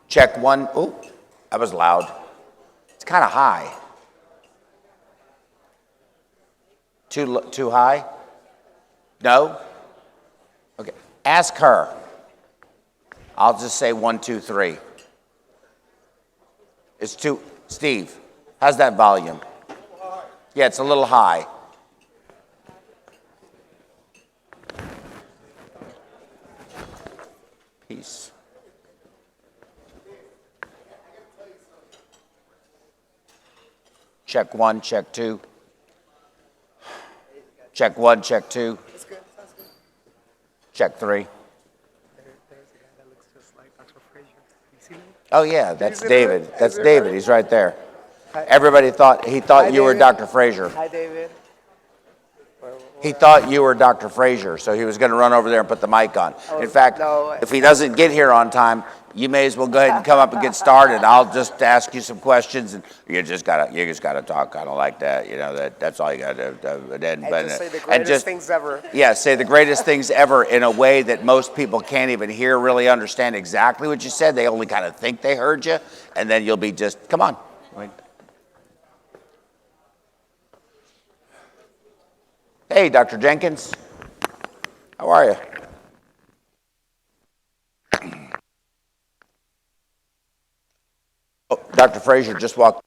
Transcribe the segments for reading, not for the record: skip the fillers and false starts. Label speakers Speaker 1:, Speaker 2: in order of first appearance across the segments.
Speaker 1: Check one. Oh, that was loud. It's kind of high. Too high? No? Okay. Ask her. I'll just say 1, 2, 3. It's too. Steve, how's that volume? Yeah, it's a little high. Peace. Check 1, check 2. Check 1, check 2.
Speaker 2: That's good. That's good.
Speaker 1: Check 3.
Speaker 2: There's a guy that looks just like Dr. Frazier. You see him?
Speaker 1: Oh yeah, that's
Speaker 2: see
Speaker 1: David.
Speaker 2: him?
Speaker 1: That's
Speaker 2: Is it
Speaker 1: David.
Speaker 2: right?
Speaker 1: He's right there.
Speaker 2: Hi.
Speaker 1: Everybody thought he thought you were
Speaker 2: David.
Speaker 1: Dr. Frazier.
Speaker 2: Hi, David.
Speaker 1: He thought you were Dr. Frazier, so he was going to run over there and put the mic on. In fact,
Speaker 2: no.
Speaker 1: if he doesn't get here on time, you may as well go ahead and come up and get started. I'll just ask you some questions, and you just gotta talk kind of like that. You know that's all you gotta do.
Speaker 2: And just say the greatest things ever.
Speaker 1: Yeah, say the greatest things ever in a way that most people can't even hear, really understand exactly what you said. They only kind of think they heard you, and then you'll be just, come on. Hey, Dr. Jenkins. How are you? Oh, Dr. Frazier just walked.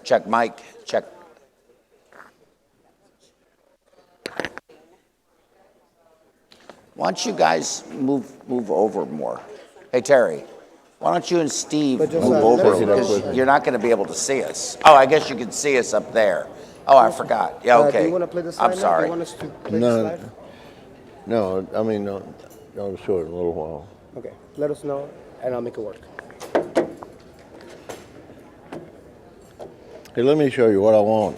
Speaker 1: Check mic, check. Why don't you guys move over more? Hey, Terry, why don't you and Steve move over? Because you're not going to be able to see us. Oh, I guess you can see us up there. Oh, I forgot. Yeah, okay.
Speaker 2: Do you want to play the slide
Speaker 1: I'm sorry.
Speaker 2: Do you want us to play the slide?
Speaker 3: No, I mean, no, I'll show it in a little while.
Speaker 2: Okay, let us know, and I'll make it work.
Speaker 3: Hey, let me show you what I want.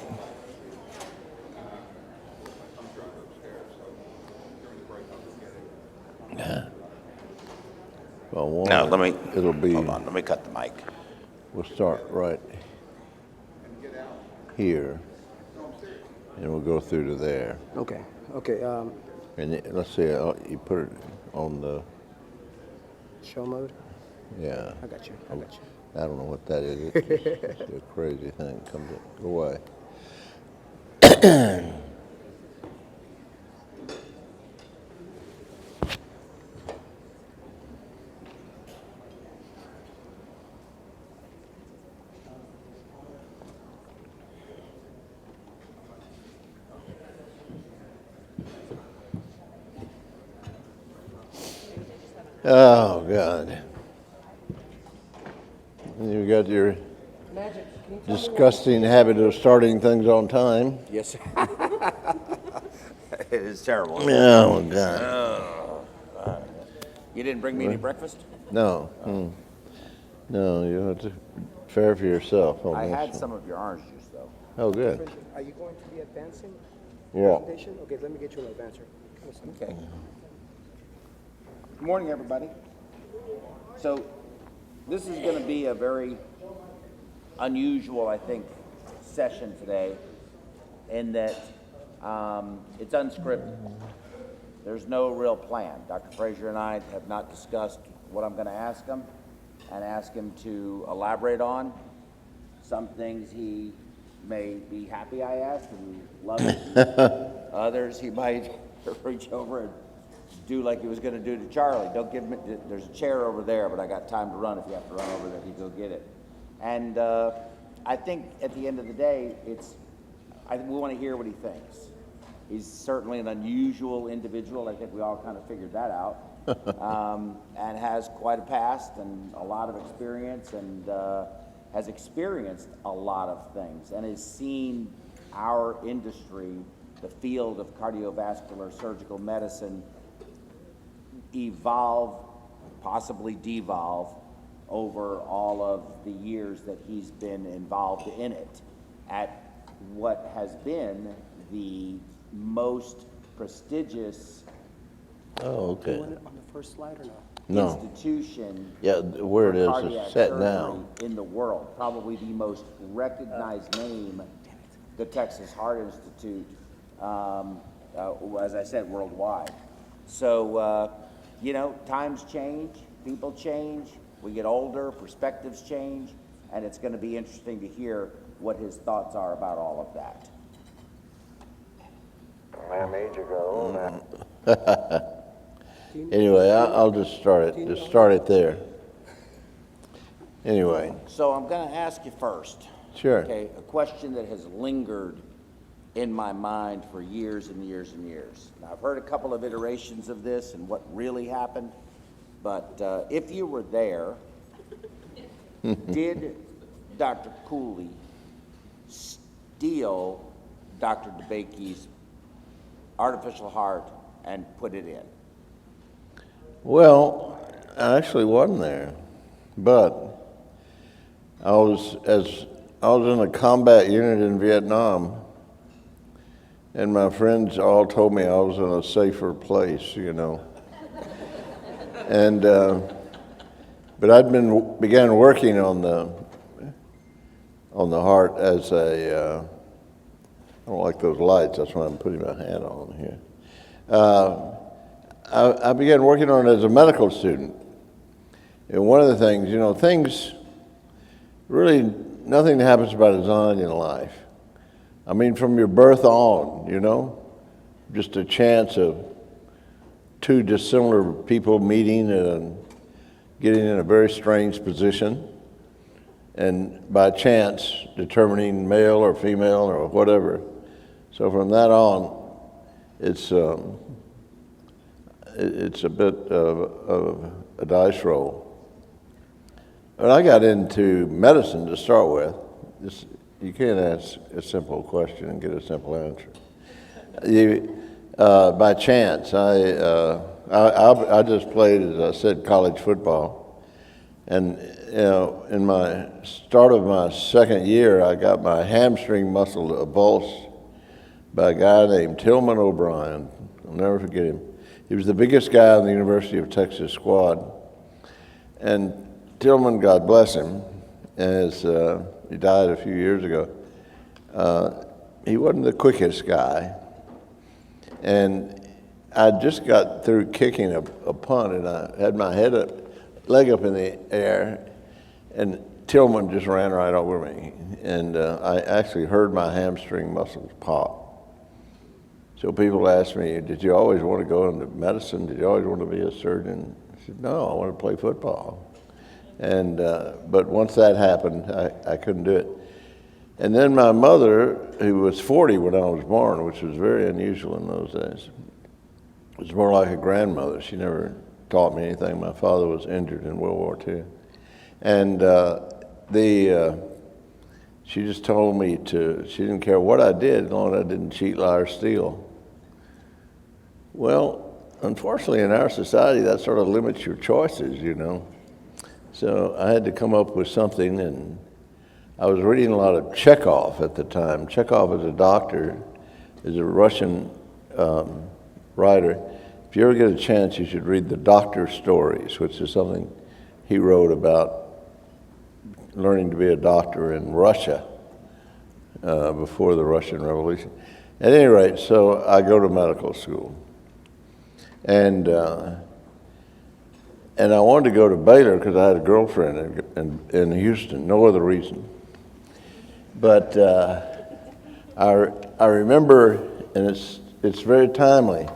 Speaker 3: If I want
Speaker 1: No,
Speaker 3: it,
Speaker 1: let me.
Speaker 3: it'll be.
Speaker 1: Hold on. Let me cut the mic.
Speaker 3: We'll start right here, and we'll go through to there.
Speaker 2: Okay, okay.
Speaker 3: Let's see, you put it on the.
Speaker 2: Show mode.
Speaker 3: Yeah.
Speaker 2: I got you. I got you.
Speaker 3: I don't know what that is. It's a crazy thing. Comes go away. Oh God. You got your disgusting habit of starting things on time.
Speaker 1: Yes. It is terrible.
Speaker 3: Oh, God.
Speaker 1: You didn't bring me any breakfast?
Speaker 3: No. No, you have to fare for yourself on
Speaker 1: I
Speaker 3: this
Speaker 1: had
Speaker 3: one.
Speaker 1: some of your orange juice, though.
Speaker 3: Oh, good.
Speaker 2: Are you going to be advancing?
Speaker 3: Yeah.
Speaker 2: Presentation? Okay, let me get you an advancer.
Speaker 1: Okay. Good morning, everybody. So, this is going to be a very unusual, I think, session today in that it's unscripted. There's no real plan. Dr. Frazier and I have not discussed what I'm going to ask him and ask him to elaborate on. Some things he may be happy I asked and love it. Others he might reach over and do like he was going to do to Charlie. Don't give me, there's a chair over there, but I got time to run. If you have to run over there, you go get it. And I think at the end of the day, we want to hear what he thinks. He's certainly an unusual individual. I think we all kind of figured that out. And has quite a past and a lot of experience and has experienced a lot of things and has seen our industry, the field of cardiovascular surgical medicine, evolve, possibly devolve, over all of the years that he's been involved in it at what has been the most prestigious
Speaker 3: Oh, okay.
Speaker 2: You want it on the first slide or no?
Speaker 3: No.
Speaker 1: institution
Speaker 3: Yeah, where it
Speaker 1: for
Speaker 3: is
Speaker 1: cardiac
Speaker 3: is set
Speaker 1: surgery
Speaker 3: now.
Speaker 1: in the world, probably the most recognized name, the Texas Heart Institute, as I said, worldwide. So, you know, times change, people change, we get older, perspectives change, and it's going to be interesting to hear what his thoughts are about all of that.
Speaker 4: Man, age ago,
Speaker 3: Anyway, I'll just start it. Just start it there. Anyway,
Speaker 1: So I'm going to ask you first.
Speaker 3: sure.
Speaker 1: Okay, a question that has lingered in my mind for years and years and years. Now, I've heard a couple of iterations of this and what really happened, but if you were there, did Dr. Cooley steal Dr. DeBakey's artificial heart and put it in?
Speaker 3: Well, I actually wasn't there, but I was in a combat unit in Vietnam, and my friends all told me I was in a safer place, you know. And but began working on the heart as a I don't like those lights. That's why I'm putting my hand on here. I began working on it as a medical student. And one of the things, you know, really, nothing happens by design in life. I mean, from your birth on, you know, just a chance of two dissimilar people meeting and getting in a very strange position, and by chance determining male or female or whatever. So from that on, it's a bit of a dice roll. But I got into medicine to start with. You can't ask a simple question and get a simple answer. By chance, I just played, as I said, college football, and you know, in my start of my second year, I got my hamstring muscle avulsed by a guy named Tillman O'Brien. I'll never forget him. He was the biggest guy on the University of Texas squad, and Tillman, God bless him, as he died a few years ago. He wasn't the quickest guy, and I just got through kicking a punt, and I had my leg up in the air, and Tillman just ran right over me, and I actually heard my hamstring muscles pop. So people ask me, did you always want to go into medicine? Did you always want to be a surgeon? I said, no, I want to play football. And but once that happened, I couldn't do it. And then my mother, who was 40 when I was born, which was very unusual in those days, was more like a grandmother. She never taught me anything. My father was injured in World War II. And she just told me she didn't care what I did as long as I didn't cheat, lie, or steal. Well, unfortunately in our society, that sort of limits your choices, you know. So I had to come up with something, and I was reading a lot of Chekhov at the time. Chekhov is a doctor, is a Russian writer. If you ever get a chance, you should read the Doctor Stories, which is something he wrote about learning to be a doctor in Russia before the Russian Revolution. At any rate, so I go to medical school. And I wanted to go to Baylor because I had a girlfriend in Houston, no other reason. But I remember, and it's very timely,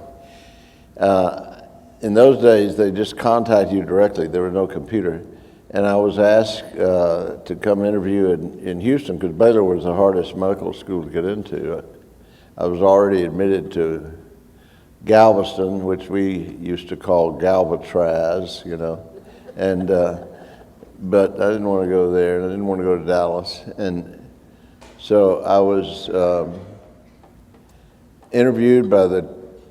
Speaker 3: in those days they just contacted you directly, there was no computer. And I was asked to come interview in Houston because Baylor was the hardest medical school to get into. I was already admitted to Galveston, which we used to call Galvatraz, you know, and but I didn't want to go there, and I didn't want to go to Dallas, and so I was interviewed by the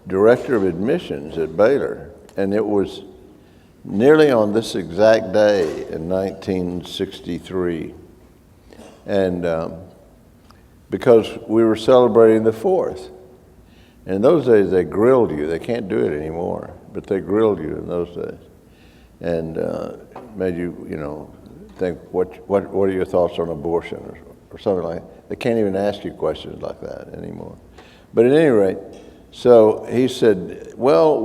Speaker 3: director of admissions at Baylor, and it was nearly on this exact day in 1963. And because we were celebrating the 4th. And in those days, they grilled you. They can't do it anymore, but they grilled you in those days. And made you, think, what are your thoughts on abortion or something like that. They can't even ask you questions like that anymore. But at any rate, so he said, well,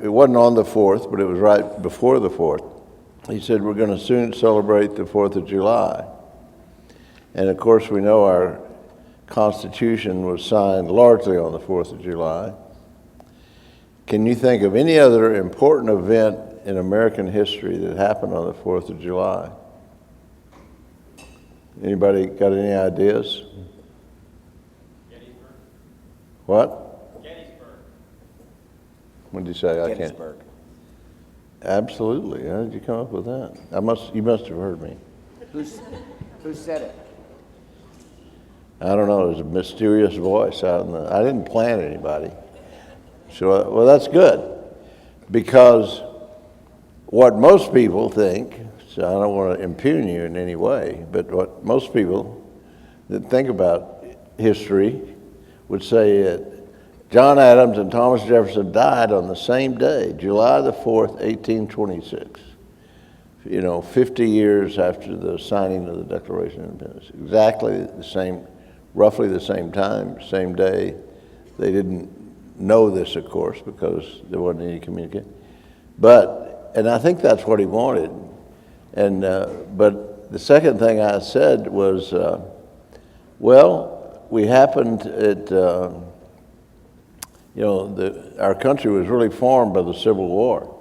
Speaker 3: it wasn't on the 4th, but it was right before the 4th. He said, we're going to soon celebrate the 4th of July. And of course, we know our Constitution was signed largely on the 4th of July. Can you think of any other important event in American history that happened on the 4th of July? Anybody got any ideas?
Speaker 5: Gettysburg.
Speaker 3: What?
Speaker 5: Gettysburg.
Speaker 3: What did you say? I can't.
Speaker 1: Gettysburg.
Speaker 3: Absolutely. How did you come up with that? You must have heard me.
Speaker 1: Who said it?
Speaker 3: I don't know. There's a mysterious voice out in the. I didn't plant anybody. So, well, that's good, because what most people think. So I don't want to impugn you in any way, but what most people that think about history would say that John Adams and Thomas Jefferson died on the same day, July the 4th, 1826. 50 years after the signing of the Declaration of Independence. Exactly the same, roughly the same time, same day. They didn't know this, of course, because there wasn't any communication. And I think that's what he wanted. And but the second thing I said was, we happened at, our country was really formed by the Civil War,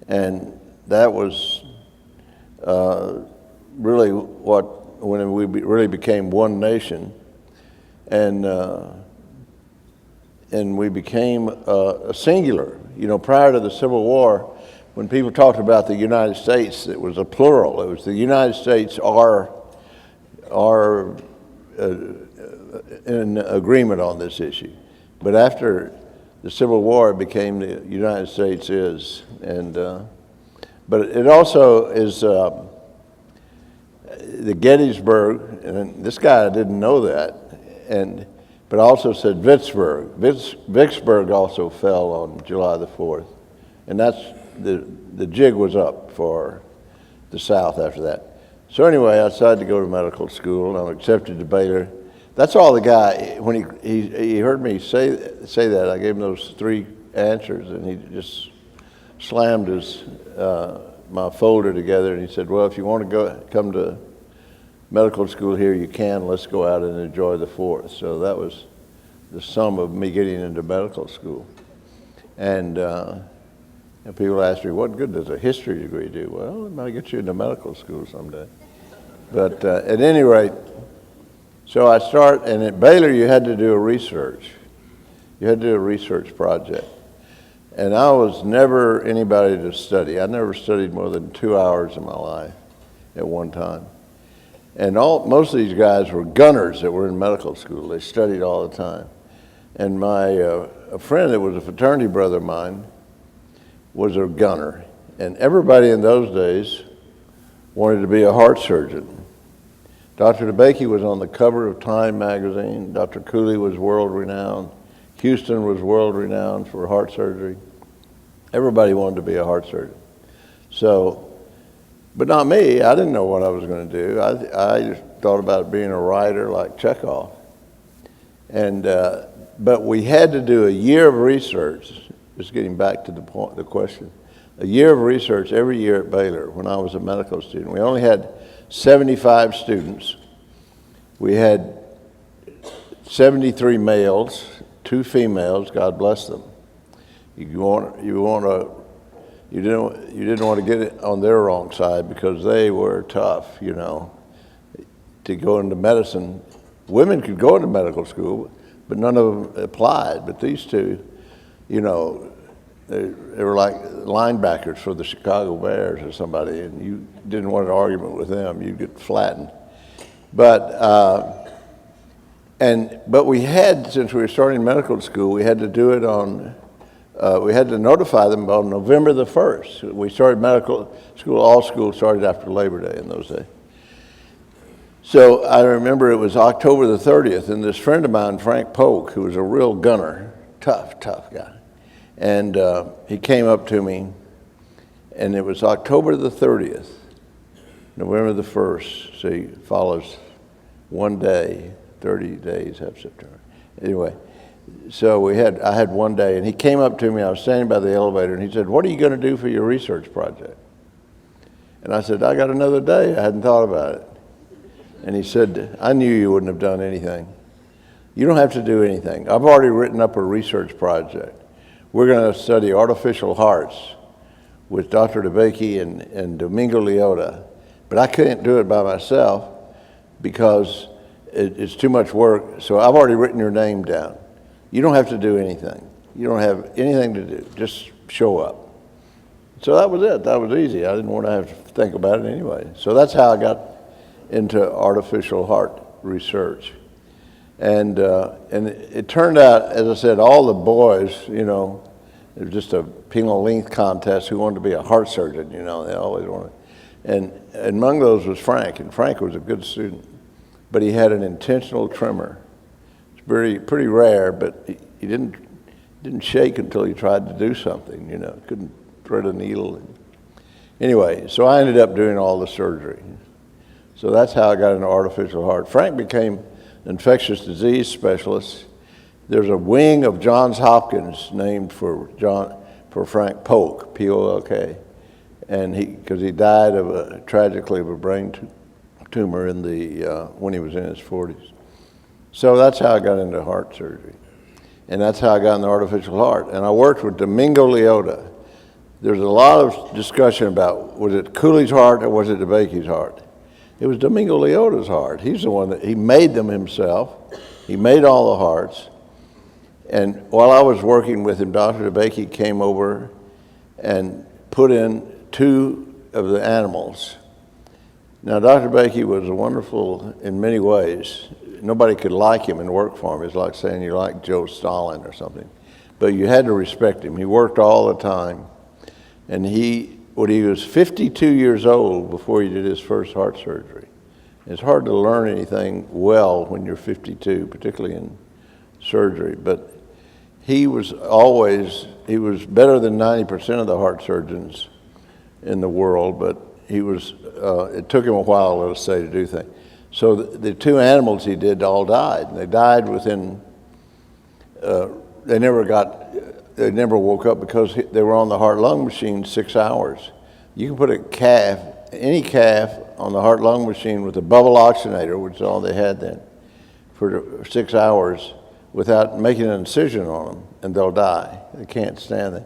Speaker 3: and that was really when we really became one nation, and we became a singular. Prior to the Civil War, when people talked about the United States, it was a plural. It was the United States are in agreement on this issue. But after the Civil War, it became the United States is. But it also is the Gettysburg, and this guy didn't know that, but also said Vicksburg. Vicksburg also fell on July the 4th, and that's the jig was up for the South after that. So anyway, I decided to go to medical school, and I'm accepted to Baylor. That's all the guy, when he heard me say that, I gave him those 3 answers, and he just slammed my folder together, and he said, well, if you want to come to medical school here, you can. Let's go out and enjoy the 4th. So that was the sum of me getting into medical school. And people ask me, what good does a history degree do? Well, it might get you into medical school someday. But at any rate, so I start, and at Baylor you had to do a research. You had to do a research project. And I was never anybody to study. I never studied more than 2 hours in my life at one time. And most of these guys were gunners that were in medical school. They studied all the time. And a friend that was a fraternity brother of mine was a gunner. And everybody in those days wanted to be a heart surgeon. Dr. DeBakey was on the cover of Time magazine. Dr. Cooley was world-renowned. Houston was world-renowned for heart surgery. Everybody wanted to be a heart surgeon. So, but not me. I didn't know what I was going to do. I just thought about being a writer like Chekhov. And but we had to do a year of research. Just getting back to the question. A year of research every year at Baylor when I was a medical student. We only had 75 students. We had 73 males, 2 females. God bless them. You didn't want to get it on their wrong side because they were tough, to go into medicine. Women could go into medical school, but none of them applied. But these 2, they were like linebackers for the Chicago Bears or somebody, and you didn't want an argument with them. You'd get flattened. But we had, since we were starting medical school, we had to do it on we had to notify them on November the 1st. We started medical school, all schools started after Labor Day in those days. So I remember it was October the 30th, and this friend of mine, Frank Polk, who was a real gunner, tough guy, and he came up to me, and it was October the 30th, November the 1st, so he follows one day, 30 days after September. Anyway, so I had one day, and he came up to me, I was standing by the elevator, and he said, "What are you going to do for your research project?" And I said, "I got another day, I hadn't thought about it." And he said, "I knew you wouldn't have done anything. You don't have to do anything. I've already written up a research project. We're going to study artificial hearts with Dr. DeBakey and Domingo Leota, but I couldn't do it by myself because it's too much work, so I've already written your name down. You don't have to do anything. You don't have anything to do. Just show up." So that was it. That was easy. I didn't want to have to think about it anyway. So that's how I got into artificial heart research. And it turned out, as I said, all the boys, it was just a penal length contest who wanted to be a heart surgeon, they always wanted. And among those was Frank, and Frank was a good student, but he had an intentional tremor. It's pretty rare, but he didn't shake until he tried to do something, couldn't thread a needle. Anyway, so I ended up doing all the surgery. So that's how I got into artificial heart. Frank became an infectious disease specialist. There's a wing of Johns Hopkins named for Frank Polk, P-O-L-K, and because he died tragically of a brain tumor when he was in his 40s. So that's how I got into heart surgery, and that's how I got into artificial heart. And I worked with Domingo Leota. There's a lot of discussion about, was it Cooley's heart or was it DeBakey's heart? It was Domingo Leota's heart. He's the one he made them himself. He made all the hearts. And while I was working with him, Dr. DeBakey came over and put in 2 of the animals. Now, Dr. DeBakey was wonderful in many ways. Nobody could like him and work for him. It's like saying you like Joe Stalin or something. But you had to respect him. He worked all the time. And when he was 52 years old before he did his first heart surgery. It's hard to learn anything well when you're 52, particularly in surgery, but he was better than 90% of the heart surgeons in the world, but it took him a while, let us say, to do things. So the 2 animals he did all died, and they died within, they never woke up because they were on the heart-lung machine 6 hours. You can put any calf on the heart-lung machine with a bubble oxygenator, which is all they had then, for 6 hours without making an incision on them, and they'll die. They can't stand it.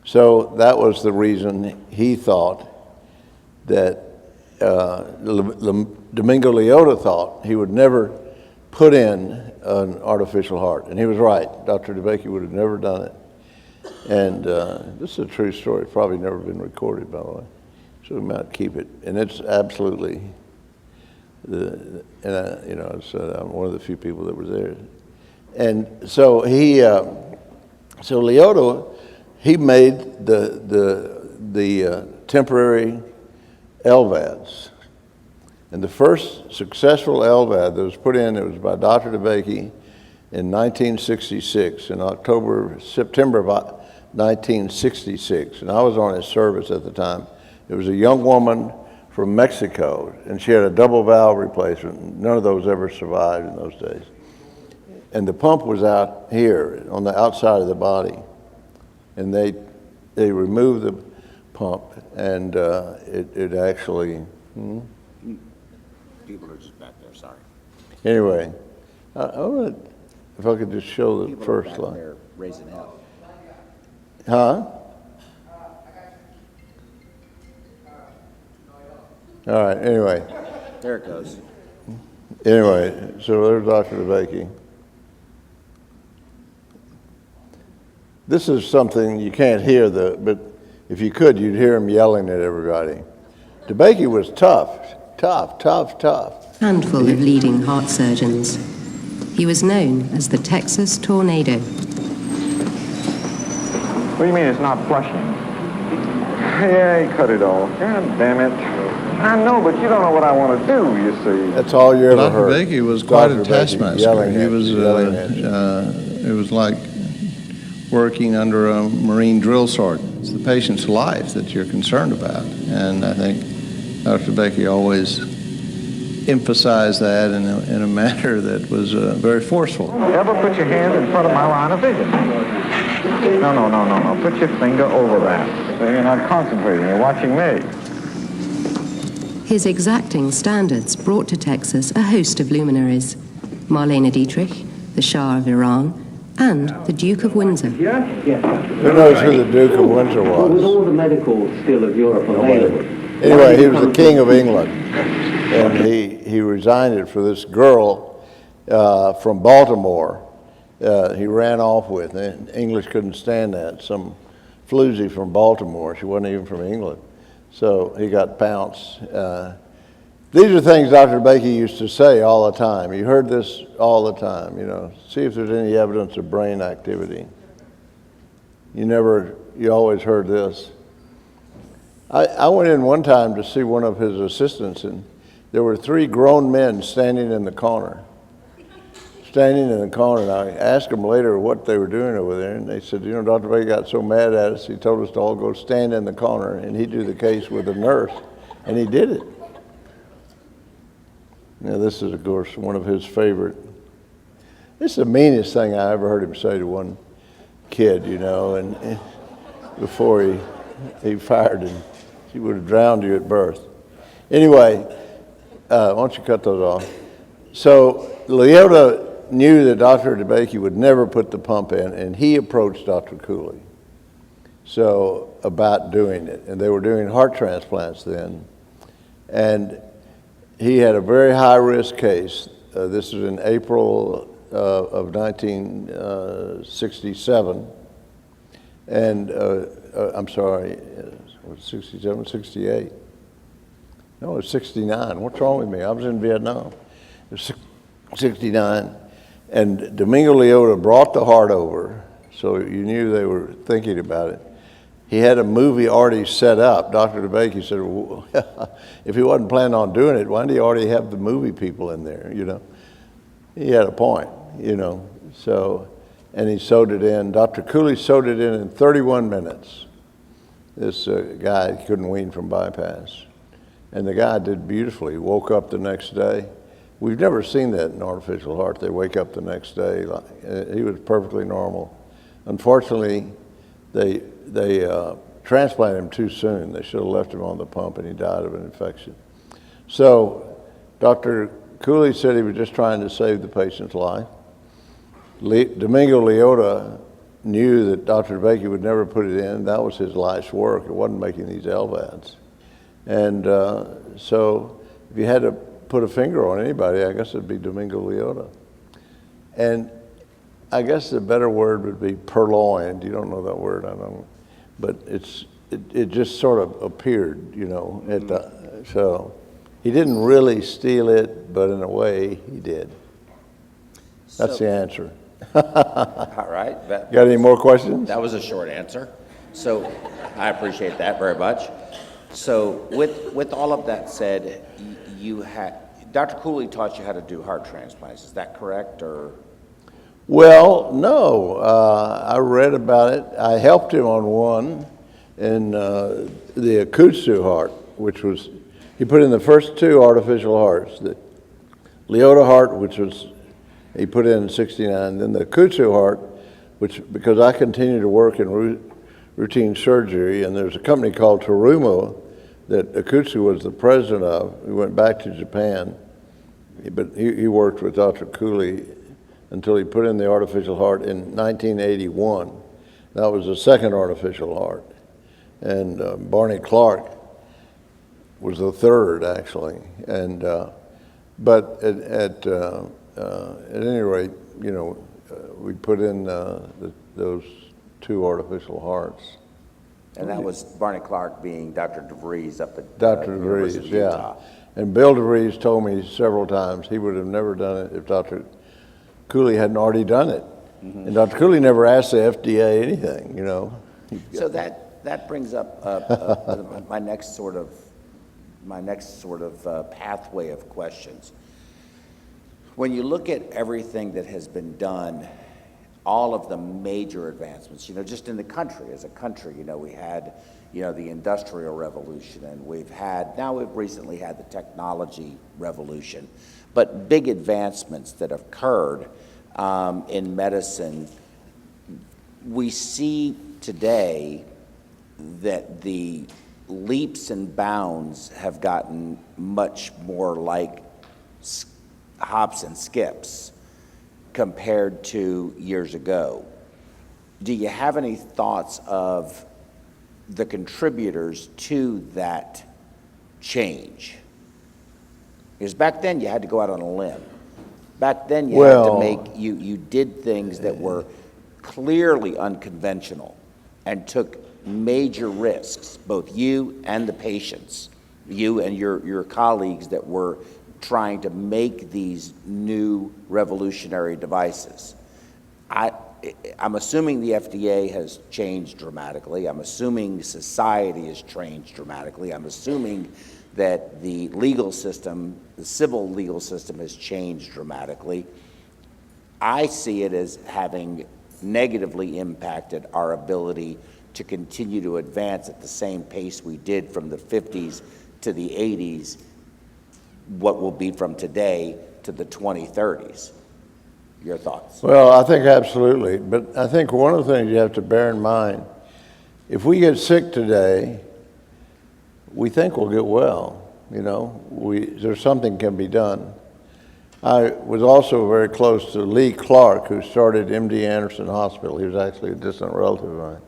Speaker 3: So that was the reason he thought that Domingo Leota thought he would never put in an artificial heart. And he was right. Dr. DeBakey would have never done it. And this is a true story. It's probably never been recorded, by the way. So we might keep it. And it's absolutely, I'm one of the few people that was there. And so so Leota, he made the temporary LVADs. And the first successful LVAD that was put in, it was by Dr. DeBakey in 1966, in September of 1966. And I was on his service at the time. It was a young woman from Mexico, and she had a double valve replacement. None of those ever survived in those days. And the pump was out here on the outside of the body. And they removed the pump, and it actually...
Speaker 1: People are just back there, sorry.
Speaker 3: Anyway, if I could just show the
Speaker 1: People
Speaker 3: first
Speaker 1: are back
Speaker 3: line.
Speaker 1: there raising hell.
Speaker 3: Huh? All right, anyway.
Speaker 1: There it goes.
Speaker 3: Anyway, so there's Dr. DeBakey. This is something you can't hear, but if you could, you'd hear him yelling at everybody. DeBakey was tough.
Speaker 6: Handful of leading heart surgeons. He was known as the Texas Tornado.
Speaker 4: What do you mean it's not flushing? Yeah, he cut it off. God damn it. I know, but you don't know what I want to do, you see.
Speaker 3: That's all you ever
Speaker 7: Dr.
Speaker 3: heard.
Speaker 7: Bakey was quite
Speaker 3: Dr.
Speaker 7: a
Speaker 3: Bakey
Speaker 7: taskmaster.
Speaker 3: yelling
Speaker 7: He
Speaker 3: at
Speaker 7: was,
Speaker 3: you, yelling at you.
Speaker 7: it was like working under a Marine drill sergeant. It's the patient's life that you're concerned about. And I think Dr. Bakey always emphasized that in a manner that was very forceful.
Speaker 4: Ever put your hand in front of my line of vision? No. Put your finger over that. So you're not concentrating. You're watching me.
Speaker 6: His exacting standards brought to Texas a host of luminaries: Marlene Dietrich, the Shah of Iran, and the Duke of Windsor.
Speaker 3: Who knows who the Duke of Windsor
Speaker 8: With
Speaker 3: was?
Speaker 8: all the medical skill of Europe available.
Speaker 3: Anyway, he was the King of England, and he resigned it for this girl from Baltimore. He ran off with, and English couldn't stand that. Some floozy from Baltimore. She wasn't even from England. So he got pounced. These are things Dr. Bakey used to say all the time. You heard this all the time, you know. See if there's any evidence of brain activity. You always heard this. I went in one time to see one of his assistants, and there were 3 grown men standing in the corner. And I asked them later what they were doing over there, and they said, you know, Dr. Bakey got so mad at us, he told us to all go stand in the corner, and he'd do the case with a nurse, and he did it. Now, this is, of course, one of his favorite. This is the meanest thing I ever heard him say to one kid, you know, and before he fired him. He would have drowned you at birth. Anyway, why don't you cut those off? So Leota knew that Dr. Bakey would never put the pump in, and he approached Dr. Cooley about doing it. And they were doing heart transplants then. And he had a very high-risk case. This was in April of 1967. And, I'm sorry, was it 67, 68? No, it was 69. What's wrong with me? I was in Vietnam. It was 69. And Domingo Leota brought the heart over, so you knew they were thinking about it. He had a movie already set up. Dr. Bakey said, well, if he wasn't planning on doing it, why did he already have the movie people in there, you know? He had a point, you know. So, and he sewed it in. Dr. Cooley sewed it in 31 minutes. This guy couldn't wean from bypass. And the guy did beautifully. He woke up the next day. We've never seen that in artificial heart. They wake up the next day. He was perfectly normal. Unfortunately, they transplanted him too soon. They should have left him on the pump, and he died of an infection. So Dr. Cooley said he was just trying to save the patient's life. Domingo Leota knew that Dr. Bakey would never put it in. That was his life's work. It wasn't making these LVADs. And so if you had to put a finger on anybody, I guess it'd be Domingo Leota. And I guess the better word would be purloined. You don't know that word, I don't. But it just sort of appeared, you know. So he didn't really steal it, but in a way he did. That's the answer.
Speaker 1: All right.
Speaker 3: Got any more questions?
Speaker 1: That was a short answer. So I appreciate that very much. So with all of that said, Dr. Cooley taught you how to do heart transplants. Is that correct, or?
Speaker 3: Well, no. I read about it. I helped him on one in the Akutsu heart, which was, he put in the first 2 artificial hearts. The Leota heart, which was, he put in 69. Then the Akutsu heart, which, because I continue to work in routine surgery, and there's a company called Terumo that Akutsu was the president of. We went back to Japan, but he worked with Dr. Cooley until he put in the artificial heart in 1981. That was the second artificial heart. And Barney Clark was the third, actually. And but at any rate, you know, we put in those 2 artificial hearts.
Speaker 1: And that was Barney Clark being Dr. DeVries up at
Speaker 3: Dr.
Speaker 1: University
Speaker 3: DeVries,
Speaker 1: of Utah.
Speaker 3: yeah. And Bill DeVries told me several times he would have never done it if Dr. Cooley hadn't already done it. Mm-hmm. And Dr. Cooley never asked the FDA anything, you know.
Speaker 1: So that brings up my next sort of pathway of questions. When you look at everything that has been done, all of the major advancements, just in the country, as a country, we had, the Industrial Revolution, and we've recently had the technology revolution, but big advancements that have occurred in medicine. We see today that the leaps and bounds have gotten much more like hops and skips compared to years ago. Do you have any thoughts of the contributors to that change? Because back then you had to go out on a limb. Back then you had to you did things that were clearly unconventional and took major risks, both you and the patients, you and your colleagues that were trying to make these new revolutionary devices. I'm assuming the FDA has changed dramatically. I'm assuming society has changed dramatically. I'm assuming that the legal system, the civil legal system, has changed dramatically. I see it as having negatively impacted our ability to continue to advance at the same pace we did from the 50s to the 80s, what will be from today to the 2030s. Your thoughts?
Speaker 3: Well, I think absolutely. But I think one of the things you have to bear in mind, if we get sick today, we think we'll get well. There's something can be done. I was also very close to Lee Clark, who started MD Anderson Hospital. He was actually a distant relative of mine.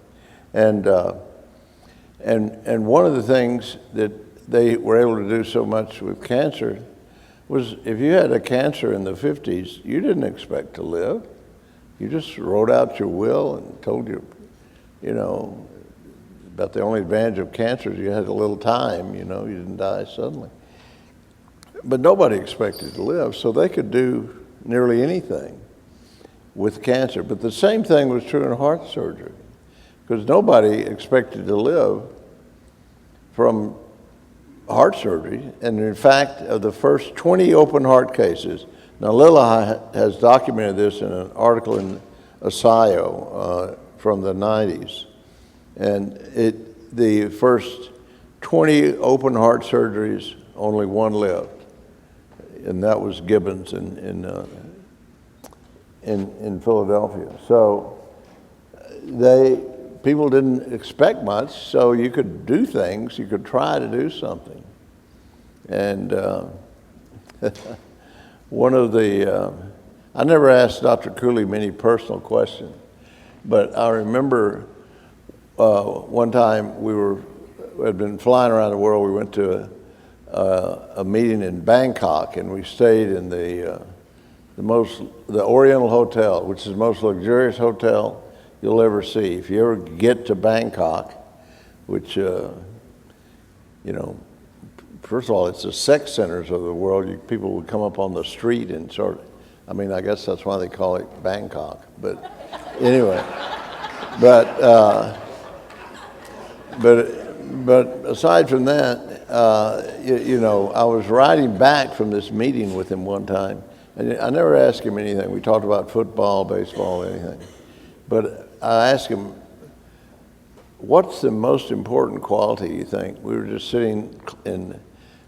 Speaker 3: And one of the things that they were able to do so much with cancer was if you had a cancer in the 50s, you didn't expect to live. You just wrote out your will and told you, about the only advantage of cancer is you had a little time, you didn't die suddenly. But nobody expected to live, so they could do nearly anything with cancer. But the same thing was true in heart surgery, because nobody expected to live from heart surgery. And in fact, of the first 20 open heart cases, now Lila has documented this in an article in ASIO from the 90s, and the first 20 open heart surgeries, only one lived, and that was Gibbons in Philadelphia. So people didn't expect much, so you could do things, you could try to do something. And one of the, I never asked Dr. Cooley many personal questions, but I remember one time we had been flying around the world. We went to a meeting in Bangkok, and we stayed in the Oriental Hotel, which is the most luxurious hotel you'll ever see. If you ever get to Bangkok, which first of all, it's the sex centers of the world. People would come up on the street and I guess that's why they call it Bangkok. But anyway, but aside from that, I was riding back from this meeting with him one time, and I never asked him anything. We talked about football, baseball, anything. But I asked him, what's the most important quality you think? We were just sitting in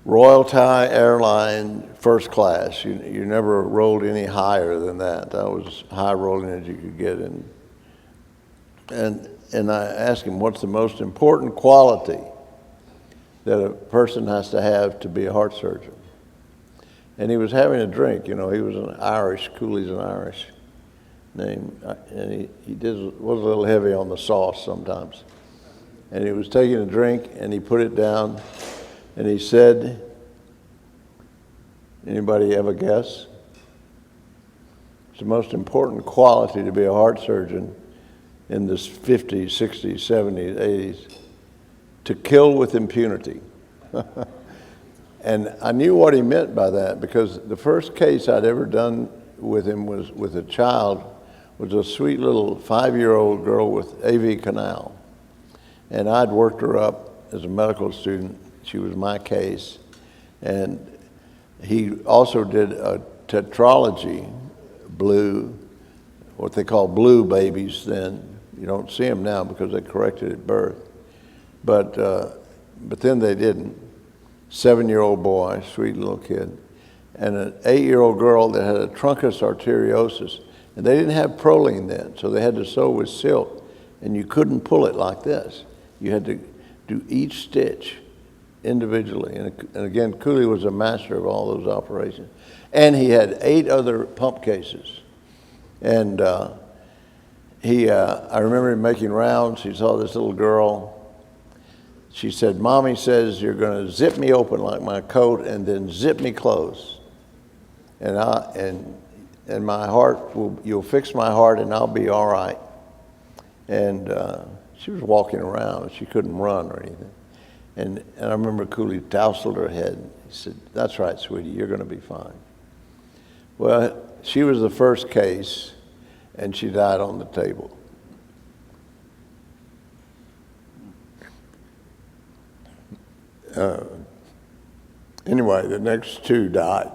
Speaker 3: Royal Thai Airline first class. You never rolled any higher than that. That was high rolling as you could get in. And I asked him, what's the most important quality that a person has to have to be a heart surgeon? And he was having a drink. He was an Irish, Cooley's an Irish name, and he was a little heavy on the sauce sometimes. And he was taking a drink, and he put it down, and he said, anybody have a guess? It's the most important quality to be a heart surgeon in the 50s, 60s, 70s, 80s, to kill with impunity. And I knew what he meant by that, because the first case I'd ever done with him was with a child, was a sweet little 5-year-old girl with AV canal. And I'd worked her up as a medical student. She was my case. And he also did a tetralogy, blue, what they call blue babies then. You don't see them now because they corrected at birth. But then they didn't. 7-year-old boy, sweet little kid, and an 8-year-old girl that had a truncus arteriosus. And they didn't have proline then, so they had to sew with silk. And you couldn't pull it like this. You had to do each stitch individually. And again, Cooley was a master of all those operations. And he had 8 other pump cases. And I remember him making rounds. He saw this little girl. She said, "Mommy says you're going to zip me open like my coat and then zip me close. And my heart, you'll fix my heart and I'll be all right." And she was walking around. She couldn't run or anything. And I remember Cooley tousled her head. He said, "That's right, sweetie, you're going to be fine." Well, she was the first case, and she died on the table. Anyway, the next 2 died.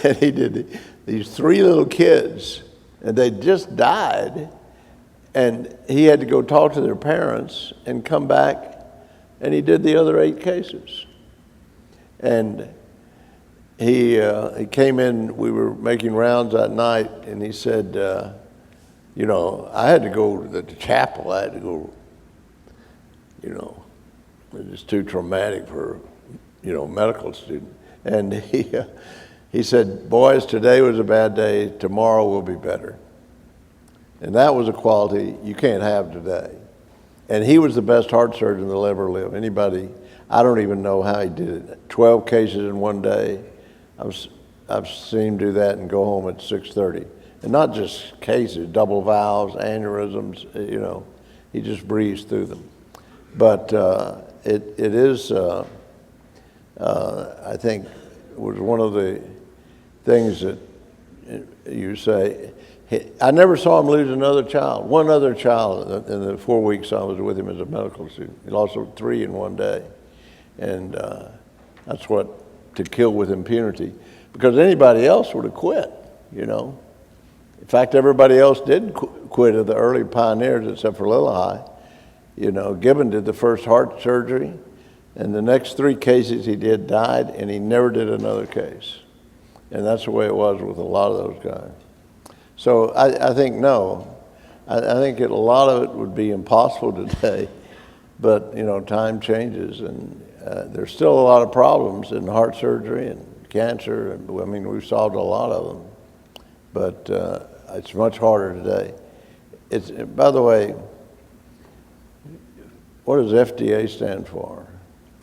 Speaker 3: And he did these 3 little kids, and they just died. And he had to go talk to their parents and come back, and he did the other 8 cases. And he came in, we were making rounds that night, and he said, I had to go to the chapel. I had to go, it was too traumatic for, a medical student. And he said, "Boys, today was a bad day. Tomorrow will be better." And that was a quality you can't have today. And he was the best heart surgeon that'll ever live. Anybody, I don't even know how he did it. 12 cases in one day. I've seen him do that and go home at 6:30. And not just cases, double valves, aneurysms, he just breezed through them. But it is, I think, was one of the things that you say. I never saw him lose one other child in the 4 weeks I was with him as a medical student. He lost 3 in one day. And that's what, to kill with impunity. Because anybody else would have quit, In fact, everybody else did quit of the early pioneers except for Lillehei. Gibbon did the first heart surgery, and the next 3 cases he did died, and he never did another case. And that's the way it was with a lot of those guys. So I think, no. I think a lot of it would be impossible today, but, time changes, and there's still a lot of problems in heart surgery and cancer, and we've solved a lot of them, but it's much harder today. By the way, what does FDA stand for?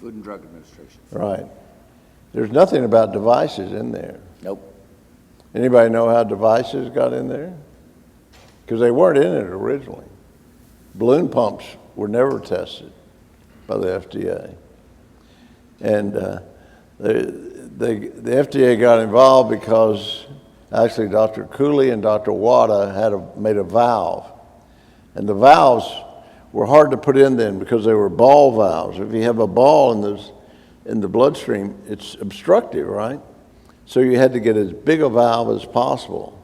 Speaker 1: Food and Drug Administration.
Speaker 3: Right. There's nothing about devices in there.
Speaker 1: Nope.
Speaker 3: Anybody know how devices got in there? Because they weren't in it originally. Balloon pumps were never tested by the FDA. And the FDA got involved because actually Dr. Cooley and Dr. Wada made a valve. And the valves were hard to put in then because they were ball valves. If you have a ball in the bloodstream, it's obstructive, right? So you had to get as big a valve as possible.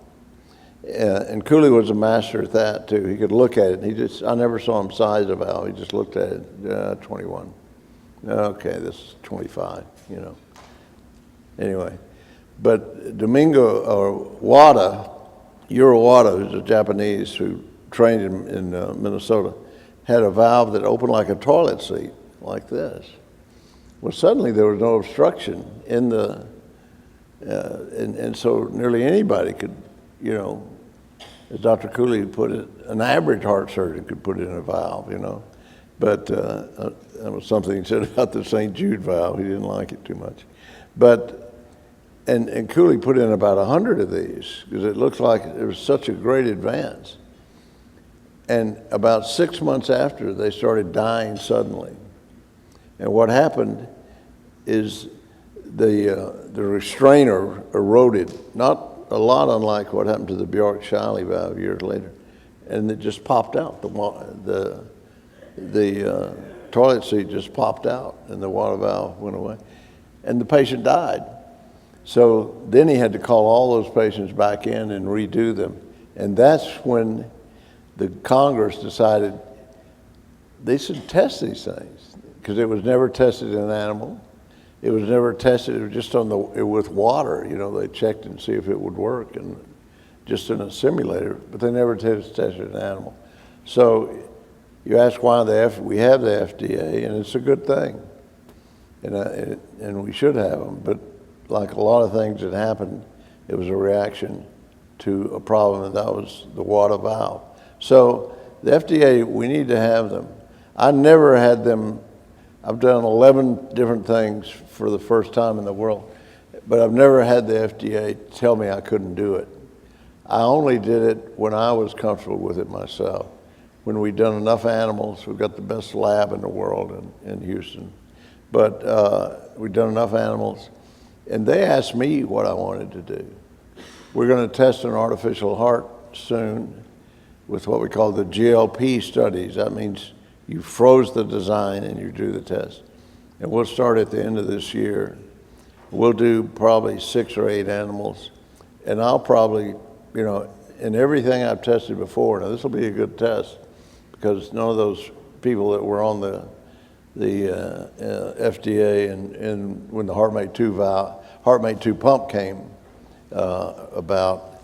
Speaker 3: And Cooley was a master at that too. He could look at it. I never saw him size a valve. He just looked at it, 21. Okay, this is 25, Anyway, but Domingo or Wada, Yuro Wada, who's a Japanese who trained in Minnesota, had a valve that opened like a toilet seat, like this. Well, suddenly there was no obstruction in the, and so nearly anybody could, as Dr. Cooley put it, an average heart surgeon could put in a valve, But that was something he said about the St. Jude valve. He didn't like it too much. But, and Cooley put in about 100 of these because it looked like it was such a great advance. And about 6 months after, they started dying suddenly. And what happened is the restrainer eroded, not a lot unlike what happened to the Bjork-Shiley valve years later. And it just popped out. the toilet seat just popped out and the water valve went away. And the patient died. So then he had to call all those patients back in and redo them. And that's when the Congress decided they should test these things, because it was never tested in an animal. It was never tested, it was just with water, they checked and see if it would work, and just in a simulator, but they never tested an animal. So you ask why we have the FDA, and it's a good thing, and we should have them, but like a lot of things that happened, it was a reaction to a problem, and that was the water valve. So the FDA, we need to have them. I never had them. I've done 11 different things for the first time in the world, but I've never had the FDA tell me I couldn't do it. I only did it when I was comfortable with it myself. When we'd done enough animals, we've got the best lab in the world in Houston, but we'd done enough animals, and they asked me what I wanted to do. We're going to test an artificial heart soon with what we call the GLP studies. That means you froze the design and you do the test. And we'll start at the end of this year. We'll do probably 6 or 8 animals. And I'll probably, in everything I've tested before, now this will be a good test, because none of those people that were on the FDA and when the HeartMate 2 pump came about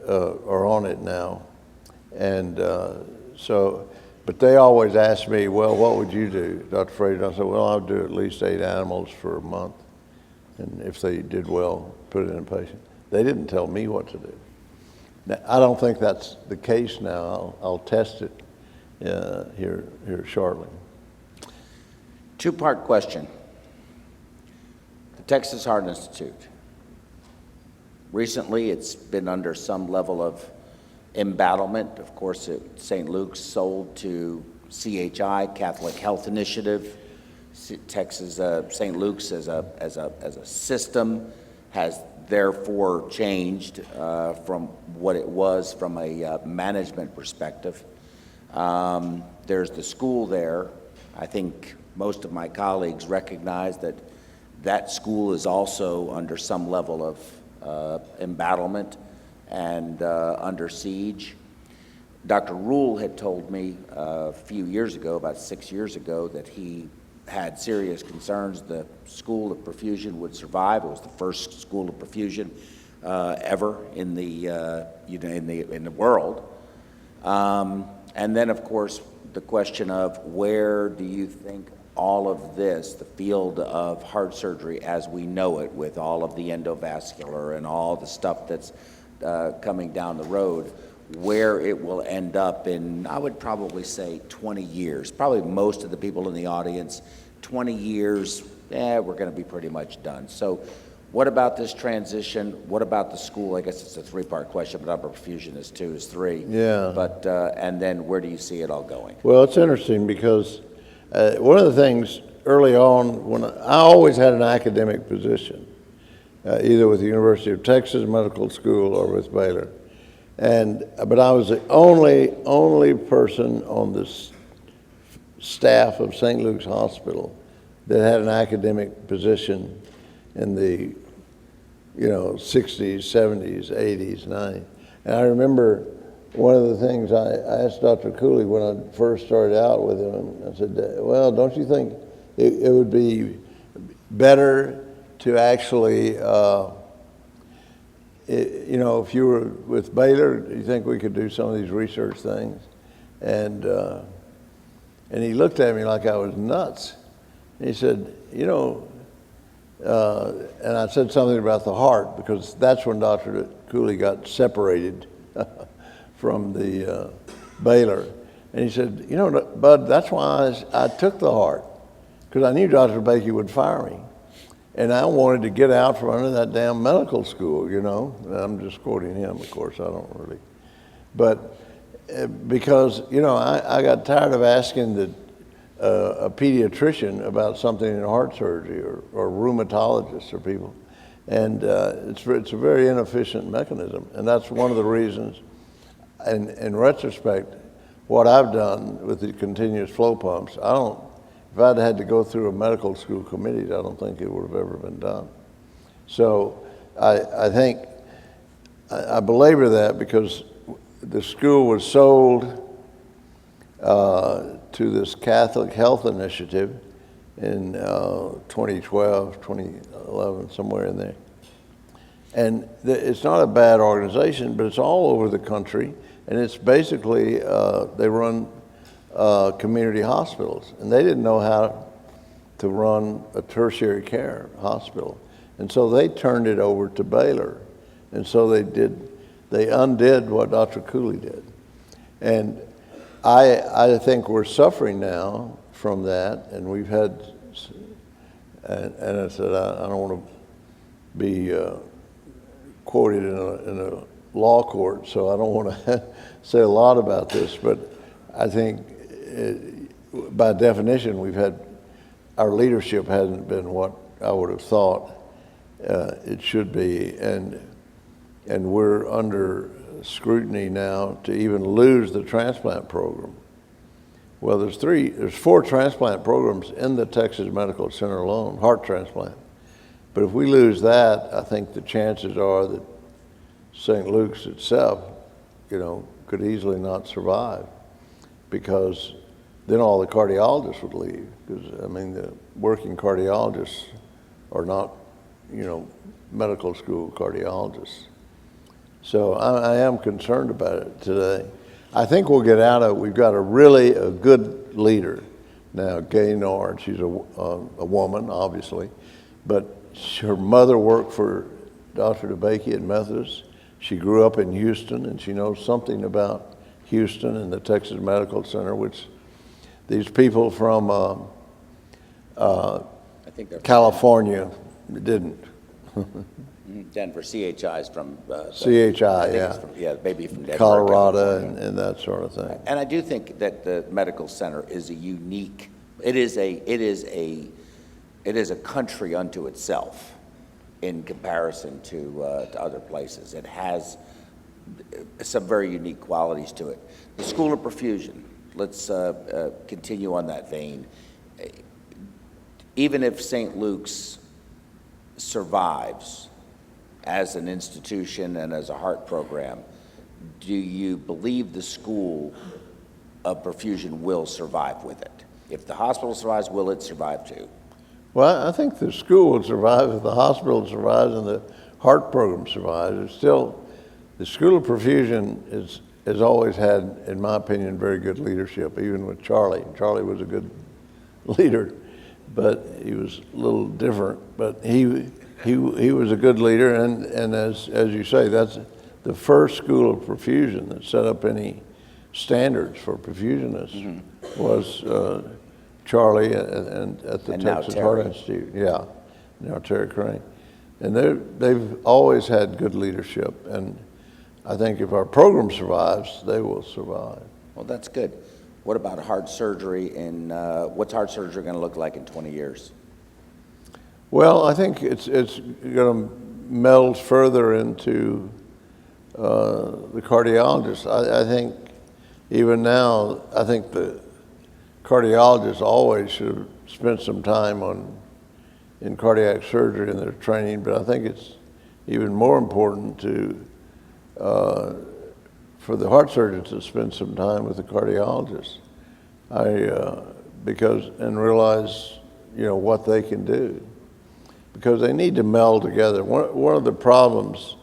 Speaker 3: are on it now. And but they always ask me, well, what would you do, Dr. Fraser? I said, well, I would do at least 8 animals for a month. And if they did well, put it in a patient. They didn't tell me what to do. Now, I don't think that's the case now. I'll test it here shortly.
Speaker 1: 2-part question. The Texas Heart Institute. Recently, it's been under some level of embattlement. Of course, St. Luke's sold to CHI, Catholic Health Initiative. Texas, St. Luke's as a system has therefore changed from what it was from a management perspective. There's the school there. I think most of my colleagues recognize that that school is also under some level of embattlement and under siege. Dr. Rule had told me a few years ago, about 6 years ago, that he had serious concerns the school of perfusion would survive. It was the first school of perfusion ever in the world. And then, of course, the question of where do you think all of this, the field of heart surgery as we know it, with all of the endovascular and all the stuff that's coming down the road, where it will end up in, I would probably say 20 years. Probably most of the people in the audience, 20 years, we're going to be pretty much done. So what about this transition? What about the school? I guess it's a 3-part question, but upper perfusion is 2, is 3.
Speaker 3: Yeah.
Speaker 1: But, and then where do you see it all going?
Speaker 3: Well, it's interesting because one of the things early on, when I always had an academic position, either with the University of Texas Medical School or with Baylor. But I was the only person on the staff of St. Luke's Hospital that had an academic position in the 60s, 70s, 80s, 90s. And I remember one of the things I asked Dr. Cooley when I first started out with him, I said, well, don't you think it would be better to actually, if you were with Baylor, do you think we could do some of these research things? And he looked at me like I was nuts. And he said, and I said something about the heart, because that's when Dr. Cooley got separated from the Baylor. And he said, Bud, that's why I took the heart, because I knew Dr. Bakey would fire me. And I wanted to get out from under that damn medical school, And I'm just quoting him, of course, I don't really. But because, I got tired of asking a pediatrician about something in heart surgery or rheumatologists or people. And it's a very inefficient mechanism. And that's one of the reasons, in retrospect, what I've done with the continuous flow pumps, if I'd had to go through a medical school committee, I don't think it would have ever been done. So I think, I belabor that because the school was sold to this Catholic Health Initiative in 2012, 2011, somewhere in there. And it's not a bad organization, but it's all over the country, and it's basically, they run community hospitals, and they didn't know how to run a tertiary care hospital. And so they turned it over to Baylor. And so they undid what Dr. Cooley did. And I think we're suffering now from that, and we've had, and I said, I don't want to be quoted in a law court, so I don't want to say a lot about this, but I think by definition our leadership hasn't been what I would have thought it should be, and we're under scrutiny now to even lose the transplant program. Well, there's 4 transplant programs in the Texas Medical Center alone, heart transplant. But if we lose that, I think the chances are that St. Luke's itself, could easily not survive, because then all the cardiologists would leave. Because the working cardiologists are not, medical school cardiologists. So I am concerned about it today. I think we'll get out of it. We've got a good leader now, Gay Nord. She's a woman, obviously, but her mother worked for Dr. DeBakey at Methodist. She grew up in Houston, and she knows something about Houston and the Texas Medical Center, which these people from
Speaker 1: I think they're
Speaker 3: California didn't.
Speaker 1: Denver. CHI's from
Speaker 3: CHI,
Speaker 1: I think
Speaker 3: yeah.
Speaker 1: it's from, maybe from Denver,
Speaker 3: Colorado
Speaker 1: California.
Speaker 3: and that sort of thing.
Speaker 1: And I do think that the medical center is a unique. It is a country unto itself in comparison to other places. It has some very unique qualities to it. The School of Perfusion. Let's continue on that vein. Even if St. Luke's survives as an institution and as a heart program, do you believe the School of Perfusion will survive with it? If the hospital survives, will it survive too?
Speaker 3: Well, I think the school will survive if the hospital survives and the heart program survives. It's still, the School of Perfusion has always had, in my opinion, very good leadership, even with Charlie. Charlie was a good leader, but he was a little different. But he was a good leader, and as you say, that's the first School of Perfusion that set up any standards for perfusionists was Charlie and at the Texas Heart Institute. Yeah, now Terry Crane. And they've always had good leadership, and I think if our program survives, they will survive.
Speaker 1: Well, that's good. What about heart surgery, and what's heart surgery going to look like in 20 years?
Speaker 3: Well, I think it's going to meld further into the cardiologist. I think even now, I think the cardiologists always should have spent some time in cardiac surgery in their training, but I think it's even more important for the heart surgeons to spend some time with the cardiologists, and realize what they can do, because they need to meld together. One of the problems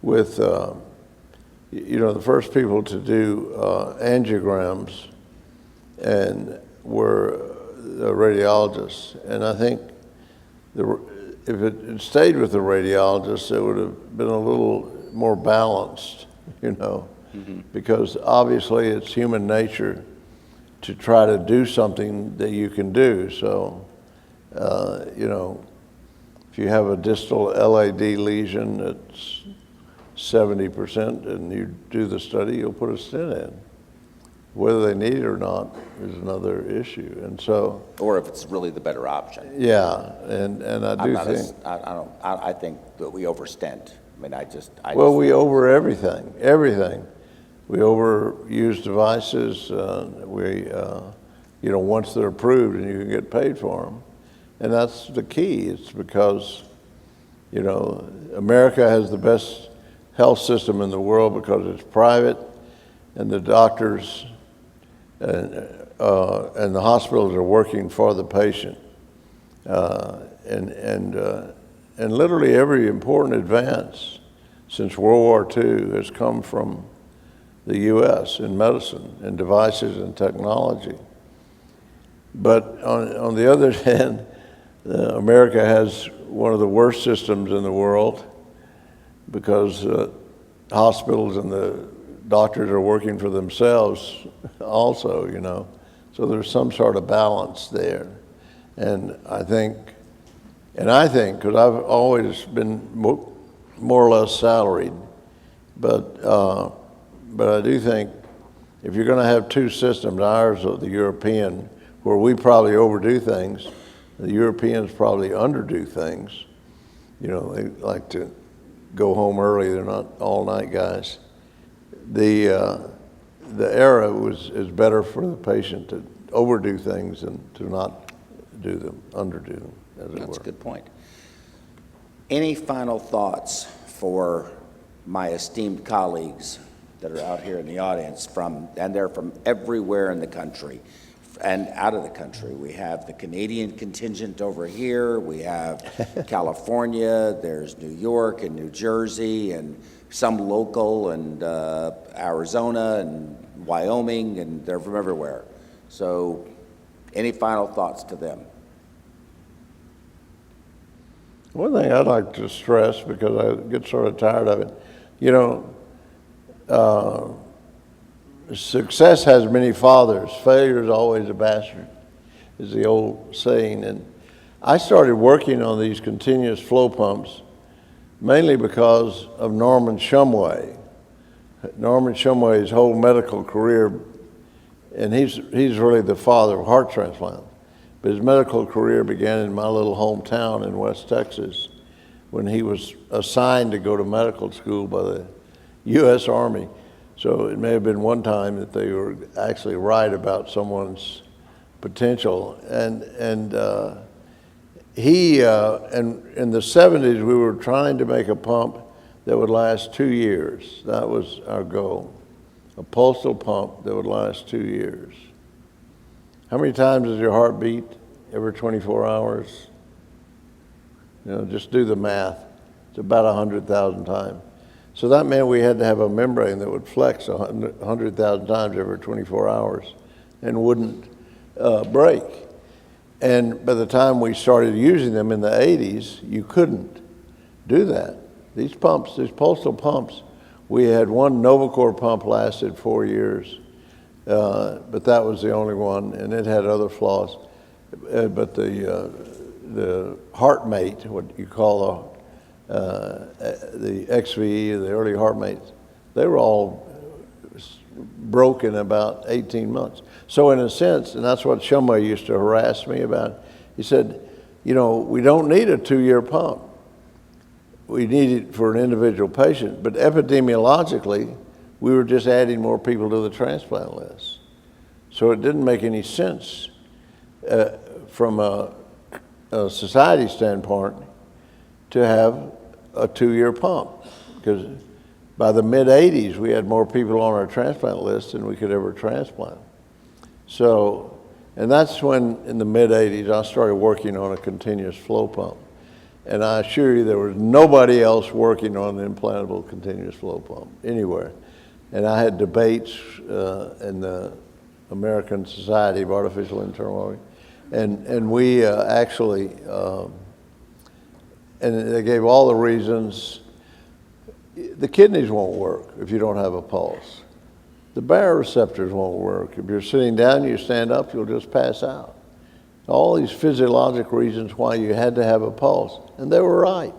Speaker 3: with the first people to do angiograms and were the radiologists, and I think if it had stayed with the radiologists, it would have been a little more balanced, because obviously it's human nature to try to do something that you can do. So, if you have a distal LAD lesion that's 70% and you do the study, you'll put a stent in. Whether they need it or not is another issue, and so.
Speaker 1: Or if it's really the better option.
Speaker 3: Yeah, and I do think.
Speaker 1: I think that we overstent. I mean,
Speaker 3: Well, we over everything. We overuse devices. Once they're approved and you can get paid for them. And that's the key. It's because, America has the best health system in the world because it's private, and the doctors and the hospitals are working for the patient. And literally every important advance since World War II has come from the U.S. in medicine and devices and technology. But on the other hand, America has one of the worst systems in the world because hospitals and the doctors are working for themselves also, So there's some sort of balance there. And I think, because I've always been more or less salaried, but I do think if you're going to have two systems, ours or the European, where we probably overdo things, the Europeans probably underdo things. They like to go home early. They're not all-night guys. The era is better for the patient to overdo things than to not underdo them, as it were.
Speaker 1: That's a good point. Any final thoughts for my esteemed colleagues that are out here in the audience and they're from everywhere in the country and out of the country? We have the Canadian contingent over here. We have California. There's New York and New Jersey and some local and Arizona and Wyoming, and they're from everywhere. So any final thoughts to them?
Speaker 3: One thing I'd like to stress, because I get sort of tired of it, success has many fathers. Failure is always a bastard, is the old saying. And I started working on these continuous flow pumps mainly because of Norman Shumway. Norman Shumway's whole medical career, and he's really the father of heart transplant. But his medical career began in my little hometown in West Texas when he was assigned to go to medical school by the U.S. Army. So it may have been one time that they were actually right about someone's potential. And in the 70s, we were trying to make a pump that would last 2 years. That was our goal, a pulsal pump that would last 2 years. How many times does your heart beat every 24 hours? Just do the math. It's about 100,000 times. So that meant we had to have a membrane that would flex 100,000 times every 24 hours and wouldn't break. And by the time we started using them in the 80s, you couldn't do that. These pumps, these pulsal pumps, we had one Novacor pump lasted 4 years. But that was the only one, and it had other flaws. But the HeartMate, what you call the XVE, the early HeartMates, they were all broke in about 18 months. So in a sense, and that's what Shumway used to harass me about, he said, we don't need a 2-year pump. We need it for an individual patient, but epidemiologically, we were just adding more people to the transplant list. So it didn't make any sense from a society standpoint to have a 2-year pump, because by the mid-'80s, we had more people on our transplant list than we could ever transplant. So, and that's when, in the mid-'80s, I started working on a continuous flow pump. And I assure you, there was nobody else working on an implantable continuous flow pump anywhere. And I had debates in the American Society of Artificial Internal Organs. And we actually, and they gave all the reasons. The kidneys won't work if you don't have a pulse. The baroreceptors won't work. If you're sitting down, you stand up, you'll just pass out. All these physiologic reasons why you had to have a pulse. And they were right.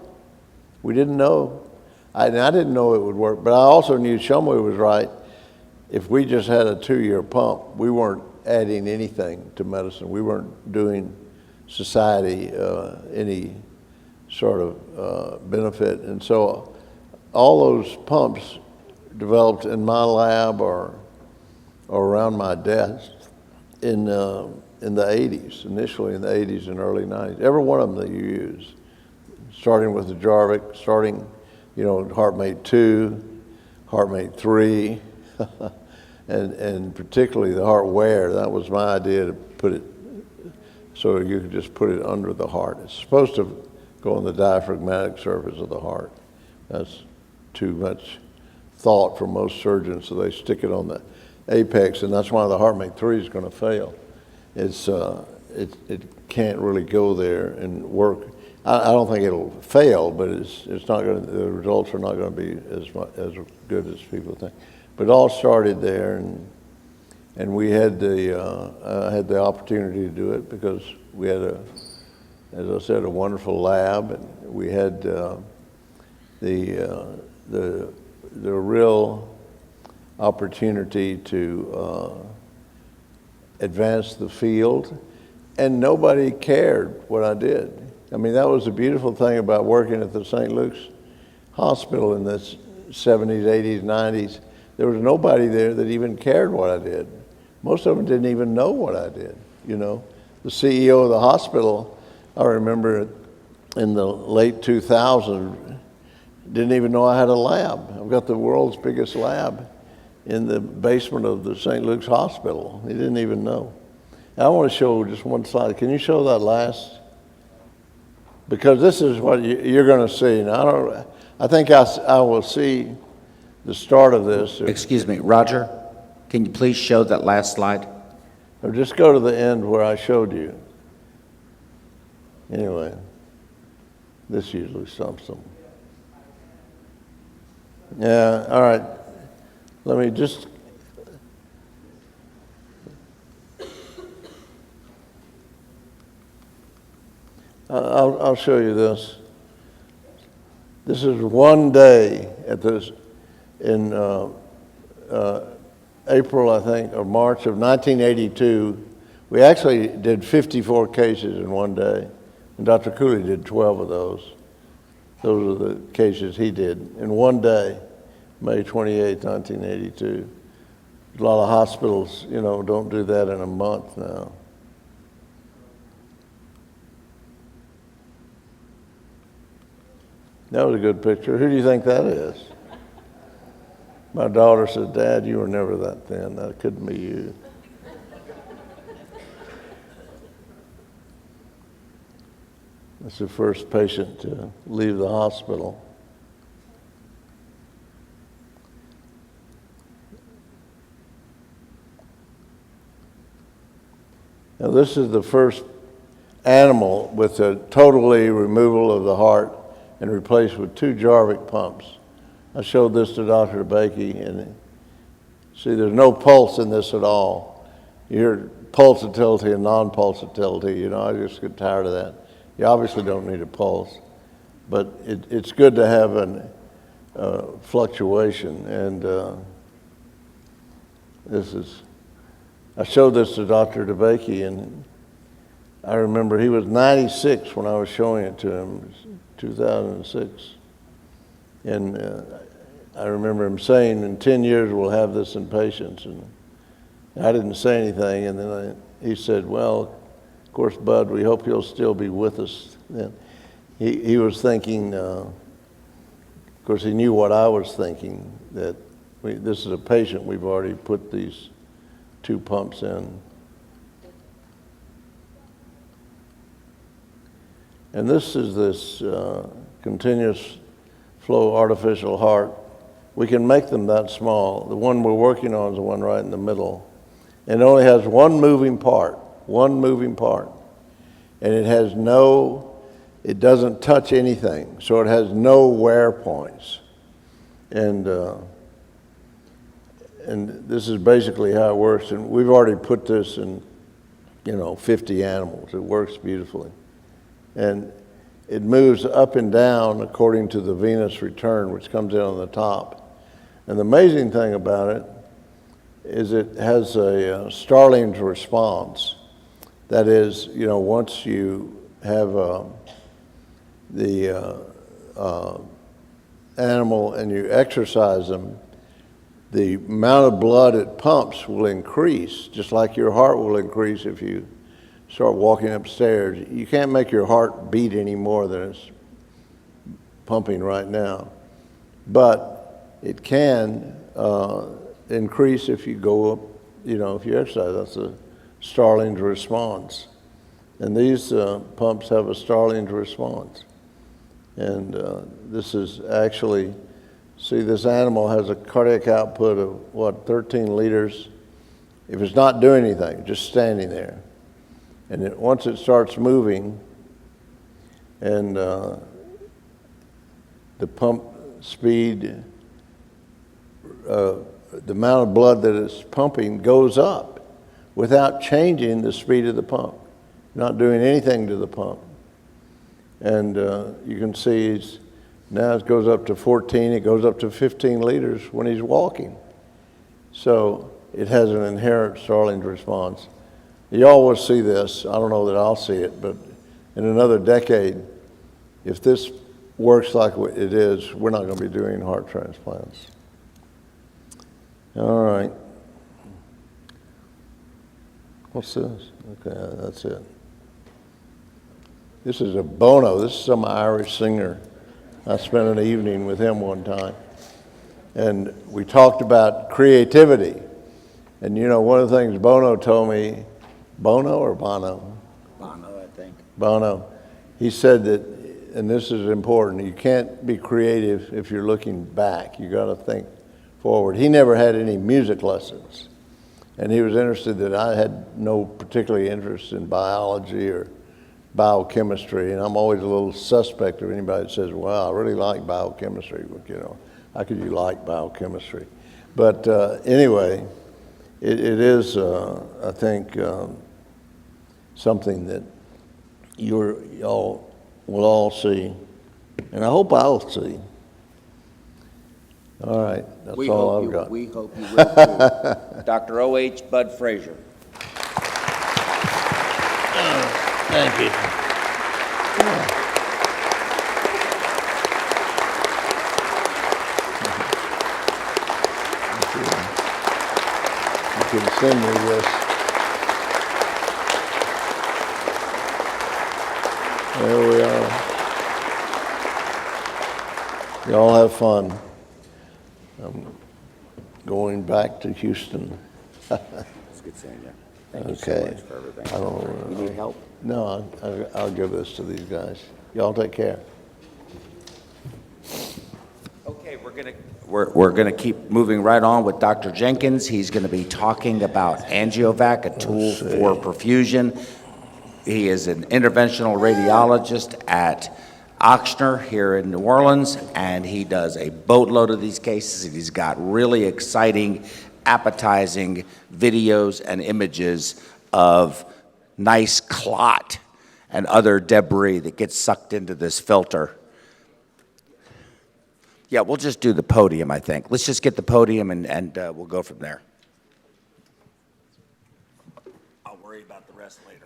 Speaker 3: We didn't know. I didn't know it would work, but I also knew Shumway was right. If we just had a 2-year pump, we weren't adding anything to medicine. We weren't doing society any sort of benefit. And so all those pumps developed in my lab or around my desk in the 80s, initially in the 80s and early 90s. Every one of them that you use, starting with the Jarvik, starting, HeartMate 2, HeartMate 3, and particularly the HeartWare. That was my idea, to put it so you could just put it under the heart. It's supposed to go on the diaphragmatic surface of the heart. That's too much thought for most surgeons, so they stick it on the apex, and that's why the HeartMate 3 is going to fail. It can't really go there and work. I don't think it'll fail, but it's not going. The results are not going to be as good as people think. But it all started there, and we had I had the opportunity to do it because we had as I said, a wonderful lab, and we had the real opportunity to advance the field, and nobody cared what I did. I mean, that was the beautiful thing about working at the St. Luke's Hospital in the 70s, 80s, 90s. There was nobody there that even cared what I did. Most of them didn't even know what I did, The CEO of the hospital, I remember in the late 2000s, didn't even know I had a lab. I've got the world's biggest lab in the basement of the St. Luke's Hospital. He didn't even know. I want to show just one slide. Can you show that last? Because this is what you're going to see. Now, I think I will see the start of this.
Speaker 1: Excuse me, Roger, can you please show that last slide?
Speaker 3: Or just go to the end where I showed you. Anyway, this usually sums them. Yeah, all right. Let me just... I'll show you this. This is one day at this, in April, I think, or March of 1982. We actually did 54 cases in one day, and Dr. Cooley did 12 of those. Those are the cases he did in one day, May 28, 1982. A lot of hospitals, don't do that in a month now. That was a good picture. Who do you think that is? My daughter said, "Dad, you were never that thin. That couldn't be you." That's the first patient to leave the hospital. Now, this is the first animal with a totally removal of the heart and replaced with 2 Jarvik pumps. I showed this to Dr. DeBakey, and see, there's no pulse in this at all. You hear pulsatility and non-pulsatility. I just get tired of that. You obviously don't need a pulse, but it's good to have a fluctuation. And I showed this to Dr. DeBakey, and I remember he was 96 when I was showing it to him. It was 2006. And I remember him saying, in 10 years we'll have this in patients. And I didn't say anything, and then he said, "Well, of course, Bud, we hope you'll still be with us." And he was thinking, of course, he knew what I was thinking, that this is a patient we've already put these 2 pumps in. And this is this continuous flow artificial heart. We can make them that small. The one we're working on is the one right in the middle. And it only has one moving part. And it doesn't touch anything, so it has no wear points. And this is basically how it works. And we've already put this in, 50 animals. It works beautifully. And it moves up and down according to the venous return, which comes in on the top. And the amazing thing about it is it has a Starling's response. That is, once you have the animal and you exercise them, the amount of blood it pumps will increase, just like your heart will increase if you start walking upstairs. You can't make your heart beat any more than it's pumping right now, but it can increase if you go up, if you exercise. That's a Starling's response. And these pumps have a Starling's response. And this is actually, see, this animal has a cardiac output of, 13 liters. If it's not doing anything, just standing there. And once it starts moving, and the pump speed, the amount of blood that it's pumping goes up without changing the speed of the pump, not doing anything to the pump. And you can see now it goes up to 14, it goes up to 15 liters when he's walking. So it has an inherent Starling's response. You always see this. I don't know that I'll see it, but in another decade, if this works like it is, we're not going to be doing heart transplants. All right. What's this? Okay, that's it. This is a Bono. This is some Irish singer. I spent an evening with him one time. And we talked about creativity. And one of the things Bono told me, Bono or Bono?
Speaker 1: Bono, I think.
Speaker 3: Bono. He said that, and this is important, you can't be creative if you're looking back. You got to think forward. He never had any music lessons. And he was interested that I had no particular interest in biology or biochemistry, and I'm always a little suspect of anybody that says, well, I really like biochemistry. How could you like biochemistry? But anyway, it is, I think, something that y'all will all see, and I hope I'll see. All right, that's all I've got.
Speaker 1: We hope you will too. Dr. O.H. Bud Frazier.
Speaker 3: Thank you. You can send me this. There we are. Y'all have fun. I'm going back to Houston.
Speaker 1: It's good seeing you. Thank you so
Speaker 3: Okay.
Speaker 1: much for everything.
Speaker 3: I don't
Speaker 1: You need help?
Speaker 3: No, I'll give this to these guys. Y'all take care.
Speaker 1: Okay, we're gonna keep moving right on with Dr. Jenkins. He's gonna be talking about AngioVac, a tool for perfusion. He is an interventional radiologist at Ochsner here in New Orleans, and he does a boatload of these cases, and he's got really exciting, appetizing videos and images of nice clot and other debris that gets sucked into this filter. Yeah, we'll just do the podium, I think. Let's just get the podium and we'll go from there. I'll worry about the rest later.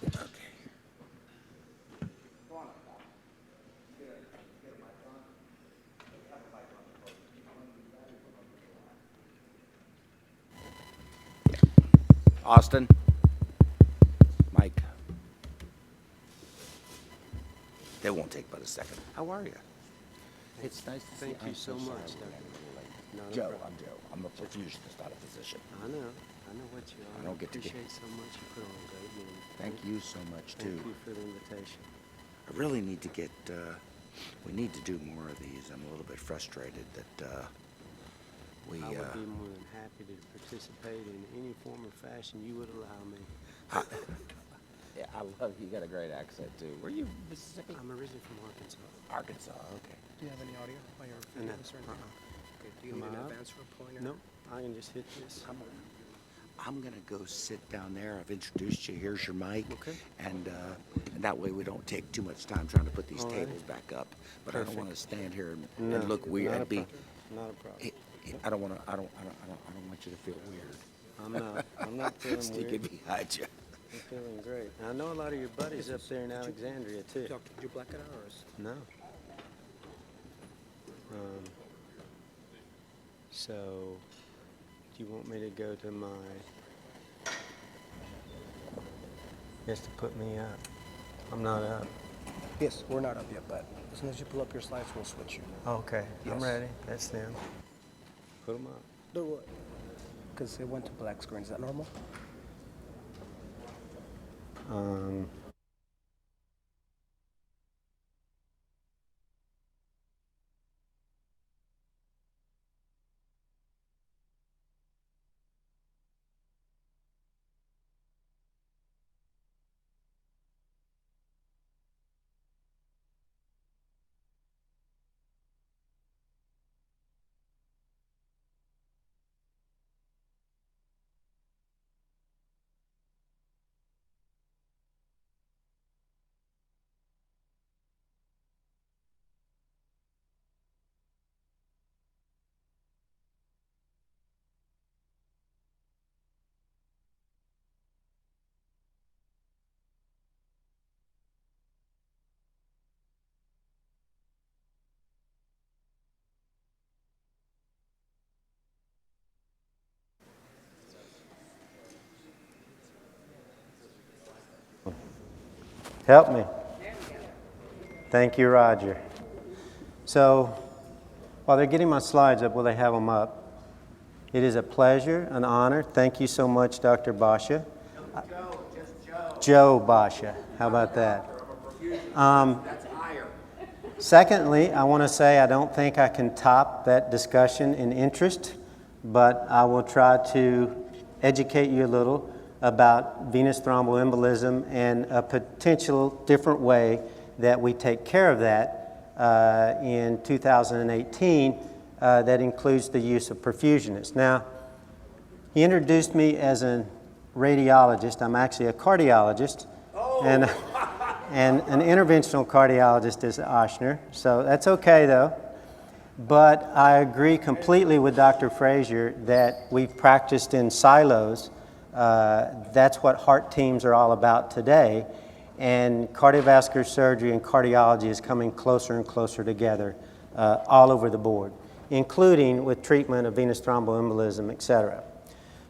Speaker 1: Okay. Austin? Mike? They won't take but a second. How are you? It's nice to see you.
Speaker 5: Thank you so much, Dr.
Speaker 1: Joe, I'm Joe. I'm a perfusionist, not a physician.
Speaker 5: I know what you are.
Speaker 1: I don't get to
Speaker 5: appreciate so much you put on, Dave.
Speaker 1: Thank you so much, too.
Speaker 5: Thank you for the invitation.
Speaker 1: I really need to get, we need to do more of these. I'm a little bit frustrated that we...
Speaker 5: I would be more than happy to participate in any form or fashion you would allow me.
Speaker 1: Yeah, I love you. You got a great accent, too. Were you Mississippi?
Speaker 5: I'm originally from Arkansas.
Speaker 1: Arkansas, okay.
Speaker 2: Do you have any audio while you're
Speaker 5: And
Speaker 2: doing this or anything? Okay, do you
Speaker 5: Am
Speaker 2: need an
Speaker 5: I up?
Speaker 2: advance or a pointer?
Speaker 5: No, I can just hit this.
Speaker 1: I'm gonna go sit down there. I've introduced you. Here's your mic.
Speaker 5: Okay.
Speaker 1: And that way we don't take too much time trying to put these
Speaker 5: All right.
Speaker 1: tables back up. But I
Speaker 5: Perfect.
Speaker 1: don't want to stand here
Speaker 5: No,
Speaker 1: and look weird
Speaker 5: not a
Speaker 1: and be.
Speaker 5: problem. Not a problem.
Speaker 1: I don't want to. I don't want you to feel weird.
Speaker 5: I'm not feeling
Speaker 1: Sticking
Speaker 5: weird.
Speaker 1: behind you.
Speaker 5: I'm feeling great. I know a lot of your buddies up there in Alexandria, too.
Speaker 2: Doctor, did you black it out or is...
Speaker 5: No. So, do you want me to go to my... Yes, to put me up. I'm not up.
Speaker 2: Yes, we're not up yet, but as soon as you pull up your slides, we'll switch you.
Speaker 5: Okay, I'm
Speaker 2: Yes.
Speaker 5: ready. That's them. Put them up.
Speaker 2: Do what? Because it went to black screen. Is that normal?
Speaker 5: Help me. Thank you, Roger. So, while they're getting my slides up, will they have them up? It is a pleasure, an honor. Thank you so much, Dr. Basha.
Speaker 1: Joe, just Joe.
Speaker 5: Joe Basha. How about that?
Speaker 1: That's higher.
Speaker 5: Secondly, I want to say I don't think I can top that discussion in interest, but I will try to educate you a little about venous thromboembolism and a potential different way that we take care of that in 2018 that includes the use of perfusionists. Now, he introduced me as a radiologist. I'm actually a cardiologist, and an interventional cardiologist is Ochsner, so that's okay though. But I agree completely with Dr. Frazier that we've practiced in silos. That's what heart teams are all about today, and cardiovascular surgery and cardiology is coming closer and closer together all over the board, including with treatment of venous thromboembolism, etc.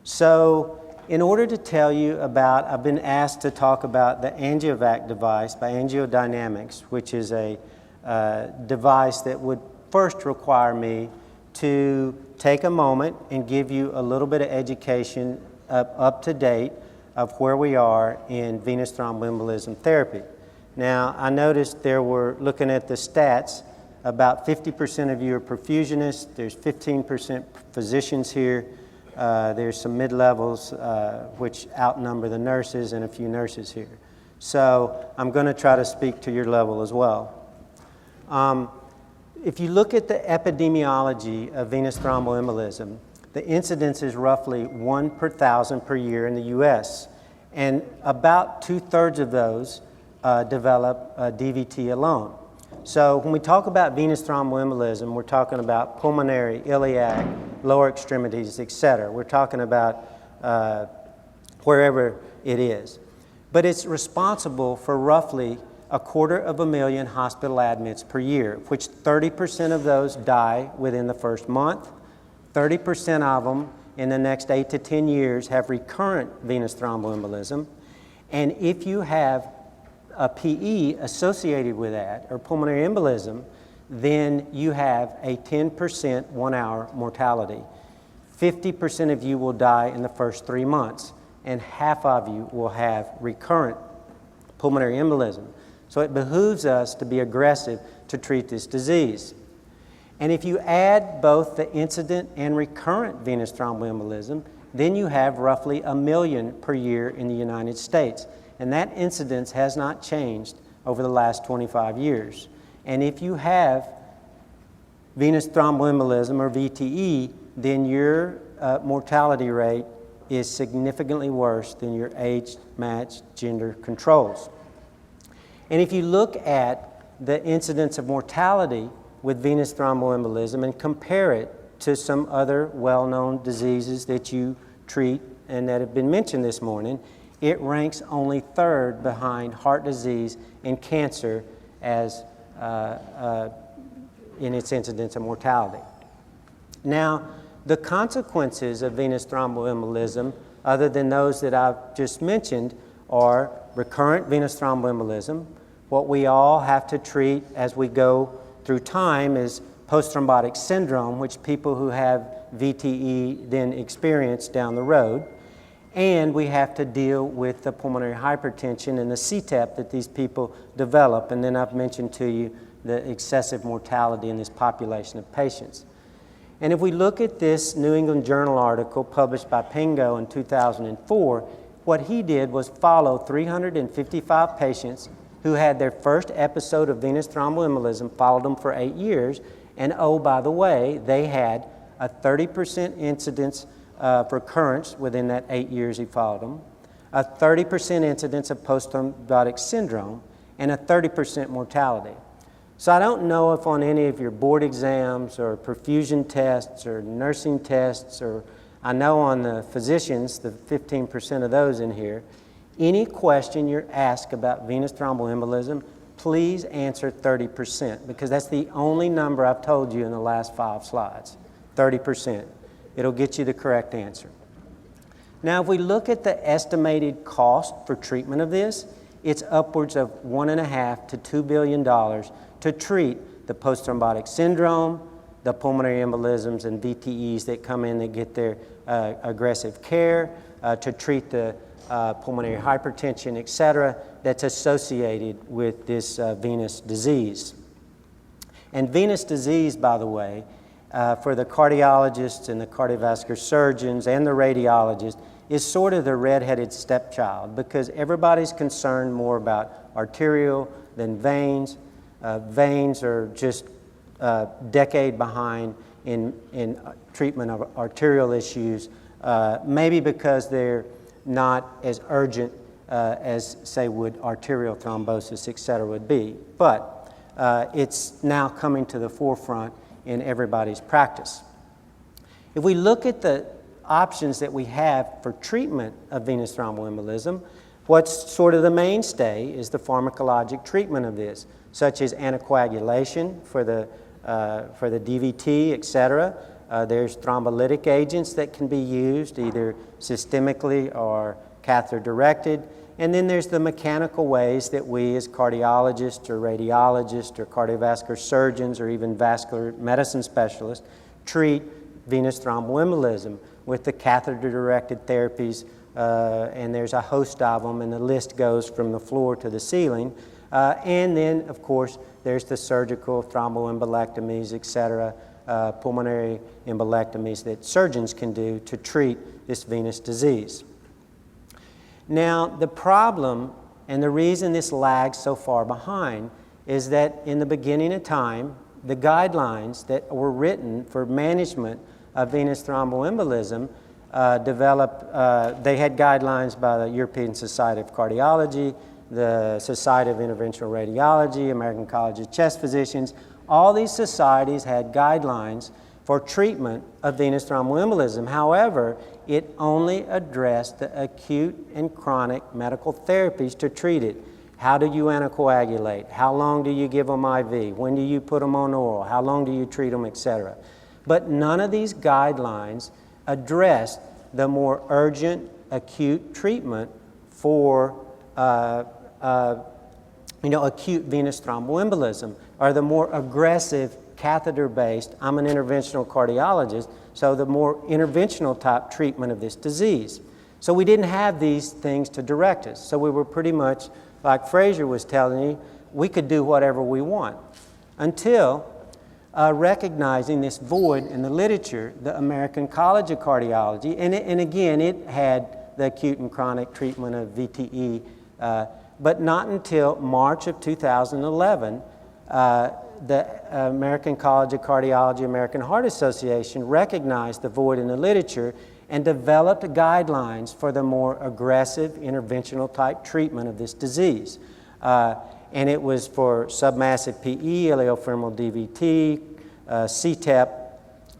Speaker 5: So, in order to tell you about, I've been asked to talk about the AngioVac device by AngioDynamics, which is a device that would first require me to take a moment and give you a little bit of education up to date of where we are in venous thromboembolism therapy. Now, I noticed there were, looking at the stats, about 50% of you are perfusionists, there's 15% physicians here, there's some mid-levels which outnumber the nurses and a few nurses here. So I'm going to try to speak to your level as well. If you look at the epidemiology of venous thromboembolism, the incidence is roughly 1 per 1,000 per year in the U.S., and about 2/3 of those develop DVT alone. So when we talk about venous thromboembolism, we're talking about pulmonary, iliac, lower extremities, etc. We're talking about wherever it is. But it's responsible for roughly 250,000 hospital admits per year, which 30% of those die within the first month. 30% of them in the next 8 to 10 years have recurrent venous thromboembolism. And if you have a PE associated with that, or pulmonary embolism, then you have a 10% 1-hour mortality. 50% of you will die in the first 3 months, and half of you will have recurrent pulmonary embolism. So it behooves us to be aggressive to treat this disease. And if you add both the incident and recurrent venous thromboembolism, then you have roughly 1 million per year in the United States. And that incidence has not changed over the last 25 years. And if you have venous thromboembolism or VTE, then your mortality rate is significantly worse than your age-matched gender controls. And if you look at the incidence of mortality with venous thromboembolism and compare it to some other well-known diseases that you treat and that have been mentioned this morning, it ranks only 3rd behind heart disease and cancer as in its incidence of mortality. Now, The consequences of venous thromboembolism, other than those that I've just mentioned, are recurrent venous thromboembolism. What we all have to treat as we go through time is post-thrombotic syndrome, which people who have VTE then experience down the road. And we have to deal with the pulmonary hypertension and the CTEP that these people develop. And then I've mentioned to you the excessive mortality in this population of patients. And if we look at this New England Journal article published by Pingo in 2004, what he did was follow 355 patients who had their first episode of venous thromboembolism, followed them for 8 years, and oh, by the way, they had a 30% incidence of recurrence within that 8 years he followed them, a 30% incidence of post-thrombotic syndrome, and a 30% mortality. So I don't know if on any of your board exams or perfusion tests or nursing tests, or I know on the physicians, the 15% of those in here, any question you're asked about venous thromboembolism, please answer 30%, because that's the only number I've told you in the last 5 slides, 30%. It'll get you the correct answer. Now, if we look at the estimated cost for treatment of this, it's upwards of $1.5 to $2 billion to treat the post-thrombotic syndrome, the pulmonary embolisms and VTEs that come in that get their aggressive care, to treat the pulmonary hypertension, etc., that's associated with this venous disease. And venous disease, by the way, for the cardiologists and the cardiovascular surgeons and the radiologists, is sort of the redheaded stepchild, because everybody's concerned more about arterial than veins. Veins are just a decade behind in treatment of arterial issues, maybe because they're not as urgent as, say, would arterial thrombosis, et cetera, would be. But it's now coming to the forefront in everybody's practice. If we look at the options that we have for treatment of venous thromboembolism, what's sort of the mainstay is the pharmacologic treatment of this, such as anticoagulation for the DVT, etc. There's thrombolytic agents that can be used either systemically or catheter-directed. And then there's the mechanical ways that we as cardiologists or radiologists or cardiovascular surgeons or even vascular medicine specialists treat venous thromboembolism with the catheter-directed therapies, and there's a host of them, and the list goes from the floor to the ceiling. And then, of course, there's the surgical thromboembolectomies, etc., pulmonary embolectomies that surgeons can do to treat this venous disease. Now, the problem and the reason this lags so far behind is that in the beginning of time, the guidelines that were written for management of venous thromboembolism they had guidelines by the European Society of Cardiology, the Society of Interventional Radiology, American College of Chest Physicians. All these societies had guidelines for treatment of venous thromboembolism. However, it only addressed the acute and chronic medical therapies to treat it. How do you anticoagulate? How long do you give them IV? When do you put them on oral? How long do you treat them, etc.? But none of these guidelines addressed the more urgent acute treatment for acute venous thromboembolism, or the more aggressive catheter-based, I'm an interventional cardiologist, so the more interventional type treatment of this disease. So we didn't have these things to direct us. So we were pretty much, like Fraser was telling you, we could do whatever we want. Until recognizing this void in the literature, the American College of Cardiology, and again, it had the acute and chronic treatment of VTE, but not until March of 2011, the American College of Cardiology, American Heart Association recognized the void in the literature and developed guidelines for the more aggressive interventional type treatment of this disease. And it was for submassive PE, iliofemoral DVT, CTEP,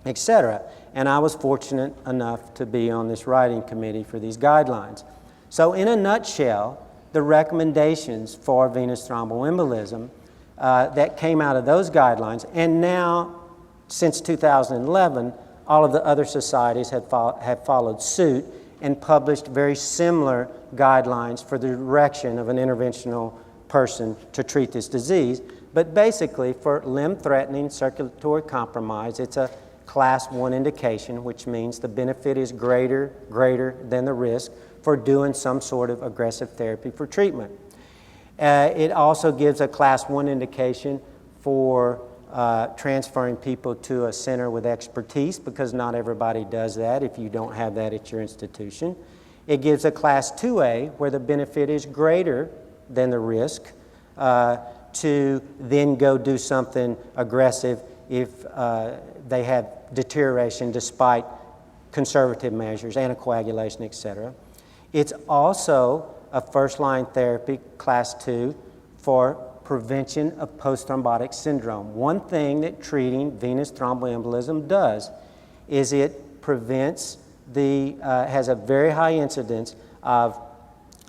Speaker 5: etc. And I was fortunate enough to be on this writing committee for these guidelines. So in a nutshell, the recommendations for venous thromboembolism that came out of those guidelines, and now since 2011, all of the other societies have followed suit and published very similar guidelines for the direction of an interventional person to treat this disease. But basically, for limb-threatening circulatory compromise, it's a Class 1 indication, which means the benefit is greater than the risk for doing some sort of aggressive therapy for treatment. It also gives a Class 1 indication for transferring people to a center with expertise, because not everybody does that if you don't have that at your institution. It gives a Class 2A where the benefit is greater than the risk to then go do something aggressive if they have deterioration despite conservative measures, anticoagulation, etc. It's also a first-line therapy, Class 2, for prevention of post-thrombotic syndrome. One thing that treating venous thromboembolism does is it prevents has a very high incidence of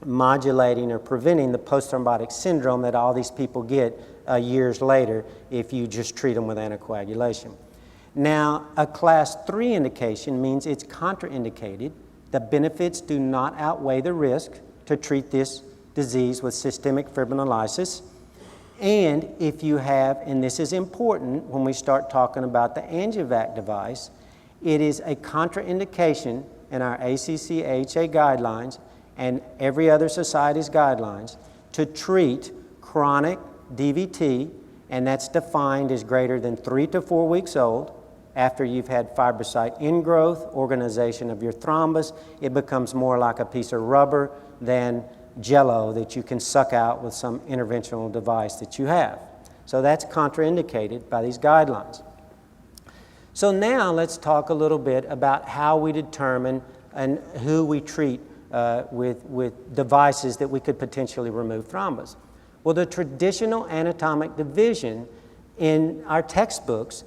Speaker 5: modulating or preventing the post-thrombotic syndrome that all these people get years later if you just treat them with anticoagulation. Now, a Class 3 indication means it's contraindicated. The benefits do not outweigh the risk to treat this disease with systemic fibrinolysis. And if you have, and this is important when we start talking about the AngioVac device, it is a contraindication in our ACC AHA guidelines and every other society's guidelines to treat chronic DVT, and that's defined as greater than 3 to 4 weeks old. After you've had fibrocyte ingrowth, organization of your thrombus, it becomes more like a piece of rubber than jello that you can suck out with some interventional device that you have. So that's contraindicated by these guidelines. So now let's talk a little bit about how we determine and who we treat with devices that we could potentially remove thrombus. Well, the traditional anatomic division in our textbooks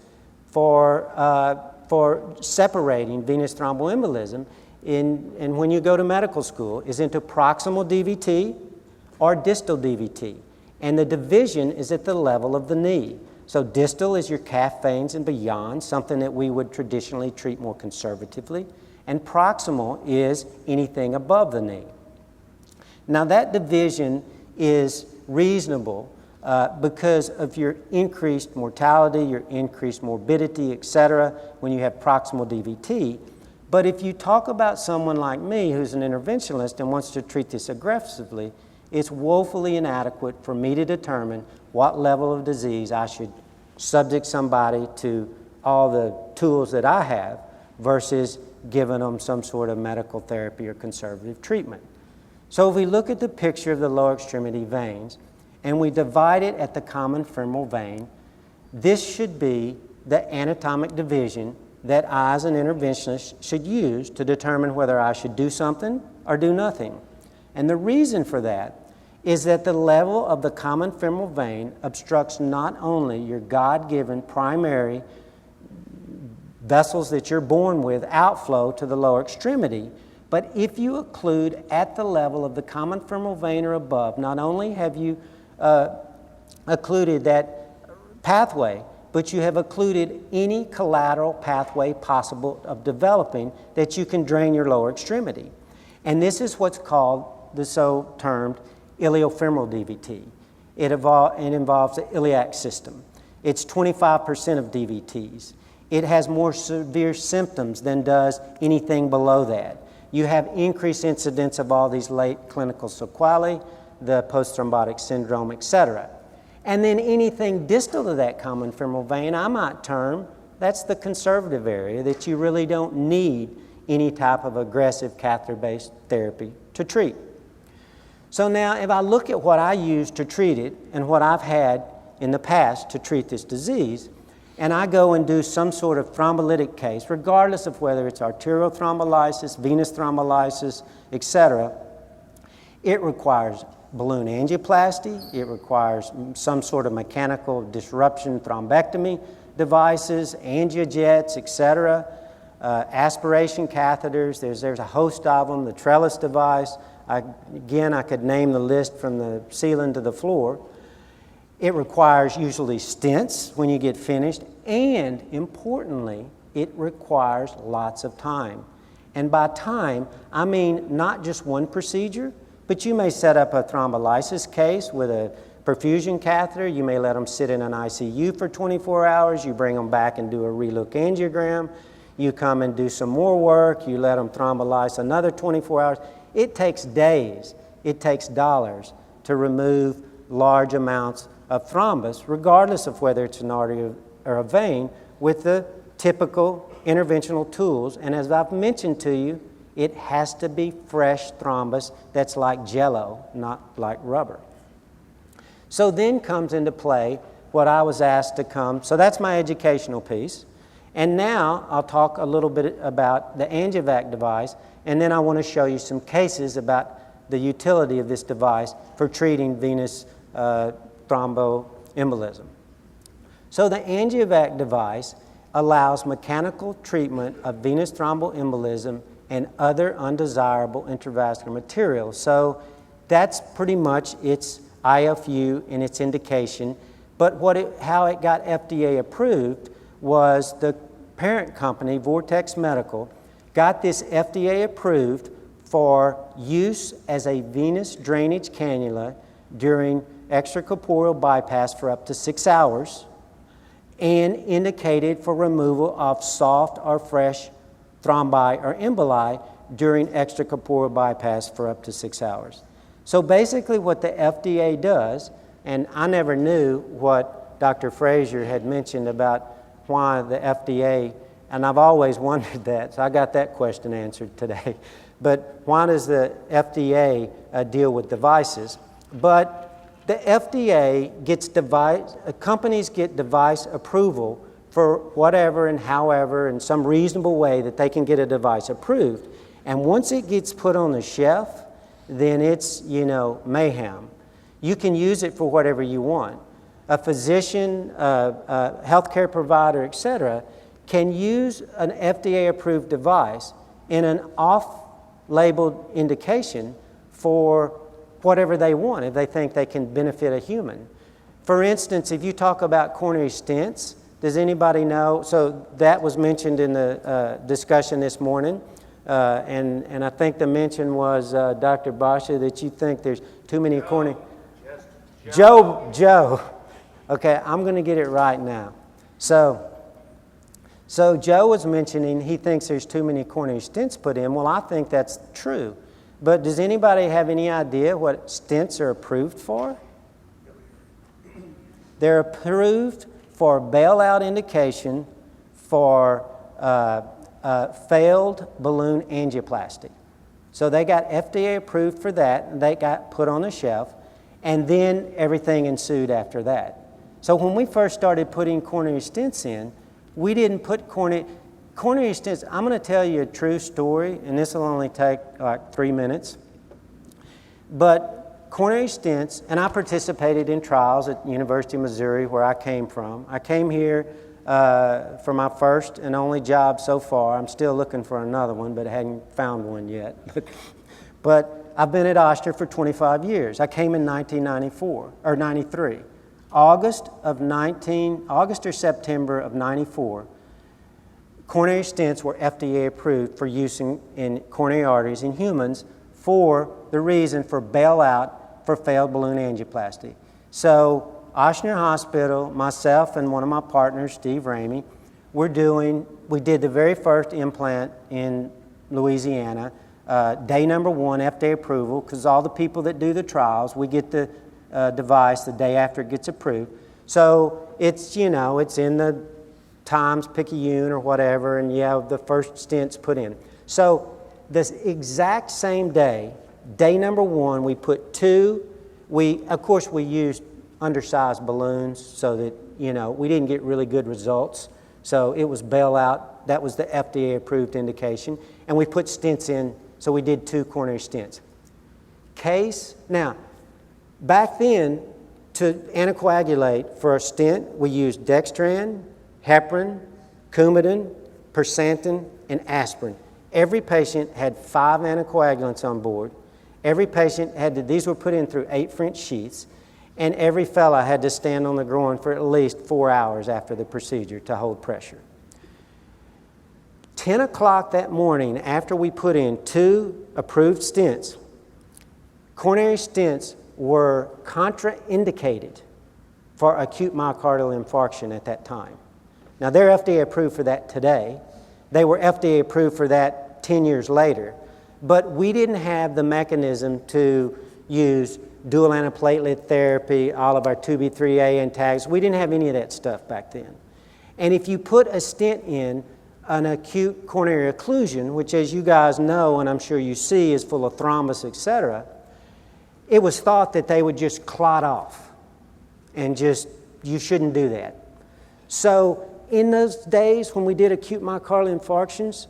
Speaker 5: for separating venous thromboembolism and when you go to medical school is into proximal DVT or distal DVT. And the division is at the level of the knee. So distal is your calf veins and beyond, something that we would traditionally treat more conservatively. And proximal is anything above the knee. Now that division is reasonable because of your increased mortality, your increased morbidity, etc., when you have proximal DVT. But if you talk about someone like me who's an interventionalist and wants to treat this aggressively, it's woefully inadequate for me to determine what level of disease I should subject somebody to all the tools that I have versus giving them some sort of medical therapy or conservative treatment. So if we look at the picture of the lower extremity veins and we divide it at the common femoral vein, this should be the anatomic division that I as an interventionist should use to determine whether I should do something or do nothing. And the reason for that is that the level of the common femoral vein obstructs not only your God-given primary vessels that you're born with outflow to the lower extremity, but if you occlude at the level of the common femoral vein or above, not only have you occluded that pathway, but you have occluded any collateral pathway possible of developing that you can drain your lower extremity. And this is what's called the so-termed iliofemoral DVT. It involves the iliac system. It's 25% of DVTs. It has more severe symptoms than does anything below that. You have increased incidence of all these late clinical sequelae, the post-thrombotic syndrome, etc. And then anything distal to that common femoral vein, I might term, that's the conservative area that you really don't need any type of aggressive catheter-based therapy to treat. So now if I look at what I use to treat it and what I've had in the past to treat this disease, and I go and do some sort of thrombolytic case, regardless of whether it's arterial thrombolysis, venous thrombolysis, etc., it requires balloon angioplasty, it requires some sort of mechanical disruption thrombectomy devices, angiojets, etc., aspiration catheters, there's a host of them, the trellis device. Again, I could name the list from the ceiling to the floor. It requires usually stents when you get finished, and importantly, it requires lots of time. And by time, I mean not just one procedure, but you may set up a thrombolysis case with a perfusion catheter. You may let them sit in an ICU for 24 hours. You bring them back and do a relook angiogram. You come and do some more work. You let them thrombolyse another 24 hours. It takes days. It takes dollars to remove large amounts of thrombus, regardless of whether it's an artery or a vein, with the typical interventional tools. And as I've mentioned to you, it has to be fresh thrombus that's like Jell-O, not like rubber. So then comes into play what I was asked to come. So that's my educational piece. And now I'll talk a little bit about the AngioVac device, and then I want to show you some cases about the utility of this device for treating venous thromboembolism. So the AngioVac device allows mechanical treatment of venous thromboembolism and other undesirable intravascular materials. So that's pretty much its IFU and its indication. But how it got FDA approved was the parent company, Vortex Medical, got this FDA approved for use as a venous drainage cannula during extracorporeal bypass for up to 6 hours, and indicated for removal of soft or fresh thrombi or emboli during extracorporeal bypass for up to 6 hours. So basically what the FDA does, and I never knew what Dr. Frazier had mentioned about why the FDA, and I've always wondered that, so I got that question answered today. But why does the FDA deal with devices? But the FDA gets companies get device approval for whatever and however in some reasonable way that they can get a device approved. And once it gets put on the shelf, then it's, mayhem. You can use it for whatever you want. A physician, a healthcare provider, etc., can use an FDA-approved device in an off-labeled indication for whatever they want, if they think they can benefit a human. For instance, if you talk about coronary stents, does anybody know? So that was mentioned in the discussion this morning, and I think the mention was, Dr. Basha, that you think there's too many coronary... Joe. Okay, I'm going to get it right now. So Joe was mentioning he thinks there's too many coronary stents put in. Well, I think that's true. But does anybody have any idea what stents are approved for? They're approved for bailout indication for failed balloon angioplasty. So they got FDA approved for that, and they got put on the shelf, and then everything ensued after that. So when we first started putting coronary stents in, we didn't put coronary stents. I'm going to tell you a true story, and this will only take like 3 minutes. But coronary stents, and I participated in trials at University of Missouri, where I came from. I came here for my first and only job so far. I'm still looking for another one, but I hadn't found one yet. But I've been at Oster for 25 years. I came in 1994, or 93. August or September of 94, coronary stents were FDA approved for use in coronary arteries in humans for the reason for bailout for failed balloon angioplasty. So Ochsner Hospital, myself and one of my partners, Steve Ramey, we did the very first implant in Louisiana, day number 1, FDA approval, because all the people that do the trials, we get the device the day after it gets approved. So it's, it's in the Times-Picayune or whatever, and you have the first stents put in. So this exact same day, day number 1, we put 2. Of course, we used undersized balloons so that, we didn't get really good results. So it was bailout. That was the FDA-approved indication. And we put stents in, so we did 2 coronary stents. Now, back then, to anticoagulate for a stent, we used dextran, heparin, Coumadin, Persantin, and aspirin. Every patient had 5 anticoagulants on board. Every patient these were put in through 8 French sheaths, and every fella had to stand on the groin for at least 4 hours after the procedure to hold pressure. 10 o'clock that morning, after we put in 2 approved stents, coronary stents were contraindicated for acute myocardial infarction at that time. Now, they're FDA approved for that today. They were FDA approved for that 10 years later. But we didn't have the mechanism to use dual antiplatelet therapy, all of our 2B3A antagonists. We didn't have any of that stuff back then. And if you put a stent in an acute coronary occlusion, which, as you guys know, and I'm sure you see, is full of thrombus, etc., it was thought that they would just clot off and just, you shouldn't do that. So in those days when we did acute myocardial infarctions,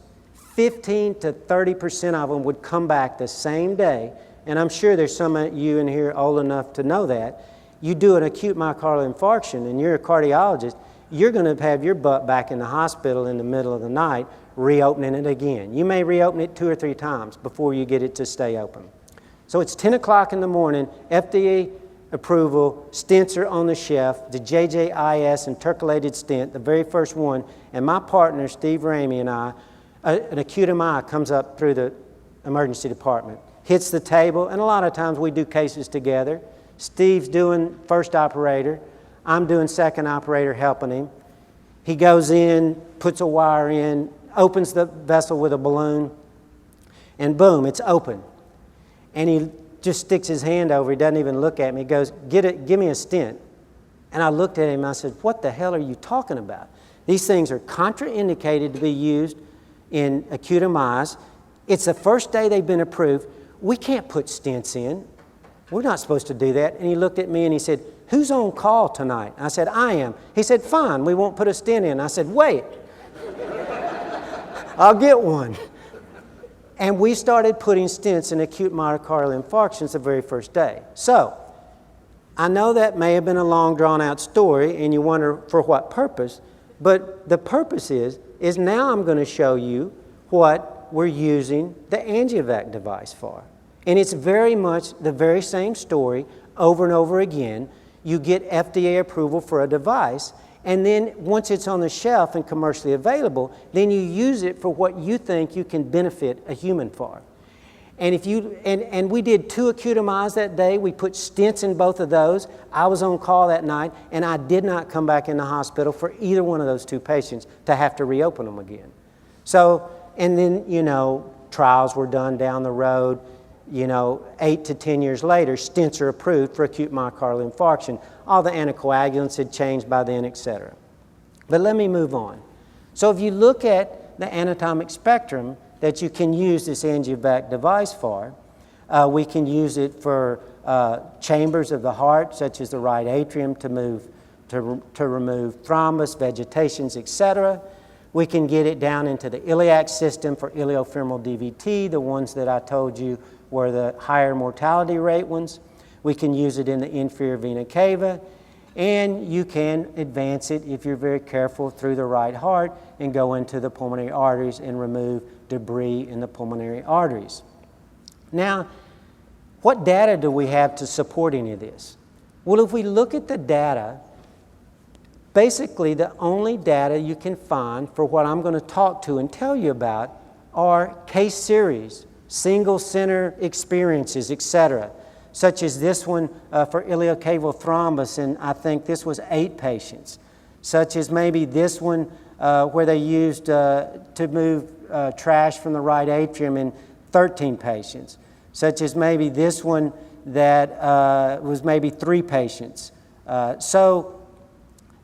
Speaker 5: 15 to 30% of them would come back the same day. And I'm sure there's some of you in here old enough to know that. You do an acute myocardial infarction and you're a cardiologist, you're going to have your butt back in the hospital in the middle of the night reopening it again. You may reopen it 2 or 3 times before you get it to stay open. So it's 10 o'clock in the morning, FDA approval, stents are on the shelf, the JJIS intercalated stent, the very first one, and my partner, Steve Ramey, and I, an acute MI comes up through the emergency department, hits the table, and a lot of times we do cases together. Steve's doing first operator, I'm doing second operator helping him. He goes in, puts a wire in, opens the vessel with a balloon, and boom, it's open. And he just sticks his hand over, he doesn't even look at me, he goes, give me a stent. And I looked at him and I said, what the hell are you talking about? These things are contraindicated to be used in acute MIs. It's the first day they've been approved. We can't put stents in. We're not supposed to do that. And he looked at me and he said, who's on call tonight? I said, I am. He said, fine, we won't put a stent in. I said, wait, I'll get one. And we started putting stents in acute myocardial infarctions the very first day. So, I know that may have been a long drawn-out story, and you wonder for what purpose, but the purpose is now I'm going to show you what we're using the AngioVac device for. And it's very much the very same story over and over again. You get FDA approval for a device, and then once it's on the shelf and commercially available, then you use it for what you think you can benefit a human for. And if you and we did 2 acute MIs that day. We put stents in both of those. I was on call that night, and I did not come back in the hospital for either one of those 2 patients to have to reopen them again. So, and then, you know, trials were done down the road. You know, 8 to 10 years later, stents are approved for acute myocardial infarction. All the anticoagulants had changed by then, etc. But let me move on. So if you look at the anatomic spectrum that you can use this AngioVac device for, we can use it for chambers of the heart, such as the right atrium, to remove thrombus, vegetations, etc. We can get it down into the iliac system for iliofemoral DVT, the ones that I told you were the higher mortality rate ones. We can use it in the inferior vena cava, and you can advance it, if you're very careful, through the right heart and go into the pulmonary arteries and remove debris in the pulmonary arteries. Now, what data do we have to support any of this? Well, if we look at the data, basically the only data you can find for what I'm going to talk to and tell you about are case series, single center experiences, etc., such as this one for iliocaval thrombus, and I think this was 8 patients, such as maybe this one where they used to move trash from the right atrium in 13 patients, such as maybe this one that was maybe 3 patients. So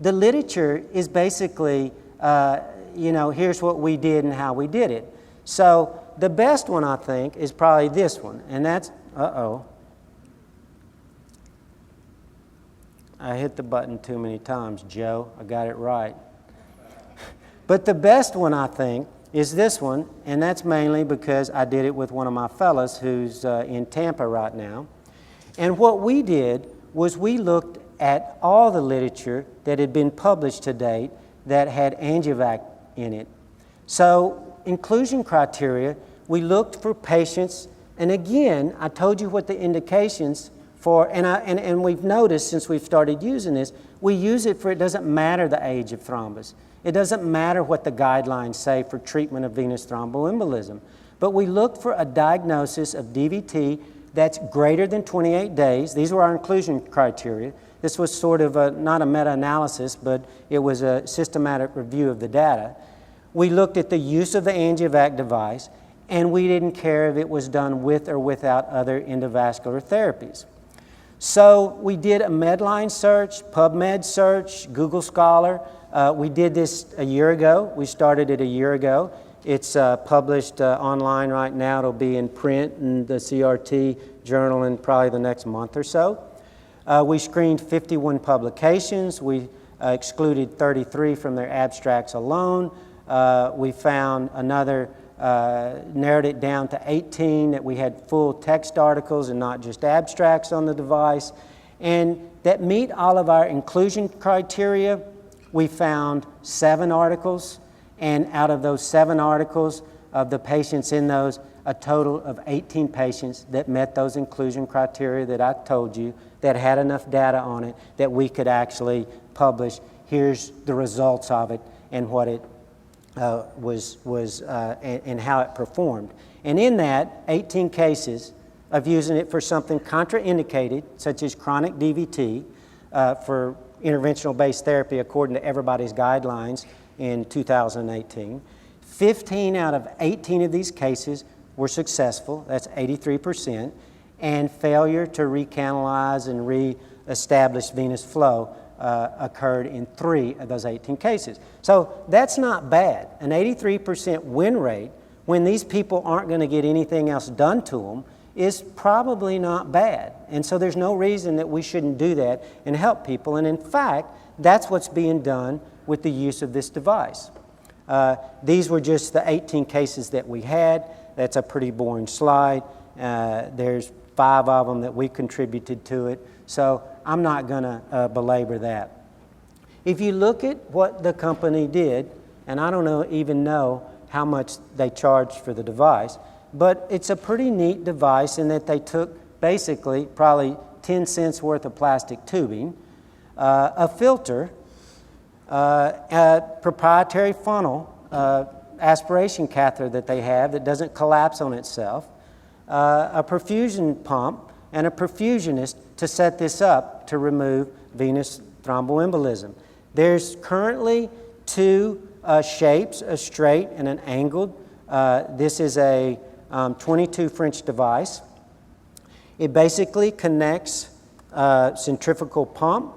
Speaker 5: the literature is basically, here's what we did and how we did it. So the best one, I think, is probably this one, and that's, I hit the button too many times, Joe. I got it right. But the best one, I think, is this one, and that's mainly because I did it with one of my fellows who's in Tampa right now. And what we did was we looked at all the literature that had been published to date that had AngioVac in it. So inclusion criteria, we looked for patients, and again, I told you what the indications and we've noticed since we've started using this, we use it for, it doesn't matter the age of thrombus. It doesn't matter what the guidelines say for treatment of venous thromboembolism. But we looked for a diagnosis of DVT that's greater than 28 days. These were our inclusion criteria. This was sort of not a meta-analysis, but it was a systematic review of the data. We looked at the use of the AngioVac device, and we didn't care if it was done with or without other endovascular therapies. So we did a Medline search, PubMed search, Google Scholar. We did this a year ago. We started it a year ago. It's published online right now. It'll be in print in the CRT journal in probably the next month or so. We screened 51 publications. We excluded 33 from their abstracts alone. We found another, narrowed it down to 18 that we had full text articles and not just abstracts on the device, and that meet all of our inclusion criteria. We found 7 articles, and out of those 7 articles, of the patients in those, a total of 18 patients that met those inclusion criteria that I told you, that had enough data on it that we could actually publish. Here's the results of it and what it and how it performed. And in that, 18 cases of using it for something contraindicated, such as chronic DVT, for interventional-based therapy according to everybody's guidelines in 2018. 15 out of 18 of these cases were successful, that's 83%, and failure to recanalize and re-establish venous flow occurred in 3 of those 18 cases. So that's not bad. An 83% win rate when these people aren't going to get anything else done to them is probably not bad. And so there's no reason that we shouldn't do that and help people. And in fact, that's what's being done with the use of this device. These were just the 18 cases that we had. That's a pretty boring slide. There's 5 of them that we contributed to it. So I'm not going to belabor that. If you look at what the company did, and I don't even know how much they charged for the device, but it's a pretty neat device in that they took basically probably 10 cents worth of plastic tubing, a filter, a proprietary funnel, aspiration catheter that they have that doesn't collapse on itself, a perfusion pump, and a perfusionist to set this up to remove venous thromboembolism. There's currently 2 shapes, a straight and an angled. This is a 22 French device. It basically connects centrifugal pump,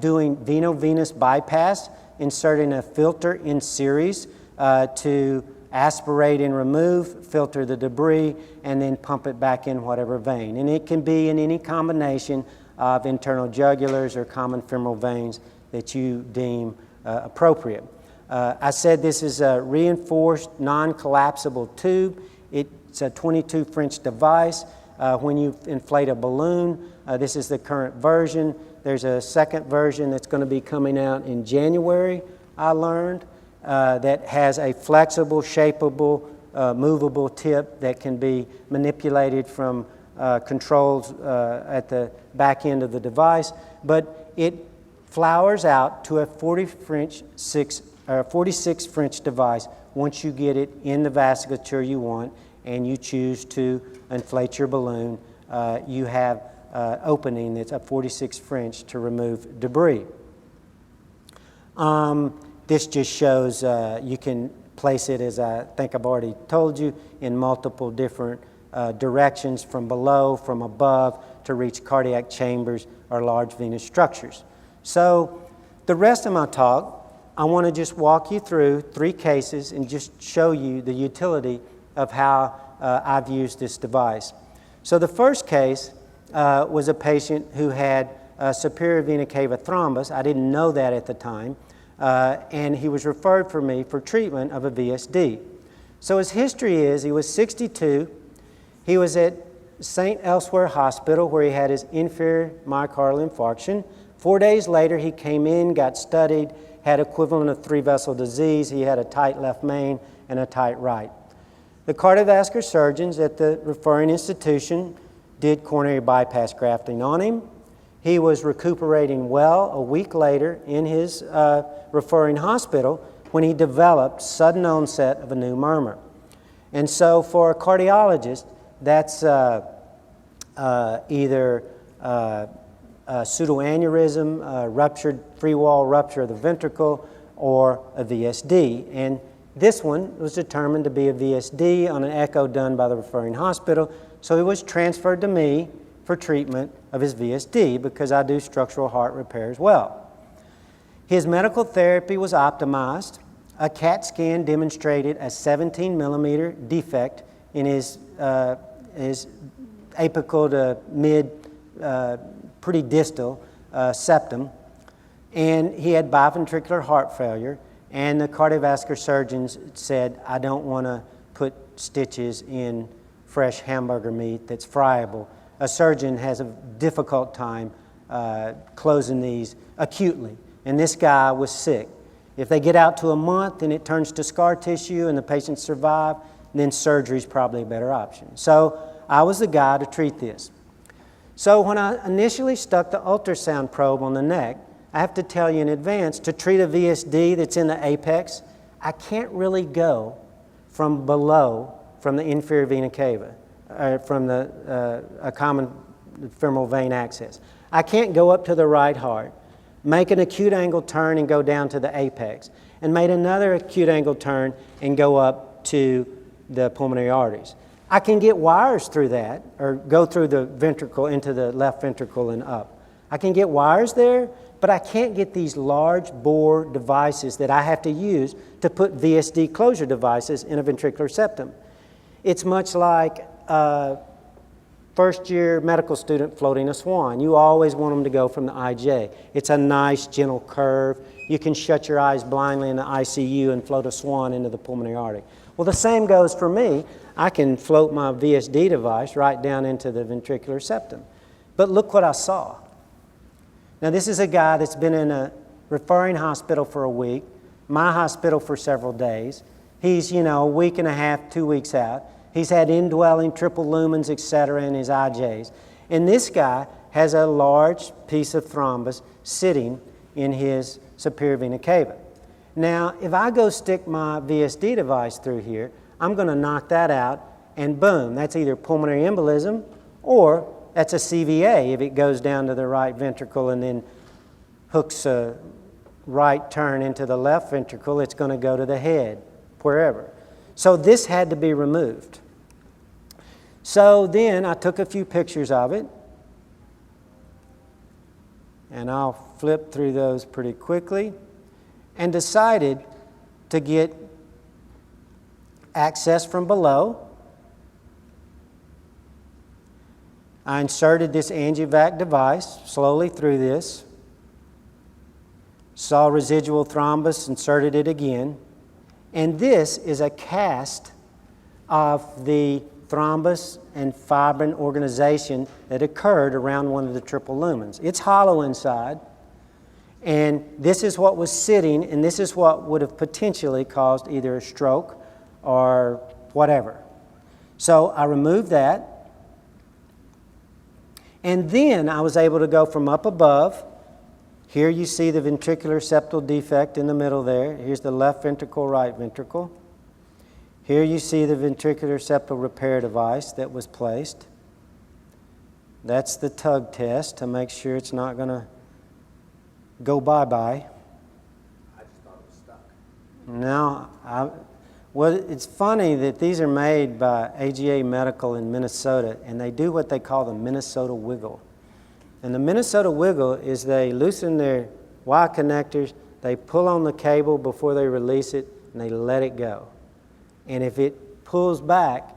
Speaker 5: doing veno-venous bypass, inserting a filter in series to aspirate and remove, filter the debris, and then pump it back in whatever vein. And it can be in any combination of internal jugulars or common femoral veins that you deem appropriate. I said this is a reinforced, non-collapsible tube. It's a 22 French device. When you inflate a balloon, this is the current version. There's a second version that's going to be coming out in January, I learned, that has a flexible, shapeable, movable tip that can be manipulated from controls at the back end of the device. But it flowers out to a 46 French device once you get it in the vasculature you want and you choose to inflate your balloon. You have opening that's a 46 French to remove debris. This just shows you can place it, as I think I've already told you, in multiple different directions, from below, from above, to reach cardiac chambers or large venous structures. So the rest of my talk, I want to just walk you through 3 cases and just show you the utility of how I've used this device. So the first case was a patient who had superior vena cava thrombus. I didn't know that at the time. And he was referred for me for treatment of a VSD. So his history is he was 62. He was at St. Elsewhere Hospital where he had his inferior myocardial infarction. 4 days later, he came in, got studied, had equivalent of 3-vessel disease. He had a tight left main and a tight right. The cardiovascular surgeons at the referring institution did coronary bypass grafting on him. He was recuperating well a week later in his referring hospital when he developed sudden onset of a new murmur. And so for a cardiologist, that's either pseudoaneurysm, ruptured free wall rupture of the ventricle, or a VSD. And this one was determined to be a VSD on an echo done by the referring hospital, so he was transferred to me for treatment of his VSD because I do structural heart repair as well. His medical therapy was optimized. A CAT scan demonstrated a 17 millimeter defect in his apical to mid, pretty distal septum, and he had biventricular heart failure, and the cardiovascular surgeons said, I don't want to put stitches in fresh hamburger meat that's friable. A surgeon has a difficult time closing these acutely, and this guy was sick. If they get out to a month and it turns to scar tissue and the patient survive, then surgery is probably a better option. So I was the guy to treat this. So when I initially stuck the ultrasound probe on the neck, I have to tell you in advance, to treat a VSD that's in the apex, I can't really go from below, from the inferior vena cava, from a common femoral vein access. I can't go up to the right heart, make an acute angle turn and go down to the apex, and make another acute angle turn and go up to the pulmonary arteries. I can get wires through that, or go through the ventricle into the left ventricle and up. I can get wires there, but I can't get these large bore devices that I have to use to put VSD closure devices in a ventricular septum. It's much like a first-year medical student floating a swan. You always want them to go from the IJ. It's a nice, gentle curve. You can shut your eyes blindly in the ICU and float a swan into the pulmonary artery. Well, the same goes for me. I can float my VSD device right down into the ventricular septum. But look what I saw. Now, this is a guy that's been in a referring hospital for a week, my hospital for several days. He's, a week and a half, 2 weeks out. He's had indwelling triple lumens, et cetera, in his IJs. And this guy has a large piece of thrombus sitting in his superior vena cava. Now, if I go stick my VSD device through here, I'm going to knock that out, and boom, that's either pulmonary embolism or that's a CVA if it goes down to the right ventricle and then hooks a right turn into the left ventricle. It's going to go to the head, wherever. So this had to be removed. So then I took a few pictures of it, and I'll flip through those pretty quickly, and decided to get access from below. I inserted this angiovac device slowly through this, saw residual thrombus, inserted it again, and this is a cast of the thrombus and fibrin organization that occurred around one of the triple lumens. It's hollow inside, and this is what was sitting, and this is what would have potentially caused either a stroke or whatever. So I removed that, and then I was able to go from up above. Here you see the ventricular septal defect in the middle there. Here's the left ventricle, right ventricle. Here you see the ventricular septal repair device that was placed. That's the tug test to make sure it's not going to go bye-bye.
Speaker 1: I just thought it was stuck.
Speaker 5: No, well, it's funny that these are made by AGA Medical in Minnesota, and they do what they call the Minnesota wiggle. And the Minnesota wiggle is they loosen their Y connectors, they pull on the cable before they release it, and they let it go. And if it pulls back,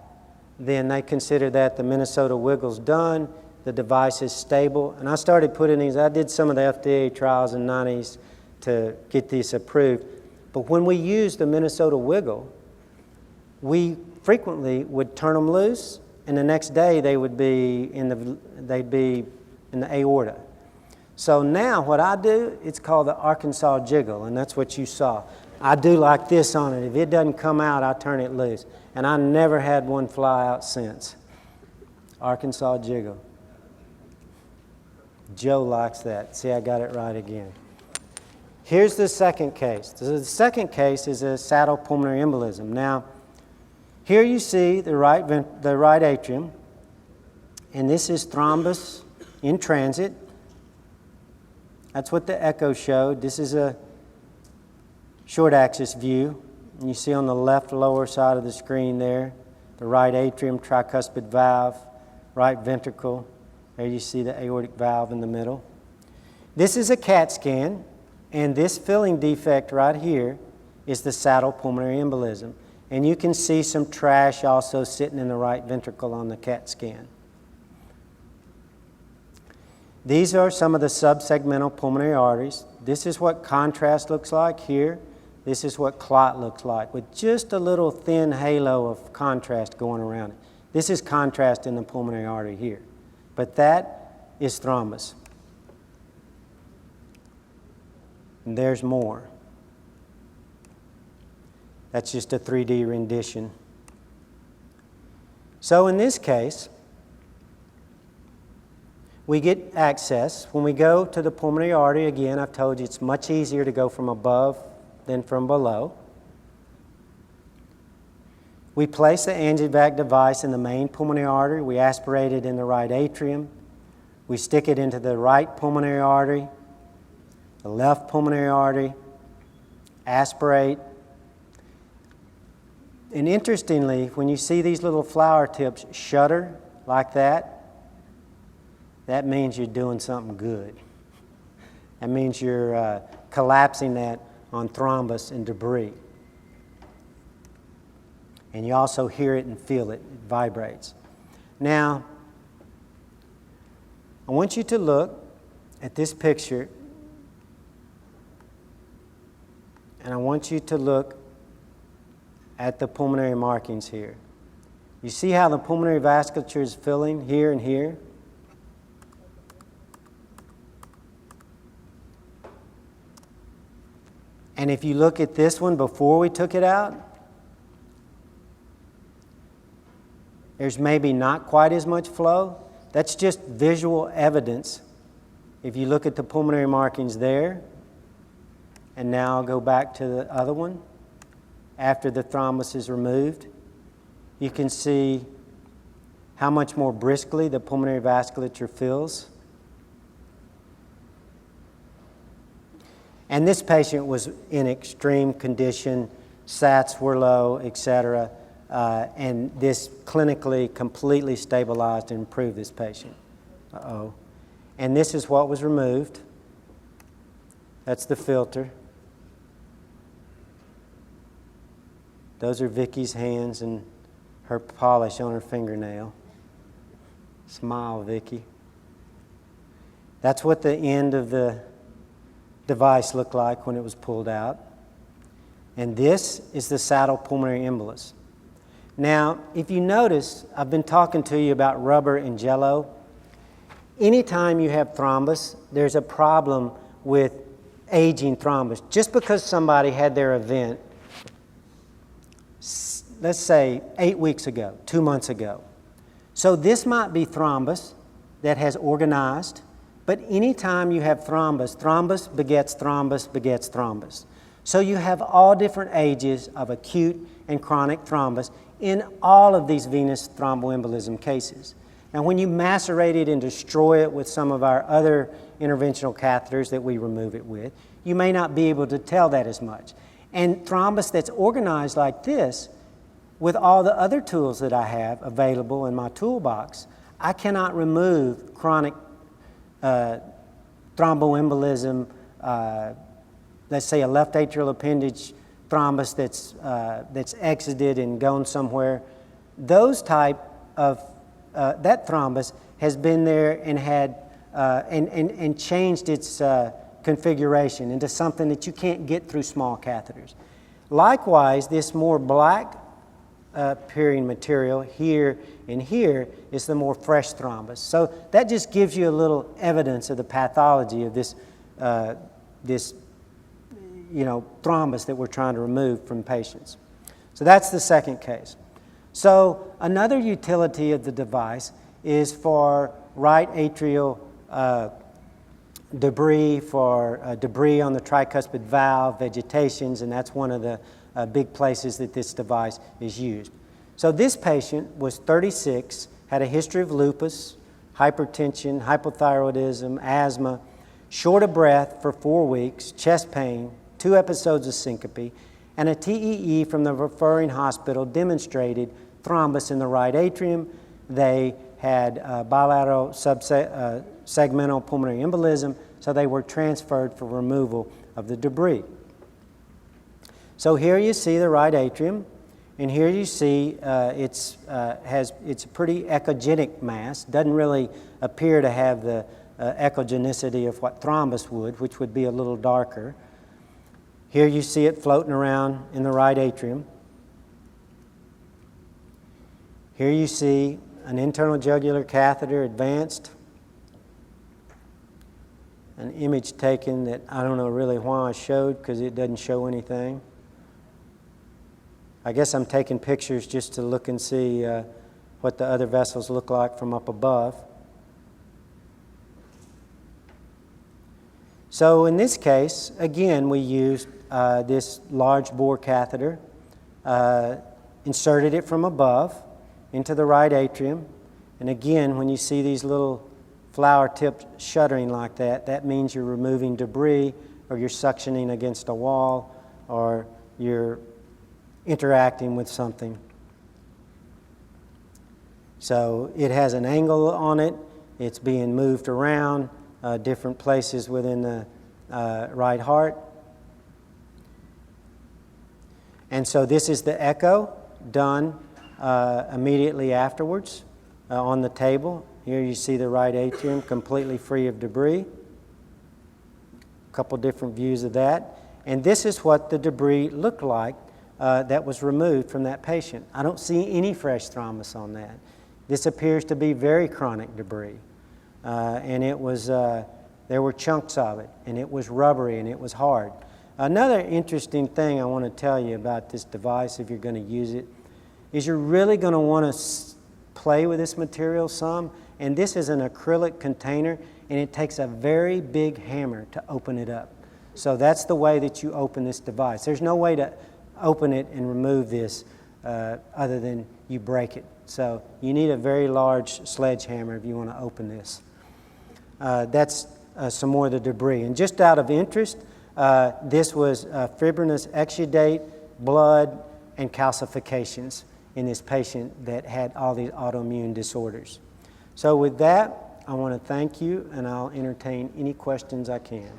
Speaker 5: then they consider that the Minnesota wiggle's done, the device is stable. And I started putting these, I did some of the FDA trials in the 90s to get these approved. But when we used the Minnesota wiggle, we frequently would turn them loose, and the next day they would be they'd be in the aorta. So now what I do, it's called the Arkansas jiggle, and that's what you saw. I do like this on it. If it doesn't come out, I turn it loose. And I never had one fly out since. Arkansas jiggle. Joe likes that. See, I got it right again. Here's the second case. The second case is a saddle pulmonary embolism. Now, here you see the right atrium, and this is thrombus in transit. That's what the echo showed. This is a short axis view. And you see on the left lower side of the screen there, the right atrium, tricuspid valve, right ventricle. There you see the aortic valve in the middle. This is a CAT scan, and this filling defect right here is the saddle pulmonary embolism. And you can see some trash also sitting in the right ventricle on the CAT scan. These are some of the subsegmental pulmonary arteries. This is what contrast looks like here. This is what clot looks like, with just a little thin halo of contrast going around it. This is contrast in the pulmonary artery here. But that is thrombus. And there's more. That's just a 3D rendition. So in this case, we get access. When we go to the pulmonary artery, again, I've told you it's much easier to go from above than from below. We place the angiovac device in the main pulmonary artery. We aspirate it in the right atrium. We stick it into the right pulmonary artery, the left pulmonary artery, aspirate. And interestingly, when you see these little flower tips shudder like that, that means you're doing something good. That means you're collapsing that on thrombus and debris. And you also hear it and feel it. It vibrates. Now, I want you to look at this picture, and I want you to look at the pulmonary markings here. You see how the pulmonary vasculature is filling here and here? And if you look at this one before we took it out, there's maybe not quite as much flow. That's just visual evidence. If you look at the pulmonary markings there, and now I'll go back to the other one, after the thrombus is removed, you can see how much more briskly the pulmonary vasculature fills. And this patient was in extreme condition, SATs were low, etc., and this clinically completely stabilized and improved this patient. Uh-oh. And this is what was removed. That's the filter. Those are Vicky's hands and her polish on her fingernail. Smile, Vicky. That's what the end of the device looked like when it was pulled out. And this is the saddle pulmonary embolus. Now, if you notice, I've been talking to you about rubber and jello. Anytime you have thrombus, there's a problem with aging thrombus. Just because somebody had their event, let's say 8 weeks ago, 2 months ago. So this might be thrombus that has organized, but anytime you have thrombus, thrombus begets thrombus begets thrombus. So you have all different ages of acute and chronic thrombus in all of these venous thromboembolism cases. Now when you macerate it and destroy it with some of our other interventional catheters that we remove it with, you may not be able to tell that as much. And thrombus that's organized like this, with all the other tools that I have available in my toolbox, I cannot remove chronic thromboembolism, let's say a left atrial appendage thrombus that's exited and gone somewhere. Those type of, that thrombus has been there and had, and changed its configuration into something that you can't get through small catheters. Likewise, this more black appearing material here and here is the more fresh thrombus. So that just gives you a little evidence of the pathology of this, thrombus that we're trying to remove from patients. So that's the second case. So another utility of the device is for right atrial debris, for debris on the tricuspid valve, vegetations, and that's one of the big places that this device is used. So this patient was 36, had a history of lupus, hypertension, hypothyroidism, asthma, short of breath for 4 weeks, chest pain, 2 episodes of syncope, and a TEE from the referring hospital demonstrated thrombus in the right atrium. They had bilateral segmental pulmonary embolism, so they were transferred for removal of the debris. So here you see the right atrium, and here you see it's a pretty echogenic mass. Doesn't really appear to have the echogenicity of what thrombus would, which would be a little darker. Here you see it floating around in the right atrium. Here you see an internal jugular catheter advanced. An image taken that I don't know really why I showed, because it doesn't show anything. I guess I'm taking pictures just to look and see what the other vessels look like from up above. So in this case, again, we used this large bore catheter, inserted it from above into the right atrium. And again, when you see these little flower tips shuttering like that, that means you're removing debris, or you're suctioning against a wall, or you're interacting with something. So it has an angle on it. It's being moved around different places within the right heart. And so this is the echo done immediately afterwards on the table. Here you see the right atrium completely free of debris. A couple different views of that. And this is what the debris looked like that was removed from that patient. I don't see any fresh thrombus on that. This appears to be very chronic debris. And it was, there were chunks of it, and it was rubbery, and it was hard. Another interesting thing I want to tell you about this device, if you're going to use it, is you're really going to want to play with this material some. And this is an acrylic container, and it takes a very big hammer to open it up. So that's the way that you open this device. There's no way to open it and remove this other than you break it. So you need a very large sledgehammer if you want to open this. That's some more of the debris. And just out of interest, this was fibrinous exudate, blood, and calcifications in this patient that had all these autoimmune disorders. So with that, I want to thank you, and I'll entertain any questions I can.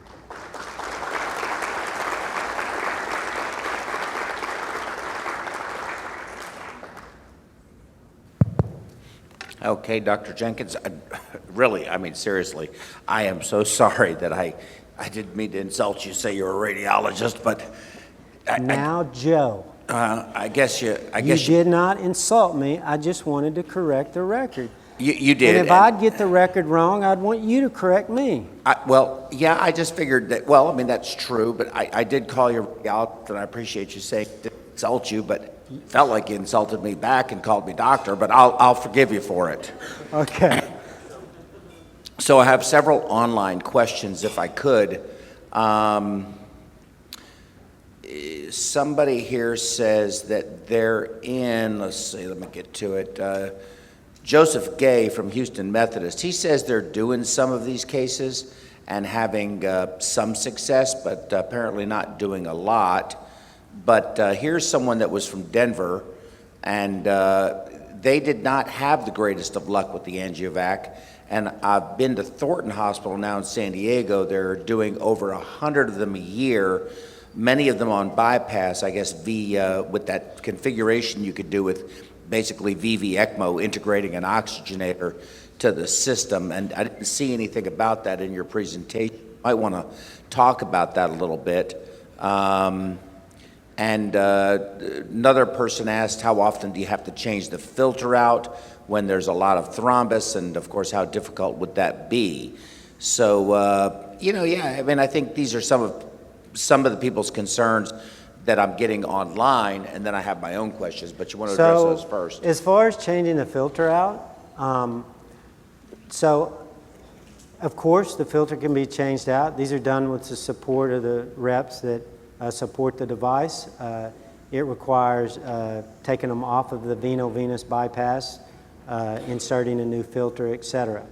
Speaker 1: Okay, Dr. Jenkins, really, I mean, seriously, I am so sorry that I didn't mean to insult you, say you're a radiologist, but...
Speaker 5: Joe.
Speaker 1: I guess you
Speaker 5: did not insult me. I just wanted to correct the record.
Speaker 1: You did.
Speaker 5: And if I'd get the record wrong, I'd want you to correct me.
Speaker 1: I just figured that, well, I mean, that's true, but I did call you out, and I appreciate you saying to insult you, but it felt like you insulted me back and called me doctor, but I'll forgive you for it.
Speaker 5: Okay.
Speaker 1: So I have several online questions, if I could. Somebody here says that they're in, let's see, let me get to it. Joseph Gay from Houston Methodist, he says they're doing some of these cases and having some success, but apparently not doing a lot. But here's someone that was from Denver, and they did not have the greatest of luck with the AngioVac. And I've been to Thornton Hospital now in San Diego. They're doing over 100 of them a year, many of them on bypass, I guess, with that configuration you could do with basically VV ECMO, integrating an oxygenator to the system. And I didn't see anything about that in your presentation. You might want to talk about that a little bit. Another person asked, how often do you have to change the filter out when there's a lot of thrombus? And of course, how difficult would that be? So, I mean, I think these are some of the people's concerns that I'm getting online, and then I have my own questions, but you want to address those first.
Speaker 5: As far as changing the filter out, So, of course, the filter can be changed out. These are done with the support of the reps that support the device. It requires taking them off of the veno-venous bypass, inserting a new filter, etc.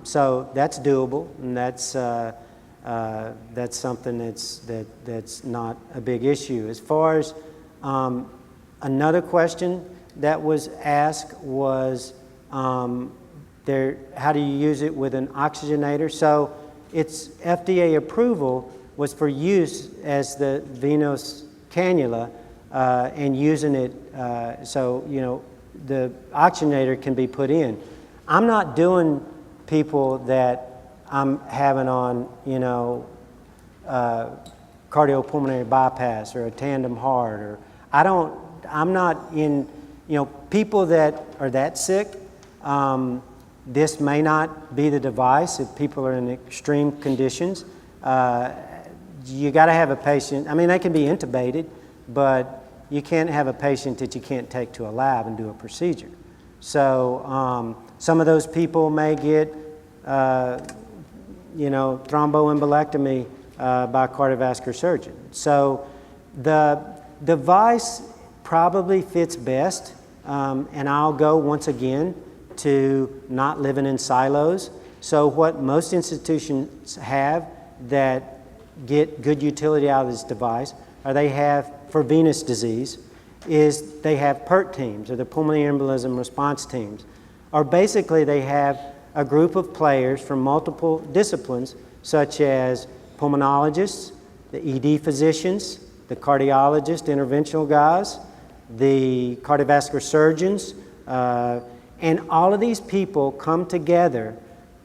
Speaker 5: So that's doable, and that's something that's not a big issue. As far as another question that was asked was how do you use it with an oxygenator? So its FDA approval was for use as the venous cannula and using it so the oxygenator can be put in. I'm not doing people that I'm having on cardiopulmonary bypass or a tandem heart, or I'm not in people that are that sick. This may not be the device if people are in extreme conditions. You got to have a patient. I mean, they can be intubated, but you can't have a patient that you can't take to a lab and do a procedure. So some of those people may get, thromboembolectomy by a cardiovascular surgeon. So the device probably fits best, and I'll go once again to not living in silos. So what most institutions have that get good utility out of this device, or they have for venous disease, is they have PERT teams, or the pulmonary embolism response teams. Or basically they have a group of players from multiple disciplines, such as pulmonologists, the ED physicians, the cardiologists, interventional guys, the cardiovascular surgeons, and all of these people come together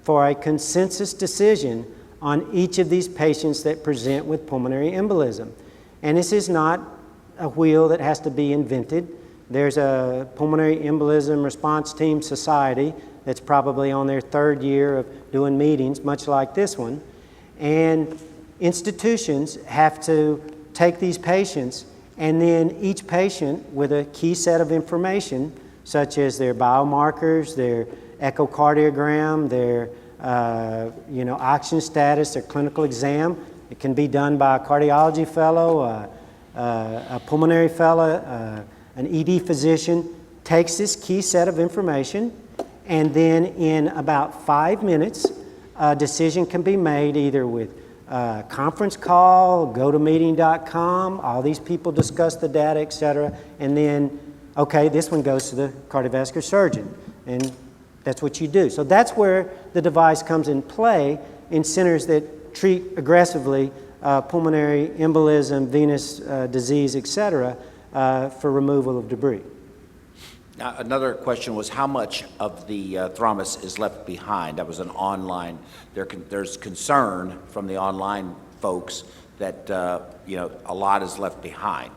Speaker 5: for a consensus decision on each of these patients that present with pulmonary embolism. And this is not a wheel that has to be invented. There's a Pulmonary Embolism Response Team Society that's probably on their third year of doing meetings, much like this one. And institutions have to take these patients, and then each patient with a key set of information, such as their biomarkers, their echocardiogram, their oxygen status, their clinical exam. It can be done by a cardiology fellow, a pulmonary fellow, an ED physician, takes this key set of information, and then in about 5 minutes, a decision can be made either with a conference call, GoToMeeting.com, all these people discuss the data, etc., and then, okay, this one goes to the cardiovascular surgeon, and that's what you do. So that's where the device comes in play in centers that treat aggressively pulmonary embolism, venous disease, etc., for removal of debris.
Speaker 1: Now, another question was how much of the thrombus is left behind? That was an online. There's concern from the online folks that a lot is left behind.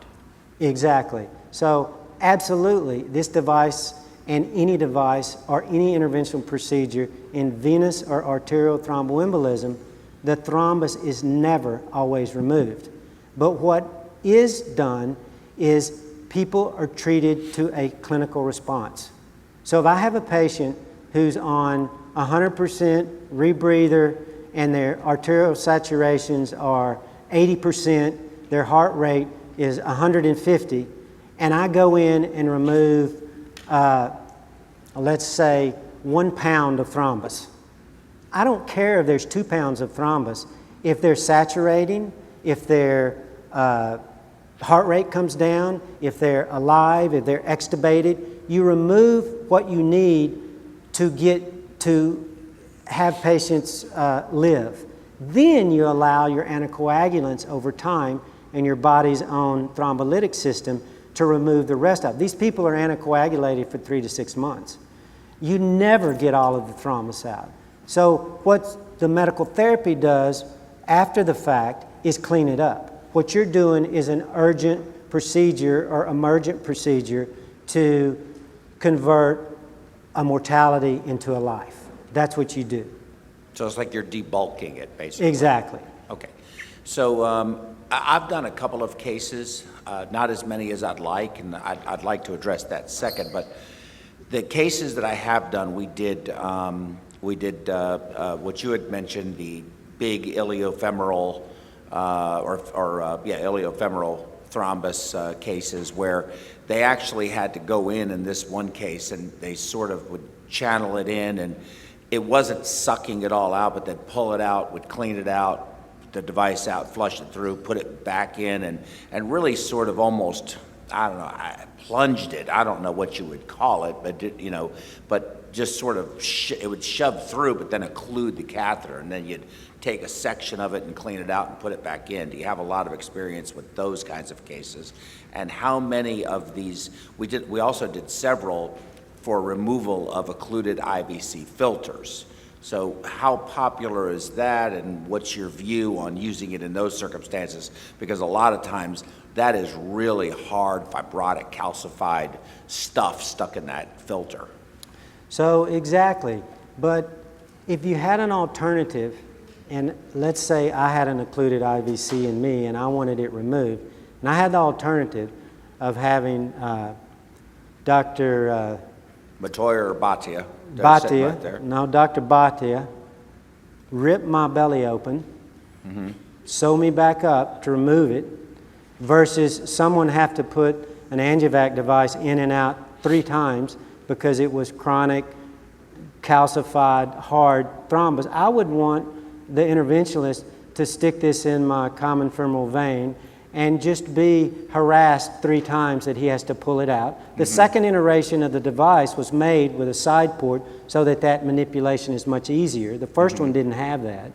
Speaker 5: Exactly. So absolutely, this device and any device or any interventional procedure in venous or arterial thromboembolism, the thrombus is never always removed. But what is done is people are treated to a clinical response. So if I have a patient who's on 100% rebreather and their arterial saturations are 80%, their heart rate is 150, and I go in and remove, let's say, 1 pound of thrombus. I don't care if there's 2 pounds of thrombus. If they're saturating, if their heart rate comes down, if they're alive, if they're extubated, you remove what you need to get to have patients live. Then you allow your anticoagulants over time and your body's own thrombolytic system to remove the rest of it. These people are anticoagulated for 3 to 6 months. You never get all of the thrombus out. So what the medical therapy does after the fact is clean it up. What you're doing is an urgent procedure or emergent procedure to convert a mortality into a life. That's what you do.
Speaker 1: So it's like you're debulking it, basically.
Speaker 5: Exactly.
Speaker 1: Okay. So I've done a couple of cases, not as many as I'd like, and I'd like to address that second. But the cases that I have done, we did We did what you had mentioned, the big iliofemoral, iliofemoral thrombus cases where they actually had to go in this one case, and they sort of would channel it in, and it wasn't sucking it all out, but they'd pull it out, would clean it out, the device out, flush it through, put it back in, and really sort of almost, I don't know, I plunged it. I don't know what you would call it, but but just sort of it would shove through, but then occlude the catheter, and then you'd take a section of it and clean it out and put it back in. Do you have a lot of experience with those kinds of cases? And how many of these we also did several for removal of occluded IVC filters. So how popular is that, and what's your view on using it in those circumstances? Because a lot of times that is really hard, fibrotic, calcified stuff stuck in that filter.
Speaker 5: So exactly, but if you had an alternative, and let's say I had an occluded IVC in me and I wanted it removed, and I had the alternative of having Dr.
Speaker 1: Matoya or Bhatia?
Speaker 5: Bhatia,
Speaker 1: right there.
Speaker 5: no, Dr. Bhatia, rip my belly open, sew me back up to remove it, versus someone have to put an angiovac device in and out 3 times because it was chronic, calcified, hard thrombus. I would want the interventionalist to stick this in my common femoral vein and just be harassed 3 times that he has to pull it out. The second iteration of the device was made with a side port so that manipulation is much easier. The first one didn't have that.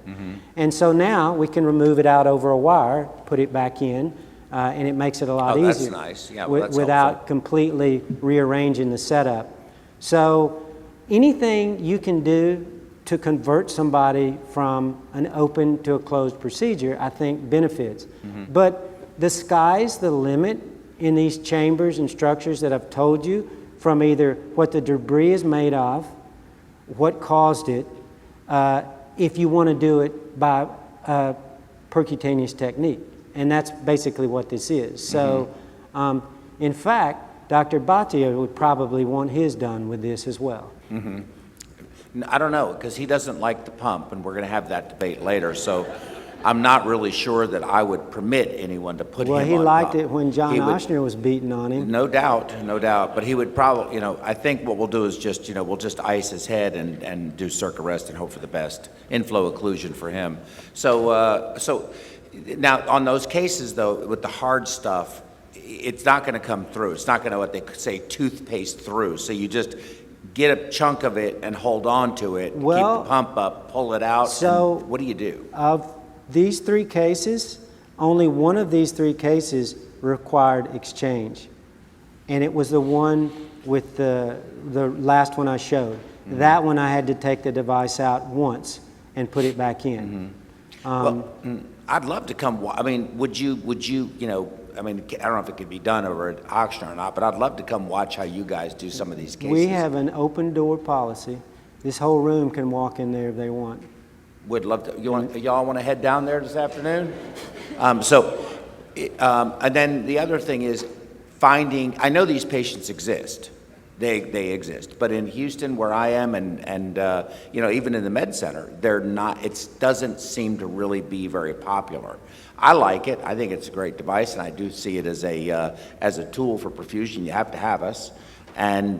Speaker 5: And so now we can remove it out over a wire, put it back in, and it makes it a lot easier.
Speaker 1: That's nice. Yeah, well, that's
Speaker 5: without
Speaker 1: helpful.
Speaker 5: completely rearranging the setup. So anything you can do to convert somebody from an open to a closed procedure, I think benefits. But the sky's the limit in these chambers and structures that I've told you, from either what the debris is made of, what caused it, if you want to do it by percutaneous technique. And that's basically what this is. So, in fact, Dr. Bhatia would probably want his done with this as well.
Speaker 1: I don't know, because he doesn't like the pump, and we're going to have that debate later. So I'm not really sure that I would permit anyone to put him on
Speaker 5: Well, he liked
Speaker 1: pump.
Speaker 5: it when John
Speaker 1: He would-
Speaker 5: Oshner was beating on him.
Speaker 1: No doubt, no doubt. But he would probably, I think what we'll do is just, we'll just ice his head and do circ arrest and hope for the best. Inflow occlusion for him. So now on those cases, though, with the hard stuff, it's not going to come through. It's not going to, what they say, toothpaste through. So you just get a chunk of it and hold on to it,
Speaker 5: Well,
Speaker 1: keep the pump up, pull it out.
Speaker 5: so-
Speaker 1: and what do you do?
Speaker 5: Of these 3 cases, only one of these 3 cases required exchange. And it was the one with the last one I showed. That one I had to take the device out once and put it back in.
Speaker 1: I'd love to come. I mean, would you? I mean, I don't know if it could be done over at Oxnard or not, but I'd love to come watch how you guys do some of these cases.
Speaker 5: We have an open door policy. This whole room can walk in there if they want.
Speaker 1: Would love to. Y'all want to head down there this afternoon? And then the other thing is finding. I know these patients exist. They exist. But in Houston, where I am, and even in the med center, they're not. It doesn't seem to really be very popular. I like it. I think it's a great device, and I do see it as a tool for perfusion. You have to have us. And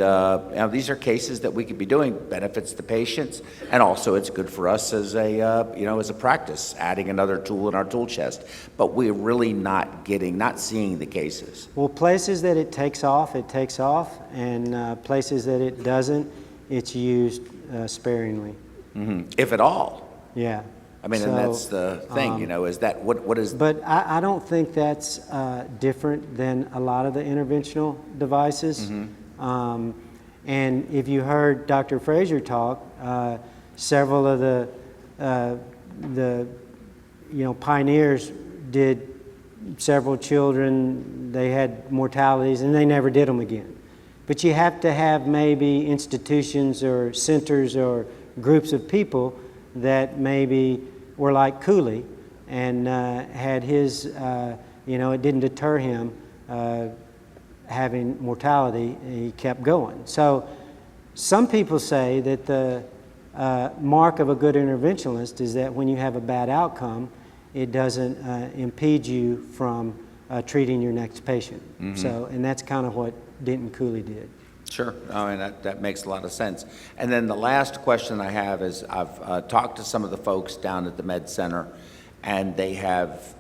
Speaker 1: these are cases that we could be doing, benefits the patients, and also it's good for us as a practice, adding another tool in our tool chest. But we're really not seeing the cases.
Speaker 5: Well, places that it takes off, and places that it doesn't, it's used sparingly.
Speaker 1: If at all.
Speaker 5: Yeah.
Speaker 1: I mean, and that's the thing, is that what is...
Speaker 5: But I don't think that's different than a lot of the interventional devices. And if you heard Dr. Frazier talk, several of the pioneers did several children. They had mortalities, and they never did them again. But you have to have maybe institutions or centers or groups of people that maybe were like Cooley and had his, it didn't deter him having mortality. He kept going. So some people say that the mark of a good interventionalist is that when you have a bad outcome, it doesn't impede you from treating your next patient. So, and that's kind of what Denton Cooley did.
Speaker 1: Sure, I mean, that makes a lot of sense. And then the last question I have is, I've talked to some of the folks down at the Med Center, and they have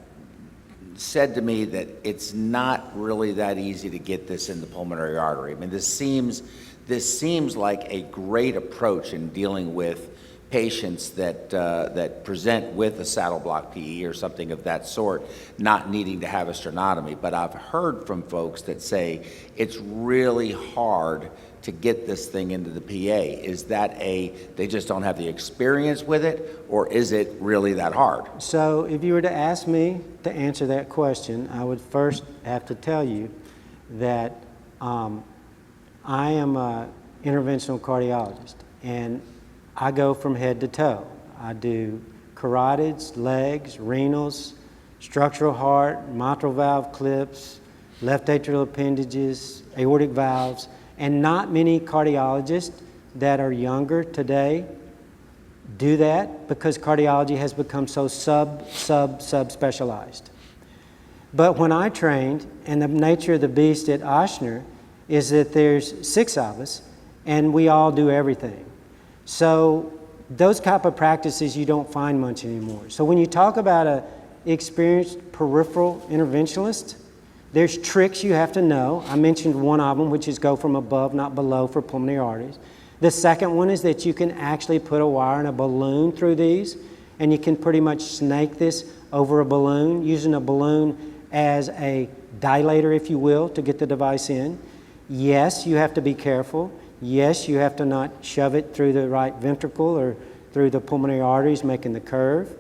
Speaker 1: said to me that it's not really that easy to get this in the pulmonary artery. I mean, this seems like a great approach in dealing with patients that present with a saddle block PE or something of that sort, not needing to have a sternotomy. But I've heard from folks that say it's really hard to get this thing into the PA. Is that they just don't have the experience with it, or is it really that hard?
Speaker 5: So if you were to ask me to answer that question, I would first have to tell you that I am an interventional cardiologist, and I go from head to toe. I do carotids, legs, renals, structural heart, mitral valve clips, left atrial appendages, aortic valves, and not many cardiologists that are younger today do that because cardiology has become so sub-specialized. But when I trained, and the nature of the beast at Ochsner is that there's 6 of us, and we all do everything. So those type of practices you don't find much anymore. So when you talk about an experienced peripheral interventionalist, there's tricks you have to know. I mentioned one of them, which is go from above, not below, for pulmonary arteries. The second one is that you can actually put a wire and a balloon through these, and you can pretty much snake this over a balloon, using a balloon as a dilator, if you will, to get the device in. Yes, you have to be careful. Yes, you have to not shove it through the right ventricle or through the pulmonary arteries, making the curve.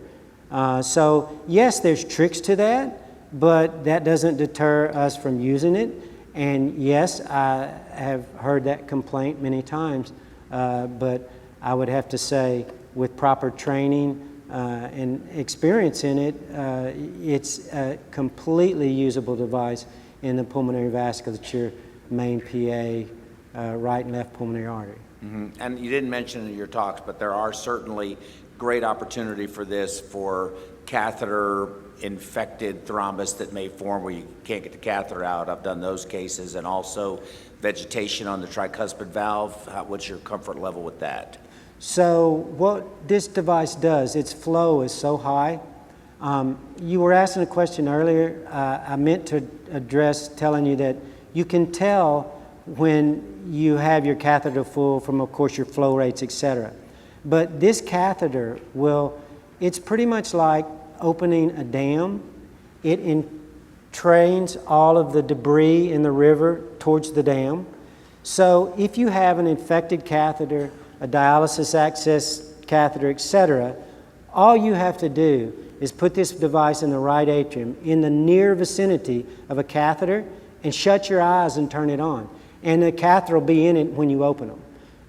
Speaker 5: So yes, there's tricks to that, but that doesn't deter us from using it. And yes, I have heard that complaint many times, but I would have to say with proper training and experience in it, it's a completely usable device in the pulmonary vasculature, main PA, right and left pulmonary artery.
Speaker 1: Mm-hmm. And you didn't mention it in your talks, but there are certainly great opportunity for this for catheter infected thrombus that may form where you can't get the catheter out. I've done those cases, and also vegetation on the tricuspid valve. What's your comfort level with that?
Speaker 5: So what this device does, its flow is so high. You were asking a question earlier. I meant to address telling you that you can tell when you have your catheter full from, of course, your flow rates, etc. But this catheter it's pretty much like opening a dam. It entrains all of the debris in the river towards the dam. So if you have an infected catheter, a dialysis access catheter, etc., all you have to do is put this device in the right atrium, in the near vicinity of a catheter, and shut your eyes and turn it on. And the catheter will be in it when you open them.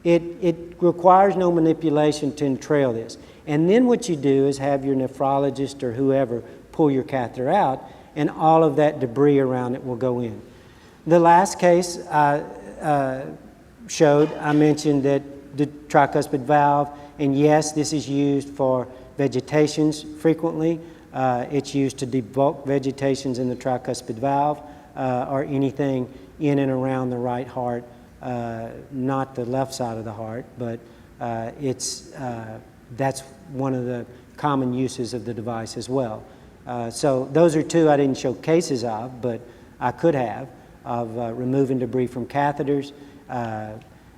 Speaker 5: It requires no manipulation to entrail this. And then what you do is have your nephrologist or whoever pull your catheter out, and all of that debris around it will go in. The last case I showed, I mentioned that the tricuspid valve, and yes, this is used for vegetations frequently. It's used to debulk vegetations in the tricuspid valve or anything in and around the right heart, not the left side of the heart, but that's one of the common uses of the device as well. So those are 2 I didn't show cases of, but I could have, of removing debris from catheters.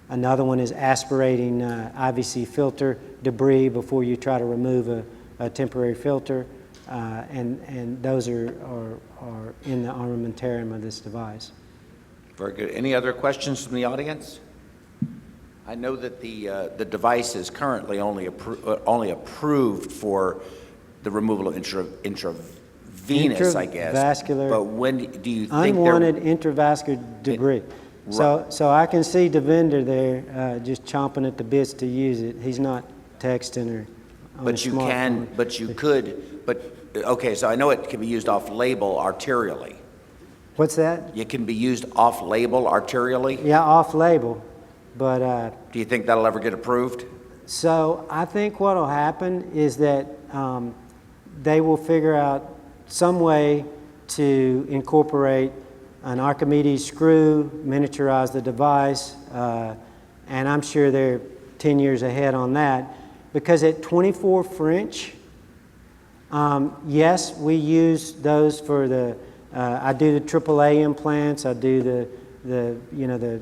Speaker 5: Another one is aspirating IVC filter debris before you try to remove a temporary filter, and those are in the armamentarium of this device.
Speaker 1: Very good. Any other questions from the audience? I know that the device is currently only approved for the removal of intravenous, I guess.
Speaker 5: Intravascular.
Speaker 1: But when do you think
Speaker 5: unwanted intravascular debris? So I can see Devinder there just chomping at the bits to use it. He's not texting or on
Speaker 1: But you can, but you could, okay, so I know it can be used off-label arterially.
Speaker 5: What's that?
Speaker 1: It can be used off-label arterially?
Speaker 5: Yeah, off-label, but
Speaker 1: Do you think that'll ever get approved?
Speaker 5: So I think what will happen is that they will figure out some way to incorporate an Archimedes screw, miniaturize the device, and I'm sure they're 10 years ahead on that, because at 24 French, yes, we use those for the, I do the AAA implants, I do the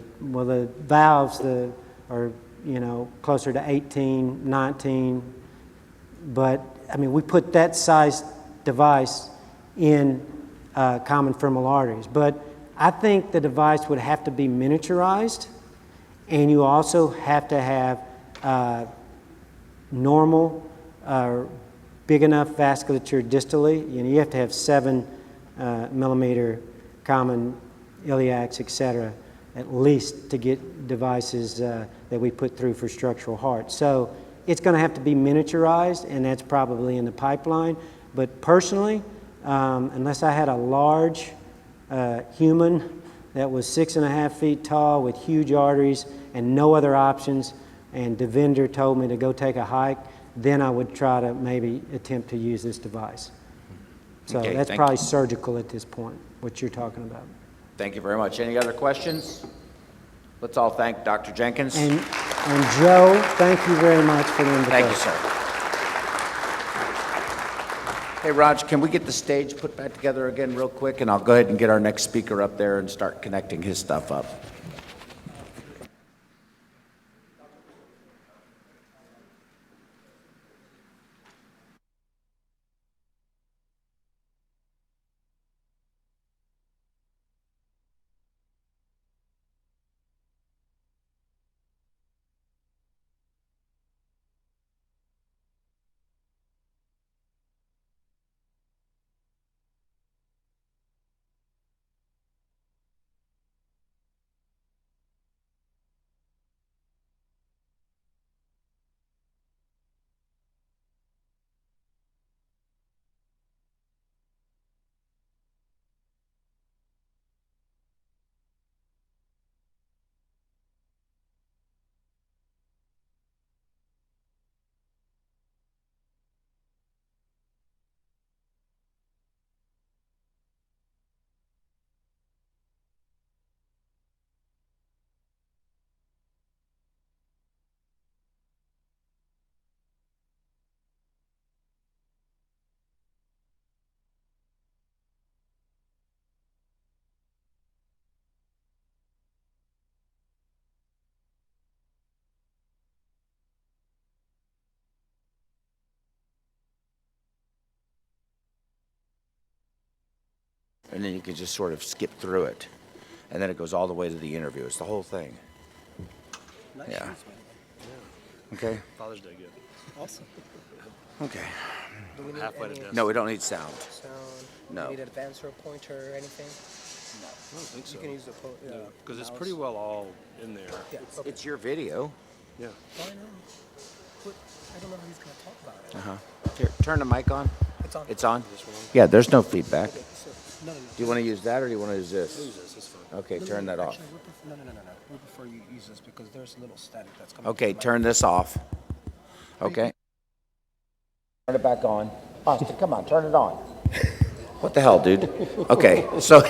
Speaker 5: valves are, closer to 18, 19, but I mean, we put that size device in common femoral arteries. But I think the device would have to be miniaturized, and you also have to have normal, big enough vasculature distally. You have to have 7 millimeter common iliacs, etc., at least to get devices that we put through for structural heart. So it's going to have to be miniaturized, and that's probably in the pipeline. But personally, unless I had a large human that was 6.5 feet tall with huge arteries and no other options, and Devinder told me to go take a hike, then I would try to maybe attempt to use this device. So
Speaker 1: Okay,
Speaker 5: that's probably surgical at this point, what you're talking about.
Speaker 1: Thank you very much. Any other questions? Let's all thank Dr. Jenkins.
Speaker 5: And Joe, thank you very much for the invitation.
Speaker 1: Thank you, sir. Hey, Raj, can we get the stage put back together again real quick? And I'll go ahead and get our next speaker up there and start connecting his stuff up. And then you can just sort of skip through it. And then it goes all the way to the interview. It's the whole thing. Yeah. Okay?
Speaker 2: Father's Day gift. Awesome.
Speaker 1: Okay.
Speaker 2: Do we need any
Speaker 1: No, we don't need sound.
Speaker 2: sound?
Speaker 1: No.
Speaker 2: Do we need an advance or a pointer or anything?
Speaker 9: I don't think so.
Speaker 2: You can use the
Speaker 9: Because it's pretty well all in there.
Speaker 2: Yeah, okay.
Speaker 1: It's your video.
Speaker 9: Yeah.
Speaker 2: Oh, I know. But I don't know how he's going to talk about it.
Speaker 1: Uh-huh. Here, turn the mic on.
Speaker 2: It's on.
Speaker 1: It's on? Yeah, there's no feedback.
Speaker 2: Okay, so, no.
Speaker 1: Do you want to use that or do you want to use this?
Speaker 9: Use this, it's fine.
Speaker 1: Okay, turn that off.
Speaker 2: Actually, no. We prefer you use this because there's a little static that's coming.
Speaker 1: Okay,
Speaker 2: from the
Speaker 1: turn this off. Okay. Turn it back on. Austin, come on, turn it on. What the hell, dude? Okay, so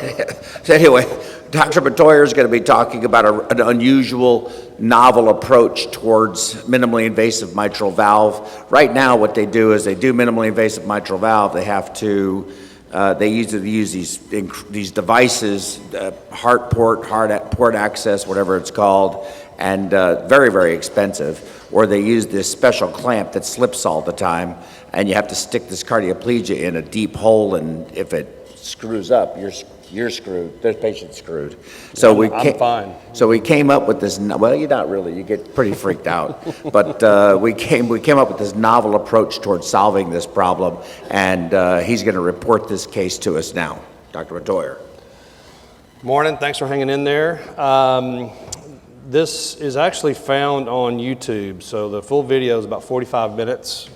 Speaker 1: anyway, Dr. Batoyer is going to be talking about an unusual, novel approach towards minimally invasive mitral valve. Right now, what they do is they do minimally invasive mitral valve. They have to, they use these devices, heart port access, whatever it's called, and very, very expensive. Or they use this special clamp that slips all the time, and you have to stick this cardioplegia in a deep hole, and if it screws up, you're screwed. The patient's screwed. So
Speaker 9: I'm fine.
Speaker 1: So we came up with this. Well, you're not really. You get pretty freaked out. But we came up with this novel approach towards solving this problem, and he's going to report this case to us now, Dr. Batoyer.
Speaker 9: Morning, thanks for hanging in there. This is actually found on YouTube, so the full video is about 45 minutes.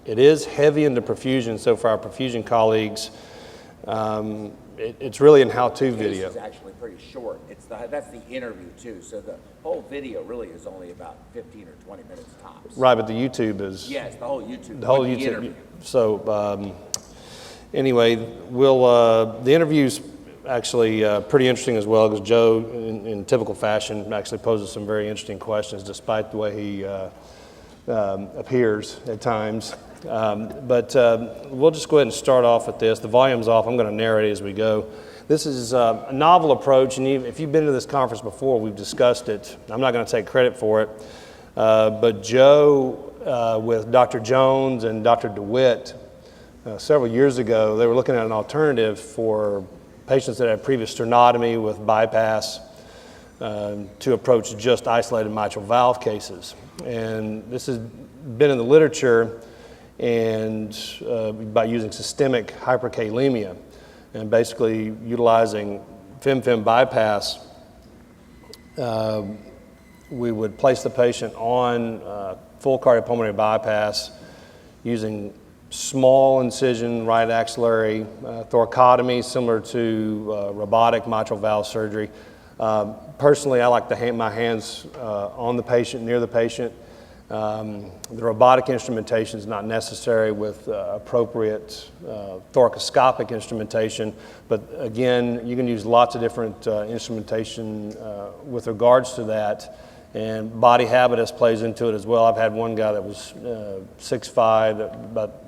Speaker 9: It is heavy into perfusion, so for our perfusion colleagues, it's really an how-to
Speaker 1: Case
Speaker 9: video.
Speaker 1: is actually pretty short. That's the interview too. So the whole video really is only about 15 or 20 minutes tops.
Speaker 9: Right, but the YouTube is...
Speaker 1: Yes, the whole YouTube.
Speaker 9: The whole
Speaker 1: with the
Speaker 9: YouTube.
Speaker 1: interview.
Speaker 9: So anyway, the interview's actually pretty interesting as well, because Joe, in typical fashion, actually poses some very interesting questions, despite the way he appears at times. But we'll just go ahead and start off with this. The volume's off. I'm going to narrate as we go. This is a novel approach, and if you've been to this conference before, we've discussed it. I'm not going to take credit for it. But Joe, with Dr. Jones and Dr. DeWitt, several years ago, they were looking at an alternative for patients that had previous sternotomy with bypass to approach just isolated mitral valve cases. And this has been in the literature and by using systemic hyperkalemia and basically utilizing fem-fem bypass. We would place the patient on full cardiopulmonary bypass using small incision right axillary thoracotomy, similar to robotic mitral valve surgery. Personally, I like to have my hands on the patient, near the patient. The robotic instrumentation is not necessary with appropriate thoracoscopic instrumentation, but again, you can use lots of different instrumentation with regards to that. And body habitus plays into it as well. I've had one guy that was 6'5", about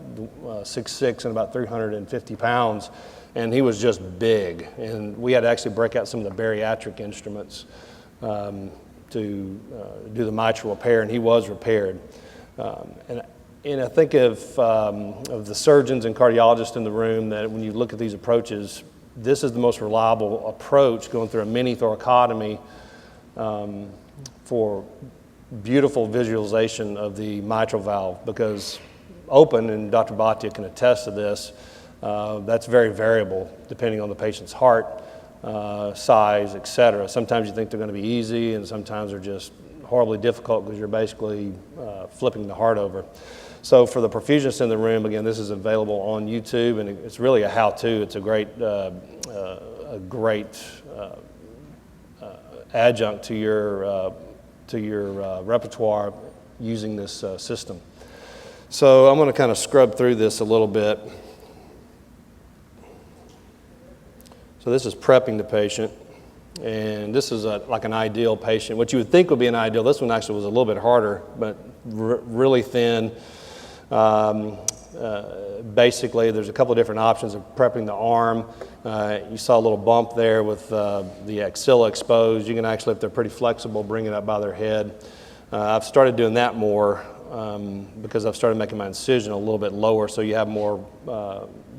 Speaker 9: 6'6", and about 350 pounds, and he was just big. And we had to actually break out some of the bariatric instruments to do the mitral repair, and he was repaired. And I think of the surgeons and cardiologists in the room, that when you look at these approaches, this is the most reliable approach, going through a mini thoracotomy for beautiful visualization of the mitral valve, because open, and Dr. Bhatia can attest to this, that's very variable depending on the patient's heart size, etc. Sometimes you think they're going to be easy, and sometimes they're just horribly difficult because you're basically flipping the heart over. So for the perfusionists in the room, again, this is available on YouTube, and it's really a how-to. It's a great adjunct to your repertoire using this system. So I'm going to kind of scrub through this a little bit. So this is prepping the patient, and this is like an ideal patient. What you would think would be an ideal, this one actually was a little bit harder, but really thin. Basically, there's a couple of different options of prepping the arm. You saw a little bump there with the axilla exposed. You can actually, if they're pretty flexible, bring it up by their head. I've started doing that more because I've started making my incision a little bit lower, so you have more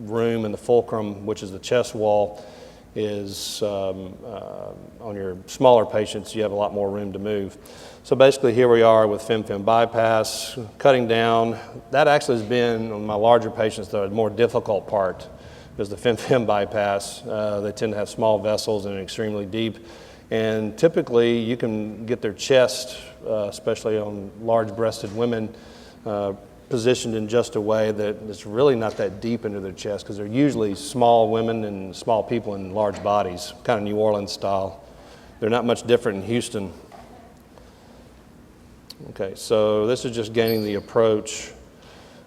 Speaker 9: room in the fulcrum, which is the chest wall. Is on your smaller patients, you have a lot more room to move. So basically here we are with fem-fem bypass, cutting down. That actually has been, on my larger patients, the more difficult part, because the fem-fem bypass, they tend to have small vessels and extremely deep. And typically you can get their chest, especially on large-breasted women, positioned in just a way that it's really not that deep into their chest, because they're usually small women and small people in large bodies, kind of New Orleans style. They're not much different in Houston. Okay, so this is just gaining the approach.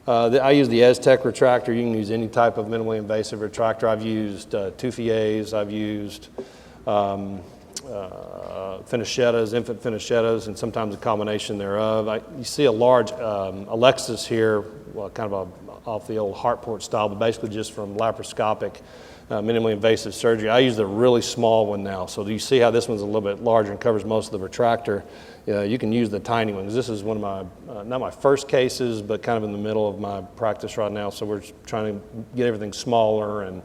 Speaker 9: I use the Aztec retractor. You can use any type of minimally invasive retractor. I've used Tufiers, I've used finichettas, infant finichettas, and sometimes a combination thereof. You see a large Alexis here, well, kind of off the old Hartport style, but basically just from laparoscopic minimally invasive surgery. I use the really small one now. So do you see how this one's a little bit larger and covers most of the retractor? You can use the tiny ones. This is one of my, not my first cases, but kind of in the middle of my practice right now. So we're trying to get everything smaller and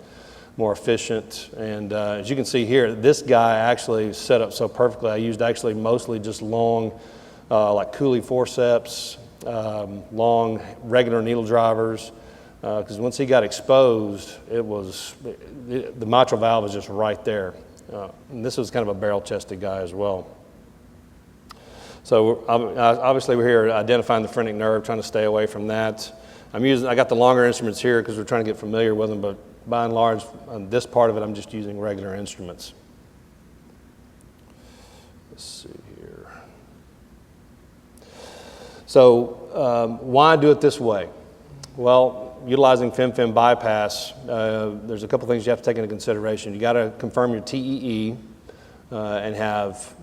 Speaker 9: more efficient. And as you can see here, this guy actually set up so perfectly. I used actually mostly just long, like Cooley forceps, long regular needle drivers, because once he got exposed, the mitral valve was just right there. And this was kind of a barrel-chested guy as well. So obviously we're here identifying the phrenic nerve, trying to stay away from that. I got the longer instruments here because we're trying to get familiar with them, but by and large, on this part of it, I'm just using regular instruments. Let's see here. So why do it this way? Well, utilizing fem-fem bypass, there's a couple things you have to take into consideration. You got to confirm your TEE and have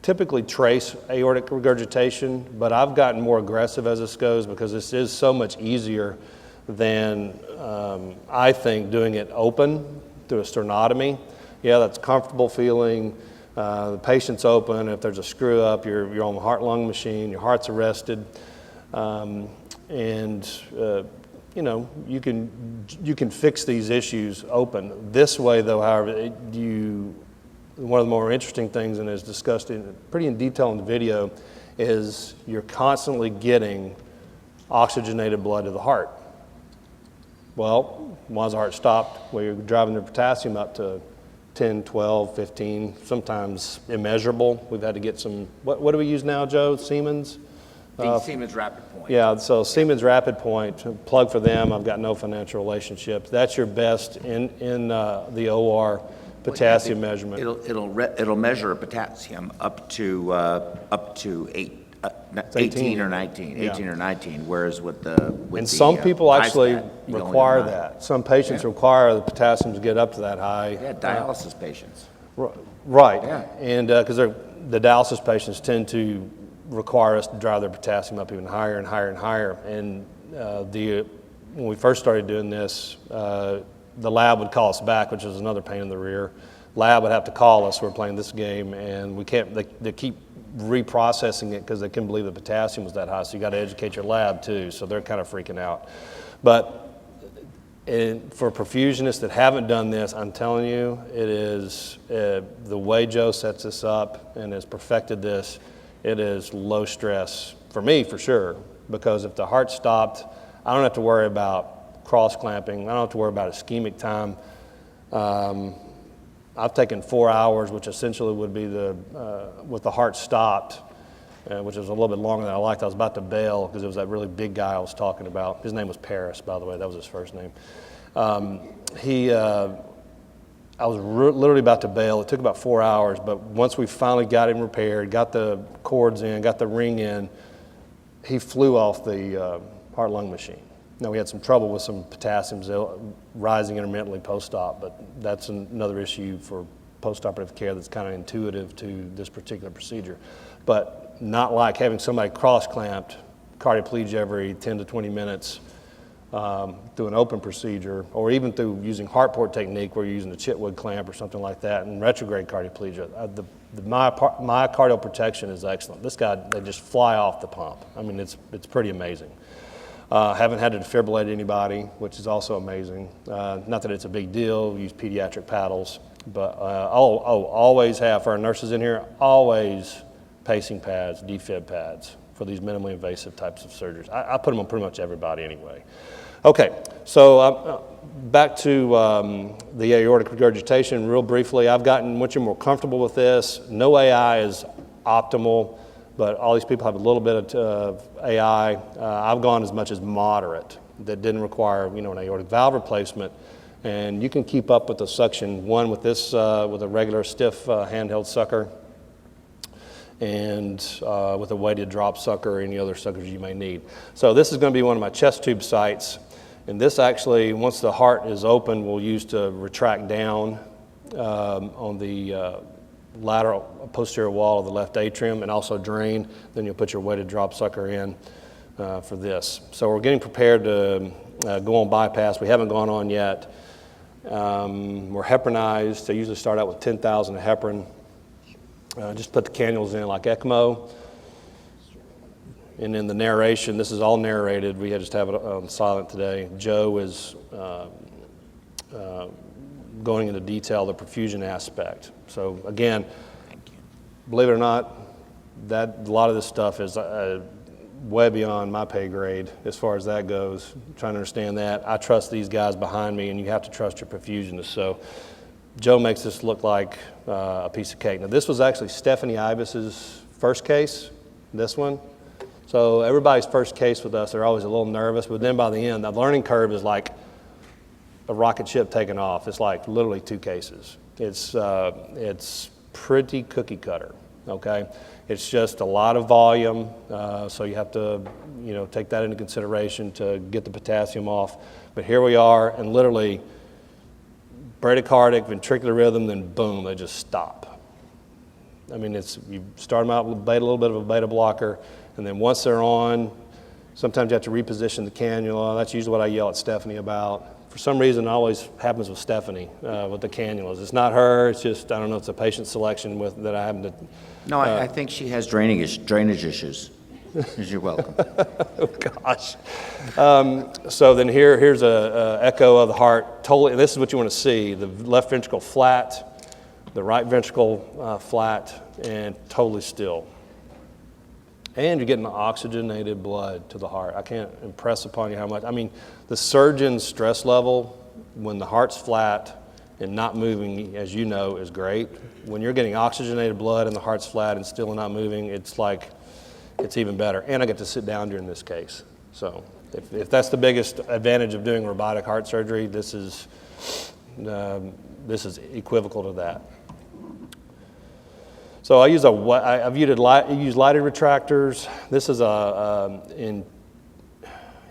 Speaker 9: typically trace aortic regurgitation, but I've gotten more aggressive as this goes because this is so much easier than I think doing it open through a sternotomy. Yeah, that's a comfortable feeling. The patient's open. If there's a screw up, you're on the heart-lung machine. Your heart's arrested, and you know you can fix these issues open. This way, though, however, one of the more interesting things, and is discussed pretty in detail in the video, is you're constantly getting oxygenated blood to the heart. Well, why's the heart stopped? Well, you're driving the potassium up to 10, 12, 15, sometimes immeasurable. We've had to get some, what do we use now, Joe? Siemens?
Speaker 1: The Siemens Rapid Point.
Speaker 9: Yeah, so Siemens Rapid Point, plug for them. I've got no financial relationship. That's your best in the OR potassium measurement.
Speaker 1: It'll measure potassium up to 18 or 19, 18 or 19, whereas with
Speaker 9: some people actually
Speaker 1: iStat, you only
Speaker 9: require
Speaker 1: have 9.
Speaker 9: that. Some patients require the potassium to get up to that high.
Speaker 1: Yeah, dialysis patients.
Speaker 9: Right,
Speaker 1: Yeah.
Speaker 9: and because the dialysis patients tend to require us to drive their potassium up even higher and higher and higher. And when we first started doing this, the lab would call us back, which is another pain in the rear. Lab would have to call us. We're playing this game, and we can't. They keep reprocessing it because they couldn't believe the potassium was that high. So you got to educate your lab too. So they're kind of freaking out. But for perfusionists that haven't done this, I'm telling you, it is the way Joe sets this up and has perfected this. It is low stress for me, for sure, because if the heart stopped, I don't have to worry about cross clamping. I don't have to worry about ischemic time. I've taken 4 hours, which essentially would be with the heart stopped, which was a little bit longer than I liked. I was about to bail because it was that really big guy I was talking about. His name was Paris, by the way. That was his first name. I was literally about to bail. It took about 4 hours, but once we finally got him repaired, got the cords in, got the ring in, he flew off the heart-lung machine. Now, we had some trouble with some potassiums rising intermittently post-op, but that's another issue for post-operative care that's kind of intuitive to this particular procedure. But not like having somebody cross-clamped, cardioplegia every 10 to 20 minutes through an open procedure, or even through using heart port technique where you're using a Chitwood clamp or something like that, and retrograde cardioplegia. The myocardial protection is excellent. This guy, they just fly off the pump. I mean, it's pretty amazing. Haven't had to defibrillate anybody, which is also amazing. Not that it's a big deal, use pediatric paddles, but always have, for our nurses in here, always pacing pads, defib pads for these minimally invasive types of surgeries. I put them on pretty much everybody anyway. Okay, so back to the aortic regurgitation real briefly. I've gotten much more comfortable with this. No AI is optimal, but all these people have a little bit of AI. I've gone as much as moderate that didn't require, an aortic valve replacement. And you can keep up with the suction, one with this, with a regular stiff handheld sucker, and with a weighted drop sucker or any other suckers you may need. So this is going to be one of my chest tube sites. And this actually, once the heart is open, we'll use to retract down on the lateral posterior wall of the left atrium and also drain. Then you'll put your weighted drop sucker in for this. So we're getting prepared to go on bypass. We haven't gone on yet. We're heparinized. I usually start out with 10,000 of heparin. Just put the cannulas in like ECMO. And in the narration, this is all narrated. We just have it on silent today. Joe is going into detail the perfusion aspect. So again, believe it or not, a lot of this stuff is way beyond my pay grade as far as that goes. Trying to understand that. I trust these guys behind me, and you have to trust your perfusionists. So Joe makes this look like a piece of cake. Now, this was actually Stephanie Ibis's first case, this one. So everybody's first case with us, they're always a little nervous, but then by the end, the learning curve is like a rocket ship taking off. It's like literally 2 cases. It's pretty cookie cutter, okay? It's just a lot of volume, so you have to, take that into consideration to get the potassium off. But here we are, and literally bradycardic, ventricular rhythm, then boom, they just stop. I mean, you start them out with a little bit of a beta blocker, and then once they're on, sometimes you have to reposition the cannula. That's usually what I yell at Stephanie about. For some reason, it always happens with Stephanie with the cannulas. It's not her. It's just, I don't know, it's a patient selection that I happen to.
Speaker 1: No, I think she has drainage issues. You're welcome.
Speaker 9: Oh, gosh. So then here's a echo of the heart. Totally, this is what you want to see. The left ventricle flat, the right ventricle flat, and totally still. And you're getting oxygenated blood to the heart. I can't impress upon you how much. I mean, the surgeon's stress level when the heart's flat and not moving, as you know, is great. When you're getting oxygenated blood and the heart's flat and still not moving, it's even better. And I get to sit down during this case. So if that's the biggest advantage of doing robotic heart surgery, this is equivocal to that. So I use lighted retractors. This is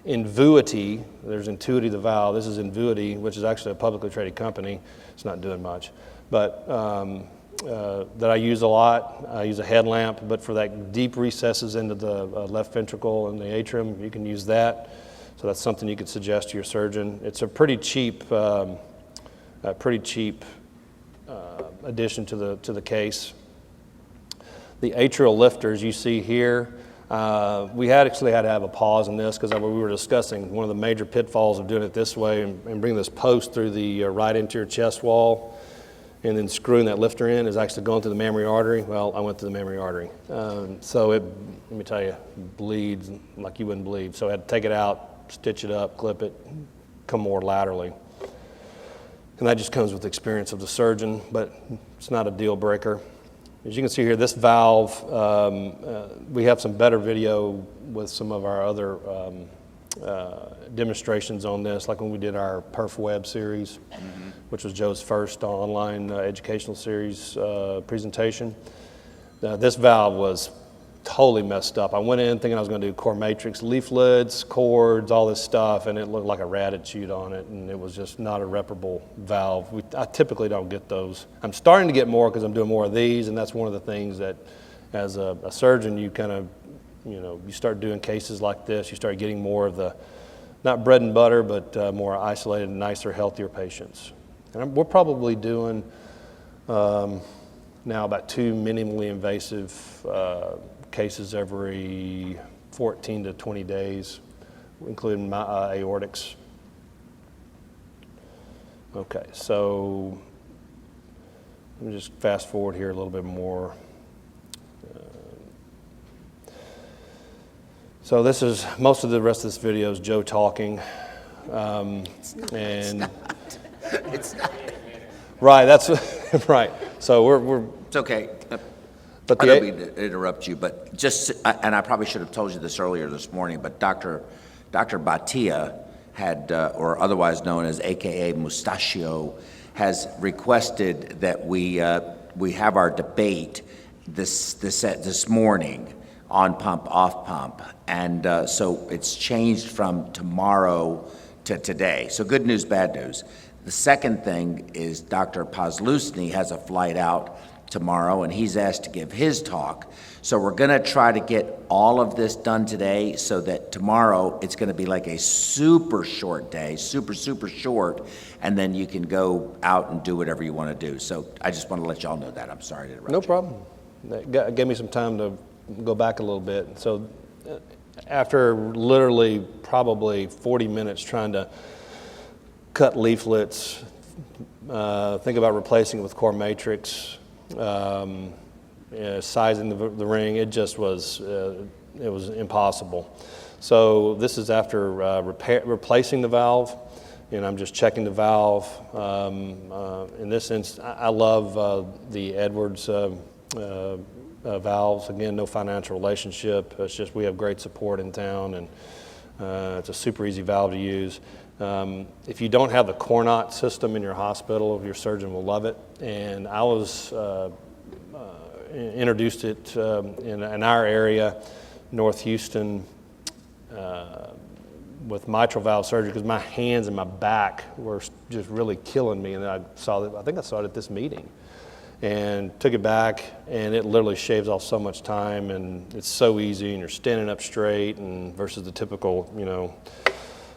Speaker 9: Invuity. There's Intuity, the valve. This is Invuity, which is actually a publicly traded company. It's not doing much, but that I use a lot. I use a headlamp, but for that deep recesses into the left ventricle and the atrium, you can use that. So that's something you could suggest to your surgeon. It's a pretty cheap addition to the case. The atrial lifters you see here, we actually had to have a pause in this because we were discussing one of the major pitfalls of doing it this way and bringing this post through the right anterior chest wall and then screwing that lifter in is actually going through the mammary artery. Well, I went through the mammary artery. So let me tell you, bleeds like you wouldn't believe. So I had to take it out, stitch it up, clip it, come more laterally. And that just comes with experience of the surgeon, but it's not a deal breaker. As you can see here, this valve, we have some better video with some of our other demonstrations on this, like when we did our Perf Web series, which was Joe's first online educational series presentation. This valve was totally messed up. I went in thinking I was going to do core matrix leaflets, cords, all this stuff, and it looked like a rat had chewed on it, and it was just not a reparable valve. I typically don't get those. I'm starting to get more because I'm doing more of these, and that's one of the things that as a surgeon you kind of, you start doing cases like this, you start getting more of the, not bread and butter, but more isolated, nicer, healthier patients. And we're probably doing now about 2 minimally invasive cases every 14 to 20 days, including my aortics. Okay, so let me just fast forward here a little bit more. So this is, most of the rest of this video is Joe talking.
Speaker 1: It's not.
Speaker 9: Right, that's right. So we're
Speaker 1: It's okay.
Speaker 9: But
Speaker 1: I don't mean to interrupt you, but and I probably should have told you this earlier this morning, but Dr. Bhatia had, or otherwise known as AKA Mustachio, has requested that we have our debate this morning on pump, off pump. And so it's changed from tomorrow to today. So good news, bad news. The second thing is Dr. Pozlusny has a flight out tomorrow, and he's asked to give his talk. So we're going to try to get all of this done today so that tomorrow it's going to be like a super short day, super short, and then you can go out and do whatever you want to do. So I just want to let y'all know that. I'm sorry to interrupt
Speaker 9: No
Speaker 1: you.
Speaker 9: problem. That gave me some time to go back a little bit. So after literally probably 40 minutes trying to cut leaflets, think about replacing it with core matrix, sizing the ring, it just was, it was impossible. So this is after replacing the valve, and I'm just checking the valve. In this instance, I love the Edwards valves. Again, no financial relationship. It's just we have great support in town, and it's a super easy valve to use. If you don't have the Coronat system in your hospital, your surgeon will love it. And I was introduced it in our area, North Houston, with mitral valve surgery, because my hands and my back were just really killing me. And I think I saw it at this meeting, and took it back, and it literally shaves off so much time, and it's so easy, and you're standing up straight, and versus the typical,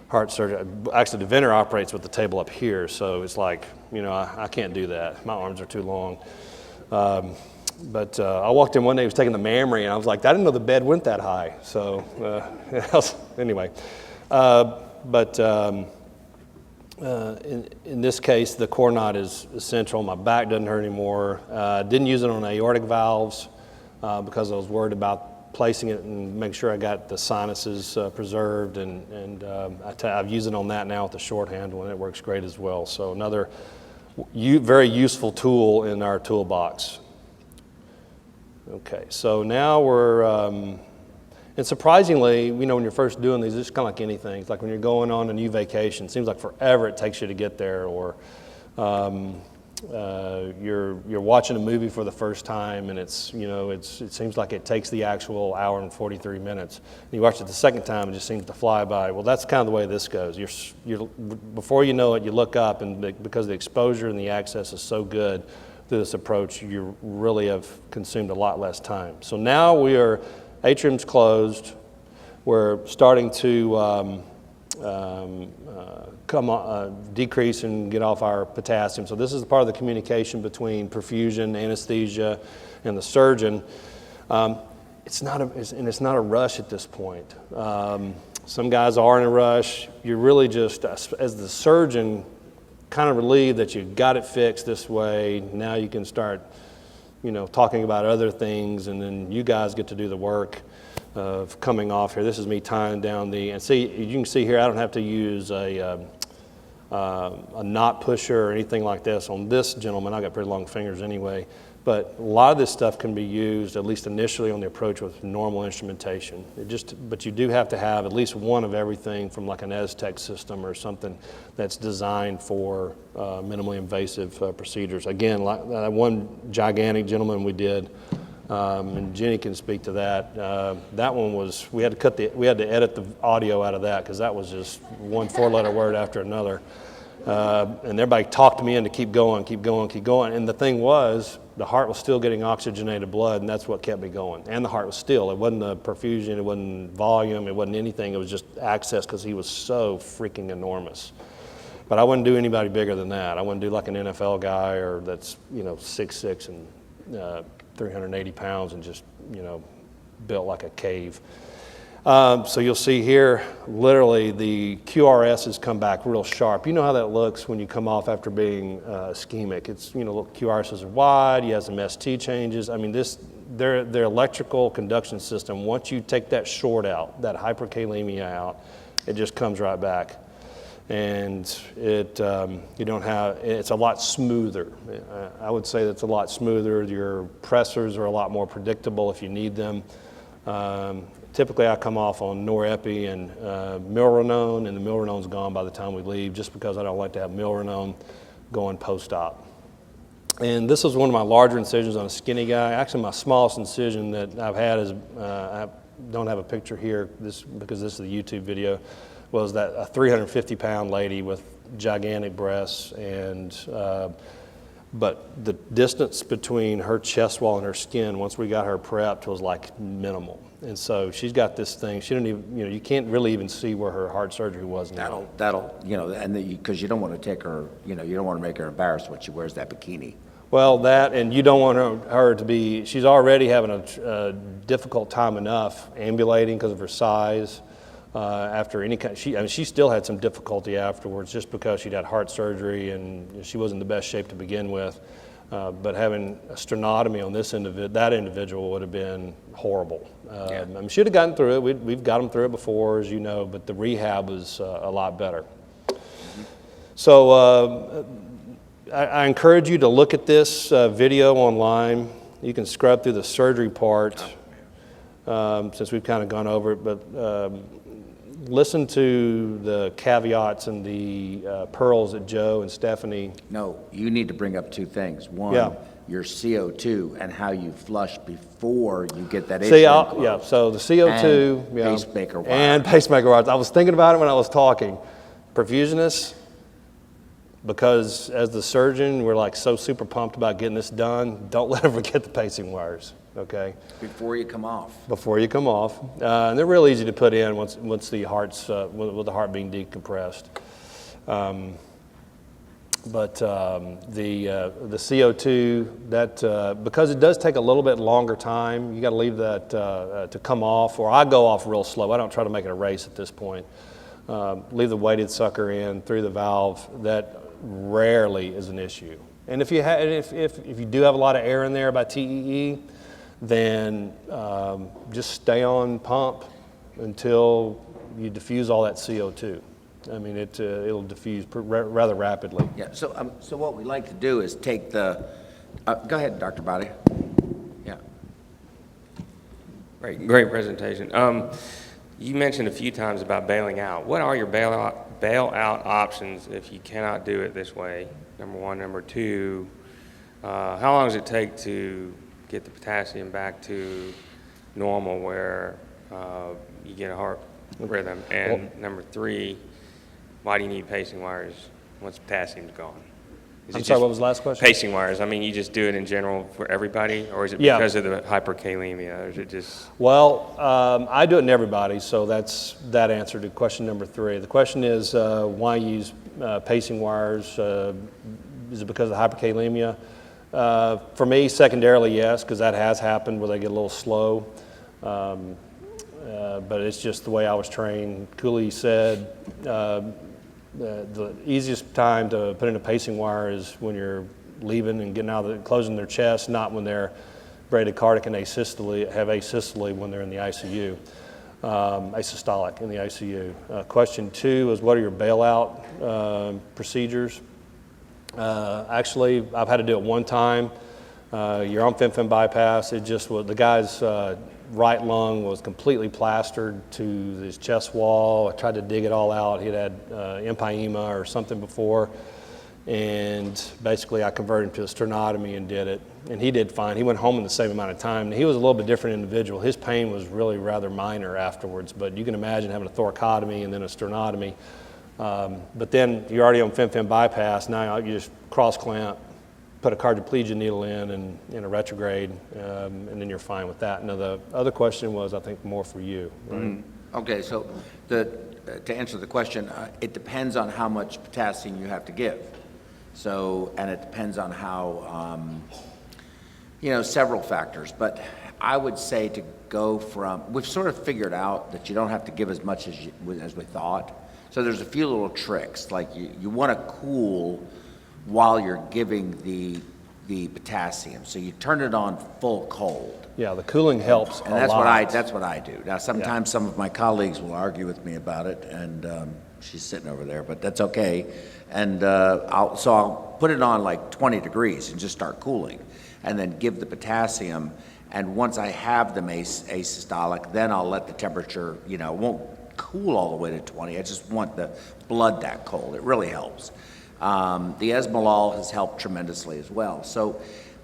Speaker 9: heart surgery. Actually, the vendor operates with the table up here, so it's like, I can't do that. My arms are too long. But I walked in one day, he was taking the mammary, and I was like, I didn't know the bed went that high. So anyway, in this case, the Coronat is essential. My back doesn't hurt anymore. Didn't use it on aortic valves because I was worried about placing it and make sure I got the sinuses preserved, and I've used it on that now with the short handle, and it works great as well. So another very useful tool in our toolbox. Okay, so now we're, and surprisingly, when you're first doing these, it's kind of like anything. It's like when you're going on a new vacation, it seems like forever it takes you to get there, or you're watching a movie for the first time, and it seems like it takes the actual hour and 43 minutes. And you watch it the second time, it just seems to fly by. Well, that's kind of the way this goes. Before you know it, you look up, and because the exposure and the access is so good through this approach, you really have consumed a lot less time. So now atrium's closed. We're starting to decrease and get off our potassium. So this is part of the communication between perfusion, anesthesia, and the surgeon. It's not a rush at this point. Some guys are in a rush. You're really just, as the surgeon, kind of relieved that you got it fixed this way. Now you can start, talking about other things, and then you guys get to do the work of coming off here. This is me tying down and see, you can see here, I don't have to use a knot pusher or anything like this on this gentleman. I've got pretty long fingers anyway. But a lot of this stuff can be used, at least initially, on the approach with normal instrumentation. But you do have to have at least one of everything from like an ESTEC system or something that's designed for minimally invasive procedures. Again, like that one gigantic gentleman we did, and Jenny can speak to that. That one was, we had to edit the audio out of that because that was just one four-letter word after another. And everybody talked me in to keep going. And the thing was, the heart was still getting oxygenated blood, and that's what kept me going. And the heart was still. It wasn't the perfusion, it wasn't volume, it wasn't anything. It was just access because he was so freaking enormous. But I wouldn't do anybody bigger than that. I wouldn't do like an NFL guy or that's 6'6" and 380 pounds and just built like a cave. So you'll see here, literally the QRS has come back real sharp. You know how that looks when you come off after being ischemic. It's, QRSs are wide, you have some ST changes. I mean, their electrical conduction system, once you take that short out, that hyperkalemia out, it just comes right back. And it's a lot smoother. I would say that's a lot smoother. Your pressors are a lot more predictable if you need them. Typically, I come off on norepi and milrinone, and the milrinone's gone by the time we leave, just because I don't like to have milrinone going post-op. And this is one of my larger incisions on a skinny guy. Actually, my smallest incision that I've had is, I don't have a picture here because this is the YouTube video, was that a 350-pound lady with gigantic breasts, and but the distance between her chest wall and her skin, once we got her prepped, was like minimal. And so she's got this thing. She didn't even, you can't really even see where her heart surgery was now.
Speaker 1: That'll, and because you don't want to take her, you don't want to make her embarrassed when she wears that bikini.
Speaker 9: Well, that, and you don't want her to be, she's already having a difficult time enough ambulating because of her size. After any kind, she still had some difficulty afterwards just because she'd had heart surgery and she wasn't in the best shape to begin with. But having a sternotomy on that individual would have been horrible. I mean, she'd have gotten through it. We've got them through it before, as you know, but the rehab was a lot better. So I encourage you to look at this video online. You can scrub through the surgery part since we've kind of gone over it, but listen to the caveats and the pearls that Joe and Stephanie.
Speaker 1: No, you need to bring up two things. One,
Speaker 9: Yeah.
Speaker 1: your CO2 and how you flush before you get that
Speaker 9: See,
Speaker 1: atrium closed.
Speaker 9: yeah, so the CO2.
Speaker 1: And
Speaker 9: yeah,
Speaker 1: pacemaker wire.
Speaker 9: And pacemaker wires. I was thinking about it when I was talking. Perfusionists, because as the surgeon, we're like so super pumped about getting this done, don't let them forget the pacing wires, okay?
Speaker 1: Before you come off.
Speaker 9: Before you come off. And they're real easy to put in once the heart's, with the heart being decompressed. But the CO2, that because it does take a little bit longer time, you got to leave that to come off, or I go off real slow. I don't try to make it a race at this point. Leave the weighted sucker in through the valve. That rarely is an issue. And if you do have a lot of air in there by TEE, then just stay on pump until you diffuse all that CO2. I mean, it'll diffuse rather rapidly.
Speaker 1: Yeah, so what we like to do is take the, go ahead, Dr. Body. Yeah.
Speaker 10: Great presentation. You mentioned a few times about bailing out. What are your bailout options if you cannot do it this way? Number one. Number two, how long does it take to get the potassium back to normal where you get a heart rhythm? And number three, why do you need pacing wires once potassium's gone?
Speaker 9: I'm sorry, what was the last question?
Speaker 10: Pacing wires. I mean, you just do it in general for everybody, or is it because of the hyperkalemia, or is it just?
Speaker 9: Well, I do it in everybody, so that's that answer to question number three. The question is why use pacing wires? Is it because of the hyperkalemia? For me, secondarily, yes, because that has happened where they get a little slow. But it's just the way I was trained. Cooley said the easiest time to put in a pacing wire is when you're leaving and getting out of closing their chest, not when they're bradycardic and have asystole when they're in the ICU, asystolic in the ICU. Question two is, what are your bailout procedures? Actually, I've had to do it one time. You're on fen-phen bypass. It just was, the guy's right lung was completely plastered to his chest wall. I tried to dig it all out. He'd had empyema or something before. And basically I converted him to a sternotomy and did it. And he did fine. He went home in the same amount of time. He was a little bit different individual. His pain was really rather minor afterwards, but you can imagine having a thoracotomy and then a sternotomy. But then you're already on fen-phen bypass. Now you just cross clamp, put a quadriplegia needle in a retrograde, and then you're fine with that. Now the other question was, I think, more for you, right?
Speaker 1: Mm-hmm. Okay, so to answer the question, it depends on how much potassium you have to give. So, and it depends on how, several factors. But I would say to go from, we've sort of figured out that you don't have to give as much as we thought. So there's a few little tricks, like you want to cool while you're giving the potassium. So you turn it on full cold.
Speaker 9: Yeah, the cooling helps
Speaker 1: and that's what I do. Now sometimes some of my colleagues will argue with me about it, and she's sitting over there, but that's okay. And I'll put it on like 20 degrees and just start cooling, and then give the potassium. And once I have them asystolic, then I'll let the temperature, it won't cool all the way to 20. I just want the blood that cold. It really helps. The esmolol has helped tremendously as well. So,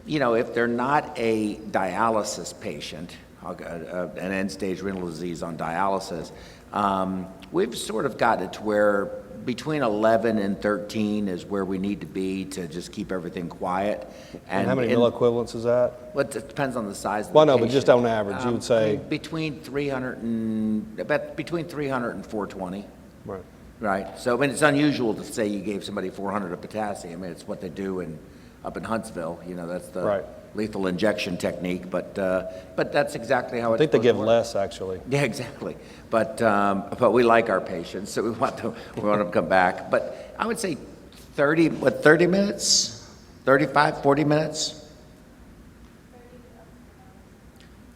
Speaker 1: if they're not a dialysis patient, an end-stage renal disease on dialysis, we've sort of gotten it to where between 11 and 13 is where we need to be to just keep everything quiet.
Speaker 9: And how many milliequivalents is that?
Speaker 1: Well, it depends on the size of the
Speaker 9: patient.
Speaker 1: Well, no,
Speaker 9: but just on average, you would say?
Speaker 1: Between 300 and 420.
Speaker 9: Right.
Speaker 1: Right. So, it's unusual to say you gave somebody 400 of potassium. It's what they do up in Huntsville. That's the lethal injection technique. But that's exactly how it's.
Speaker 9: I think they give less, actually.
Speaker 1: Yeah, exactly. But we like our patients, so we want them to come back. But I would say 30 minutes, 35, 40 minutes.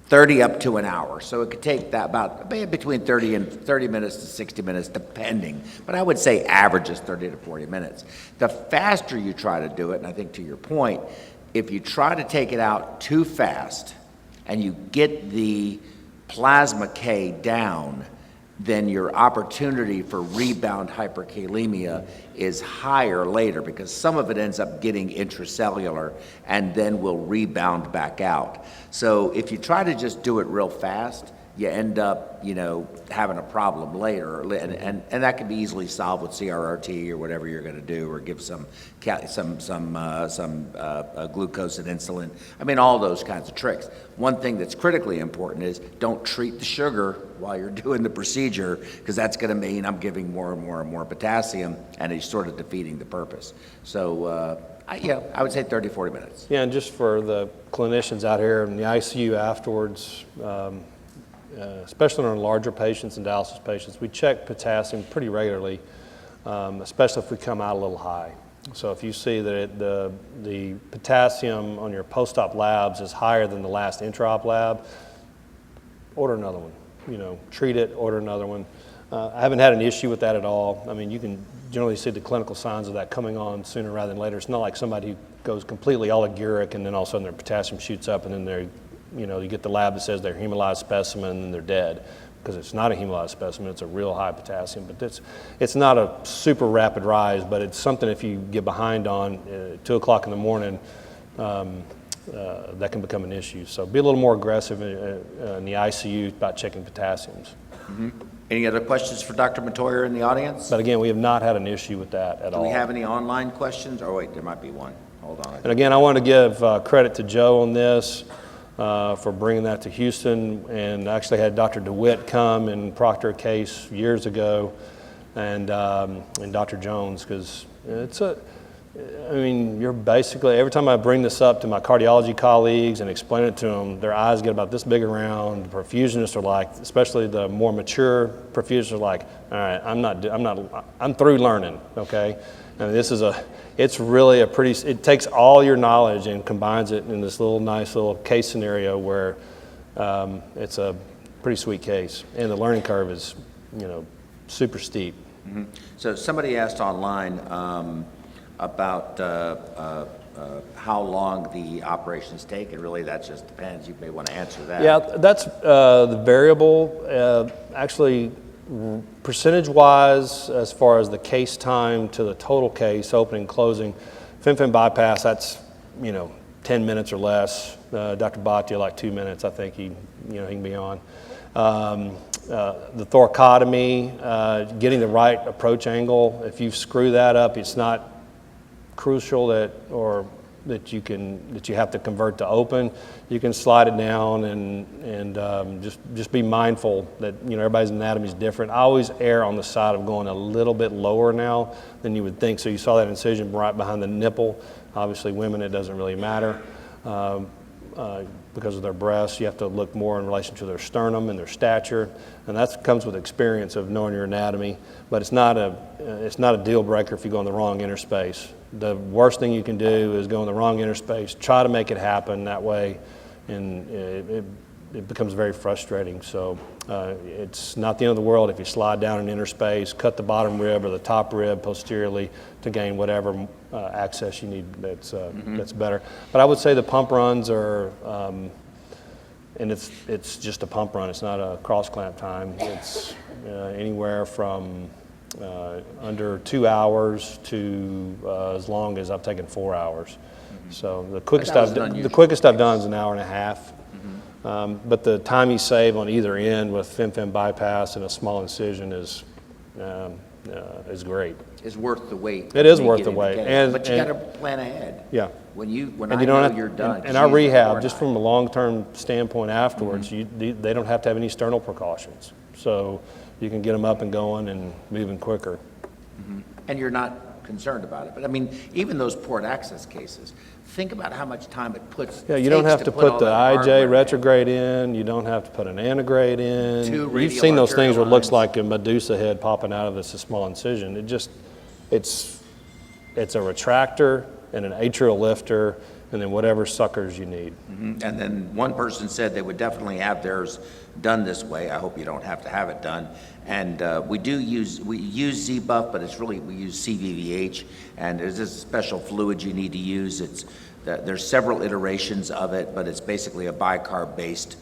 Speaker 1: 30 up to an hour. So it could take that about between 30 minutes to 60 minutes, depending. But I would say average is 30 to 40 minutes. The faster you try to do it, and I think to your point, if you try to take it out too fast and you get the plasma K down, then your opportunity for rebound hyperkalemia is higher later, because some of it ends up getting intracellular and then will rebound back out. So if you try to just do it real fast, you end up, having a problem later, and that can be easily solved with CRRT or whatever you're going to do, or give some glucose and insulin. I mean, all those kinds of tricks. One thing that's critically important is don't treat the sugar while you're doing the procedure, because that's going to mean I'm giving more and more and more potassium, and it's sort of defeating the purpose. So, I would say 30, 40 minutes.
Speaker 9: Yeah, and just for the clinicians out here in the ICU afterwards, especially on our larger patients and dialysis patients, we check potassium pretty regularly, especially if we come out a little high. So if you see that the potassium on your post-op labs is higher than the last intra-op lab, order another one. Treat it, order another one. I haven't had an issue with that at all. I mean, you can generally see the clinical signs of that coming on sooner rather than later. It's not like somebody who goes completely oliguric and then all of a sudden their potassium shoots up, and then you get the lab that says they're a hemolyzed specimen and they're dead, because it's not a hemolyzed specimen, it's a real high potassium. But it's not a super rapid rise, but it's something if you get behind on 2 o'clock in the morning, that can become an issue. So be a little more aggressive in the ICU about checking potassiums.
Speaker 1: Mm-hmm. Any other questions for Dr. Matoyer in the audience?
Speaker 9: But again, we have not had an issue with that at all.
Speaker 1: Do we have any online questions? Oh wait, there might be one. Hold on.
Speaker 9: And again, I want to give credit to Joe on this. For bringing that to Houston, and actually had Dr. DeWitt come and proctor a case years ago, and Dr. Jones, because you're basically, every time I bring this up to my cardiology colleagues and explain it to them, their eyes get about this big around. The perfusionists are like, especially the more mature perfusionists are like, all right, I'm through learning, okay? And it's really it takes all your knowledge and combines it in this nice little case scenario where it's a pretty sweet case. And the learning curve is, super steep.
Speaker 1: Mm-hmm. So somebody asked online about how long the operations take, and really that just depends. You may want to answer that.
Speaker 9: Yeah, that's the variable. Actually, percentage-wise, as far as the case time to the total case, opening, closing, fem-fem bypass, that's 10 minutes or less. Dr. Bhatia, like 2 minutes, I think he can be on. The thoracotomy, getting the right approach angle. If you screw that up, it's not crucial that you have to convert to open. You can slide it down and just be mindful that everybody's anatomy is different. I always err on the side of going a little bit lower now than you would think. So you saw that incision right behind the nipple. Obviously, women, it doesn't really matter because of their breasts. You have to look more in relation to their sternum and their stature, and that comes with experience of knowing your anatomy. But it's not a deal breaker if you go in the wrong interspace. The worst thing you can do is go in the wrong interspace, try to make it happen that way, and it becomes very frustrating. So it's not the end of the world if you slide down an interspace, cut the bottom rib or the top rib posteriorly to gain whatever access you need that's better. But I would say the pump runs are, and it's just a pump run, it's not a cross clamp time. It's anywhere from under 2 hours to as long as I've taken 4 hours. Mm-hmm. So the quickest I've done is an hour and a half. Mm-hmm. But the time you save on either end with fem-fem bypass and a small incision is great.
Speaker 1: It's worth the wait.
Speaker 9: It is worth the wait,
Speaker 1: but you got to plan ahead.
Speaker 9: Yeah.
Speaker 1: When you're done.
Speaker 9: And our rehab, just from a long-term standpoint afterwards, mm-hmm. They don't have to have any external precautions. So you can get them up and going and moving quicker.
Speaker 1: Mm-hmm. And you're not concerned about it. But I mean, even those port access cases, think about how much time it puts.
Speaker 9: Yeah, you don't have to put the IJ retrograde in. You don't have to put an antegrade in. You've seen those things where it looks like a Medusa head popping out of this a small incision. It's a retractor and an atrial lifter, and then whatever suckers you need.
Speaker 1: Mm-hmm. And then one person said they would definitely have theirs done this way. I hope you don't have to have it done. And we use Z-Buff, but we use CVVH, and there's this special fluid you need to use. There's several iterations of it, but it's basically a bicarb-based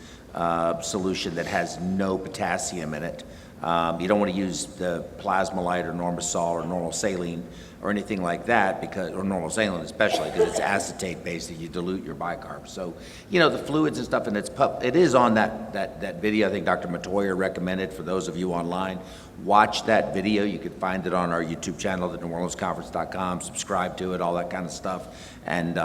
Speaker 1: solution that has no potassium in it. You don't want to use the Plasmolite or Normasol or normal saline or anything like that, because, or normal saline especially, because it's acetate based that you dilute your bicarb. So, you know, the fluids and stuff, and it is on that video. I think Dr. Matoya recommended for those of you online. Watch that video. You can find it on our YouTube channel, the NewOrleansConference.com. Subscribe to it, all that kind of stuff. And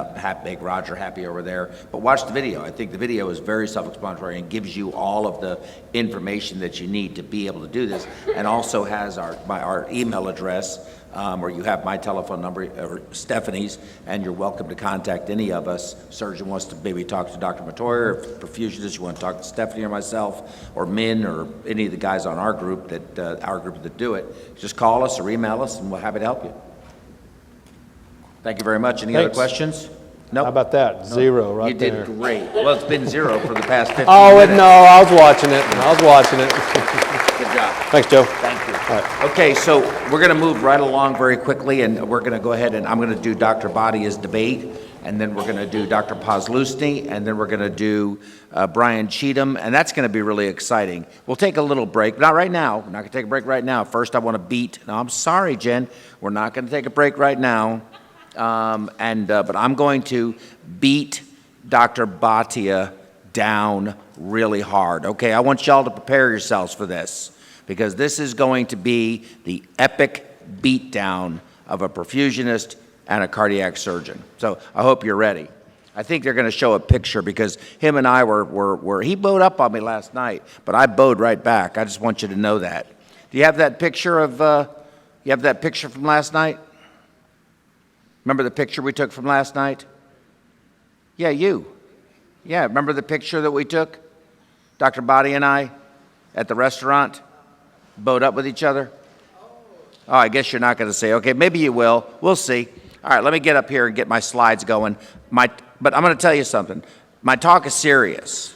Speaker 1: make Roger happy over there. But watch the video. I think the video is very self-explanatory and gives you all of the information that you need to be able to do this, and also has our email address, or you have my telephone number, or Stephanie's, and you're welcome to contact any of us. Surgeon wants to maybe talk to Dr. Matoya, or perfusionist, you want to talk to Stephanie or myself, or Min, or any of the guys on our group that do it. Just call us or email us, and we're happy to help you. Thank you very much. Any other questions? No.
Speaker 9: How about that? Zero right there.
Speaker 1: You did great. Well, it's been zero for the past 15
Speaker 9: Oh,
Speaker 1: minutes.
Speaker 9: no, I was watching it.
Speaker 1: Good job.
Speaker 9: Thanks, Joe.
Speaker 1: Thank you.
Speaker 9: All right.
Speaker 1: Okay, so we're going to move right along very quickly, and we're going to go ahead and I'm going to do Dr. Badia's debate, and then we're going to do Dr. Pozlusny, and then we're going to do Brian Cheatham, and that's going to be really exciting. We'll take a little break, not right now. We're not going to take a break right now. First, I want to beat. No, I'm sorry, Jen. We're not going to take a break right now. But I'm going to beat Dr. Bhatia down really hard. Okay, I want y'all to prepare yourselves for this, because this is going to be the epic beatdown of a perfusionist and a cardiac surgeon. So I hope you're ready. I think they're going to show a picture, because him and I he bowed up on me last night, but I bowed right back. I just want you to know that. Do you have that picture from last night? Remember the picture we took from last night? Yeah, you. Yeah, remember the picture that we took? Dr. Bhatia and I at the restaurant, bowed up with each other? Oh, I guess you're not going to say. Okay, maybe you will. We'll see. All right, let me get up here and get my slides going. But I'm going to tell you something. My talk is serious.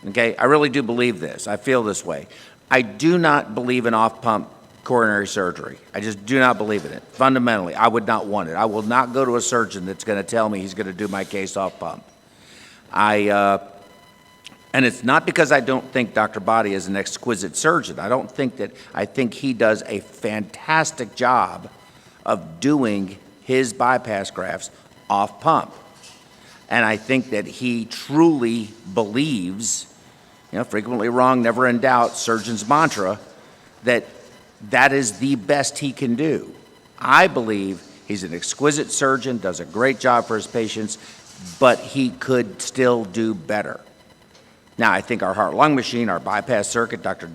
Speaker 1: Okay, I really do believe this. I feel this way. I do not believe in off-pump coronary surgery. I just do not believe in it. Fundamentally, I would not want it. I will not go to a surgeon that's going to tell me he's going to do my case off pump. And it's not because I don't think Dr. Bhatia is an exquisite surgeon. I think he does a fantastic job of doing his bypass grafts off pump. And I think that he truly believes, frequently wrong, never in doubt, surgeon's mantra, that is the best he can do. I believe he's an exquisite surgeon, does a great job for his patients, but he could still do better. Now, I think our heart-lung machine, our bypass circuit, Dr.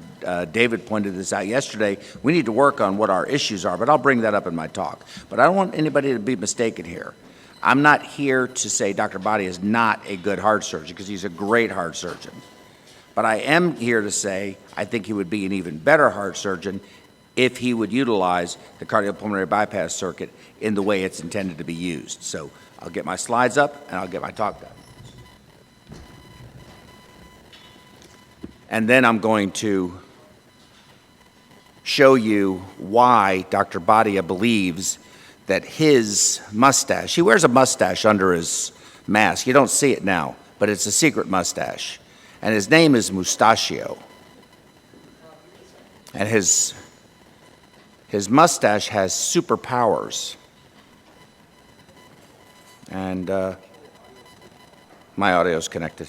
Speaker 1: David pointed this out yesterday, we need to work on what our issues are, but I'll bring that up in my talk. But I don't want anybody to be mistaken here. I'm not here to say Dr. Bhatia is not a good heart surgeon, because he's a great heart surgeon. But I am here to say I think he would be an even better heart surgeon if he would utilize the cardiopulmonary bypass circuit in the way it's intended to be used. So I'll get my slides up and I'll get my talk done. And then I'm going to show you why Dr. Bhatia believes that his mustache, he wears a mustache under his mask. You don't see it now, but it's a secret mustache. And his name is Mustachio. And his mustache has superpowers. And my audio is connected.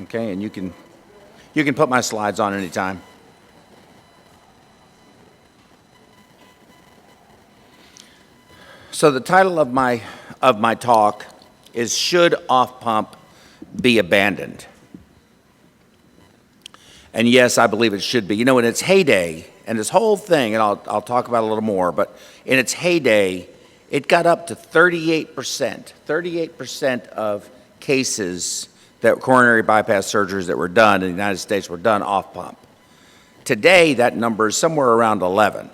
Speaker 1: Okay, and you can put my slides on anytime. So the title of my talk is "Should Off-Pump Be Abandoned?" And yes, I believe it should be. In its heyday, and this whole thing, and I'll talk about it a little more, but in its heyday, it got up to 38% of cases that coronary bypass surgeries that were done in the United States were done off pump. Today, that number is somewhere around 11.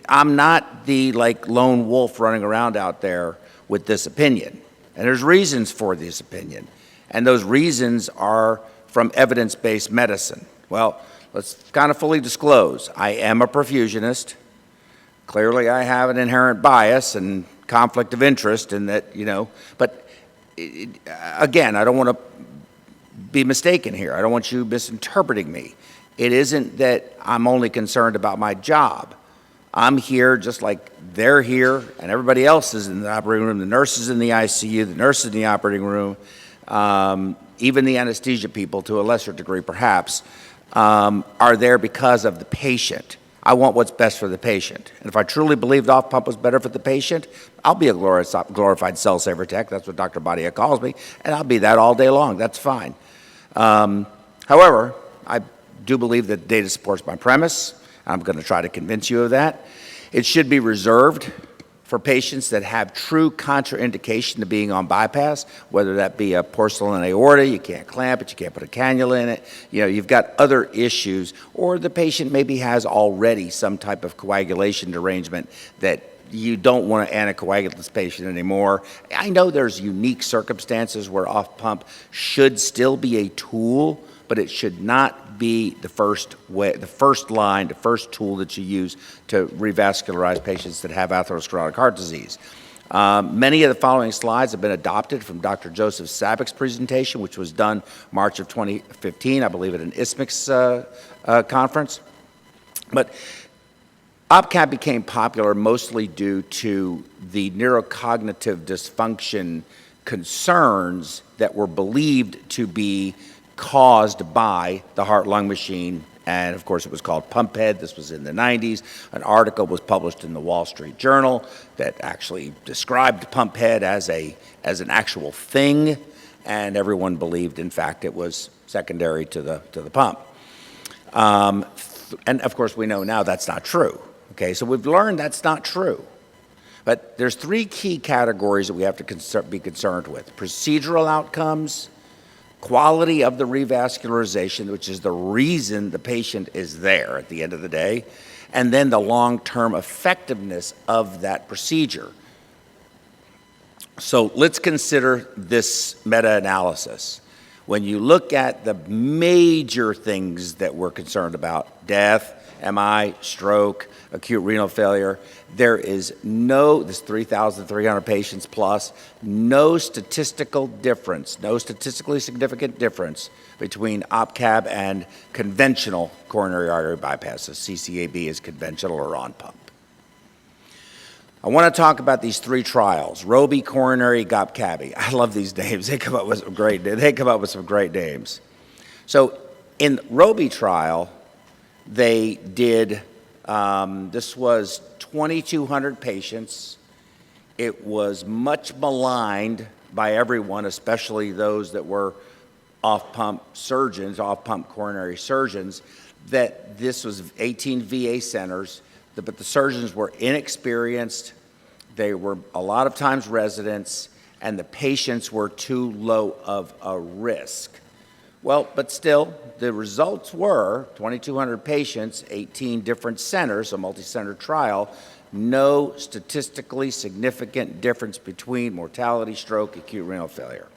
Speaker 1: I'm not the lone wolf running around out there with this opinion. And there's reasons for this opinion. And those reasons are from evidence-based medicine. Well, let's kind of fully disclose. I am a perfusionist. Clearly, I have an inherent bias and conflict of interest in that, but again, I don't want to be mistaken here. I don't want you misinterpreting me. It isn't that I'm only concerned about my job. I'm here just like they're here, and everybody else is in the operating room. The nurses in the ICU, the nurses in the operating room, even the anesthesia people, to a lesser degree perhaps, are there because of the patient. I want what's best for the patient. And if I truly believed off-pump was better for the patient, I'll be a glorified cell saver tech. That's what Dr. Badia calls me, and I'll be that all day long. That's fine. However, I do believe that data supports my premise. I'm going to try to convince you of that. It should be reserved for patients that have true contraindication to being on bypass, whether that be a porcelain aorta, you can't clamp it, you can't put a cannula in it, you've got other issues, or the patient maybe has already some type of coagulation derangement that you don't want to anticoagulate this patient anymore. I know there's unique circumstances where off-pump should still be a tool, but it should not be the first tool that you use to revascularize patients that have atherosclerotic heart disease. Many of the following slides have been adopted from Dr. Joseph Sabick's presentation, which was done March of 2015, I believe at an ISMICS conference. But OPCAB became popular mostly due to the neurocognitive dysfunction concerns that were believed to be caused by the heart-lung machine, and of course it was called pump head. This was in the 90s. An article was published in the Wall Street Journal that actually described pump head as an actual thing, and everyone believed, in fact, it was secondary to the pump. And of course we know now that's not true. Okay, so we've learned that's not true. But there's three key categories that we have to be concerned with: procedural outcomes, quality of the revascularization, which is the reason the patient is there at the end of the day, and then the long-term effectiveness of that procedure. So let's consider this meta-analysis. When you look at the major things that we're concerned about, death, MI, stroke, acute renal failure, there is this 3,300 patients plus, no statistical difference, no statistically significant difference between OPCAB and conventional coronary artery bypass. So CCAB is conventional or on pump. I want to talk about these three trials: Roby, coronary, GOP-CABI. I love these names. They come up with some great names. So in Roby trial, they did, this was 2,200 patients. It was much maligned by everyone, especially those that were off-pump surgeons, off-pump coronary surgeons, that this was 18 VA centers, but the surgeons were inexperienced. They were a lot of times residents, and the patients were too low of a risk. Well, but still, the results were 2,200 patients, 18 different centers, a multi-center trial, no statistically significant difference between mortality, stroke, acute renal failure.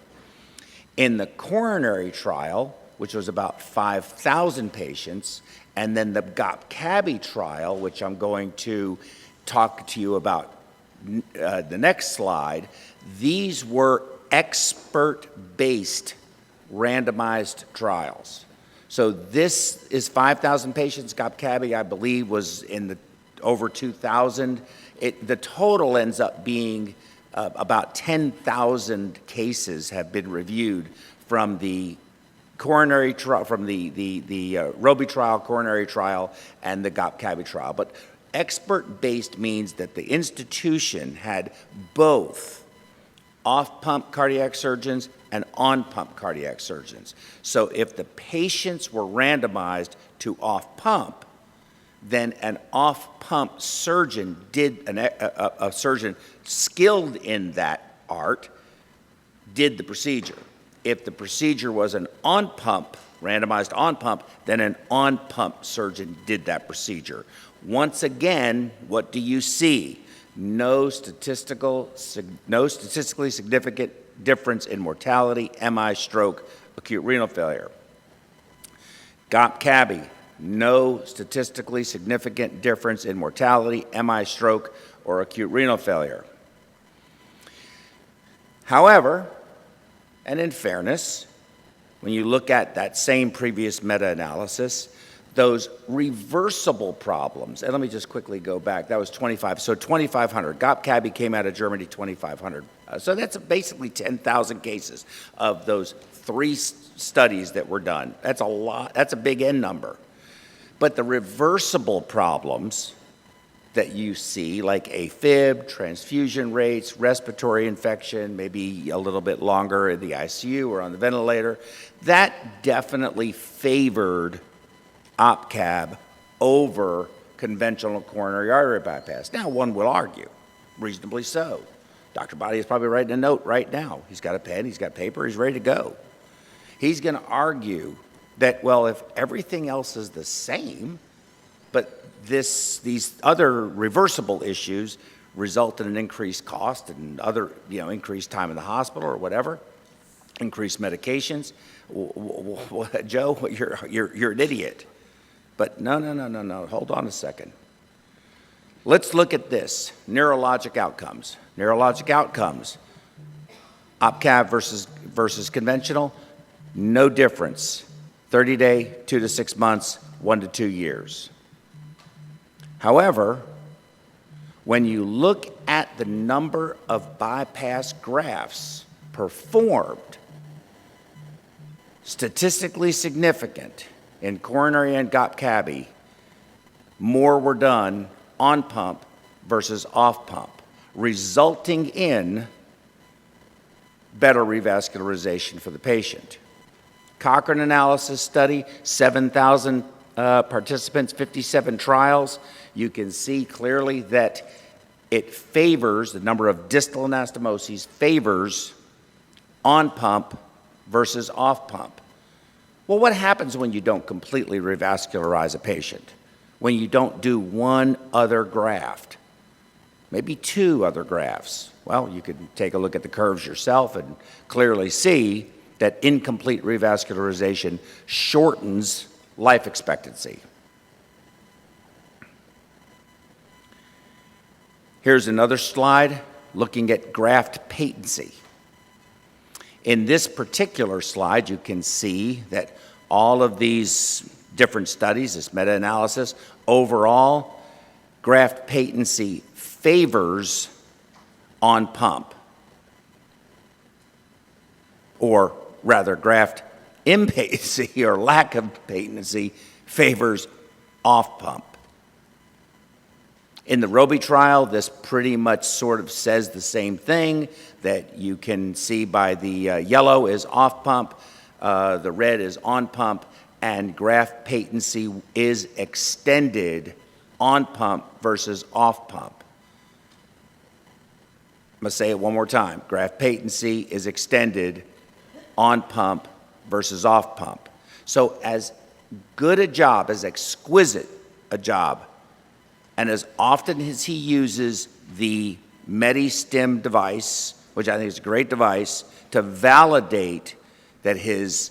Speaker 1: In the coronary trial, which was about 5,000 patients, and then the GOP-CABI trial, which I'm going to talk to you about the next slide, these were expert-based randomized trials. So this is 5,000 patients. GOP-CABI, I believe, was in the over 2,000. The total ends up being about 10,000 cases have been reviewed from the coronary trial, from the Roby trial, coronary trial, and the GOP-CABI trial. But expert-based means that the institution had both off-pump cardiac surgeons and on-pump cardiac surgeons. So if the patients were randomized to off-pump, then an off-pump surgeon a surgeon skilled in that art did the procedure. If the procedure was an on-pump, randomized on-pump, then an on-pump surgeon did that procedure. Once again, what do you see? No statistically significant difference in mortality, MI, stroke, acute renal failure. GOP-CABI, no statistically significant difference in mortality, MI, stroke, or acute renal failure. However, And in fairness, when you look at that same previous meta-analysis, those reversible problems, and let me just quickly go back, that was 25, so 2,500. GOP-CABI came out of Germany, 2,500. So that's basically 10,000 cases of those 3 studies that were done. That's a lot, that's a big N number. But the reversible problems that you see, like AFib, transfusion rates, respiratory infection, maybe a little bit longer in the ICU or on the ventilator, that definitely favored OPCAB over conventional coronary artery bypass. Now, one will argue, reasonably so. Dr. Body is probably writing a note right now. He's got a pen, he's got paper, he's ready to go. He's going to argue that, well, if everything else is the same, but these other reversible issues result in an increased cost and other, increased time in the hospital or whatever, increased medications. Joe, you're an idiot. But no. Hold on a second. Let's look at this. Neurologic outcomes. Neurologic outcomes. OPCAB versus conventional, no difference. 30-day, 2 to 6 months, 1 to 2 years. However, when you look at the number of bypass grafts performed, statistically significant in coronary and GOP-CABI, more were done on pump versus off pump, resulting in better revascularization for the patient. Cochrane analysis study, 7,000 participants, 57 trials. You can see clearly that it favors, the number of distal anastomoses favors on pump versus off pump. Well, what happens when you don't completely revascularize a patient? When you don't do one other graft? Maybe 2 other grafts? Well, you could take a look at the curves yourself and clearly see that incomplete revascularization shortens life expectancy. Here's another slide looking at graft patency. In this particular slide, you can see that all of these different studies, this meta-analysis, overall, graft patency favors on pump, or rather, graft impatency or lack of patency favors off pump. In the Roby trial, this pretty much sort of says the same thing, that you can see by the yellow is off pump, the red is on pump, and graft patency is extended on pump versus off pump. I'm going to say it one more time. Graft patency is extended on pump versus off pump. So as good a job, as exquisite a job, and as often as he uses the MediStim device, which I think is a great device, to validate that his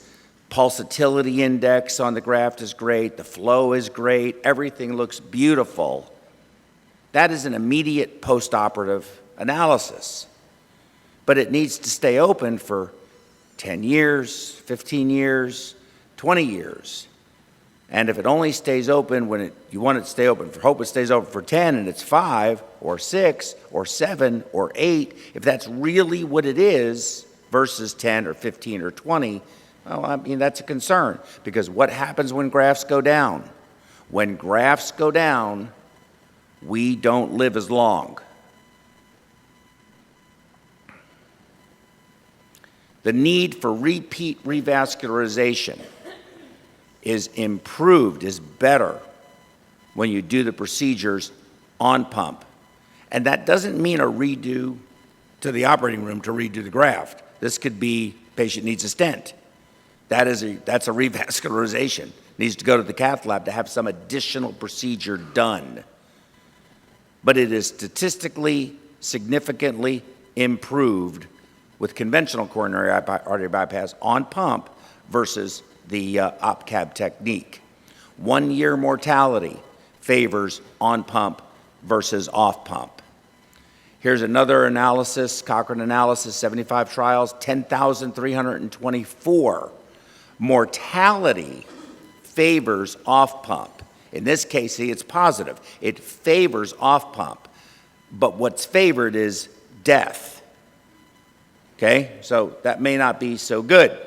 Speaker 1: pulsatility index on the graft is great, the flow is great, everything looks beautiful, that is an immediate postoperative analysis. But it needs to stay open for 10 years, 15 years, 20 years. And if it only stays open when you want it to stay open, hope it stays open for 10 and it's 5 or 6 or 7 or 8, if that's really what it is versus 10 or 15 or 20, well, I mean, that's a concern. Because what happens when grafts go down? When grafts go down, we don't live as long. The need for repeat revascularization is improved, is better when you do the procedures on pump. And that doesn't mean a redo to the operating room to redo the graft. This could be patient needs a stent. That's a revascularization. Needs to go to the cath lab to have some additional procedure done. But it is statistically significantly improved with conventional coronary artery bypass on pump versus the OPCAB technique. 1 year mortality favors on pump versus off pump. Here's another analysis, Cochrane analysis, 75 trials, 10,324. Mortality favors off pump. In this case, see, it's positive. It favors off pump. But what's favored is death. Okay? So that may not be so good.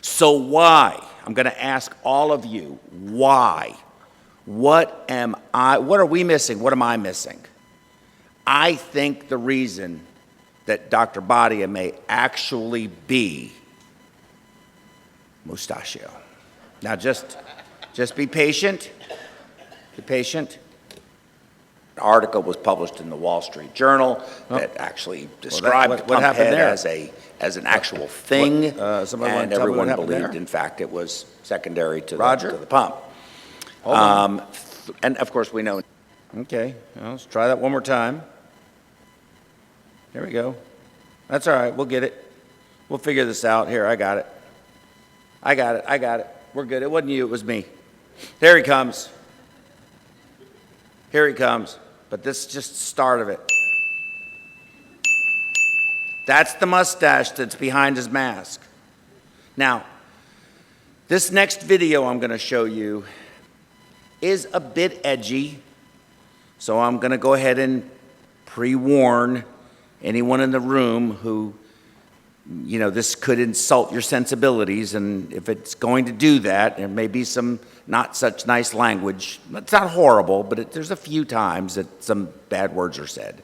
Speaker 1: So why? I'm going to ask all of you, why? What are we missing? What am I missing? I think the reason that Dr. Badia may actually be mustachio. Now just be patient. Be patient. An article was published in the Wall Street Journal that actually described
Speaker 2: what
Speaker 1: pump
Speaker 2: happened
Speaker 1: head
Speaker 2: there?
Speaker 1: as an actual thing,
Speaker 2: somebody wanna
Speaker 1: and
Speaker 2: tell me what
Speaker 1: everyone
Speaker 2: happened
Speaker 1: believed,
Speaker 2: there?
Speaker 1: in fact, it was secondary to
Speaker 2: Roger?
Speaker 1: the pump.
Speaker 2: Hold on.
Speaker 1: And of course, we know. Okay, well, let's try that one more time. There we go. That's all right. We'll get it. We'll figure this out. Here, I got it. I got it. We're good. It wasn't you. It was me. There he comes. Here he comes. But this is just the start of it. That's the mustache that's behind his mask. Now, this next video I'm going to show you is a bit edgy, so I'm going to go ahead and pre-warn anyone in the room who, you know, this could insult your sensibilities, and if it's going to do that, there may be some not such nice language. It's not horrible, but there's a few times that some bad words are said.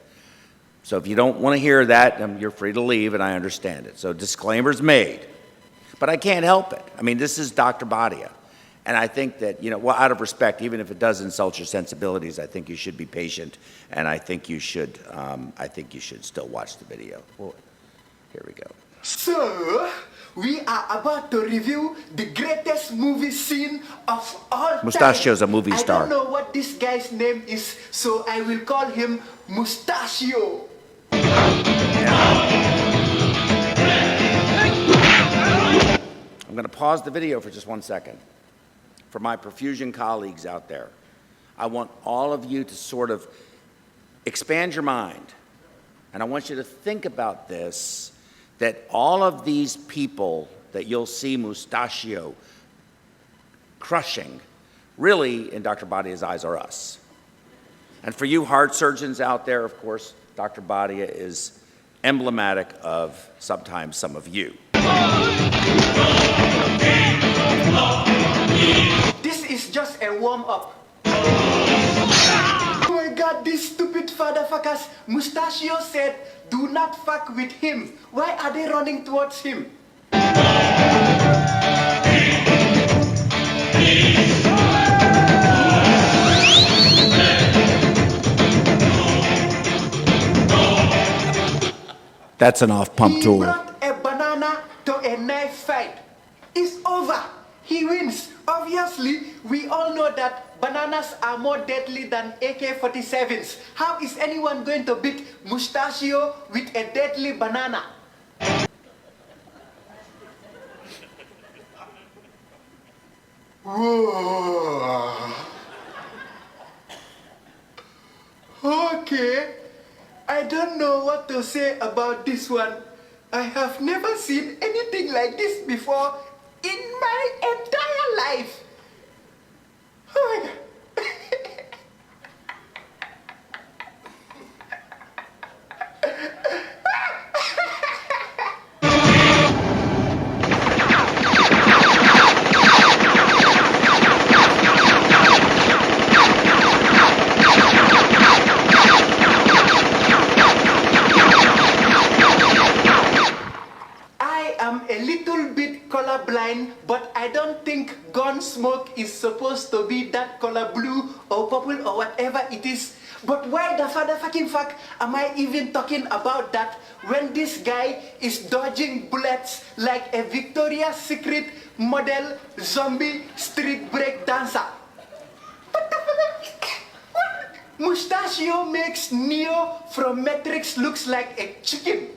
Speaker 1: So if you don't want to hear that, you're free to leave, and I understand it. So disclaimer's made. But I can't help it. I mean, this is Dr. Badia. And I think that, you know, well, out of respect, even if it does insult your sensibilities, I think you should be patient, and I think you should still watch the video. Well, here we go.
Speaker 11: So, we are about to review the greatest movie scene of all time.
Speaker 1: Mustachio's a movie star.
Speaker 11: I don't know what this guy's name is, so I will call him Mustachio.
Speaker 1: I'm going to pause the video for just 1 second. For my perfusion colleagues out there, I want all of you to sort of expand your mind. And I want you to think about this, that all of these people that you'll see Mustachio crushing, really, in Dr. Badia's eyes, are us. And for you heart surgeons out there, of course, Dr. Badia is emblematic of sometimes some of you.
Speaker 11: This is just a warm-up. Oh my God, these stupid fatherfuckers. Mustachio said, do not fuck with him. Why are they running towards him?
Speaker 1: That's an off-pump
Speaker 11: He
Speaker 1: tool.
Speaker 11: brought a banana to a knife fight. It's over. He wins. Obviously, we all know that bananas are more deadly than AK-47s. How is anyone going to beat Mustachio with a deadly banana? Whoa. Okay. I don't know what to say about this one. I have never seen anything like this before in my entire life. Oh my God. Colorblind, but I don't think gun smoke is supposed to be that color blue or purple or whatever it is. But why the fucking fuck am I even talking about that when this guy is dodging bullets like a Victoria's Secret model zombie street break dancer? What the fuck? Mustachio makes Neo from Matrix looks like a chicken.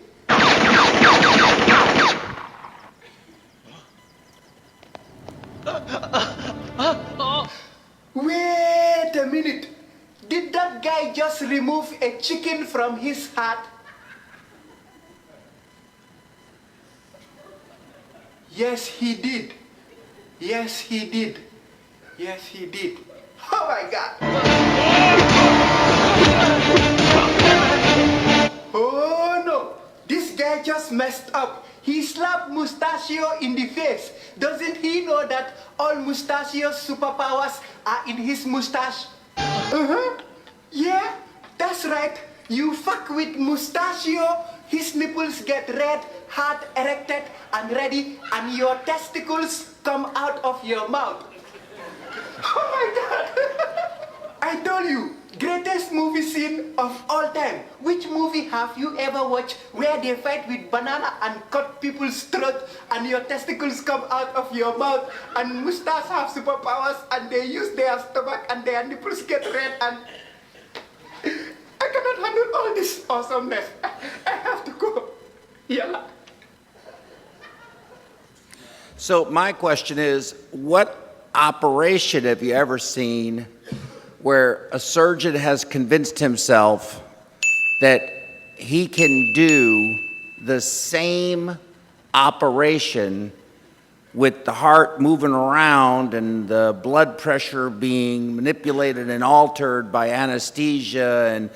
Speaker 11: Wait a minute. Did that guy just remove a chicken from his heart? Yes, he did. Yes, he did. Yes, he did. Oh my God. Oh no, this guy just messed up. He slapped Mustachio in the face. Doesn't he know that all Mustachio's superpowers are in his mustache? Yeah, that's right. You fuck with Mustachio, his nipples get red, heart erected and ready, and your testicles come out of your mouth. Oh my God! I told you, greatest movie scene of all time. Which movie have you ever watched where they fight with banana and cut people's throat and your testicles come out of your mouth and mustache have superpowers and they use their stomach and their nipples get red and... I cannot handle all this awesomeness. I have to go. Yeah.
Speaker 1: So my question is, what operation have you ever seen where a surgeon has convinced himself that he can do the same operation with the heart moving around and the blood pressure being manipulated and altered by anesthesia, and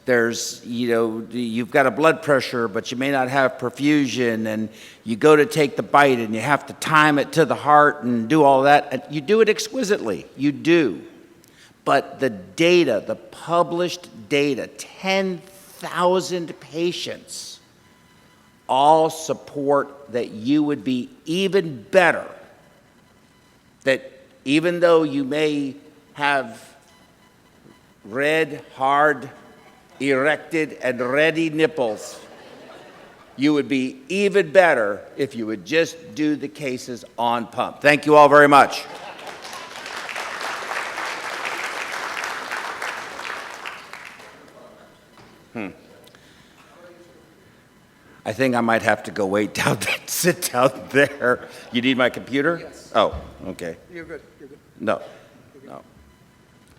Speaker 1: there's, you know, you've got a blood pressure, but you may not have perfusion, and you go to take the bite and you have to time it to the heart and do all that. And you do it exquisitely, you do. But the data, the published data, 10,000 patients, all support that you would be even better. That even though you may have red, hard, erected, and ready nipples, you would be even better if you would just do the cases on pump. Thank you all very much. I think I might have to go wait down, sit down there. You need my computer?
Speaker 2: Yes.
Speaker 1: Oh, okay.
Speaker 2: You're good. You're good.
Speaker 1: No, no.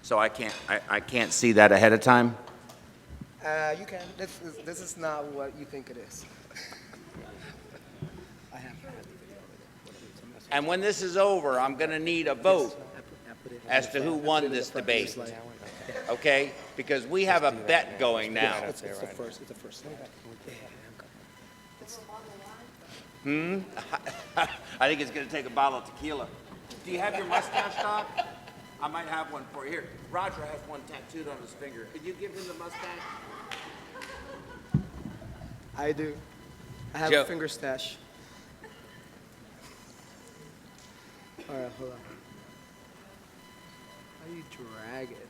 Speaker 1: So I can't see that ahead of time?
Speaker 2: You can. This is not what you think it is. I have.
Speaker 1: And when this is over, I'm going to need a vote as to who won this debate. Okay? Because we have a bet going now.
Speaker 2: It's the first. It's the first.
Speaker 1: I think it's going to take a bottle of tequila. Do you have your mustache, Doc? I might have one for you. Here, Roger has one tattooed on his finger. Could you give him the mustache?
Speaker 2: I do. I have
Speaker 10: Joe.
Speaker 2: a finger stash. All right, hold on. How do you drag it?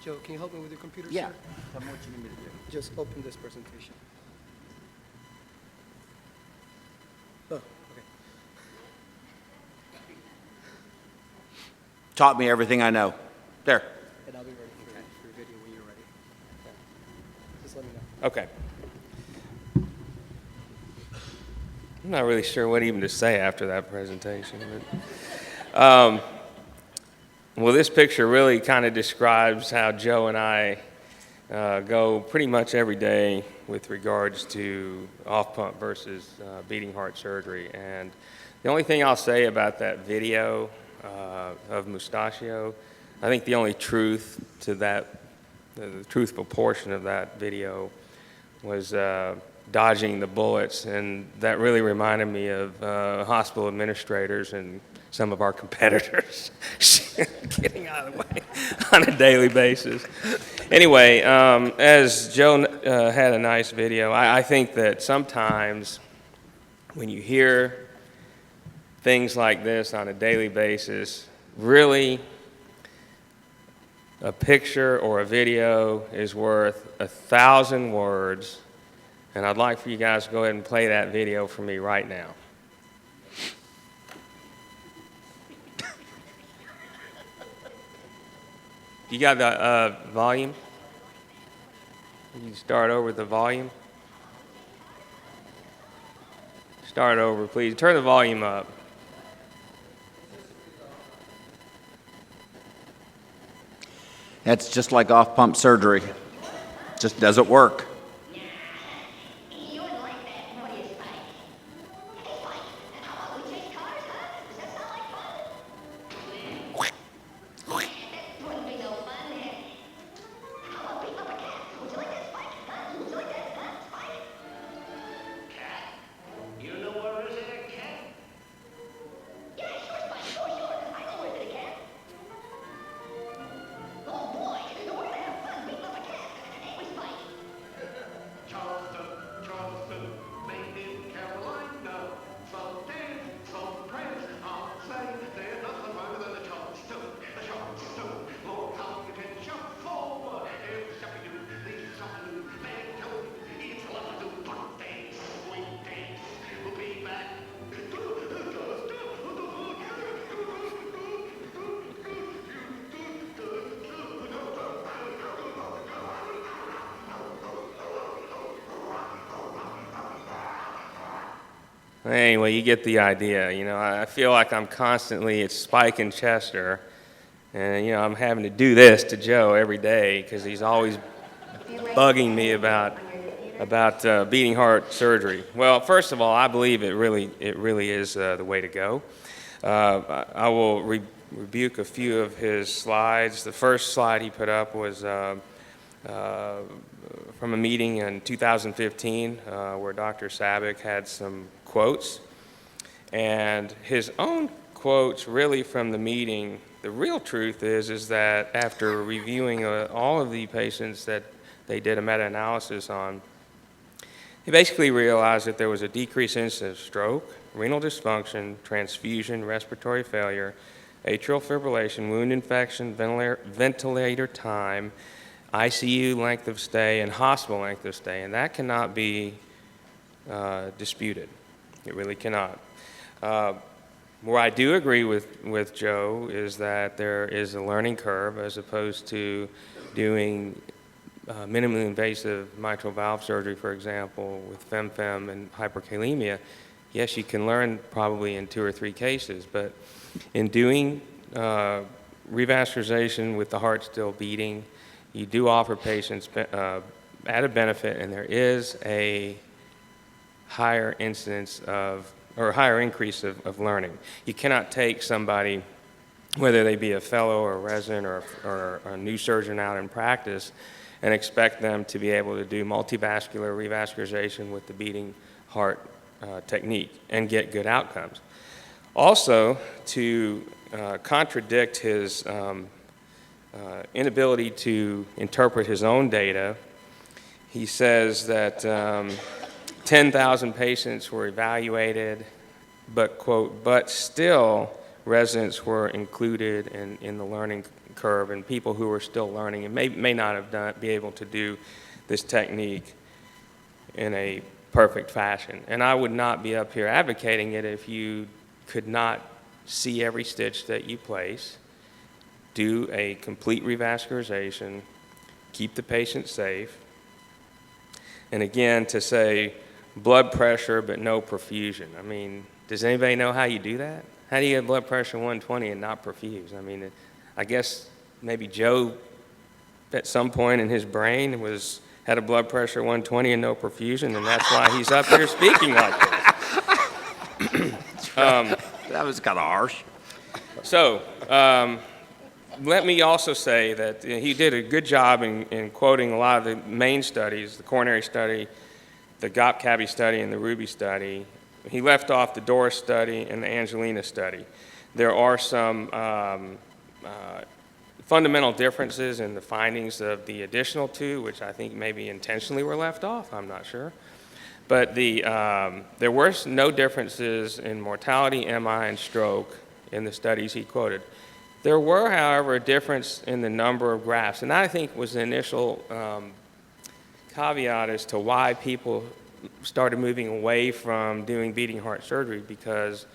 Speaker 2: Joe, can you help me with your computer,
Speaker 1: Yeah.
Speaker 2: sir?
Speaker 1: Tell me what you need me to do.
Speaker 2: Just open this presentation. Oh, okay.
Speaker 1: Taught me everything I know. There.
Speaker 2: And I'll be ready for your video when you're ready. Okay. Just let me know.
Speaker 10: Okay. I'm not really sure what even to say after that presentation. But, well, this picture really kind of describes how Joe and I go pretty much every day with regards to off-pump versus beating heart surgery. And the only thing I'll say about that video of Mustachio, I think the only truth to that, the truthful portion of that video was dodging the bullets, and that really reminded me of hospital administrators and some of our competitors getting out of the way on a daily basis. Anyway, as Joe had a nice video, I think that sometimes when you hear things like this on a daily basis, really a picture or a video is worth 1,000 words. And I'd like for you guys to go ahead and play that video for me right now. You got the volume? You start over the volume. Start over, please. Turn the volume up.
Speaker 1: That's just like off-pump surgery. Just doesn't work.
Speaker 10: Anyway, you get the idea. You know, I feel like I'm constantly at Spike and Chester, and you know, I'm having to do this to Joe every day because he's always bugging me about beating heart surgery. Well, first of all, I believe it really is the way to go. I will rebuke a few of his slides. The first slide he put up was from a meeting in 2015 where Dr. Sabick had some quotes, and his own quotes really from the meeting, the real truth is that after reviewing all of the patients that they did a meta-analysis on, he basically realized that there was a decreased incidence of stroke, renal dysfunction, transfusion, respiratory failure, atrial fibrillation, wound infection, ventilator time, ICU length of stay, and hospital length of stay, and that cannot be disputed. It really cannot. Where I do agree with Joe is that there is a learning curve as opposed to doing minimally invasive mitral valve surgery, for example, with FemFem and hyperkalemia. Yes, you can learn probably in 2 or 3 cases, but in doing revascularization with the heart still beating, you do offer patients added benefit, and there is a higher incidence of, or higher increase of learning. You cannot take somebody, whether they be a fellow or a resident or a new surgeon out in practice, and expect them to be able to do multivascular revascularization with the beating heart technique and get good outcomes. Also, to contradict his inability to interpret his own data, he says that 10,000 patients were evaluated, but, quote, but still residents were included in the learning curve, and people who were still learning and may not have be able to do this technique in a perfect fashion. And I would not be up here advocating it if you could not see every stitch that you place, do a complete revascularization, keep the patient safe, and again, to say blood pressure but no perfusion. I mean, does anybody know how you do that? How do you get blood pressure 120 and not perfuse? I mean, I guess maybe Joe at some point in his brain had a blood pressure 120 and no perfusion, and that's why he's up here speaking like this.
Speaker 1: That was kind of harsh.
Speaker 10: So, let me also say that he did a good job in quoting a lot of the main studies, the coronary study, the GOP-CABI study, and the Ruby study. He left off the Doris study and the Angelina study. There are some fundamental differences in the findings of the additional 2, which I think maybe intentionally were left off, I'm not sure. But there were no differences in mortality, MI, and stroke in the studies he quoted. There were, however, a difference in the number of grafts, and I think was the initial caveat as to why people started moving away from doing beating heart surgery, because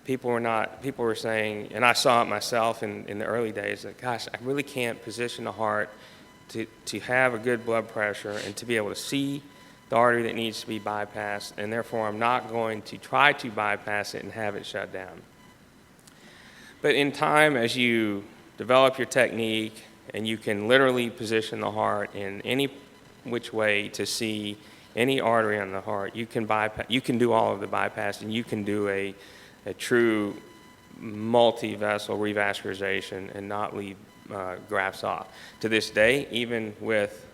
Speaker 10: people were saying, and I saw it myself in the early days, that gosh, I really can't position the heart to have a good blood pressure and to be able to see the artery that needs to be bypassed, and therefore I'm not going to try to bypass it and have it shut down. But in time, as you develop your technique and you can literally position the heart in any which way to see any artery on the heart. You can bypass, you can do all of the bypass, and you can do a true multi-vessel revascularization and not leave grafts off. To this day, even with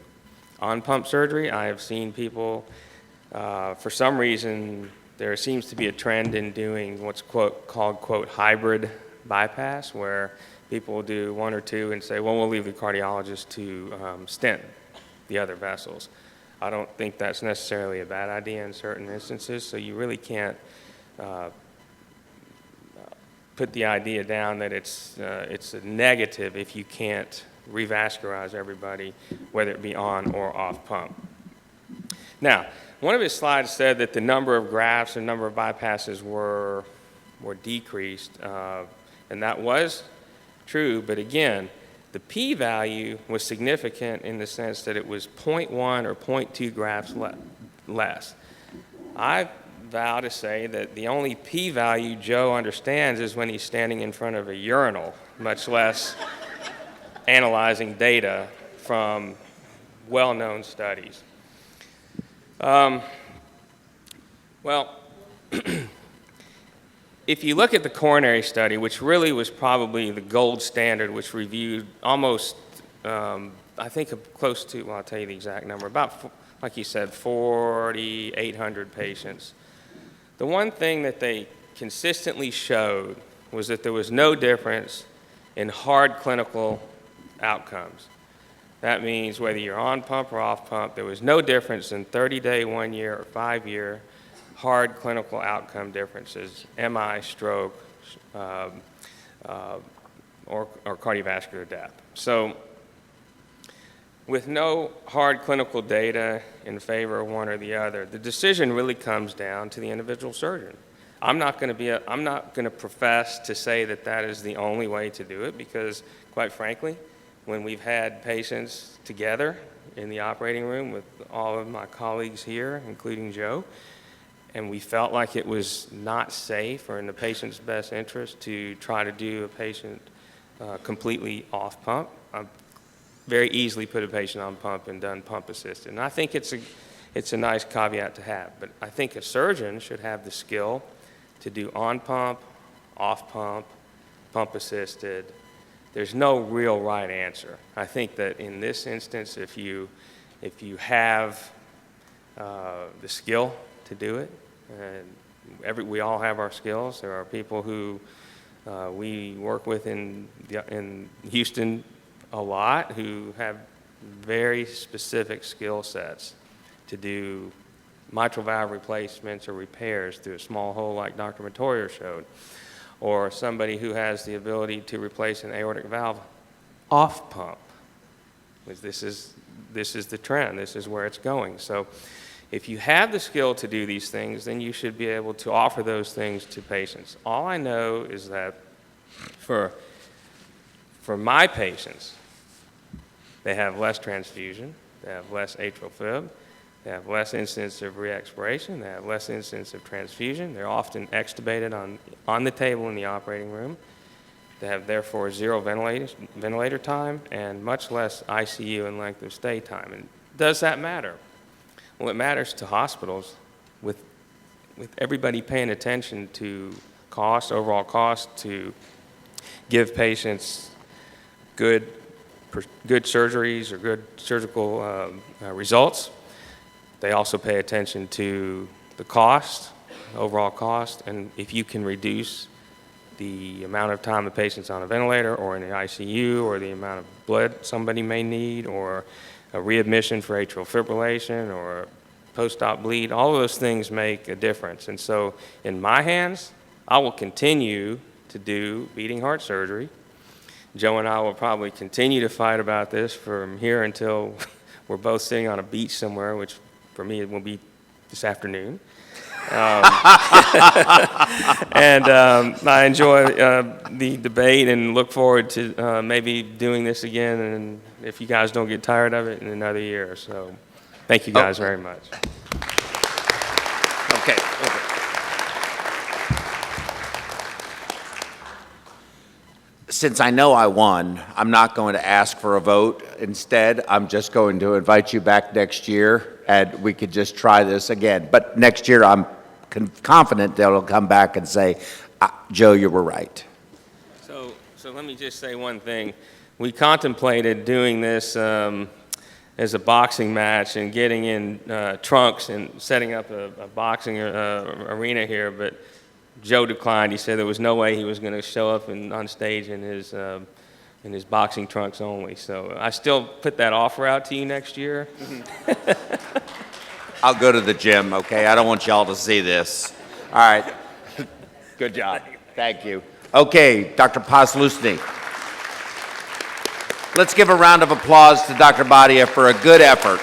Speaker 10: on-pump surgery, I have seen people, for some reason, there seems to be a trend in doing what's called, quote, hybrid bypass, where people will do one or two and say, well, we'll leave the cardiologist to stent the other vessels. I don't think that's necessarily a bad idea in certain instances, so you really can't put the idea down that it's a negative if you can't revascularize everybody, whether it be on or off pump. Now, one of his slides said that the number of grafts and number of bypasses were decreased, and that was true, but again, the p-value was significant in the sense that it was 0.1 or 0.2 grafts less. I vow to say that the only p-value Joe understands is when he's standing in front of a urinal, much less analyzing data from well-known studies. Well, if you look at the coronary study, which really was probably the gold standard, which reviewed almost, I think, close to, well, I'll tell you the exact number, about, like you said, 4,800 patients. The one thing that they consistently showed was that there was no difference in hard clinical outcomes. That means whether you're on pump or off pump, there was no difference in 30-day, 1 year, or 5-year hard clinical outcome differences, MI, stroke, or cardiovascular death. So with no hard clinical data in favor of one or the other, the decision really comes down to the individual surgeon. I'm not going to profess to say that that is the only way to do it, because quite frankly, when we've had patients together in the operating room with all of my colleagues here, including Joe, and we felt like it was not safe or in the patient's best interest to try to do a patient completely off pump, I've very easily put a patient on pump and done pump assisted. And I think it's a nice caveat to have, but I think a surgeon should have the skill to do on pump, off pump, pump assisted. There's no real right answer. I think that in this instance, if you have the skill to do it, and we all have our skills. There are people who we work with in Houston a lot who have very specific skill sets to do mitral valve replacements or repairs through a small hole like Dr. Matoyer showed, or somebody who has the ability to replace an aortic valve off pump. This is the trend. This is where it's going. So if you have the skill to do these things, then you should be able to offer those things to patients. All I know is that for my patients, they have less transfusion, they have less atrial fib, they have less incidence of re-expiration, they have less incidence of transfusion, they're often extubated on the table in the operating room, they have therefore zero ventilator time and much less ICU and length of stay time. And does that matter? Well, it matters to hospitals with everybody paying attention to cost, overall cost, to give patients good surgeries or good surgical results. They also pay attention to the cost, overall cost, and if you can reduce the amount of time the patient's on a ventilator or in the ICU, or the amount of blood somebody may need, or a readmission for atrial fibrillation or post-op bleed, all of those things make a difference. And so in my hands, I will continue to do beating heart surgery. Joe and I will probably continue to fight about this from here until we're both sitting on a beach somewhere, which for me it will be this afternoon. And I enjoy the debate and look forward to maybe doing this again, and if you guys don't get tired of it, in another year. So thank you guys very much.
Speaker 1: since I know I won, I'm not going to ask for a vote. Instead, I'm just going to invite you back next year, and we could just try this again. But next year, I'm confident they'll come back and say, Joe, you were right.
Speaker 10: So let me just say one thing. We contemplated doing this as a boxing match and getting in trunks and setting up a boxing arena here, but Joe declined. He said there was no way he was going to show up on stage in his boxing trunks only. So I still put that offer out to you next year.
Speaker 1: I'll go to the gym, okay? I don't want y'all to see this. All right. Good job. Thank you. Okay, Dr. Poslusny. Let's give a round of applause to Dr. Badia for a good effort.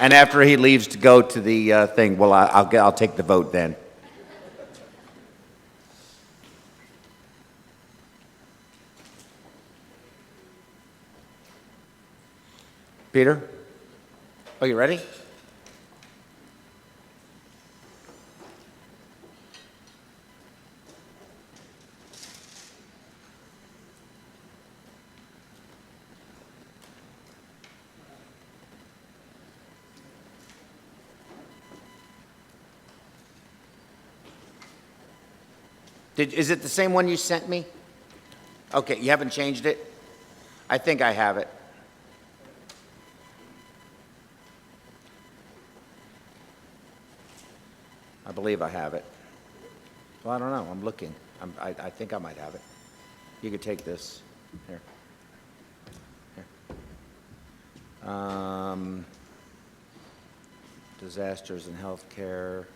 Speaker 1: And after he leaves to go to the thing, well, I'll take the vote then. Peter? Are you ready? Is it the same one you sent me? Okay, you haven't changed it? I think I have it. I believe I have it. Well, I don't know. I'm looking. I think I might have it. You could take this. Here. Here. Disasters in healthcare.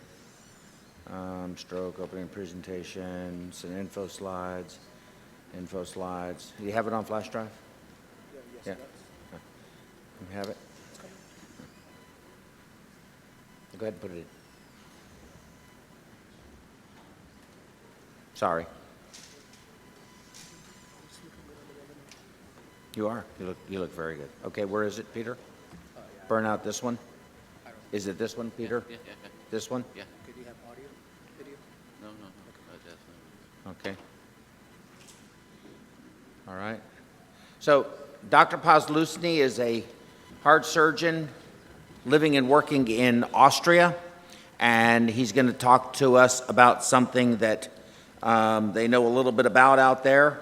Speaker 1: Stroke, opening presentations, and info slides. Info slides. Do you have it on flash drive? Yeah. You have it? Go ahead and put it in. Sorry. You are. You look very good. Okay, where is it, Peter? Burn out this one? Is it this one, Peter?
Speaker 12: Yeah.
Speaker 1: This one?
Speaker 12: Yeah.
Speaker 2: Did you have audio, video?
Speaker 12: No.
Speaker 1: Okay. All right. So Dr. Poslusny is a heart surgeon living and working in Austria, and he's going to talk to us about something that they know a little bit about out there,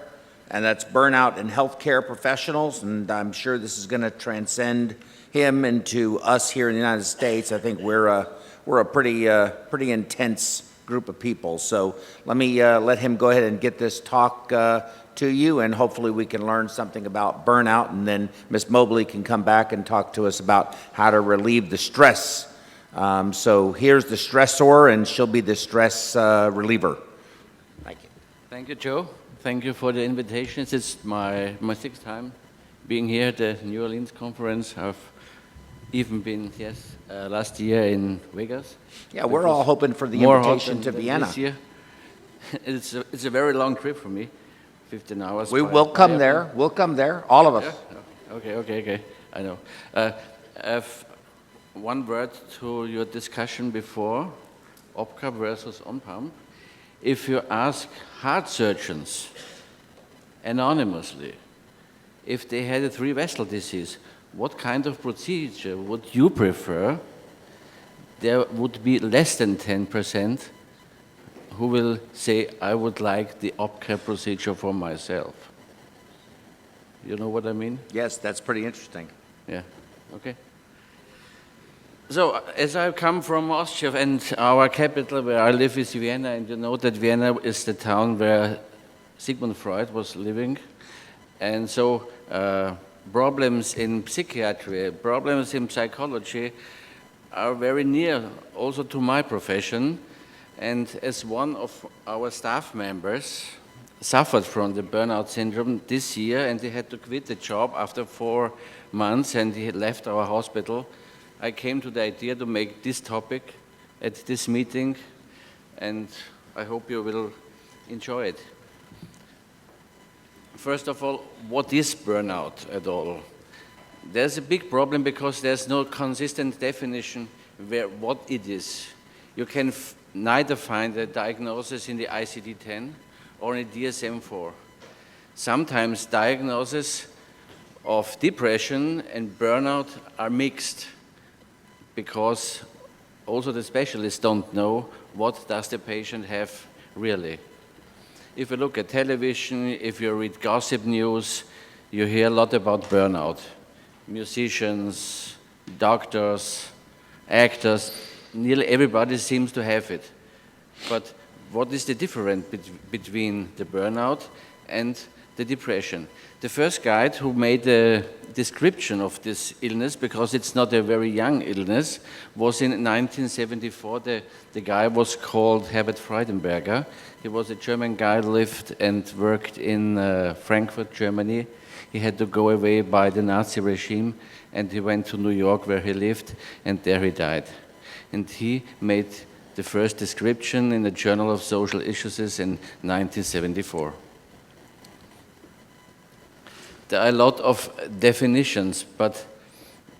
Speaker 1: and that's burnout in healthcare professionals, and I'm sure this is going to transcend him into us here in the United States. I think we're a pretty intense group of people. So let me let him go ahead and get this talk to you, and hopefully we can learn something about burnout, and then Ms. Mobley can come back and talk to us about how to relieve the stress. So here's the stressor, and she'll be the stress reliever. Thank you.
Speaker 12: Thank you, Joe. Thank you for the invitation. It's my sixth time being here at the New Orleans conference. I've even been, last year in Vegas.
Speaker 1: Yeah, we're all hoping for the invitation to Vienna.
Speaker 12: This year. It's a very long trip for me, 15 hours.
Speaker 1: We will come there. We'll come there, all of us.
Speaker 12: Yeah? Okay. I know. I have one word to your discussion before, OPCA versus on-pump. If you ask heart surgeons anonymously if they had a three-vessel disease, what kind of procedure would you prefer? There would be less than 10% who will say, I would like the OPCA procedure for myself. You know what I mean?
Speaker 1: Yes, that's pretty interesting.
Speaker 12: Yeah, okay. So, as I come from Austria, and our capital where I live is Vienna, and you know that Vienna is the town where Sigmund Freud was living. And so, problems in psychiatry, problems in psychology are very near also to my profession. And as one of our staff members suffered from the burnout syndrome this year, and he had to quit the job after 4 months, and he had left our hospital, I came to the idea to make this topic at this meeting, and I hope you will enjoy it. First of all, what is burnout at all? There's a big problem because there's no consistent definition what it is. You can neither find a diagnosis in the ICD-10 or in the DSM-4. Sometimes diagnoses of depression and burnout are mixed because also the specialists don't know what does the patient have really. If you look at television, if you read gossip news, you hear a lot about burnout. Musicians, doctors, actors, nearly everybody seems to have it. But what is the difference between the burnout and the depression? The first guy who made a description of this illness, because it's not a very young illness, was in 1974. The guy was called Herbert Freudenberger. He was a German guy, lived and worked in Frankfurt, Germany. He had to go away by the Nazi regime, and he went to New York where he lived, and there he died. And he made the first description in the Journal of Social Issues in 1974. There are a lot of definitions, but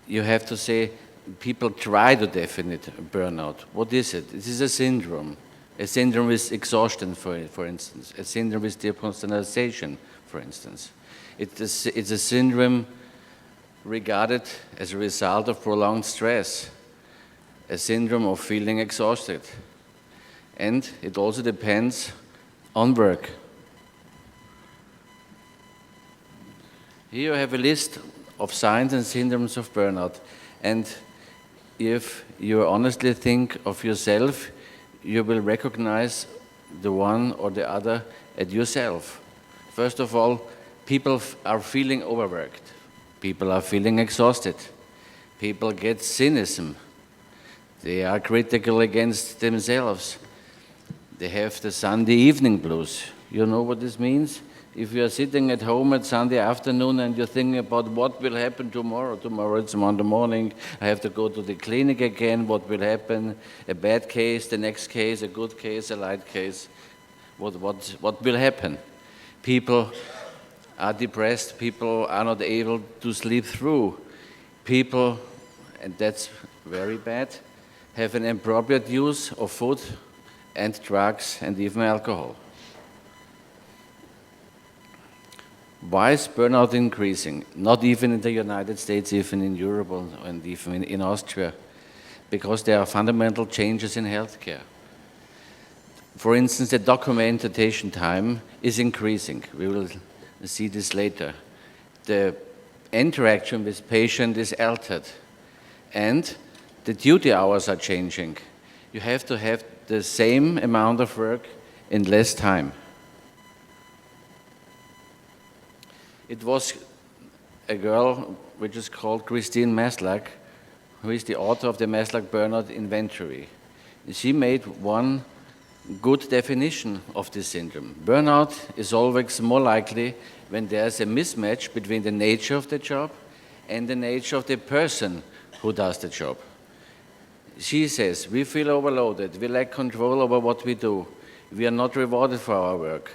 Speaker 12: you have to say people try to define burnout. What is it? It is a syndrome. A syndrome with exhaustion, for instance. A syndrome with depersonalization, for instance. It's a syndrome regarded as a result of prolonged stress. A syndrome of feeling exhausted. And it also depends on work. Here you have a list of signs and symptoms of burnout. And if you honestly think of yourself, you will recognize the one or the other at yourself. First of all, people are feeling overworked. People are feeling exhausted. People get cynicism. They are critical against themselves. They have the Sunday evening blues. You know what this means? If you are sitting at home at Sunday afternoon and you're thinking about what will happen tomorrow, tomorrow it's Monday morning, I have to go to the clinic again, what will happen, a bad case, the next case, a good case, a light case, what will happen? People are depressed, people are not able to sleep through. People, and that's very bad, have an inappropriate use of food and drugs and even alcohol. Why is burnout increasing? Not even in the United States, even in Europe and even in Austria. Because there are fundamental changes in healthcare. For instance, the documentation time is increasing. We will see this later. The interaction with patient is altered. And the duty hours are changing. You have to have the same amount of work in less time. It was a girl which is called Christine Maslach, who is the author of the Maslach Burnout Inventory. She made one good definition of this syndrome. Burnout is always more likely when there's a mismatch between the nature of the job and the nature of the person who does the job. She says, we feel overloaded, we lack control over what we do, we are not rewarded for our work,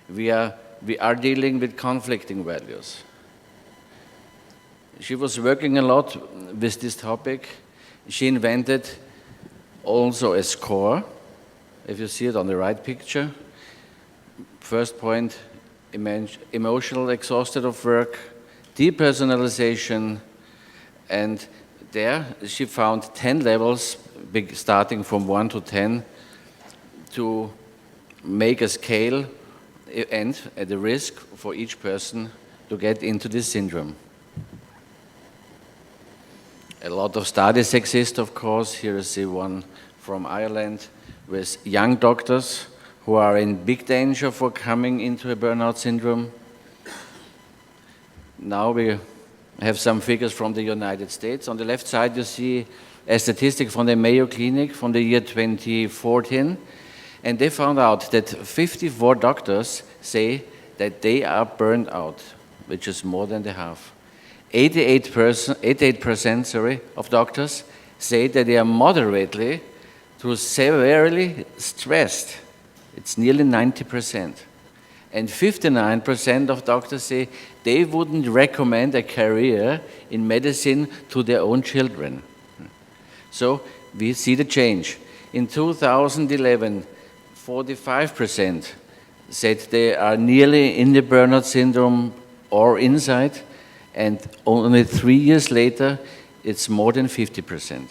Speaker 12: we are dealing with conflicting values. She was working a lot with this topic. She invented also a score, if you see it on the right picture. First point, emotional exhausted of work, depersonalization, and there she found 10 levels, starting from 1 to 10, to make a scale and at the risk for each person to get into this syndrome. A lot of studies exist, of course. Here is the one from Ireland with young doctors who are in big danger for coming into a burnout syndrome. Now we have some figures from the United States. On the left side you see a statistic from the Mayo Clinic from the year 2014. And they found out that 54 doctors say that they are burned out, which is more than the half. 88% of doctors say that they are moderately to severely stressed. It's nearly 90%. And 59% of doctors say they wouldn't recommend a career in medicine to their own children. So we see the change. In 2011, 45% said they are nearly in the burnout syndrome or inside, and only 3 years later, it's more than 50%.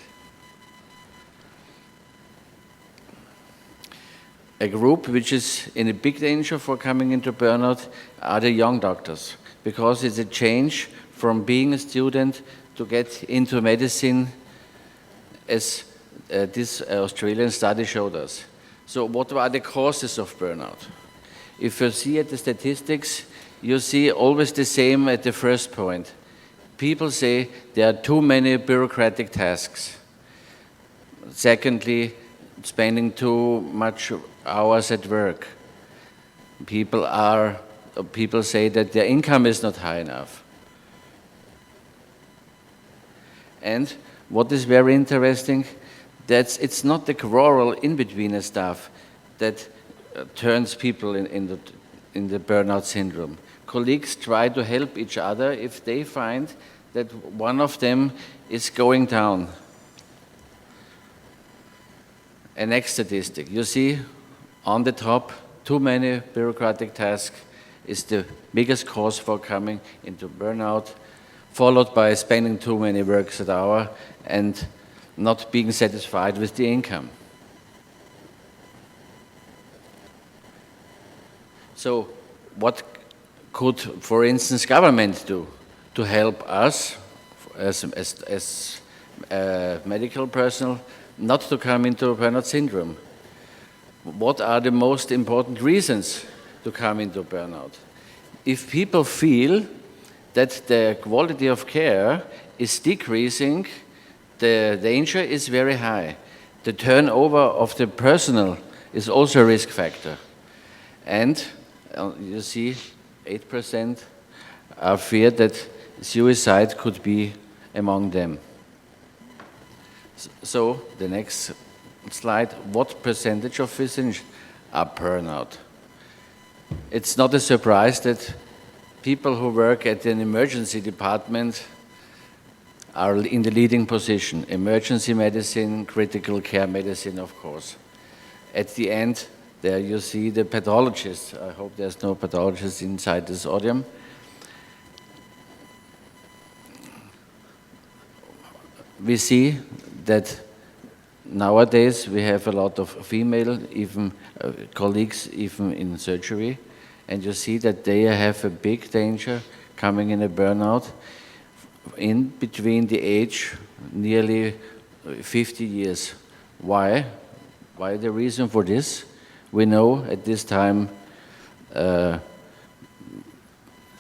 Speaker 12: A group which is in a big danger for coming into burnout are the young doctors, because it's a change from being a student to get into medicine, as this Australian study showed us. So what are the causes of burnout? If you see at the statistics, you see always the same at the first point. People say there are too many bureaucratic tasks. Secondly, spending too much hours at work. People say that their income is not high enough. And what is very interesting, that it's not the quarrel in between the staff that turns people in the burnout syndrome. Colleagues try to help each other if they find that one of them is going down. A next statistic, you see on the top, too many bureaucratic tasks is the biggest cause for coming into burnout, followed by spending too many works an hour and not being satisfied with the income. So what could, for instance, government do to help us as medical personnel not to come into burnout syndrome? What are the most important reasons to come into burnout? If people feel that the quality of care is decreasing, the danger is very high. The turnover of the personnel is also a risk factor. And you see 8% are feared that suicide could be among them. So the next slide, what percentage of physicians are burnout? It's not a surprise that people who work at an emergency department are in the leading position. Emergency medicine, critical care medicine, of course. At the end, there you see the pathologists. I hope there's no pathologists inside this audience. We see that nowadays we have a lot of female, even colleagues, even in surgery, and you see that they have a big danger coming in a burnout in between the age nearly 50 years. Why? Why the reason for this? We know at this time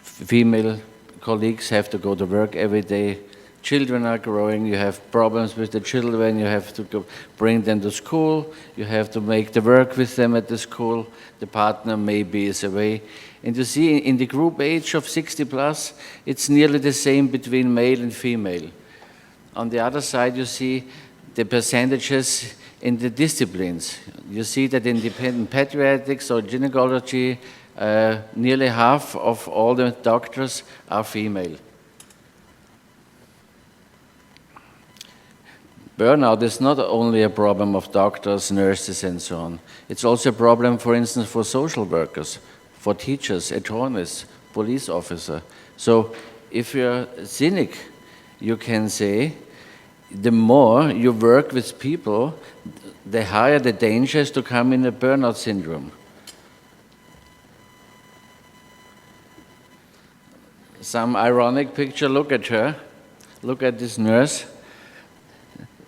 Speaker 12: female colleagues have to go to work every day. Children are growing, you have problems with the children, you have to go bring them to school, you have to make the work with them at the school, the partner maybe is away. And you see in the group age of 60 plus, it's nearly the same between male and female. On the other side, you see the percentages in the disciplines. You see that in pediatrics or gynecology, nearly half of all the doctors are female. Burnout is not only a problem of doctors, nurses, and so on. It's also a problem, for instance, for social workers, for teachers, attorneys, police officers. So if you're a cynic, you can say, the more you work with people, the higher the danger is to come in a burnout syndrome. Some ironic picture, look at her, look at this nurse.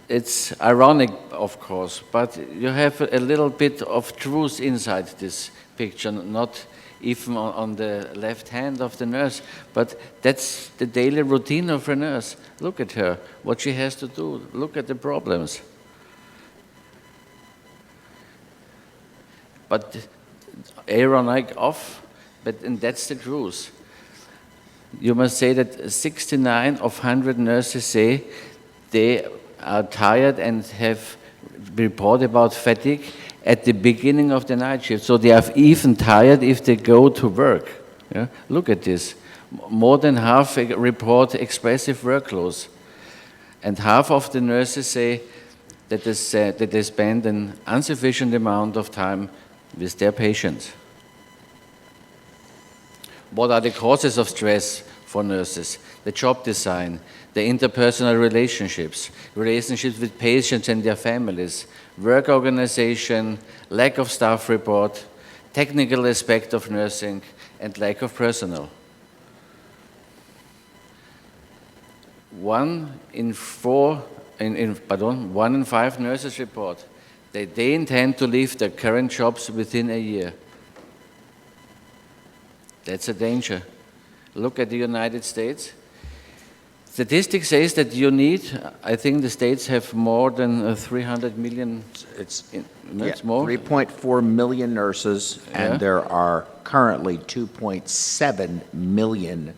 Speaker 12: It's ironic, of course, but you have a little bit of truth inside this picture, not even on the left hand of the nurse, but that's the daily routine of a nurse. Look at her, what she has to do, look at the problems. But ironic off, and that's the truth. You must say that 69 of 100 nurses say they are tired and have reported about fatigue at the beginning of the night shift. So they are even tired if they go to work. Yeah? Look at this. More than half report expressive workloads. And half of the nurses say that they spend an insufficient amount of time with their patients. What are the causes of stress for nurses? The job design, the interpersonal relationships, relationships with patients and their families, work organization, lack of staff report, technical aspect of nursing, and lack of personnel. 1 in 5 nurses report that they intend to leave their current jobs within a year. That's a danger. Look at the United States. Statistics says that you need, I think the states have more than 300 million.
Speaker 1: It's
Speaker 12: more.
Speaker 1: 3.4 million nurses, and there are currently 2.7 million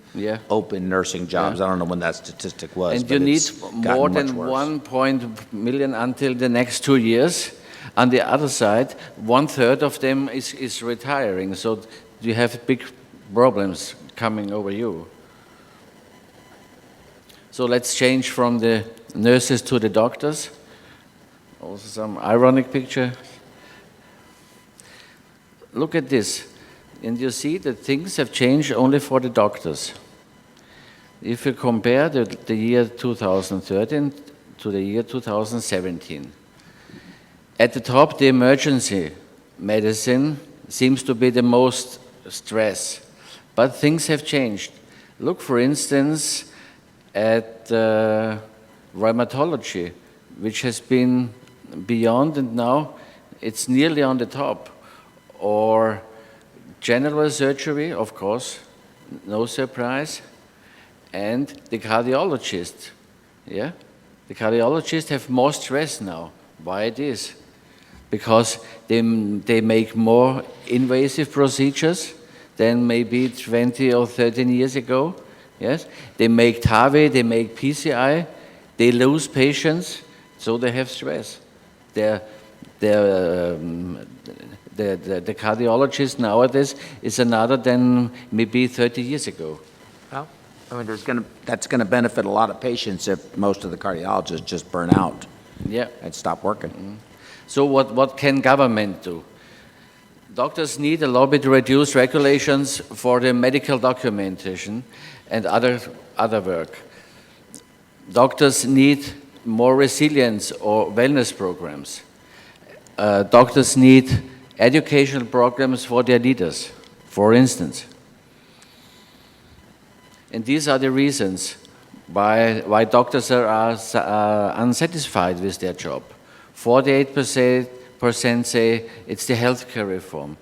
Speaker 1: open nursing jobs. I don't know when that statistic was.
Speaker 12: And you need more than 1 million until the next 2 years. On the other side, 1/3 of them is retiring, so you have big problems coming over you. So let's change from the nurses to the doctors. Also some ironic picture. Look at this. And you see that things have changed only for the doctors. If you compare the year 2013 to the year 2017, at the top, the emergency medicine seems to be the most stress. But things have changed. Look, for instance, at rheumatology, which has been beyond, and now it's nearly on the top. Or general surgery, of course, no surprise. And the cardiologist, The cardiologists have more stress now. Why it is? Because they make more invasive procedures than maybe 20 or 13 years ago. Yes, they make TAVI, they make PCI, they lose patients, so they have stress. The cardiologist nowadays is another than maybe 30 years ago.
Speaker 1: Well, I mean, that's going to benefit a lot of patients if most of the cardiologists just burn out and stop working.
Speaker 12: Mm-hmm. So what can government do? Doctors need a lobby to reduce regulations for the medical documentation and other work. Doctors need more resilience or wellness programs. Doctors need educational programs for their leaders, for instance. And these are the reasons why doctors are unsatisfied with their job. 48% say it's the healthcare reform.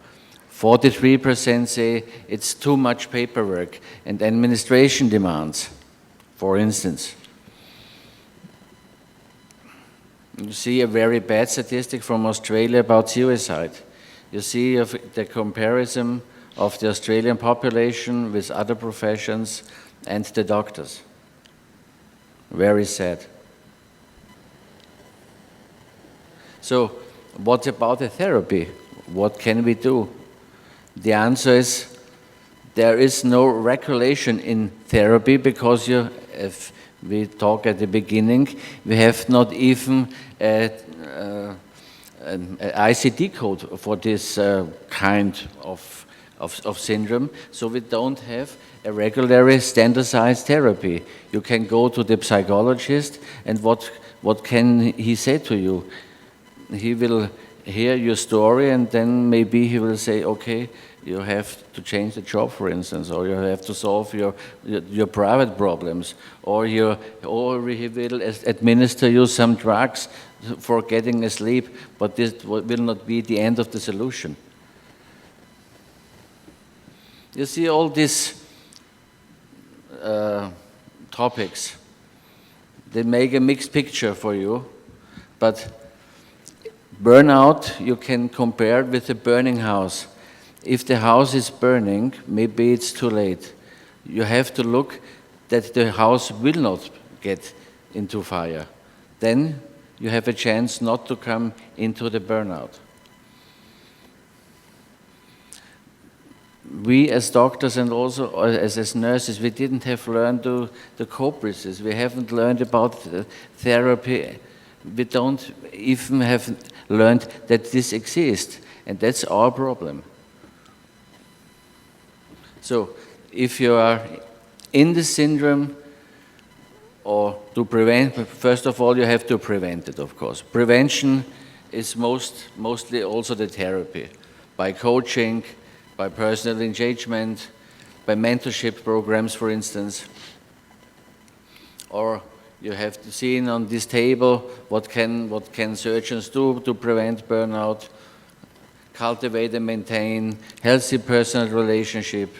Speaker 12: 43% say it's too much paperwork and administration demands, for instance. You see a very bad statistic from Australia about suicide. You see the comparison of the Australian population with other professions and the doctors. Very sad. So, what about the therapy? What can we do? The answer is there is no regulation in therapy because if we talk at the beginning, we have not even an ICD code for this kind of syndrome, so we don't have a regularly standardized therapy. You can go to the psychologist, and what can he say to you? He will hear your story, and then maybe he will say, okay, you have to change the job, for instance, or you have to solve your private problems, or he will administer you some drugs for getting asleep, but this will not be the end of the solution. You see all these topics, they make a mixed picture for you, but burnout, you can compare it with a burning house. If the house is burning, maybe it's too late. You have to look that the house will not get into fire. Then you have a chance not to come into the burnout. We as doctors and also as nurses, we didn't have learned to cope with this. We haven't learned about therapy we don't even have learned that this exists, and that's our problem. So if you are in the syndrome, or to prevent, first of all, you have to prevent it, of course. Prevention is mostly also the therapy, by coaching, by personal engagement, by mentorship programs, for instance. Or you have to see on this table what can surgeons do to prevent burnout, cultivate and maintain healthy personal relationship,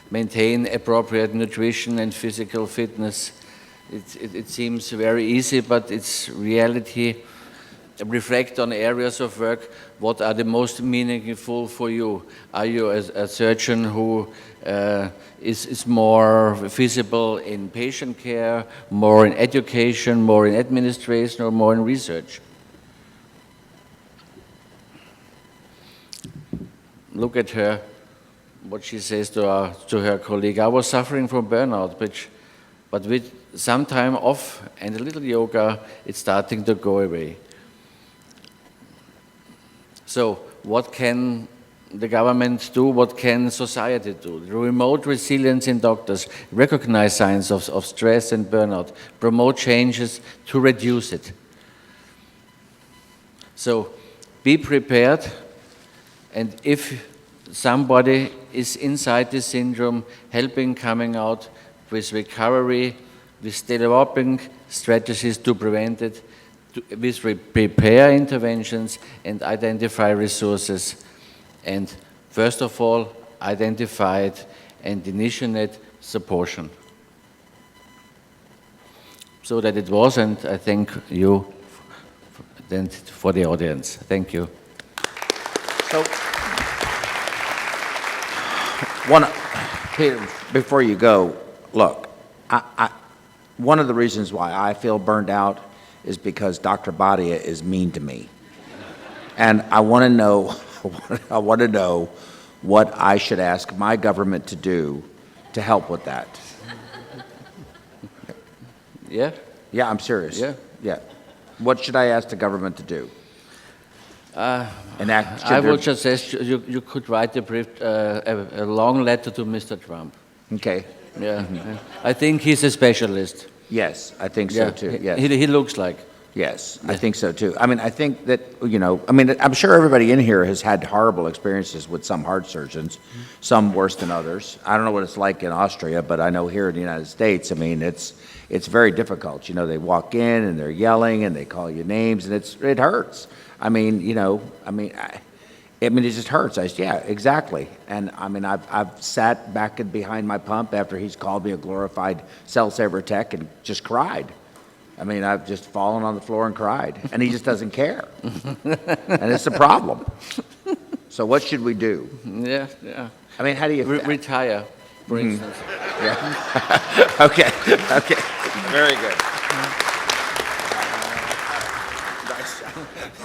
Speaker 12: maintain appropriate nutrition and physical fitness. It seems very easy, but it's reality. Reflect on areas of work, what are the most meaningful for you? Are you a surgeon who is more visible in patient care, more in education, more in administration, or more in research? Look at her, what she says to her colleague. I was suffering from burnout, but with some time off and a little yoga, it's starting to go away. So what can the government do? What can society do? Remote resilience in doctors, recognize signs of stress and burnout, promote changes to reduce it. So be prepared, and if somebody is inside this syndrome, helping coming out with recovery, with developing strategies to prevent it, with prepare interventions and identify resources, and first of all, identify it and initiate supportion. So that it was, and I thank you then for the audience. Thank you.
Speaker 1: So, Peter, before you go, look, one of the reasons why I feel burned out is because Dr. Badia is mean to me. And I want to know what I should ask my government to do to help with that.
Speaker 12: Yeah?
Speaker 1: Yeah, I'm serious.
Speaker 12: Yeah?
Speaker 1: Yeah. What should I ask the government to do?
Speaker 12: I would suggest you could write a long letter to Mr. Trump.
Speaker 1: Okay.
Speaker 12: Yeah. Mm-hmm. I think he's a specialist.
Speaker 1: Yes, I think so too. Yes.
Speaker 12: He looks like.
Speaker 1: Yes, I think so too. I mean, I think that, I'm sure everybody in here has had horrible experiences with some heart surgeons, some worse than others. I don't know what it's like in Austria, but I know here in the United States, it's very difficult. They walk in and they're yelling and they call you names and it hurts. It just hurts. Yeah, exactly. And I've sat back and behind my pump after he's called me a glorified cell saver tech and just cried. I've just fallen on the floor and cried, and he just doesn't care. And it's a problem. So what should we do?
Speaker 12: Yeah.
Speaker 1: How do you...
Speaker 12: retire, for instance.
Speaker 1: Yeah. Okay. Very good.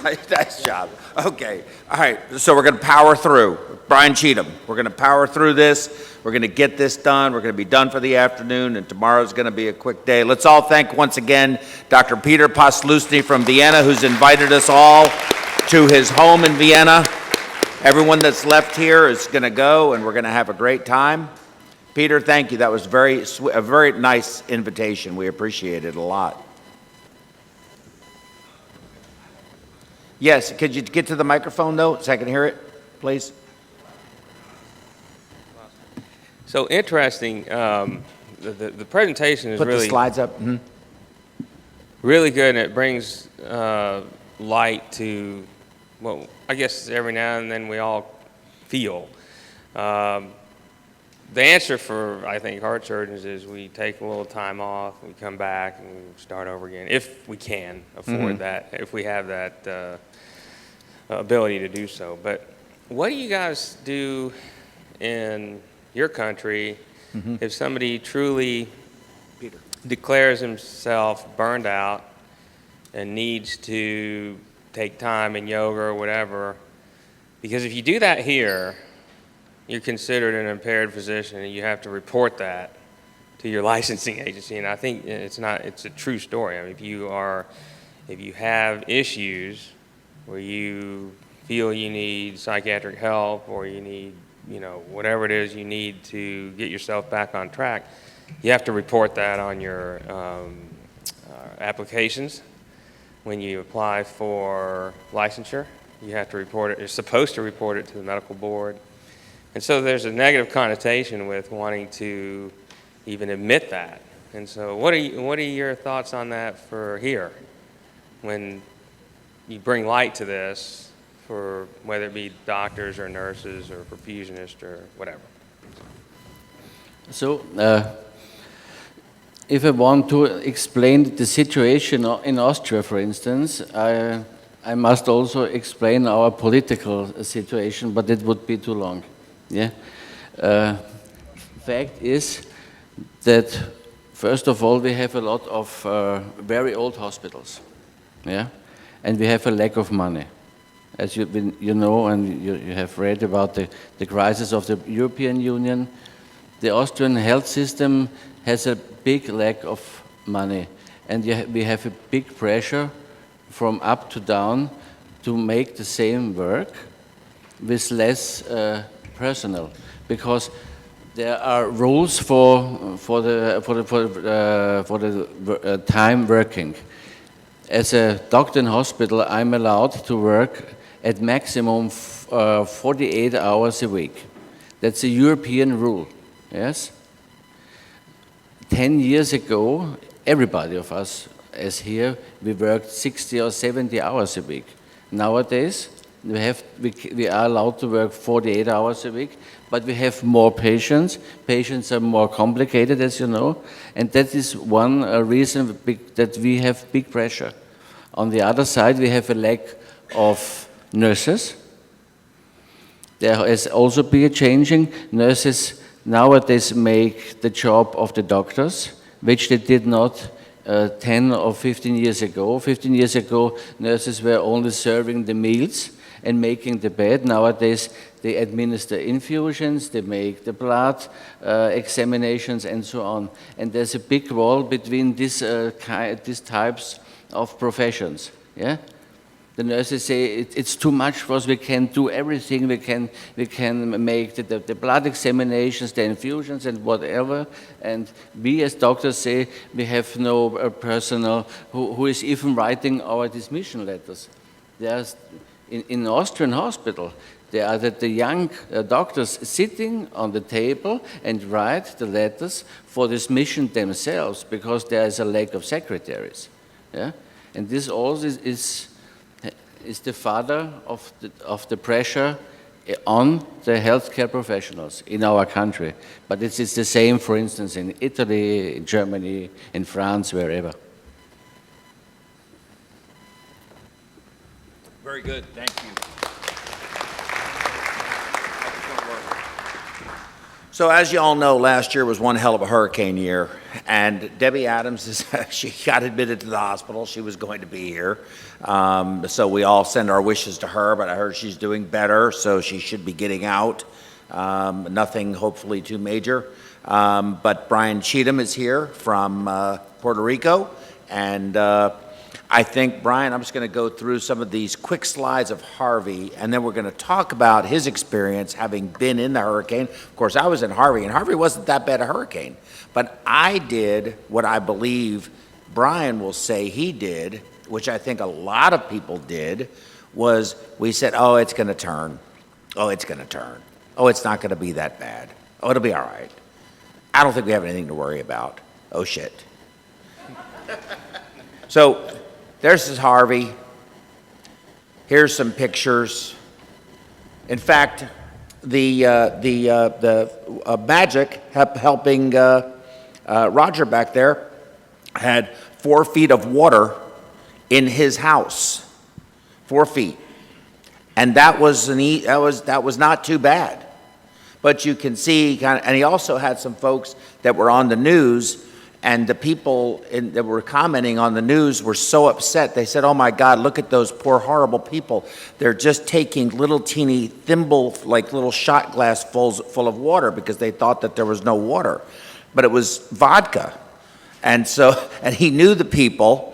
Speaker 1: Nice job. Okay. All right. So we're going to power through. Brian Cheatham, we're going to power through this. We're going to get this done. We're going to be done for the afternoon, and tomorrow's going to be a quick day. Let's all thank once again Dr. Peter Postlustny from Vienna, who's invited us all to his home in Vienna. Everyone that's left here is going to go, and we're going to have a great time. Peter, thank you. That was a very nice invitation. We appreciate it a lot. Yes, could you get to the microphone, though, so I can hear it, please?
Speaker 10: So interesting. The presentation is
Speaker 1: Put
Speaker 10: really...
Speaker 1: the slides up. Mm-hmm.
Speaker 10: Really good, and it brings light to what I guess every now and then we all feel. The answer for, I think, heart surgeons is we take a little time off, we come back, and we start over again, if we can afford that, if we have that ability to do so. But what do you guys do in your country if somebody truly declares himself burned out and needs to take time in yoga or whatever? Because if you do that here, you're considered an impaired physician and you have to report that to your licensing agency. And I think it's a true story. If you are If you have issues where you feel you need psychiatric help or you need, whatever it is you need to get yourself back on track, you have to report that on your applications. When you apply for licensure, you have to report it. You're supposed to report it to the medical board. And so there's a negative connotation with wanting to even admit that. And so what are your thoughts on that for here? When you bring light to this, for whether it be doctors or nurses or perfusionists or whatever.
Speaker 12: So, if I want to explain the situation in Austria, for instance, I must also explain our political situation, but it would be too long. Yeah. Fact is that, first of all, we have a lot of very old hospitals. Yeah, and we have a lack of money. As you know, and you have read about the crisis of the European Union, the Austrian health system has a big lack of money, and we have a big pressure from up to down to make the same work with less personnel, because there are rules for the time working. As a doctor in hospital, I'm allowed to work at maximum 48 hours a week. That's a European rule, yes? 10 years ago, everybody of us, as here, we worked 60 or 70 hours a week. Nowadays, we are allowed to work 48 hours a week, but we have more patients. Patients are more complicated, as you know, and that is one reason that we have big pressure. On the other side, we have a lack of nurses. There has also been a changing. Nurses nowadays make the job of the doctors, which they did not 10 or 15 years ago. 15 years ago, nurses were only serving the meals and making the bed. Nowadays, they administer infusions, they make the blood examinations, and so on. And there's a big wall between these types of professions. Yeah, the nurses say it's too much for us. We can do everything. We can make the blood examinations, the infusions, and whatever. And we as doctors say we have no personnel who is even writing our dismission letters. There's in Austrian hospital, there are the young doctors sitting on the table and write the letters for dismission themselves because there is a lack of secretaries. Yeah? And this also is the father of the pressure on the healthcare professionals in our country. But it's the same, for instance, in Italy, in Germany, in France, wherever.
Speaker 1: Very good, thank you. So as you all know, last year was one hell of a hurricane year, and Debbie Adams, she got admitted to the hospital. She was going to be here. So we all send our wishes to her, but I heard she's doing better, so she should be getting out. Nothing hopefully too major. But Brian Cheatham is here from Puerto Rico, and I think, Brian, I'm just going to go through some of these quick slides of Harvey, and then we're going to talk about his experience having been in the hurricane. Of course, I was in Harvey, and Harvey wasn't that bad a hurricane. But I did what I believe Brian will say he did, which I think a lot of people did, was we said, oh, it's going to turn. Oh, it's going to turn. Oh, it's not going to be that bad. Oh, it'll be all right. I don't think we have anything to worry about. Oh, shit. So there's this Harvey. Here's some pictures. In fact, the Magic helping Roger back there had 4 feet of water in his house. 4 feet, and that was not too bad. But you can see, and he also had some folks that were on the news. And the people that were commenting on the news were so upset. They said, oh my God, look at those poor, horrible people. They're just taking little teeny thimble, like little shot glass full of water because they thought that there was no water. But it was vodka. And so, and he knew the people,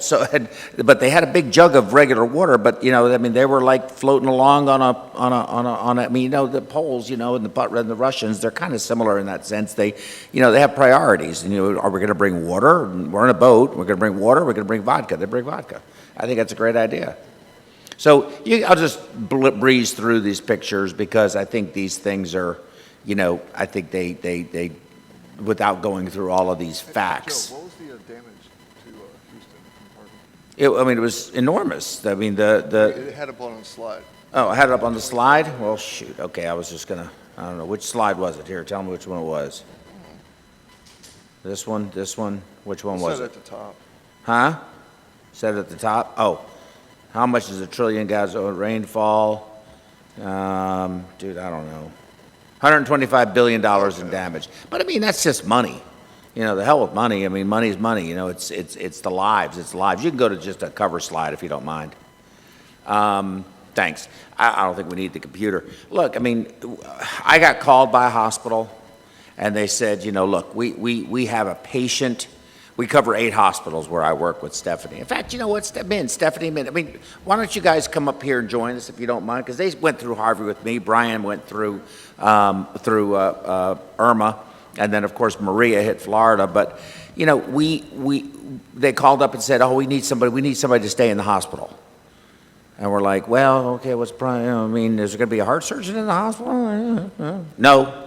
Speaker 1: but they had a big jug of regular water, but, you know, I mean, they were like floating along on a, I mean, you know, the Poles, you know, and the Russians, they're kind of similar in that sense. They, you know, they have priorities, and, you know, are we going to bring water? We're in a boat, we're going to bring water, we're going to bring vodka. They bring vodka. I think that's a great idea. So I'll just breeze through these pictures because I think these things are, you know, I think they without going through all of these facts.
Speaker 13: Joe, what was the damage to Houston?
Speaker 1: I mean, it was enormous. I mean,
Speaker 13: It had it on the slide.
Speaker 1: Oh, I had it up on the slide? Well, shoot. Okay, I was just gonna, I don't know. Which slide was it? Here, tell me which one it was. This one, which one was
Speaker 13: It
Speaker 1: it?
Speaker 13: said at the top.
Speaker 1: Huh? Said at the top? Oh, how much is a trillion gallons of rainfall? Dude, I don't know. $125 billion in damage. But I mean, that's just money. You know, the hell with money. I mean, money's money. You know, it's the lives. It's lives. You can go to just a cover slide if you don't mind. Thanks. I don't think we need the computer. Look, I mean, I got called by a hospital, and they said, you know, look, we have a patient. We cover 8 hospitals where I work with Stephanie. In fact, you know what, Stephanie, I mean, why don't you guys come up here and join us if you don't mind? Because they went through Harvey with me. Brian went through Irma, and then of course Maria hit Florida. But you know, they called up and said, "Oh, we need somebody to stay in the hospital." And we're like, "Well, okay, what's probably? You know, I mean, is there going to be a heart surgeon in the hospital?" No.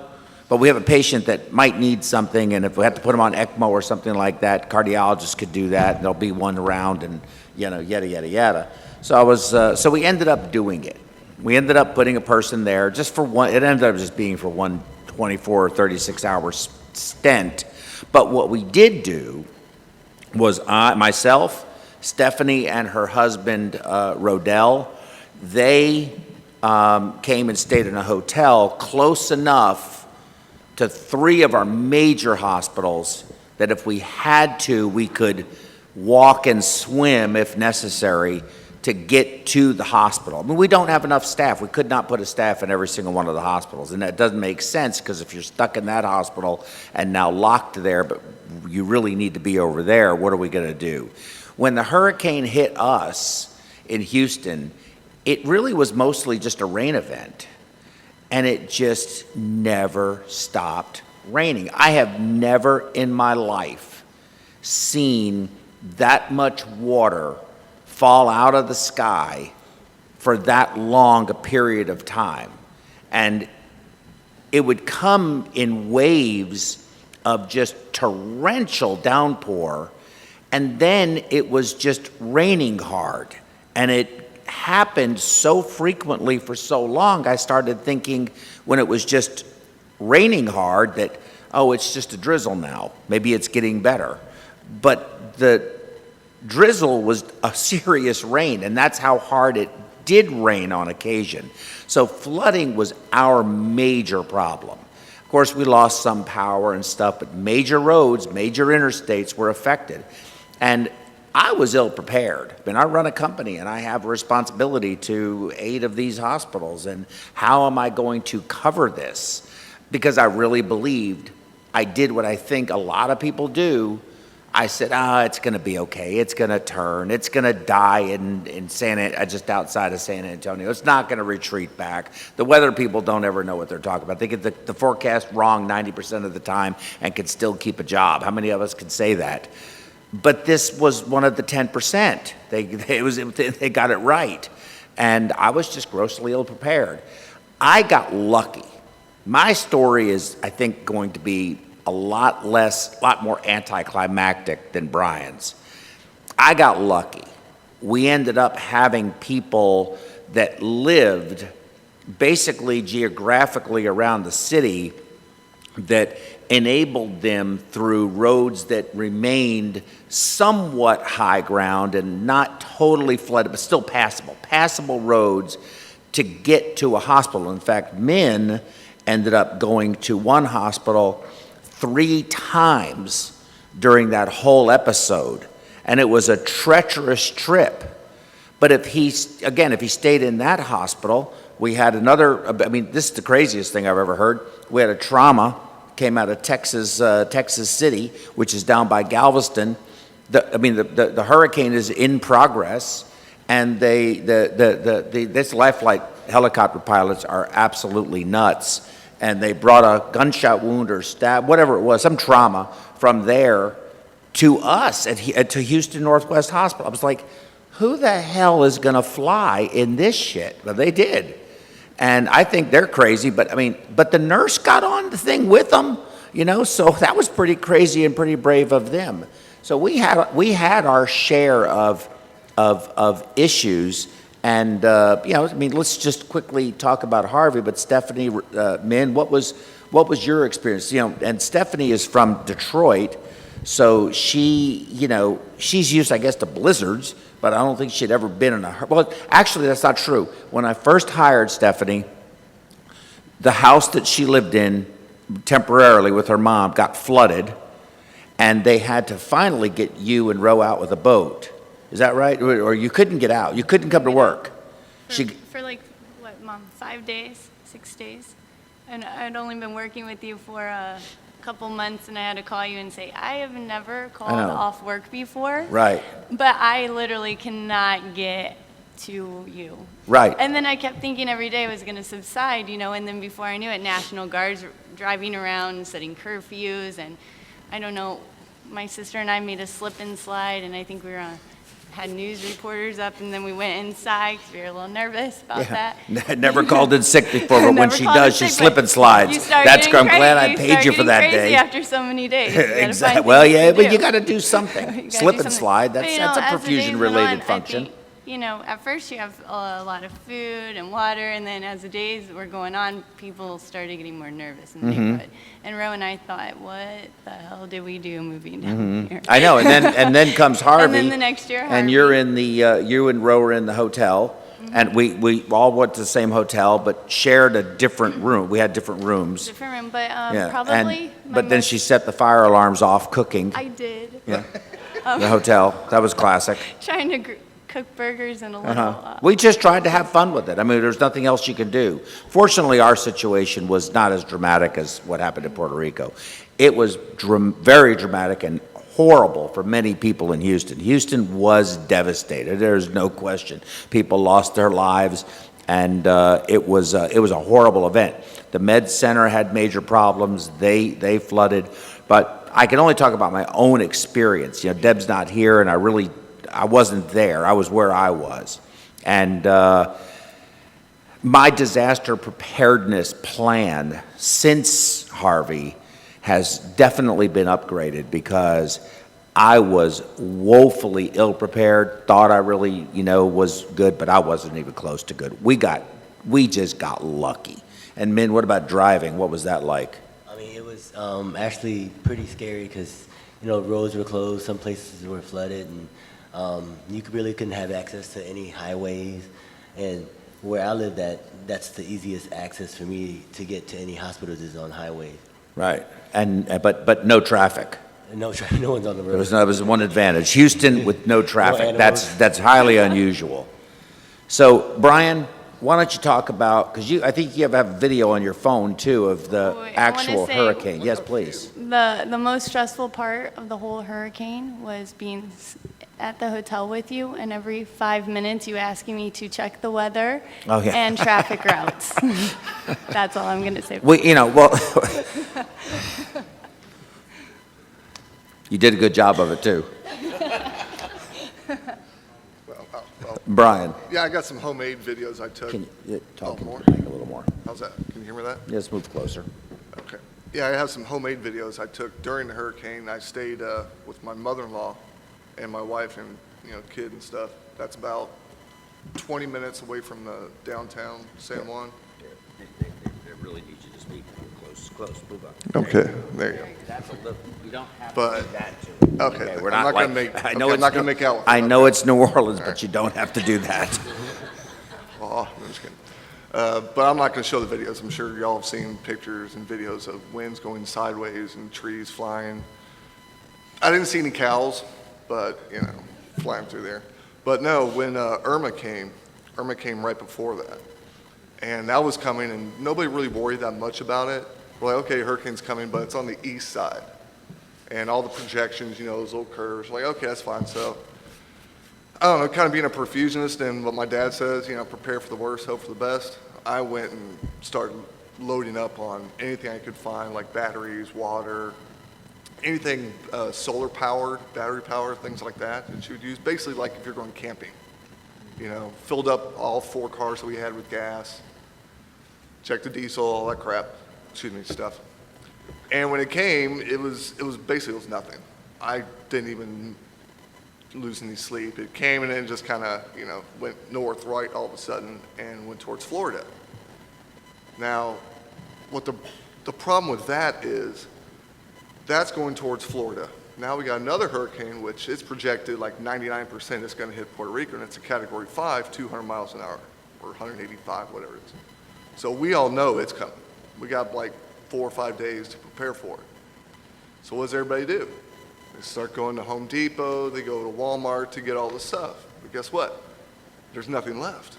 Speaker 1: But we have a patient that might need something, and if we have to put him on ECMO or something like that, cardiologists could do that, and there'll be one around, and you know, yada yada yada. So we ended up doing it. We ended up putting a person there just for one. It ended up just being for one 24 or 36 hour stint. But what we did do was myself, Stephanie, and her husband Rodell, they came and stayed in a hotel close enough to 3 of our major hospitals that if we had to, we could walk and swim if necessary to get to the hospital. I mean, we don't have enough staff. We could not put a staff in every single one of the hospitals, and that doesn't make sense because if you're stuck in that hospital and now locked there, but you really need to be over there, what are we going to do? When the hurricane hit us in Houston, it really was mostly just a rain event. And it just never stopped raining. I have never in my life seen that much water fall out of the sky for that long a period of time. And it would come in waves of just torrential downpour, and then it was just raining hard. And it happened so frequently for so long, I started thinking when it was just raining hard that, oh, it's just a drizzle now. Maybe it's getting better. But the drizzle was a serious rain, and that's how hard it did rain on occasion. So flooding was our major problem. Of course, we lost some power and stuff, but major roads, major interstates were affected. And I was ill-prepared. I mean, I run a company, and I have a responsibility to 8 of these hospitals, and how am I going to cover this? Because I really believed I did what I think a lot of people do. I said, it's going to be okay. It's going to turn. It's going to die in just outside of San Antonio. It's not going to retreat back. The weather people don't ever know what they're talking about. They get the forecast wrong 90% of the time and can still keep a job. How many of us can say that? But this was one of the 10%. They got it right. And I was just grossly ill-prepared. I got lucky. My story is, I think, going to be a lot more anticlimactic than Brian's. I got lucky. We ended up having people that lived basically geographically around the city that enabled them through roads that remained somewhat high ground and not totally flooded, but still passable roads to get to a hospital. In fact, men ended up going to one hospital 3 times during that whole episode, and it was a treacherous trip. But if he stayed in that hospital, we had another, I mean, this is the craziest thing I've ever heard. We had a trauma came out of Texas, Texas City, which is down by Galveston. The hurricane is in progress, and this life flight helicopter pilots are absolutely nuts. And they brought a gunshot wound or stab, whatever it was, some trauma from there to us to Houston Northwest Hospital. I was like, who the hell is going to fly in this shit? Well, they did. And I think they're crazy, but the nurse got on the thing with them, so that was pretty crazy and pretty brave of them. So we had our share of issues. And, let's just quickly talk about Harvey, but Stephanie, Min, what was your experience? And Stephanie is from Detroit, so she's used, I guess, to blizzards, but I don't think she'd ever been in well, actually, that's not true. When I first hired Stephanie, the house that she lived in temporarily with her mom got flooded, and they had to finally get you and Ro out with a boat. Is that right? Or you couldn't get out. You couldn't come to work.
Speaker 14: For like, what, Mom, 5 days, 6 days? And I'd only been working with you for a couple months, and I had to call you and say, I have never called off work before.
Speaker 1: Right.
Speaker 14: But I literally cannot get to you.
Speaker 1: Right.
Speaker 14: And then I kept thinking every day it was going to subside, and then before I knew it, National Guards were driving around setting curfews, and I don't know, my sister and I made a slip and slide, and I think we were had news reporters up, and then we went inside because we were a little nervous about that.
Speaker 1: Never called in sick before, but when she does, she slip and slides. I'm glad I paid you for that day.
Speaker 14: After so many days.
Speaker 1: Exactly. Well, yeah, but you got to do something. Slip and slide. That's a perfusion-related function.
Speaker 14: At first you have a lot of food and water, and then as the days were going on, people started getting more nervous in the neighborhood. And Ro and I thought, what the hell did we do moving down here?
Speaker 1: I know, and then comes Harvey.
Speaker 14: And then the next year, Harvey.
Speaker 1: And you're in you and Ro are in the hotel, and we all went to the same hotel, but shared a different room. We had different rooms.
Speaker 14: Different room, but probably.
Speaker 1: But then she set the fire alarms off cooking.
Speaker 14: I did.
Speaker 1: Yeah. The hotel. That was classic.
Speaker 14: Trying to cook burgers and a little.
Speaker 1: We just tried to have fun with it. There's nothing else you can do. Fortunately, our situation was not as dramatic as what happened in Puerto Rico. It was very dramatic and horrible for many people in Houston. Houston was devastated. There's no question. People lost their lives, and it was a horrible event. The Med Center had major problems. They flooded, but I can only talk about my own experience. Deb's not here, and I wasn't there. I was where I was. And my disaster preparedness plan since Harvey has definitely been upgraded because I was woefully ill-prepared, thought I really, was good, but I wasn't even close to good. We just got lucky. And Min, what about driving? What was that like?
Speaker 15: It was actually pretty scary because, roads were closed, some places were flooded, and you really couldn't have access to any highways, and where I lived that's the easiest access for me to get to any hospitals is on highways.
Speaker 1: Right, but no traffic.
Speaker 15: No one's on the road.
Speaker 1: There was one advantage. Houston with no traffic. That's highly unusual. So Brian, why don't you talk about, because I think you have a video on your phone too of the actual hurricane. Yes, please.
Speaker 14: The most stressful part of the whole hurricane was being at the hotel with you, and every 5 minutes you asking me to check the weather and traffic routes. That's all I'm going to say.
Speaker 1: You did a good job of it too. Brian.
Speaker 13: Yeah, I got some homemade videos I took.
Speaker 1: Can you talk
Speaker 13: more?
Speaker 1: A little more?
Speaker 13: How's that? Can you hear me that?
Speaker 1: Yes, move closer.
Speaker 13: Okay. Yeah, I have some homemade videos I took during the hurricane. I stayed with my mother-in-law and my wife and kid and stuff. That's about 20 minutes away from the downtown San Juan.
Speaker 1: They really need you to speak close, move up.
Speaker 13: Okay, there you go.
Speaker 1: That's a little, you don't have
Speaker 13: But,
Speaker 1: to do that to it.
Speaker 13: Okay,
Speaker 1: we're
Speaker 13: I'm not
Speaker 1: like,
Speaker 13: gonna make.
Speaker 1: I know
Speaker 13: okay,
Speaker 1: it's
Speaker 13: I'm not gonna make out with
Speaker 1: I
Speaker 13: it.
Speaker 1: know it's New Orleans, but you don't have to do that.
Speaker 13: Oh, I'm just kidding. But I'm not going to show the videos. I'm sure y'all have seen pictures and videos of winds going sideways and trees flying. I didn't see any cows, but, flying through there. But no, when Irma came right before that. And that was coming, and nobody really worried that much about it. We're like, okay, hurricane's coming, but it's on the east side. And all the projections, you know, those little curves, like, okay, that's fine. So, I don't know, kind of being a perfusionist and what my dad says, you know, prepare for the worst, hope for the best. I went and started loading up on anything I could find, like batteries, water, anything solar powered, battery powered, things like that you would use. Basically like if you're going camping, you know, filled up all 4 cars that we had with gas, checked the diesel, all that crap, stuff. And when it came, it was nothing. I didn't even lose any sleep. It came and then just kind of, you know, went north right all of a sudden and went towards Florida. Now, what the problem with that is, that's going towards Florida. Now we got another hurricane, which is projected like 99% is going to hit Puerto Rico, and it's a Category 5, 200 miles an hour, or 185, whatever it is. So we all know it's coming. We got like 4 or 5 days to prepare for it. So what does everybody do? They start going to Home Depot, they go to Walmart to get all the stuff. But guess what? There's nothing left.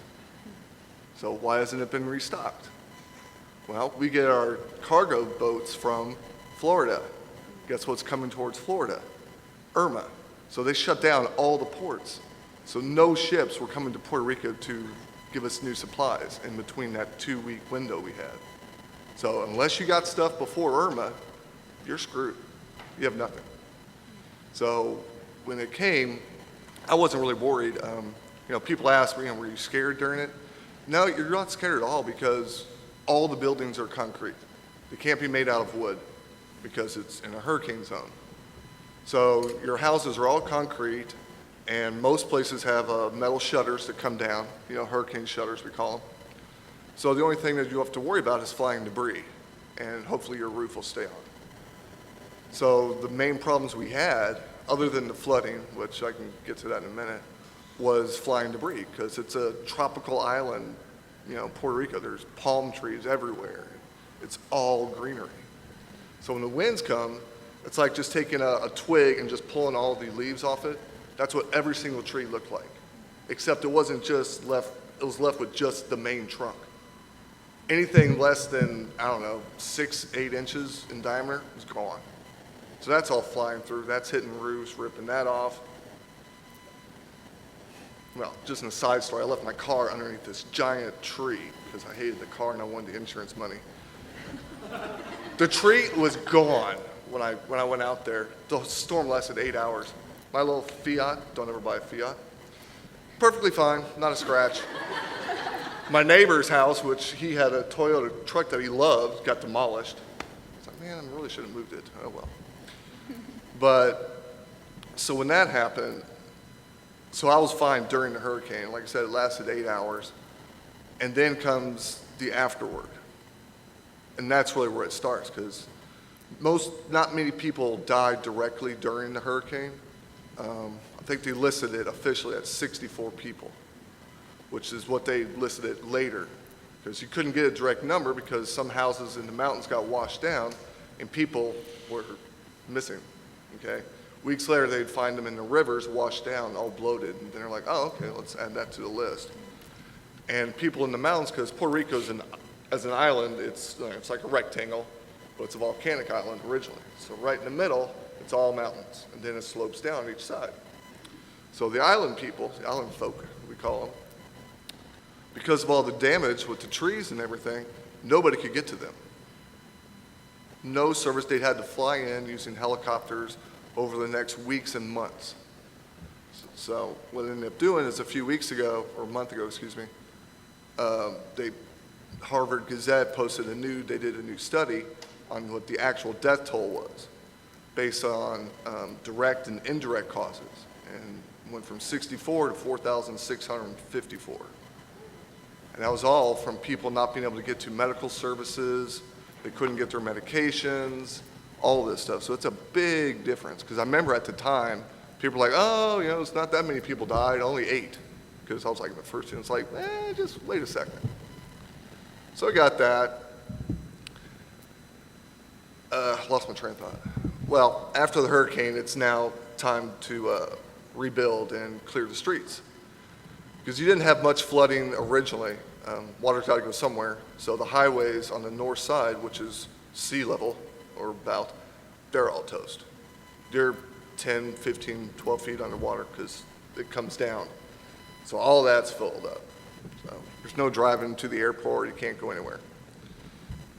Speaker 13: So why hasn't it been restocked? Well, we get our cargo boats from Florida. Guess what's coming towards Florida? Irma. So they shut down all the ports. So no ships were coming to Puerto Rico to give us new supplies in between that 2-week window we had. So unless you got stuff before Irma, you're screwed. You have nothing. So when it came, I wasn't really worried. You know, people ask me, were you scared during it? No, you're not scared at all because all the buildings are concrete. They can't be made out of wood because it's in a hurricane zone. So your houses are all concrete, and most places have metal shutters that come down, you know, hurricane shutters we call them. So the only thing that you have to worry about is flying debris, and hopefully your roof will stay on. So the main problems we had, other than the flooding, which I can get to that in a minute, was flying debris, because it's a tropical island, you know, Puerto Rico. There's palm trees everywhere. It's all greenery. So when the winds come, it's like just taking a twig and just pulling all the leaves off it. That's what every single tree looked like, except it wasn't just left, it was left with just the main trunk. Anything less than, I don't know, 6-8 inches in diameter was gone. So that's all flying through. That's hitting roofs, ripping that off. Well, just an aside story, I left my car underneath this giant tree because I hated the car and I wanted the insurance money. The tree was gone when I went out there. The storm lasted 8 hours. My little Fiat, don't ever buy a Fiat, perfectly fine, not a scratch. My neighbor's house, which he had a Toyota truck that he loved, got demolished. It's like, man, I really should have moved it. Oh well. But, so when that happened, so I was fine during the hurricane. Like I said, it lasted 8 hours. And then comes the afterward. And that's really where it starts, because not many people died directly during the hurricane. I think they listed it officially at 64 people, which is what they listed it later, because you couldn't get a direct number because some houses in the mountains got washed down and people were missing, okay? Weeks later, they'd find them in the rivers washed down, all bloated, and they're like, oh, okay, let's add that to the list. And people in the mountains, because Puerto Rico's as an island, it's like a rectangle, but it's a volcanic island originally. So right in the middle, it's all mountains, and then it slopes down each side. So the island people, the island folk, we call them, because of all the damage with the trees and everything, nobody could get to them. No service. They had to fly in using helicopters over the next weeks and months. So what they ended up doing is a month ago, excuse me, Harvard Gazette posted they did a new study on what the actual death toll was based on direct and indirect causes, and went from 64 to 4,654. And that was all from people not being able to get to medical services, they couldn't get their medications, all of this stuff. So it's a big difference, because I remember at the time, people were like, oh, you know, it's not that many people died, only 8. Because I was like the first, and it's like, just wait a second. So I got that. Lost my train of thought. Well, after the hurricane, it's now time to rebuild and clear the streets. Because you didn't have much flooding originally. Water's got to go somewhere. So the highways on the north side, which is sea level or about, they're all toast. They're 10, 15, 12 feet underwater because it comes down. So all that's filled up. So there's no driving to the airport, you can't go anywhere.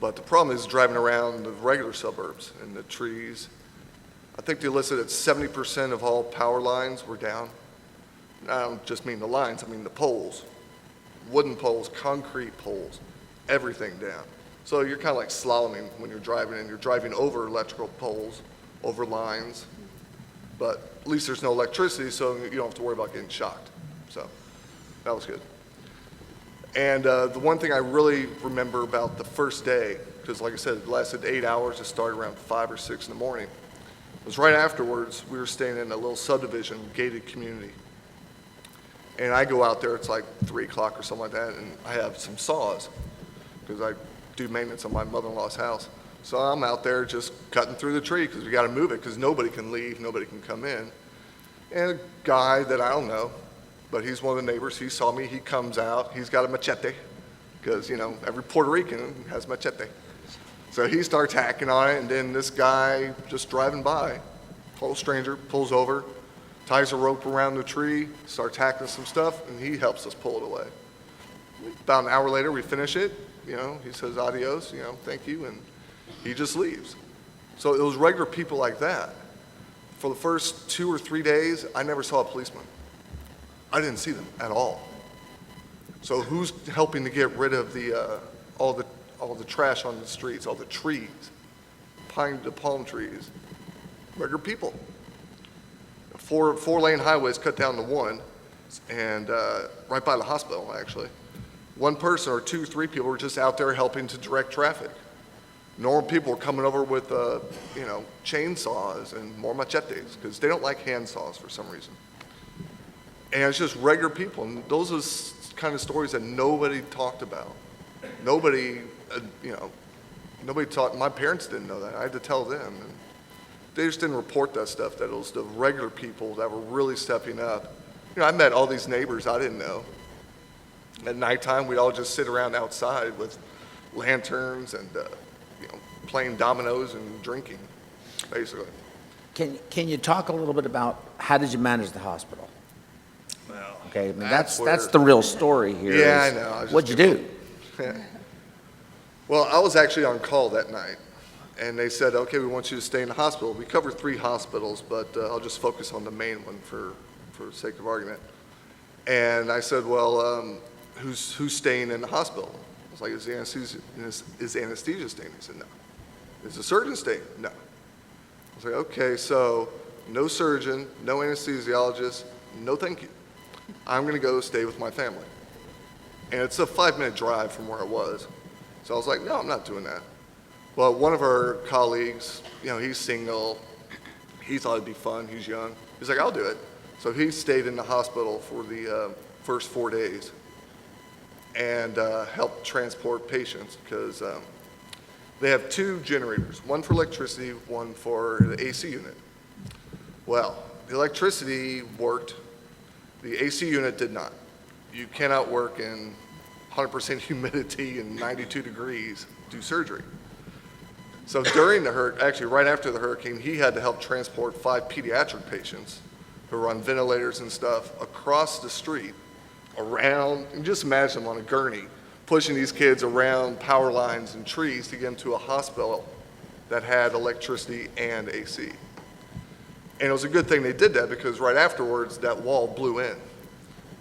Speaker 13: But the problem is driving around the regular suburbs and the trees. I think they listed at 70% of all power lines were down. I don't just mean the lines, I mean the poles. Wooden poles, concrete poles, everything down. So you're kind of like slaloming when you're driving, and you're driving over electrical poles, over lines. But at least there's no electricity, so you don't have to worry about getting shocked. So that was good. And the one thing I really remember about the first day, because like I said, it lasted 8 hours, it started around 5 or 6 in the morning, was right afterwards, we were staying in a little subdivision, gated community. And I go out there, it's like 3 o'clock or something like that, and I have some saws, because I do maintenance on my mother-in-law's house. So I'm out there just cutting through the tree, because we got to move it, because nobody can leave, nobody can come in. And a guy that I don't know, but he's one of the neighbors, he saw me, he comes out, he's got a machete, because, you know, every Puerto Rican has machete. So he starts hacking on it, and then this guy just driving by, total stranger, pulls over, ties a rope around the tree, starts hacking some stuff, and he helps us pull it away. About an hour later, we finish it, you know, he says adios, you know, thank you, and he just leaves. So it was regular people like that. For the first 2 or 3 days, I never saw a policeman. I didn't see them at all. So who's helping to get rid of the all the trash on the streets, all the trees, the palm trees? Regular people. Four-lane highways cut down to one, and right by the hospital, actually. One person or 2, 3 people were just out there helping to direct traffic. Normal people were coming over with, you know, chainsaws and more machetes, because they don't like hand saws for some reason. And it's just regular people, and those are kind of stories that nobody talked about. Nobody, you know, nobody taught, my parents didn't know that. I had to tell them. And they just didn't report that stuff, that it was the regular people that were really stepping up. You know, I met all these neighbors I didn't know. At nighttime, we'd all just sit around outside with lanterns and, you know, playing dominoes and drinking, basically.
Speaker 1: Can you talk a little bit about how did you manage the hospital?
Speaker 13: Well,
Speaker 1: okay, I mean, that's the real story here.
Speaker 13: Yeah, I know.
Speaker 1: What'd you do?
Speaker 13: Well, I was actually on call that night, and they said, okay, we want you to stay in the hospital. We cover 3 hospitals, but I'll just focus on the main one for the sake of argument. And I said, well, who's staying in the hospital? I was like, is anesthesia staying? He said, no. Is the surgeon staying? No. I was like, okay, so no surgeon, no anesthesiologist, no thank you. I'm going to go stay with my family. And it's a 5-minute drive from where I was. So I was like, no, I'm not doing that. Well, one of our colleagues, you know, he's single. He thought it'd be fun. He's young. He's like, I'll do it. So he stayed in the hospital for the first 4 days and helped transport patients, because they have 2 generators, one for electricity, one for the AC unit. Well, the electricity worked. The AC unit did not. You cannot work in 100% humidity and 92 degrees, do surgery. So during the hurricane, actually right after the hurricane, he had to help transport 5 pediatric patients who were on ventilators and stuff across the street, around, and just imagine them on a gurney, pushing these kids around power lines and trees to get them to a hospital that had electricity and AC. And it was a good thing they did that, because right afterwards, that wall blew in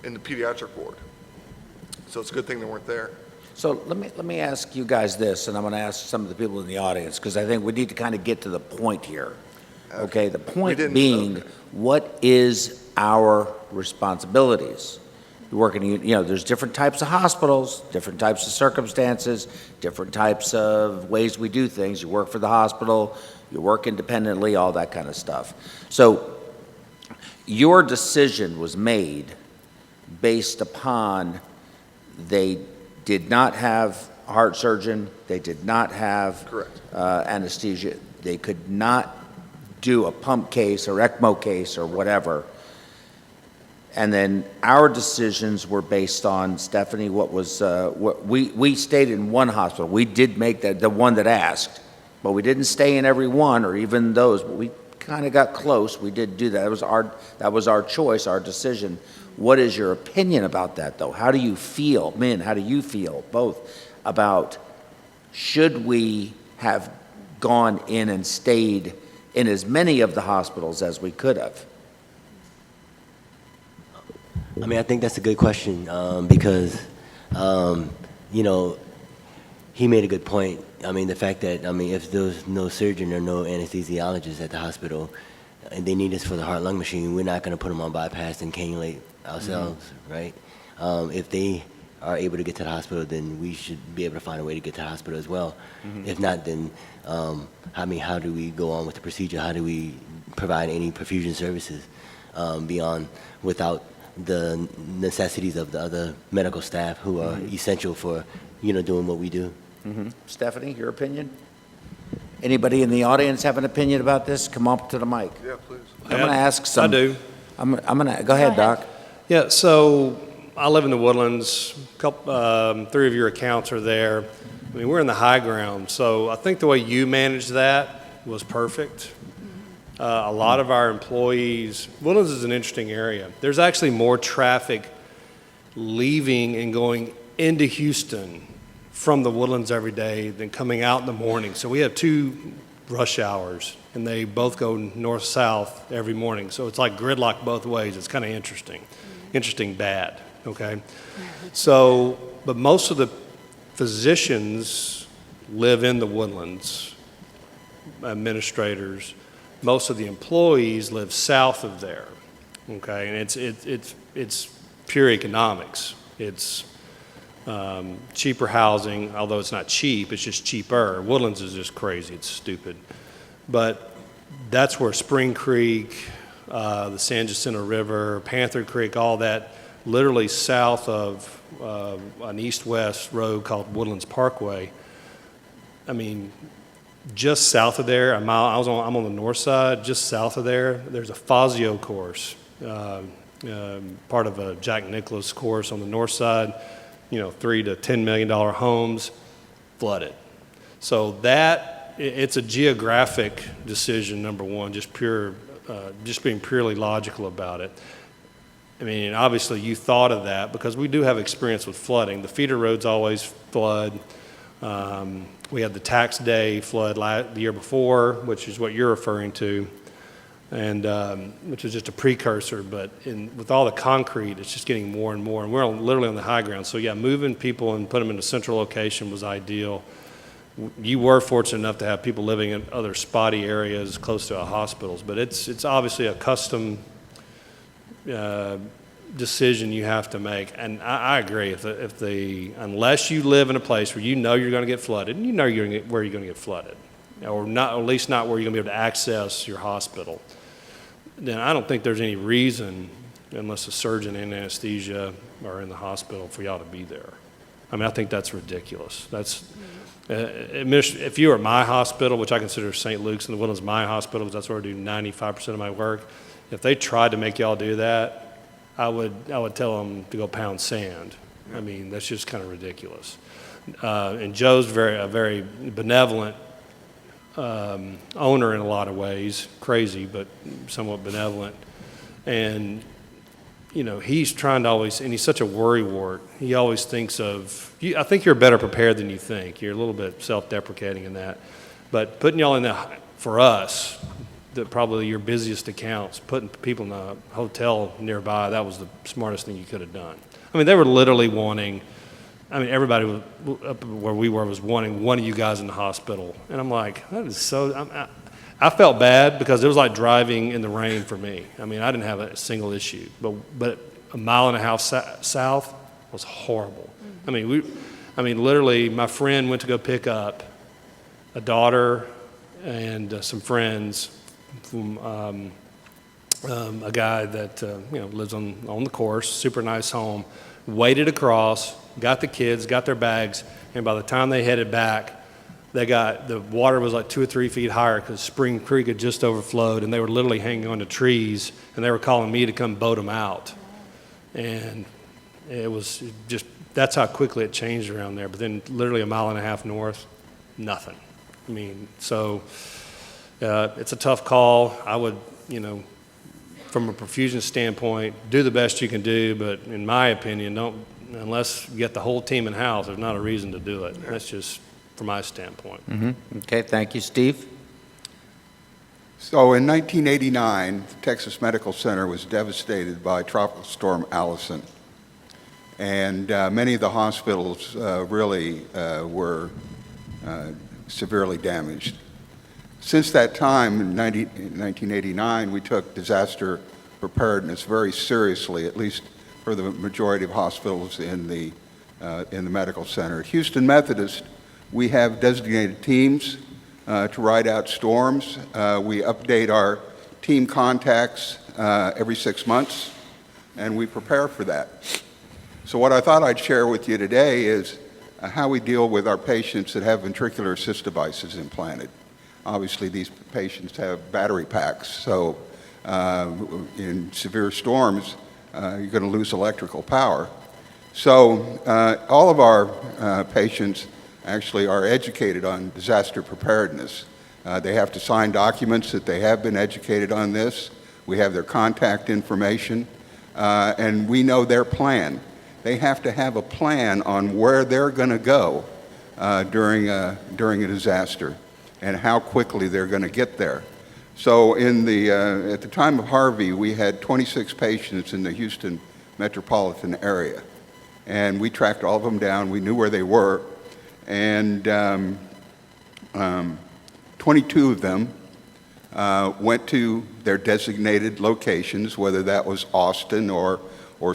Speaker 13: the pediatric ward. So it's a good thing they weren't there.
Speaker 1: So let me ask you guys this, and I'm going to ask some of the people in the audience, because I think we need to kind of get to the point here. Okay, the point being, what is our responsibilities? You're working, you know, there's different types of hospitals, different types of circumstances, different types of ways we do things. You work for the hospital, you work independently, all that kind of stuff. So your decision was made based upon they did not have a heart surgeon, they did not have anesthesia, they could not do a pump case or ECMO case or whatever. And then our decisions were based on, Stephanie, what was, what we stayed in one hospital. We did make that, the one that asked, but we didn't stay in every one or even those, but we kind of got close. We did do that. That was our choice, our decision. What is your opinion about that, though? How do you feel, Min, how do you feel, both, about should we have gone in and stayed in as many of the hospitals as we could have?
Speaker 15: I mean, I think that's a good question because, you know, he made a good point. I mean, the fact that, I mean, if there's no surgeon or no anesthesiologist at the hospital and they need us for the heart-lung machine, we're not going to put them on bypass and cannulate ourselves, right? If they are able to get to the hospital, then we should be able to find a way to get to the hospital as well. If not, then, I mean, how do we go on with the procedure? How do we provide any perfusion services beyond, without the necessities of the other medical staff who are essential for, you know, doing what we do?
Speaker 1: Stephanie, your opinion? Anybody in the audience have an opinion about this? Come up to the mic.
Speaker 13: Yeah, please.
Speaker 1: I'm going to ask some.
Speaker 9: I do.
Speaker 1: I'm going to, go ahead, Doc.
Speaker 9: Yeah, so I live in the Woodlands. Three of your accounts are there. I mean, we're in the high ground, so I think the way you managed that was perfect. A lot of our employees, Woodlands is an interesting area. There's actually more traffic leaving and going into Houston from the Woodlands every day than coming out in the morning. So we have 2 rush hours, and they both go north-south every morning. So it's like gridlock both ways. It's kind of interesting. Interesting bad, okay? So, but most of the physicians live in the Woodlands, administrators. Most of the employees live south of there, okay? And it's pure economics. It's cheaper housing, although it's not cheap, it's just cheaper. Woodlands is just crazy, it's stupid. But that's where Spring Creek, the San Jacinto River, Panther Creek, all that, literally south of an east-west road called Woodlands Parkway. I mean, just south of there, I'm on the north side, just south of there, there's a Fazio course, part of a Jack Nicklaus course on the north side, you know, $3 to $10 million homes, flooded. So that, it's a geographic decision, number one, just being purely logical about it. I mean, obviously you thought of that because we do have experience with flooding. The feeder roads always flood. We had the tax day flood the year before, which is what you're referring to, and which is just a precursor. But with all the concrete, it's just getting more and more. And we're literally on the high ground. So yeah, moving people and putting them in a central location was ideal. You were fortunate enough to have people living in other spotty areas close to our hospitals. But it's obviously a custom decision you have to make, and I agree. Unless you live in a place where you know you're going to get flooded, and you know where you're going to get flooded, or not, at least not where you're going to be able to access your hospital, then I don't think there's any reason, unless a surgeon and anesthesia are in the hospital, for y'all to be there. I mean, I think that's ridiculous. That's if you were at my hospital, which I consider St. Luke's and the Woodlands my hospital, because that's where I do 95% of my work. If they tried to make y'all do that, I would tell them to go pound sand. I mean, that's just kind of ridiculous. And Joe's a very benevolent owner in a lot of ways, crazy, but somewhat benevolent. And, you know, he's trying to always, and he's such a worrywart. He always thinks of, I think you're better prepared than you think. You're a little bit self-deprecating in that. But putting y'all in that, for us, probably your busiest accounts, putting people in a hotel nearby, that was the smartest thing you could have done. I mean, they were literally wanting, I mean, everybody up where we were was wanting one of you guys in the hospital. And I'm like, that is so, I felt bad because it was like driving in the rain for me. I mean, I didn't have a single issue, but a mile and a half south was horrible. I mean, literally, my friend went to go pick up a daughter and some friends from a guy that lives on the course, super nice home, waded across, got the kids, got their bags, and by the time they headed back, the water was like 2 or 3 feet higher because Spring Creek had just overflowed, and they were literally hanging on to trees, and they were calling me to come boat them out. And it was just, that's how quickly it changed around there. But then literally a mile and a half north, nothing. I mean, so it's a tough call. I would, from a perfusion standpoint, do the best you can do, but in my opinion, unless you get the whole team in-house, there's not a reason to do it. That's just from my standpoint.
Speaker 1: Okay, thank you. Steve?
Speaker 16: So in 1989, the Texas Medical Center was devastated by Tropical Storm Allison. And many of the hospitals really were severely damaged. Since that time, in 1989, we took disaster preparedness very seriously, at least for the majority of hospitals in the medical center. At Houston Methodist, we have designated teams to ride out storms. We update our team contacts every 6 months, and we prepare for that. So what I thought I'd share with you today is how we deal with our patients that have ventricular assist devices implanted. Obviously, these patients have battery packs, so in severe storms, you're going to lose electrical power. So all of our patients actually are educated on disaster preparedness. They have to sign documents that they have been educated on this. We have their contact information, and we know their plan. They have to have a plan on where they're going to go during a disaster and how quickly they're going to get there. So at the time of Harvey, we had 26 patients in the Houston metropolitan area. And we tracked all of them down. We knew where they were. And 22 of them went to their designated locations, whether that was Austin or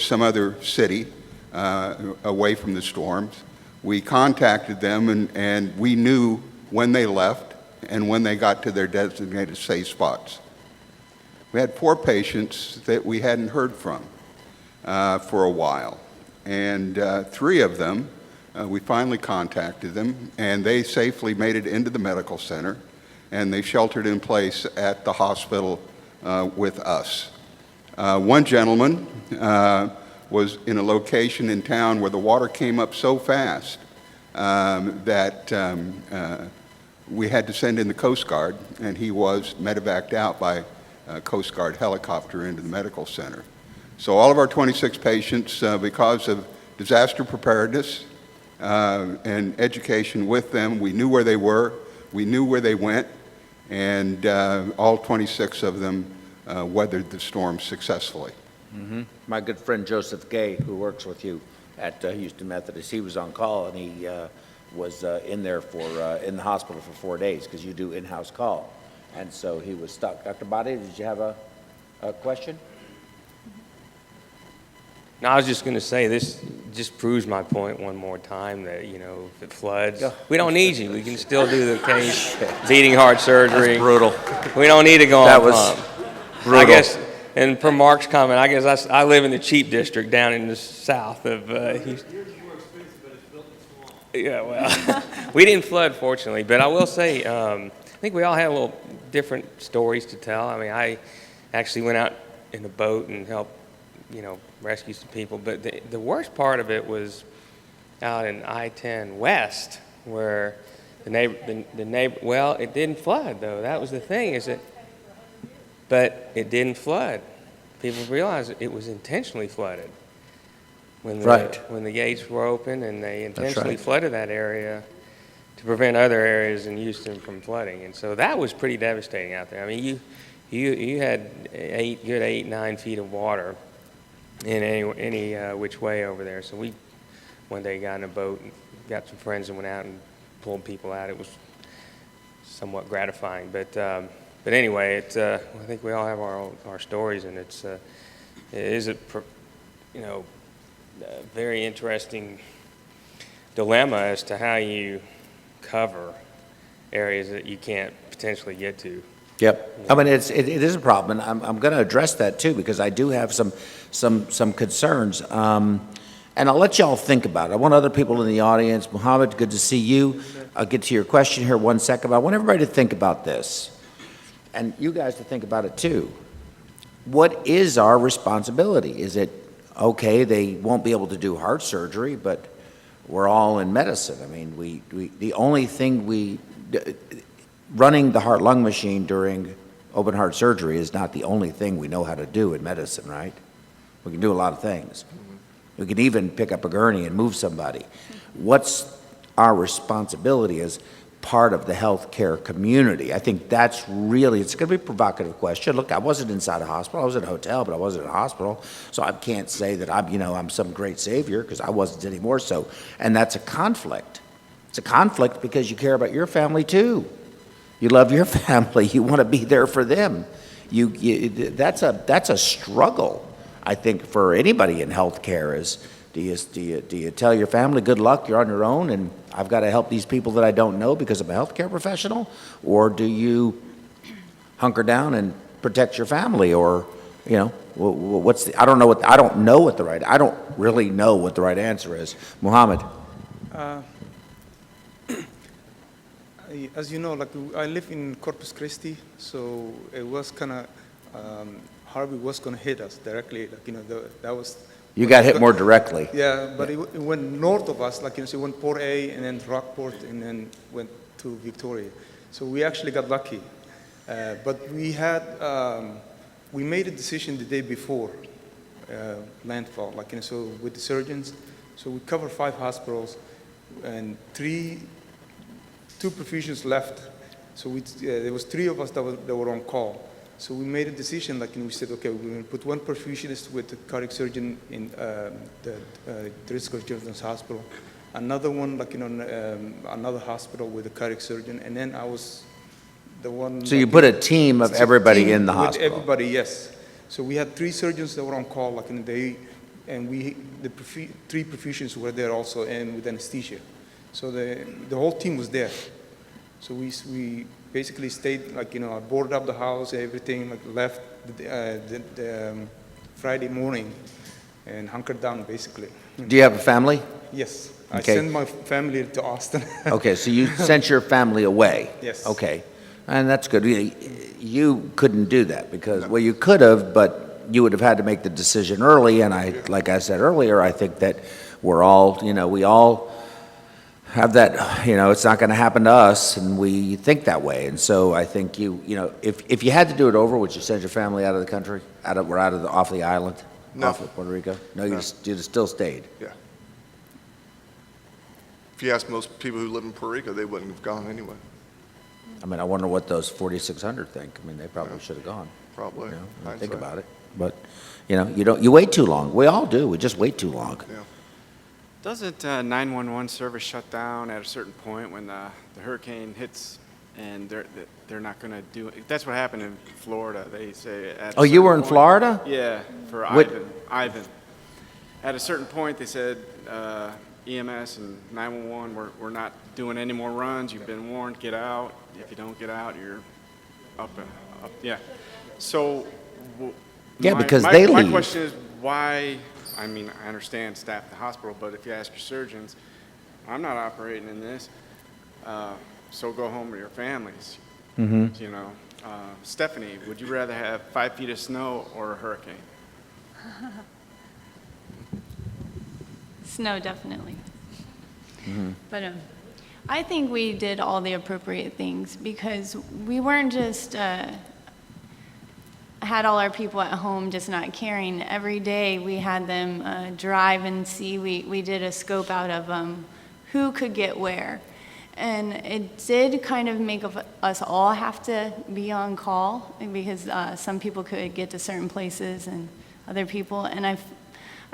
Speaker 16: some other city away from the storms. We contacted them, and we knew when they left and when they got to their designated safe spots. We had 4 patients that we hadn't heard from for a while. And 3 of them, we finally contacted them, and they safely made it into the medical center, and they sheltered in place at the hospital with us. One gentleman was in a location in town where the water came up so fast that we had to send in the Coast Guard, and he was medevaced out by a Coast Guard helicopter into the medical center. So all of our 26 patients, because of disaster preparedness and education with them, we knew where they were, we knew where they went, and all 26 of them weathered the storm successfully.
Speaker 1: My good friend Joseph Gay, who works with you at Houston Methodist, he was on call, and he was in there in the hospital for 4 days, because you do in-house call. And so he was stuck. Dr. Bade, did you have a question?
Speaker 10: No, I was just going to say, this just proves my point one more time that, if it floods, we don't need you. We can still do the case, beating heart surgery.
Speaker 1: That's brutal.
Speaker 10: We don't need to go on pump.
Speaker 1: Brutal.
Speaker 10: I guess, and from Mark's comment, I guess I live in the cheap district down in the south of Houston. Yeah, well, we didn't flood, fortunately, but I will say, I think we all had a little different stories to tell. I mean, I actually went out in a boat and helped, rescue some people, but the worst part of it was out in I-10 West, where the neighbor, well, it didn't flood, though. That was the thing, but it didn't flood. People realized it was intentionally flooded. When the gates were open, and they intentionally flooded that area to prevent other areas in Houston from flooding, and so that was pretty devastating out there. I mean, you had 8-9 feet of water in any which way over there. So we one day got in a boat and got some friends and went out and pulled people out. It was somewhat gratifying, but anyway, I think we all have our stories, and it is a very interesting dilemma as to how you cover areas that you can't potentially get to.
Speaker 1: Yep. I mean, it is a problem, and I'm going to address that too, because I do have some concerns. And I'll let y'all think about it. I want other people in the audience. Mohammed, good to see you. I'll get to your question here 1 second, but I want everybody to think about this, and you guys to think about it too. What is our responsibility? Is it, okay, they won't be able to do heart surgery, but we're all in medicine. I mean, the only thing running the heart-lung machine during open heart surgery is not the only thing we know how to do in medicine, right? We can do a lot of things. We can even pick up a gurney and move somebody. What's our responsibility as part of the healthcare community? I think that's really, it's going to be a provocative question. Look, I wasn't inside a hospital. I was in a hotel, but I wasn't in a hospital. So I can't say that I'm some great savior, because I wasn't anymore. So, and that's a conflict. It's a conflict because you care about your family too. You love your family. You want to be there for them. That's a struggle, I think, for anybody in healthcare. Is do you tell your family, good luck, you're on your own, and I've got to help these people that I don't know because I'm a healthcare professional? Or do you hunker down and protect your family? Or, I don't really know what the right answer is. Muhammad.
Speaker 17: As you know, I live in Corpus Christi, so it was kind of Harvey was going to hit us directly. That was.
Speaker 1: You got hit more directly.
Speaker 17: Yeah, but it went north of us, so it went Port A and then Rockport and then went to Victoria. So we actually got lucky. But we made a decision the day before landfall, so with the surgeons. So we covered 5 hospitals and 2 perfusions left. So there was 3 of us that were on call. So we made a decision, we said, okay, we're going to put 1 perfusionist with the cardiac surgeon in the Driscoll Children's Hospital, another one, another hospital with a cardiac surgeon, and then I was the one.
Speaker 1: So you put a team of everybody in the hospital.
Speaker 17: Everybody, yes. So we had 3 surgeons that were on call, and the 3 perfusionists were there also, and with anesthesia. So the whole team was there. So we basically stayed, I boarded up the house, everything, left the Friday morning and hunkered down, basically.
Speaker 1: Do you have a family?
Speaker 17: Yes.
Speaker 1: Okay.
Speaker 17: I sent my family to Austin.
Speaker 1: Okay, so you sent your family away?
Speaker 17: Yes.
Speaker 1: Okay, and that's good. You couldn't do that because, well, you could have, but you would have had to make the decision early, and like I said earlier, I think that we're all, we all have that, it's not going to happen to us, and we think that way. And so I think if you had to do it over, would you send your family out of the country, off the island, off of Puerto Rico? No, you'd still stayed.
Speaker 13: Yeah. If you ask most people who live in Puerto Rico, they wouldn't have gone anyway.
Speaker 1: I mean, I wonder what those 4,600 think. I mean, they probably should have gone.
Speaker 13: Probably.
Speaker 1: Think about it. But you wait too long. We all do. We just wait too long.
Speaker 13: Yeah.
Speaker 18: Doesn't 911 service shut down at a certain point when the hurricane hits, and they're not going to do it? That's what happened in Florida. They say.
Speaker 1: Oh, you were in Florida?
Speaker 18: Yeah, for
Speaker 1: What?
Speaker 18: Ivan. At a certain point, they said EMS and 911, we're not doing any more runs. You've been warned. Get out. If you don't get out, you're up. Yeah. So.
Speaker 1: Because they leave.
Speaker 18: My question is why. I mean, I understand staff at the hospital, but if you ask your surgeons, I'm not operating in this, so go home to your families.
Speaker 1: Mm-hmm.
Speaker 18: Stephanie, would you rather have 5 feet of snow or a hurricane?
Speaker 14: Snow, definitely.
Speaker 1: Mm-hmm.
Speaker 14: But I think we did all the appropriate things because we weren't just had all our people at home just not caring. Every day we had them drive and see. We did a scope out of who could get where. And it did kind of make us all have to be on call because some people could get to certain places and other people. And I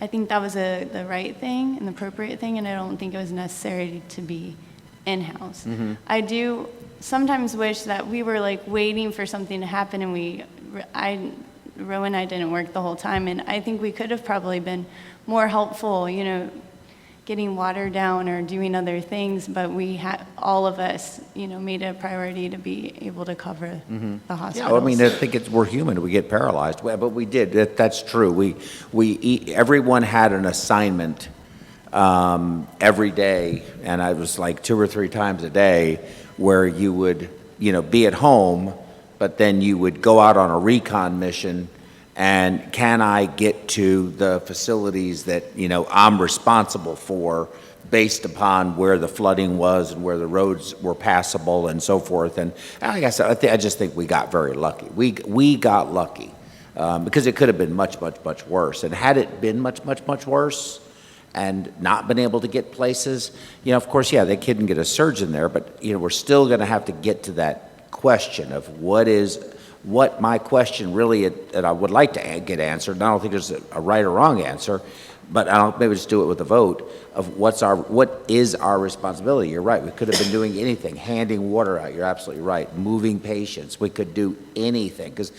Speaker 14: think that was the right thing and the appropriate thing, and I don't think it was necessary to be in-house.
Speaker 1: Mm-hmm.
Speaker 14: I do sometimes wish that we were waiting for something to happen, and Roe and I didn't work the whole time, and I think we could have probably been more helpful, getting water down or doing other things, but all of us, made a priority to be able to cover the hospitals.
Speaker 1: Yeah, I mean, I think we're human. We get paralyzed, but we did. That's true. Everyone had an assignment every day, and I was 2 or 3 times a day, where you would, be at home, but then you would go out on a recon mission And can I get to the facilities that, I'm responsible for based upon where the flooding was and where the roads were passable and so forth. And like I said, I just think we got very lucky. We got lucky because it could have been much, much, much worse. And had it been much, much, much worse and not been able to get places, of course, yeah, they couldn't get a surgeon there, but, we're still going to have to get to that question of what my question really, that I would like to get answered, and I don't think there's a right or wrong answer, but maybe just do it with a vote of what is our responsibility. You're right, we could have been doing anything, handing water out, you're absolutely right, moving patients, we could do anything, because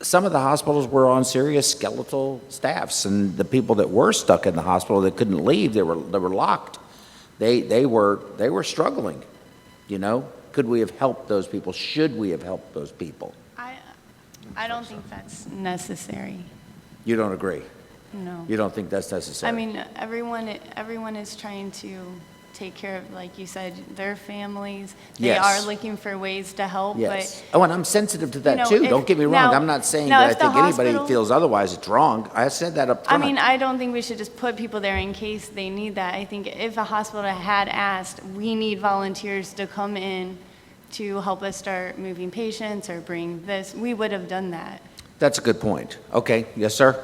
Speaker 1: some of the hospitals were on serious skeletal staffs, and the people that were stuck in the hospital that couldn't leave, they were locked. They were struggling, Could we have helped those people? Should we have helped those people?
Speaker 14: I don't think that's necessary.
Speaker 1: You don't agree?
Speaker 14: No.
Speaker 1: You don't think that's necessary?
Speaker 14: I mean, everyone is trying to take care of, like you said, their families. They
Speaker 1: Yes.
Speaker 14: are looking for ways to help,
Speaker 1: Yes.
Speaker 14: but
Speaker 1: Oh, and I'm sensitive to that too. Don't get me wrong. I'm not saying that I think anybody feels otherwise. It's wrong. I said that up
Speaker 14: I
Speaker 1: front.
Speaker 14: mean, I don't think we should just put people there in case they need that. I think if a hospital had asked, we need volunteers to come in to help us start moving patients or bring this, we would have done that.
Speaker 1: That's a good point. Okay. Yes, sir?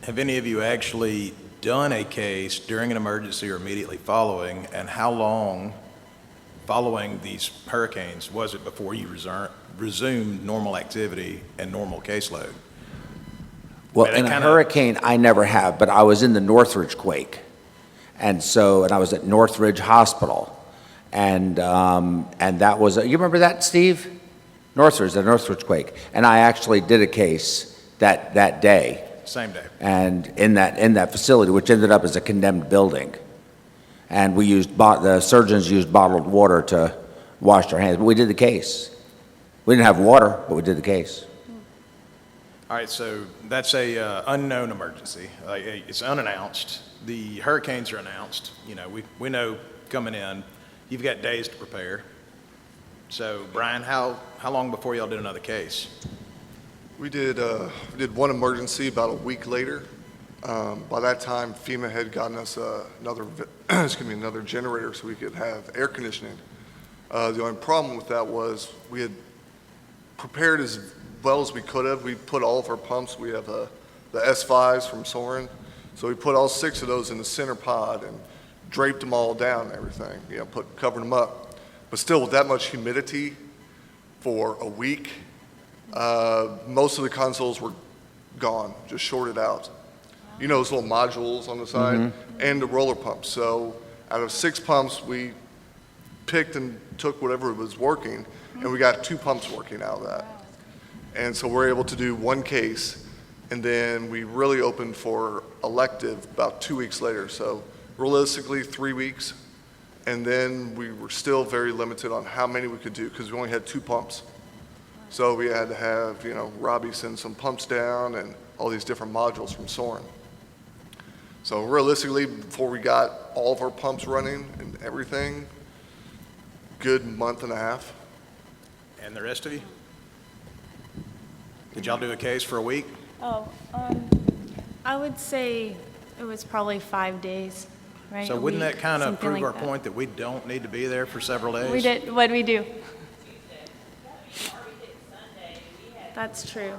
Speaker 19: Have any of you actually done a case during an emergency or immediately following, and how long following these hurricanes was it before you resumed normal activity and normal caseload?
Speaker 1: Well, in a hurricane, I never have, but I was in the Northridge quake. And I was at Northridge Hospital. And that was, you remember that, Steve? The Northridge quake. And I actually did a case that day.
Speaker 19: Same day.
Speaker 1: And in that facility, which ended up as a condemned building. And the surgeons used bottled water to wash their hands, but we did the case. We didn't have water, but we did the case.
Speaker 19: All right, so that's a unknown emergency. It's unannounced. The hurricanes are announced. We know coming in. You've got days to prepare. So, Brian, how long before y'all did another case?
Speaker 13: We did one emergency about a week later. By that time, FEMA had gotten us another generator so we could have air conditioning. The only problem with that was we had prepared as well as we could have. We put all of our pumps. We have the S5s from Soren. So we put all 6 of those in the center pod and draped them all down and everything, covered them up. But still, with that much humidity for a week, most of the consoles were gone, just shorted out. Those little modules on the side and the roller pumps. So out of 6 pumps, we picked and took whatever was working, and we got 2 pumps working out of that. And so we're able to do 1 case, and then we really opened for elective about 2 weeks later. So realistically 3 weeks, and then we were still very limited on how many we could do because we only had 2 pumps. So we had to have, Robbie send some pumps down and all these different modules from Soren. So realistically, before we got all of our pumps running and everything, good month and a half.
Speaker 19: And the rest of you? Did y'all do a case for a week?
Speaker 14: I would say it was probably 5 days, right?
Speaker 19: So
Speaker 14: A
Speaker 19: wouldn't
Speaker 14: week,
Speaker 19: that kind of
Speaker 14: something
Speaker 19: prove
Speaker 14: like
Speaker 19: our
Speaker 14: that.
Speaker 19: point that we don't need to be there for several days?
Speaker 14: We did. What did we do? That's true.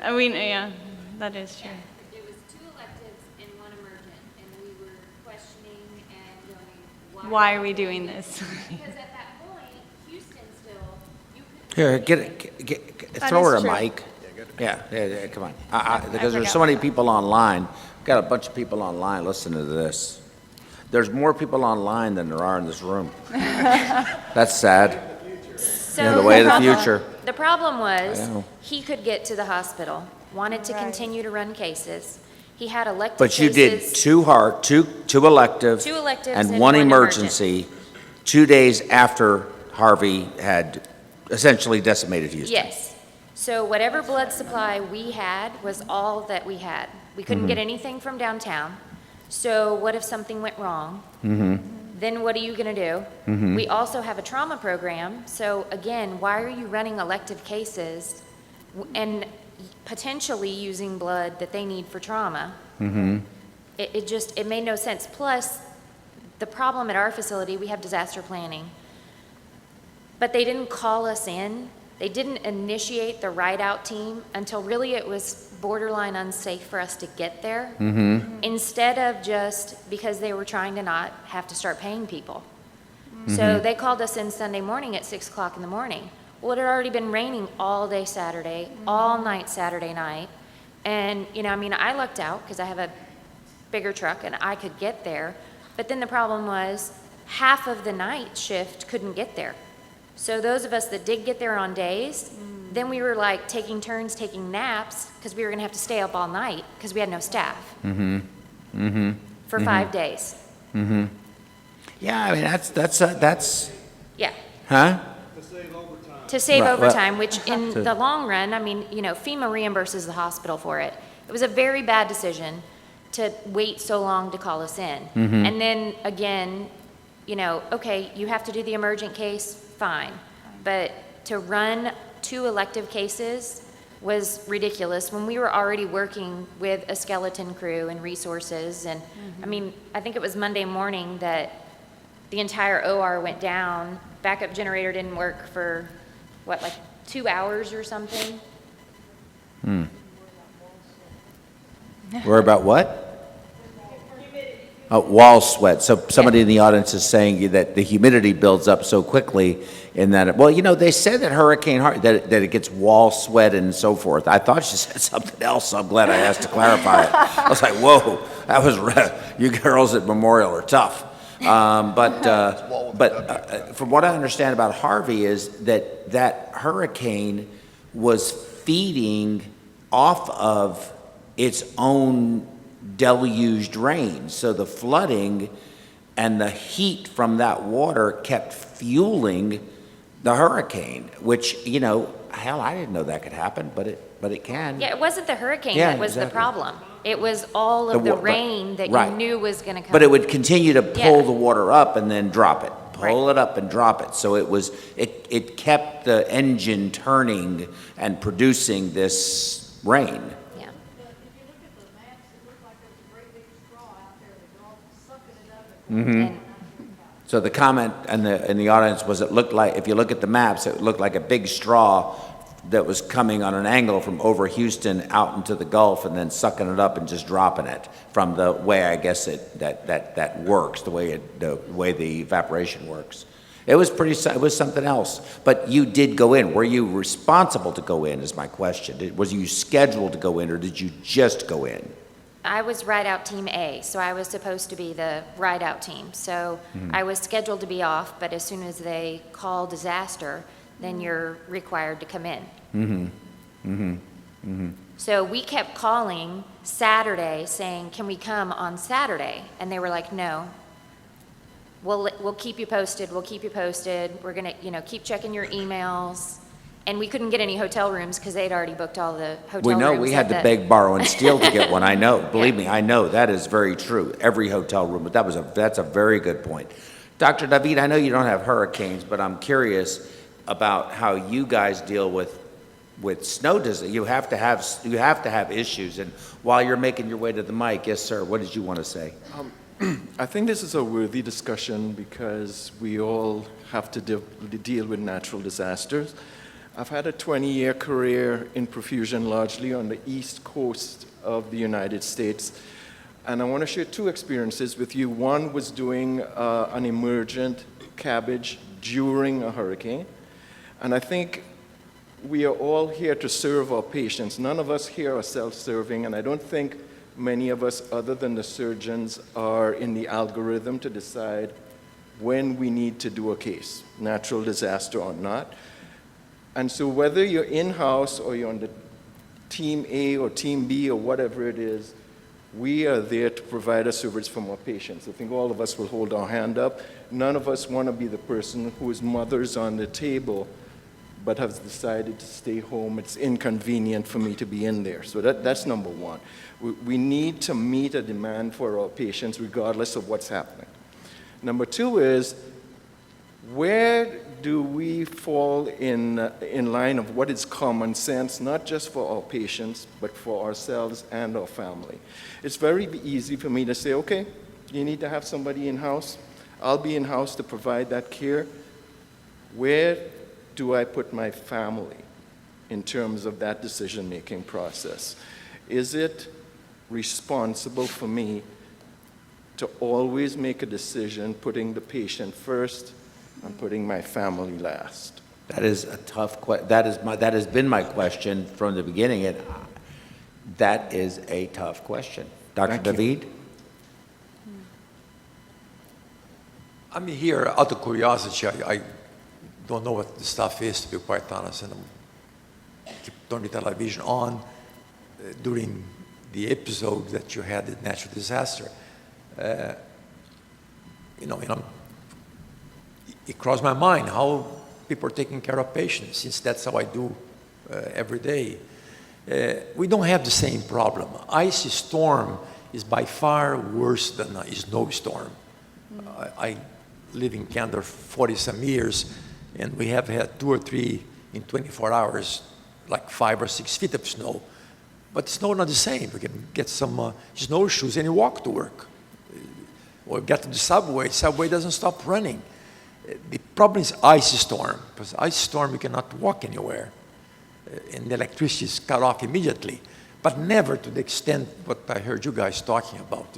Speaker 14: I mean, yeah, that is true.
Speaker 20: It was 2 electives and 1 emergent, and we were questioning and going,
Speaker 14: Why are we doing this?
Speaker 20: Because at that point, Houston still,
Speaker 1: Here,
Speaker 14: That
Speaker 1: throw her a
Speaker 14: is true.
Speaker 1: mic. Yeah, come on. Because there's so many people online. Got a bunch of people online listening to this. There's more people online than there are in this room. That's sad.
Speaker 20: So
Speaker 1: the way of the future.
Speaker 20: The problem
Speaker 1: I
Speaker 20: was,
Speaker 1: know.
Speaker 20: he could get to the hospital, wanted to continue to run cases. He had elective
Speaker 1: But you did
Speaker 20: cases.
Speaker 1: two elective,
Speaker 20: 2 electives
Speaker 1: and
Speaker 20: and
Speaker 1: one
Speaker 20: 1
Speaker 1: emergency 2 days after Harvey had essentially decimated Houston.
Speaker 20: Yes. So whatever blood supply we had was all that we had. We couldn't get anything from downtown. So what if something went wrong? Then what are you going to do? We also have a trauma program. So again, why are you running elective cases? And potentially using blood that they need for trauma.
Speaker 1: Mm-hmm.
Speaker 20: It made no sense. Plus, the problem at our facility, we have disaster planning, but they didn't call us in. They didn't initiate the ride-out team until really it was borderline unsafe for us to get there.
Speaker 1: Mm-hmm.
Speaker 20: Instead of just because they were trying to not have to start paying people. So
Speaker 1: Mhm.
Speaker 20: they called us in Sunday morning at 6 o'clock in the morning. Well, it had already been raining all day Saturday, all night Saturday night. And, I lucked out because I have a bigger truck and I could get there. But then the problem was half of the night shift couldn't get there. So those of us that did get there on days, then we were like taking turns taking naps because we were going to have to stay up all night because we had no staff
Speaker 1: Mm-hmm. Mm-hmm.
Speaker 20: for 5 days.
Speaker 1: Mm-hmm. Yeah, I mean, that's,
Speaker 20: Yeah.
Speaker 1: huh?
Speaker 20: To save
Speaker 1: Right, well,
Speaker 20: overtime, which in
Speaker 1: to-
Speaker 20: the long run, FEMA reimburses the hospital for it. It was a very bad decision to wait so long to call us in.
Speaker 1: Mhm.
Speaker 20: And then again, okay, you have to do the emergent case, fine. But to run 2 elective cases was ridiculous when we were already working with a skeleton crew and resources. And I think it was Monday morning that the entire OR went down. Backup generator didn't work for, 2 hours or something?
Speaker 1: Hmm. Worry about what? Wall sweat. So somebody in the audience is saying that the humidity builds up so quickly in that, they said that that it gets wall sweat and so forth. I thought she said something else, so I'm glad I asked to clarify it. I was like, whoa, that was, you girls at Memorial are tough. But from what I understand about Harvey is that hurricane was feeding off of its own deluged rain. So the flooding and the heat from that water kept fueling the hurricane, which, hell, I didn't know that could happen, but it can.
Speaker 20: Yeah, it wasn't the hurricane
Speaker 1: Yeah,
Speaker 20: that was
Speaker 1: exactly.
Speaker 20: the problem. It was all of the
Speaker 1: But-
Speaker 20: rain that
Speaker 1: right.
Speaker 20: you knew was going to come.
Speaker 1: But it would continue to pull
Speaker 20: Yeah.
Speaker 1: the water up and then drop it, pull it up and drop it. So it kept the engine turning and producing this rain.
Speaker 20: Yeah.
Speaker 1: Mm-hmm. So the comment in the audience was it looked like, if you look at the maps, it looked like a big straw that was coming on an angle from over Houston out into the Gulf and then sucking it up and just dropping it from the way I guess that works, the way the evaporation works. It was something else. But you did go in. Were you responsible to go in is my question. Was you scheduled to go in or did you just go in?
Speaker 20: I was ride-out team A, so I was supposed to be the ride-out team. So I was scheduled to be off, but as soon as they call disaster, then you're required to come in.
Speaker 1: Mm-hmm. Mm-hmm. Mm-hmm.
Speaker 20: So we kept calling Saturday saying, can we come on Saturday? And they were like, no. We'll keep you posted. We'll keep you posted. We're going to, keep checking your emails. And we couldn't get any hotel rooms because they'd already booked all the hotel rooms.
Speaker 1: We know we had to beg, borrow, and steal to get one. I know. Believe me, I know. That is very true. Every hotel room. But that's a very good point. Dr. David, I know you don't have hurricanes, but I'm curious about how you guys deal with snow disease. You have to have issues. And while you're making your way to the mic, yes, sir. What did you want to say?
Speaker 21: I think this is a worthy discussion because we all have to deal with natural disasters. I've had a 20-year career in perfusion, largely on the east coast of the United States. And I want to share 2 experiences with you. One was doing an emergent cabbage during a hurricane. And I think we are all here to serve our patients. None of us here are self-serving, and I don't think many of us, other than the surgeons, are in the algorithm to decide when we need to do a case, natural disaster or not. And so whether you're in-house or you're on the team A or team B or whatever it is, we are there to provide a service for our patients. I think all of us will hold our hand up. None of us want to be the person whose mother's on the table but has decided to stay home. It's inconvenient for me to be in there. So that's number one. We need to meet a demand for our patients regardless of what's happening. Number 2 is, where do we fall in line of what is common sense, not just for our patients, but for ourselves and our family? It's very easy for me to say, okay, you need to have somebody in-house. I'll be in-house to provide that care. Where do I put my family in terms of that decision-making process? Is it responsible for me to always make a decision putting the patient first and putting my family last?
Speaker 1: That is a tough question. That has been my question from the beginning, and that is a tough question. Dr. David?
Speaker 7: I mean, here, out of curiosity, I don't know what the stuff is, to be quite honest, and I keep turning the television on during the episode that you had, the natural disaster. It crossed my mind how people are taking care of patients, since that's how I do every day. We don't have the same problem. Ice storm is by far worse than a snowstorm. I live in Canada 40-some years, and we have had 2 or 3 in 24 hours, like 5 or 6 feet of snow. But snow not the same. We can get some snowshoes and you walk to work. Or get to the subway doesn't stop running. The problem is ice storm, because ice storm you cannot walk anywhere. And the electricity is cut off immediately, but never to the extent what I heard you guys talking about.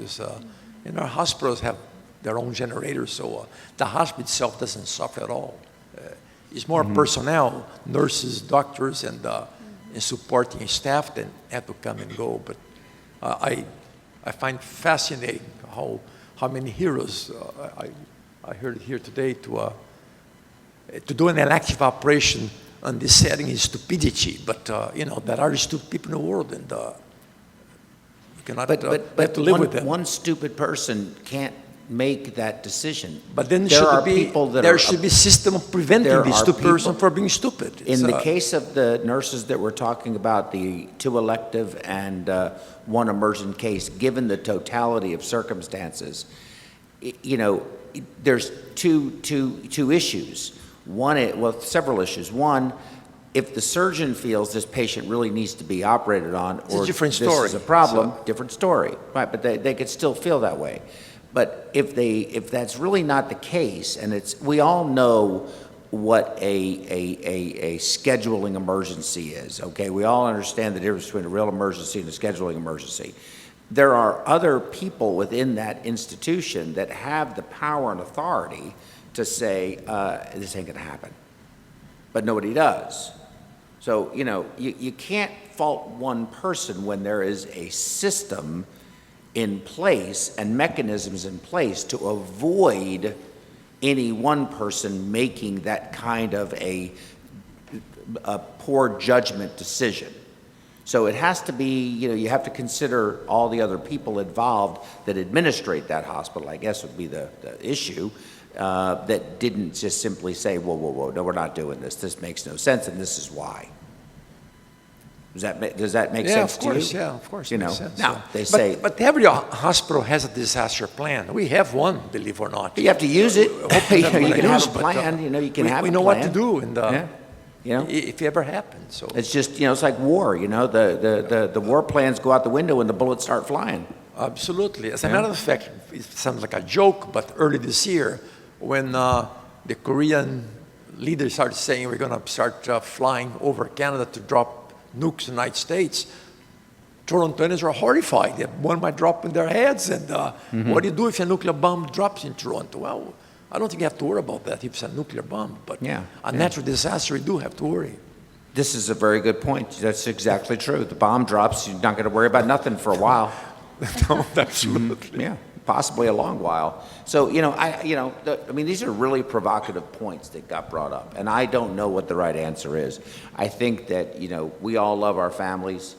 Speaker 7: And our hospitals have their own generators, so the hospital itself doesn't suffer at all. It's more personnel, nurses, doctors, and supporting staff that have to come and go. But I find fascinating how many heroes I heard here today to do an elective operation on this setting is stupidity. But there are stupid people in the world, and you cannot have to live with them.
Speaker 1: One stupid person can't make that decision.
Speaker 7: But then there should be system of preventing these stupid person from being stupid.
Speaker 1: In the case of the nurses that we're talking about, the 2 elective and 1 emergent case, given the totality of circumstances, there's two issues. Several issues. One, if the surgeon feels this patient really needs to be operated on, or
Speaker 7: it's a different
Speaker 1: this
Speaker 7: story.
Speaker 1: is a problem, different story, right? But they could still feel that way. But if that's really not the case, and we all know what a scheduling emergency is, okay? We all understand the difference between a real emergency and a scheduling emergency. There are other people within that institution that have the power and authority to say, this ain't gonna happen. But nobody does. So, you can't fault one person when there is a system in place and mechanisms in place to avoid any one person making that kind of a poor judgment decision. So it has to be, you have to consider all the other people involved that administrate that hospital, I guess would be the issue, that didn't just simply say, whoa, no, we're not doing this. This makes no sense, and this is why. Does that make sense to you?
Speaker 7: Yeah, of course. Makes sense,
Speaker 1: now they say,
Speaker 7: but every hospital has a disaster plan. We have one, believe it or not.
Speaker 1: You have to use it. You can have a plan. You can have a plan.
Speaker 7: We know what to do, and
Speaker 1: Yeah.
Speaker 7: if it ever happens. So
Speaker 1: it's just, it's like war. The war plans go out the window when the bullets start flying.
Speaker 7: Absolutely. As a matter of fact, it sounds like a joke, but early this year, when the Korean leaders started saying we're going to start flying over Canada to drop nukes in the United States, Torontonians are horrified. One might drop in their heads, and what do you do if a nuclear bomb drops in Toronto? Well, I don't think you have to worry about that if it's a nuclear bomb, but a natural disaster, you do have to worry.
Speaker 1: This is a very good point. That's exactly true. The bomb drops, you're not going to worry about nothing for a while.
Speaker 7: No, absolutely.
Speaker 1: Yeah, possibly a long while. So, these are really provocative points that got brought up, and I don't know what the right answer is. I think that, we all love our families.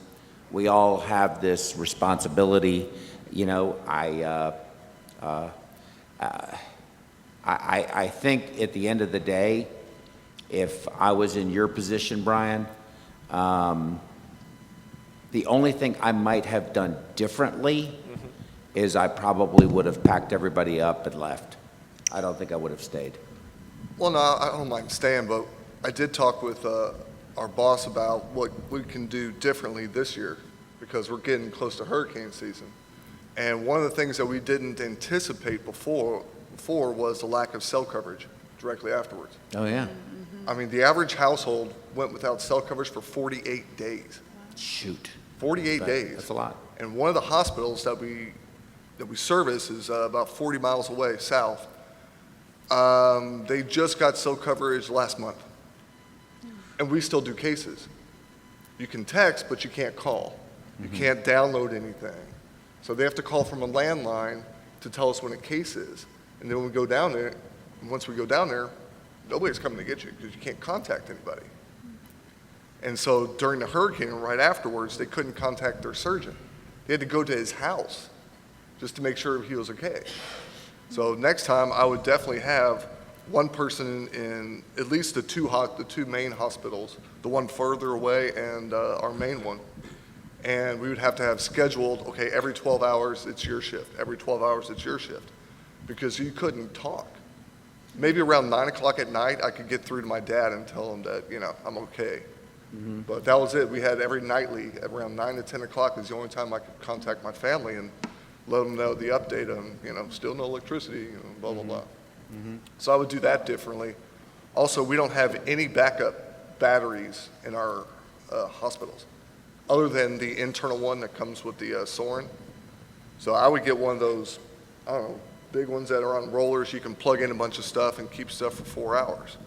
Speaker 1: We all have this responsibility. I think at the end of the day, if I was in your position, Brian, the only thing I might have done differently is I probably would have packed everybody up and left. I don't think I would have stayed.
Speaker 13: Well, no, I don't mind staying, but I did talk with our boss about what we can do differently this year because we're getting close to hurricane season. And one of the things that we didn't anticipate before was the lack of cell coverage directly afterwards.
Speaker 1: Oh, yeah.
Speaker 13: I mean, the average household went without cell coverage for 48 days.
Speaker 1: Shoot.
Speaker 13: 48 days.
Speaker 1: That's a lot.
Speaker 13: And one of the hospitals that we service is about 40 miles away south. They just got cell coverage last month. And we still do cases. You can text, but you can't call. You can't download anything. So they have to call from a landline to tell us when a case is. And then when we go down there, once we go down there, nobody's coming to get you because you can't contact anybody. And so during the hurricane, right afterwards, they couldn't contact their surgeon. They had to go to his house just to make sure he was okay. So next time, I would definitely have one person in at least the two main hospitals, the one further away and our main one. And we would have to have scheduled, okay, every 12 hours, it's your shift. Every 12 hours, it's your shift. Because you couldn't talk. Maybe around 9 o'clock at night, I could get through to my dad and tell him that, I'm okay. But that was it. We had every nightly, around 9 to 10 o'clock is the only time I could contact my family and let them know the update on, still no electricity, blah, blah, blah. So I would do that differently. Also, we don't have any backup batteries in our hospitals, other than the internal one that comes with the Sorin. So I would get one of those, I don't know, big ones that are on rollers. You can plug in a bunch of stuff and keep stuff for 4 hours.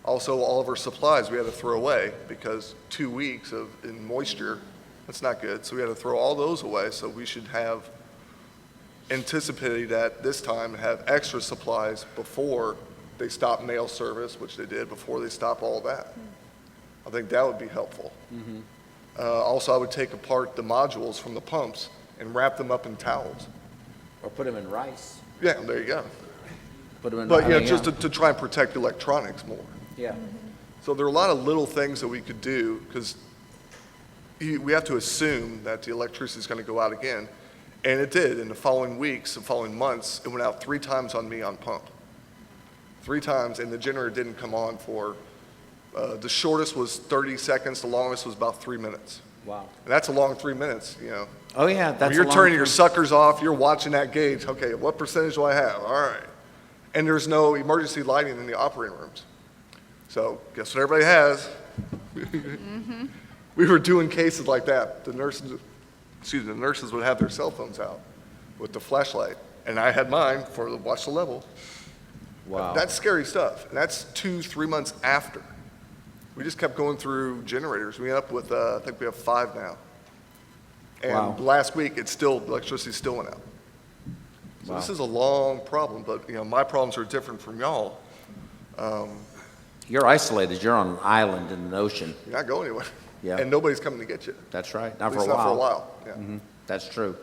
Speaker 13: Also, all of our supplies we had to throw away because 2 weeks in moisture, that's not good. So we had to throw all those away. So we should have anticipated that this time have extra supplies before they stop mail service, which they did, before they stop all that. I think that would be helpful. Also, I would take apart the modules from the pumps and wrap them up in towels.
Speaker 1: Or put them in rice.
Speaker 13: Yeah, there you go.
Speaker 1: Put them in
Speaker 13: But, just to try and protect electronics more.
Speaker 1: Yeah.
Speaker 13: So there are a lot of little things that we could do because we have to assume that the electricity is going to go out again. And it did. In the following weeks, the following months, it went out 3 times on me on pump. 3 times, and the generator didn't come on for, the shortest was 30 seconds, the longest was about 3 minutes.
Speaker 1: Wow.
Speaker 13: And that's a long 3 minutes,
Speaker 1: Oh, yeah, that's
Speaker 13: When you're
Speaker 1: a long
Speaker 13: turning your
Speaker 1: time.
Speaker 13: suckers off, you're watching that gauge. Okay, what percentage do I have? All right. And there's no emergency lighting in the operating rooms. So guess what everybody has? We were doing cases like that. The nurses would have their cell phones out with the flashlight. And I had mine for the watch the level.
Speaker 1: Wow.
Speaker 13: That's scary stuff. And that's 2-3 months after. We just kept going through generators. We ended up with, I think we have 5 now. And
Speaker 1: Wow.
Speaker 13: last week, electricity still went out. So this is a long problem, but my problems are different from y'all.
Speaker 1: You're isolated. You're on an island in an ocean.
Speaker 13: You're not going anywhere.
Speaker 1: Yeah.
Speaker 13: And nobody's coming to get you.
Speaker 1: That's right.
Speaker 13: At
Speaker 1: Not for
Speaker 13: least
Speaker 1: a while.
Speaker 13: Not for a while. Yeah.
Speaker 1: That's true.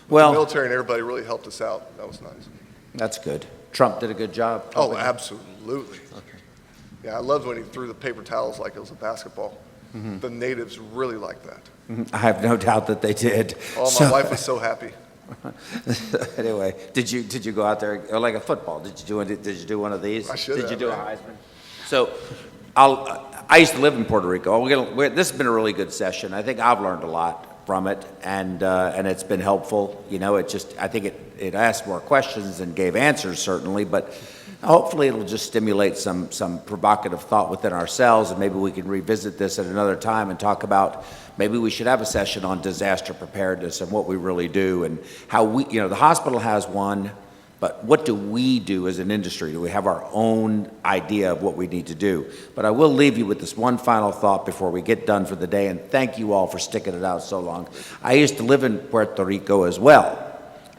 Speaker 13: The
Speaker 1: Well,
Speaker 13: military and everybody really helped us out. That was nice.
Speaker 1: that's good. Trump did a good job.
Speaker 13: Oh, absolutely. Yeah, I loved when he threw the paper towels like it was a basketball. The natives really liked that.
Speaker 1: I have no doubt that they did.
Speaker 13: Oh, my wife was so happy.
Speaker 1: Anyway, did you go out there or like a football? Did you do one of these?
Speaker 13: I should
Speaker 1: Did you
Speaker 13: have,
Speaker 1: do a
Speaker 13: yeah.
Speaker 1: Heisman? So, I used to live in Puerto Rico. This has been a really good session. I think I've learned a lot from it, and it's been helpful. I think it asked more questions and gave answers certainly, but hopefully it'll just stimulate some provocative thought within ourselves, and maybe we can revisit this at another time and talk about maybe we should have a session on disaster preparedness and what we really do and how the hospital has one, but what do we do as an industry? Do we have our own idea of what we need to do? But I will leave you with this one final thought before we get done for the day, and thank you all for sticking it out so long. I used to live in Puerto Rico as well.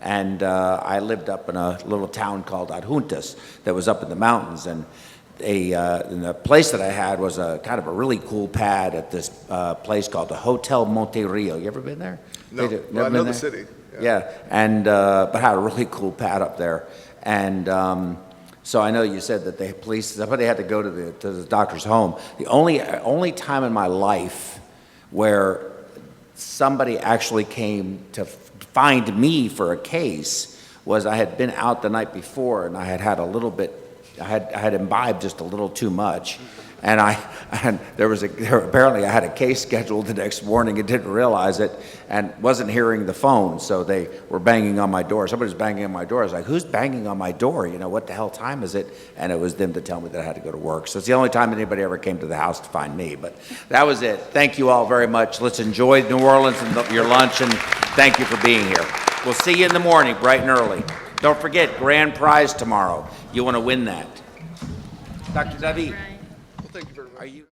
Speaker 1: And I lived up in a little town called Adjuntas that was up in the mountains. And the place that I had was a kind of a really cool pad at this place called the Hotel Monterio. You ever been there?
Speaker 13: No,
Speaker 1: Never
Speaker 13: well, I
Speaker 1: been
Speaker 13: know
Speaker 1: there?
Speaker 13: the city.
Speaker 1: Yeah, and but had a really cool pad up there. And so I know you said that somebody had to go to the doctor's home. The only time in my life where somebody actually came to find me for a case was I had been out the night before and I had had a little bit had imbibed just a little too much. And apparently I had a case scheduled the next morning and didn't realize it and wasn't hearing the phone. So they were banging on my door. Somebody was banging on my door. I was like, who's banging on my door? You know, what the hell time is it? And it was them to tell me that I had to go to work. So it's the only time anybody ever came to the house to find me. But that was it. Thank you all very much. Let's enjoy New Orleans and your lunch, and thank you for being here. We'll see you in the morning, bright and early. Don't forget, grand prize tomorrow. You want to win that. Dr. David.
Speaker 13: Well, thank you very much.
Speaker 1: Are you?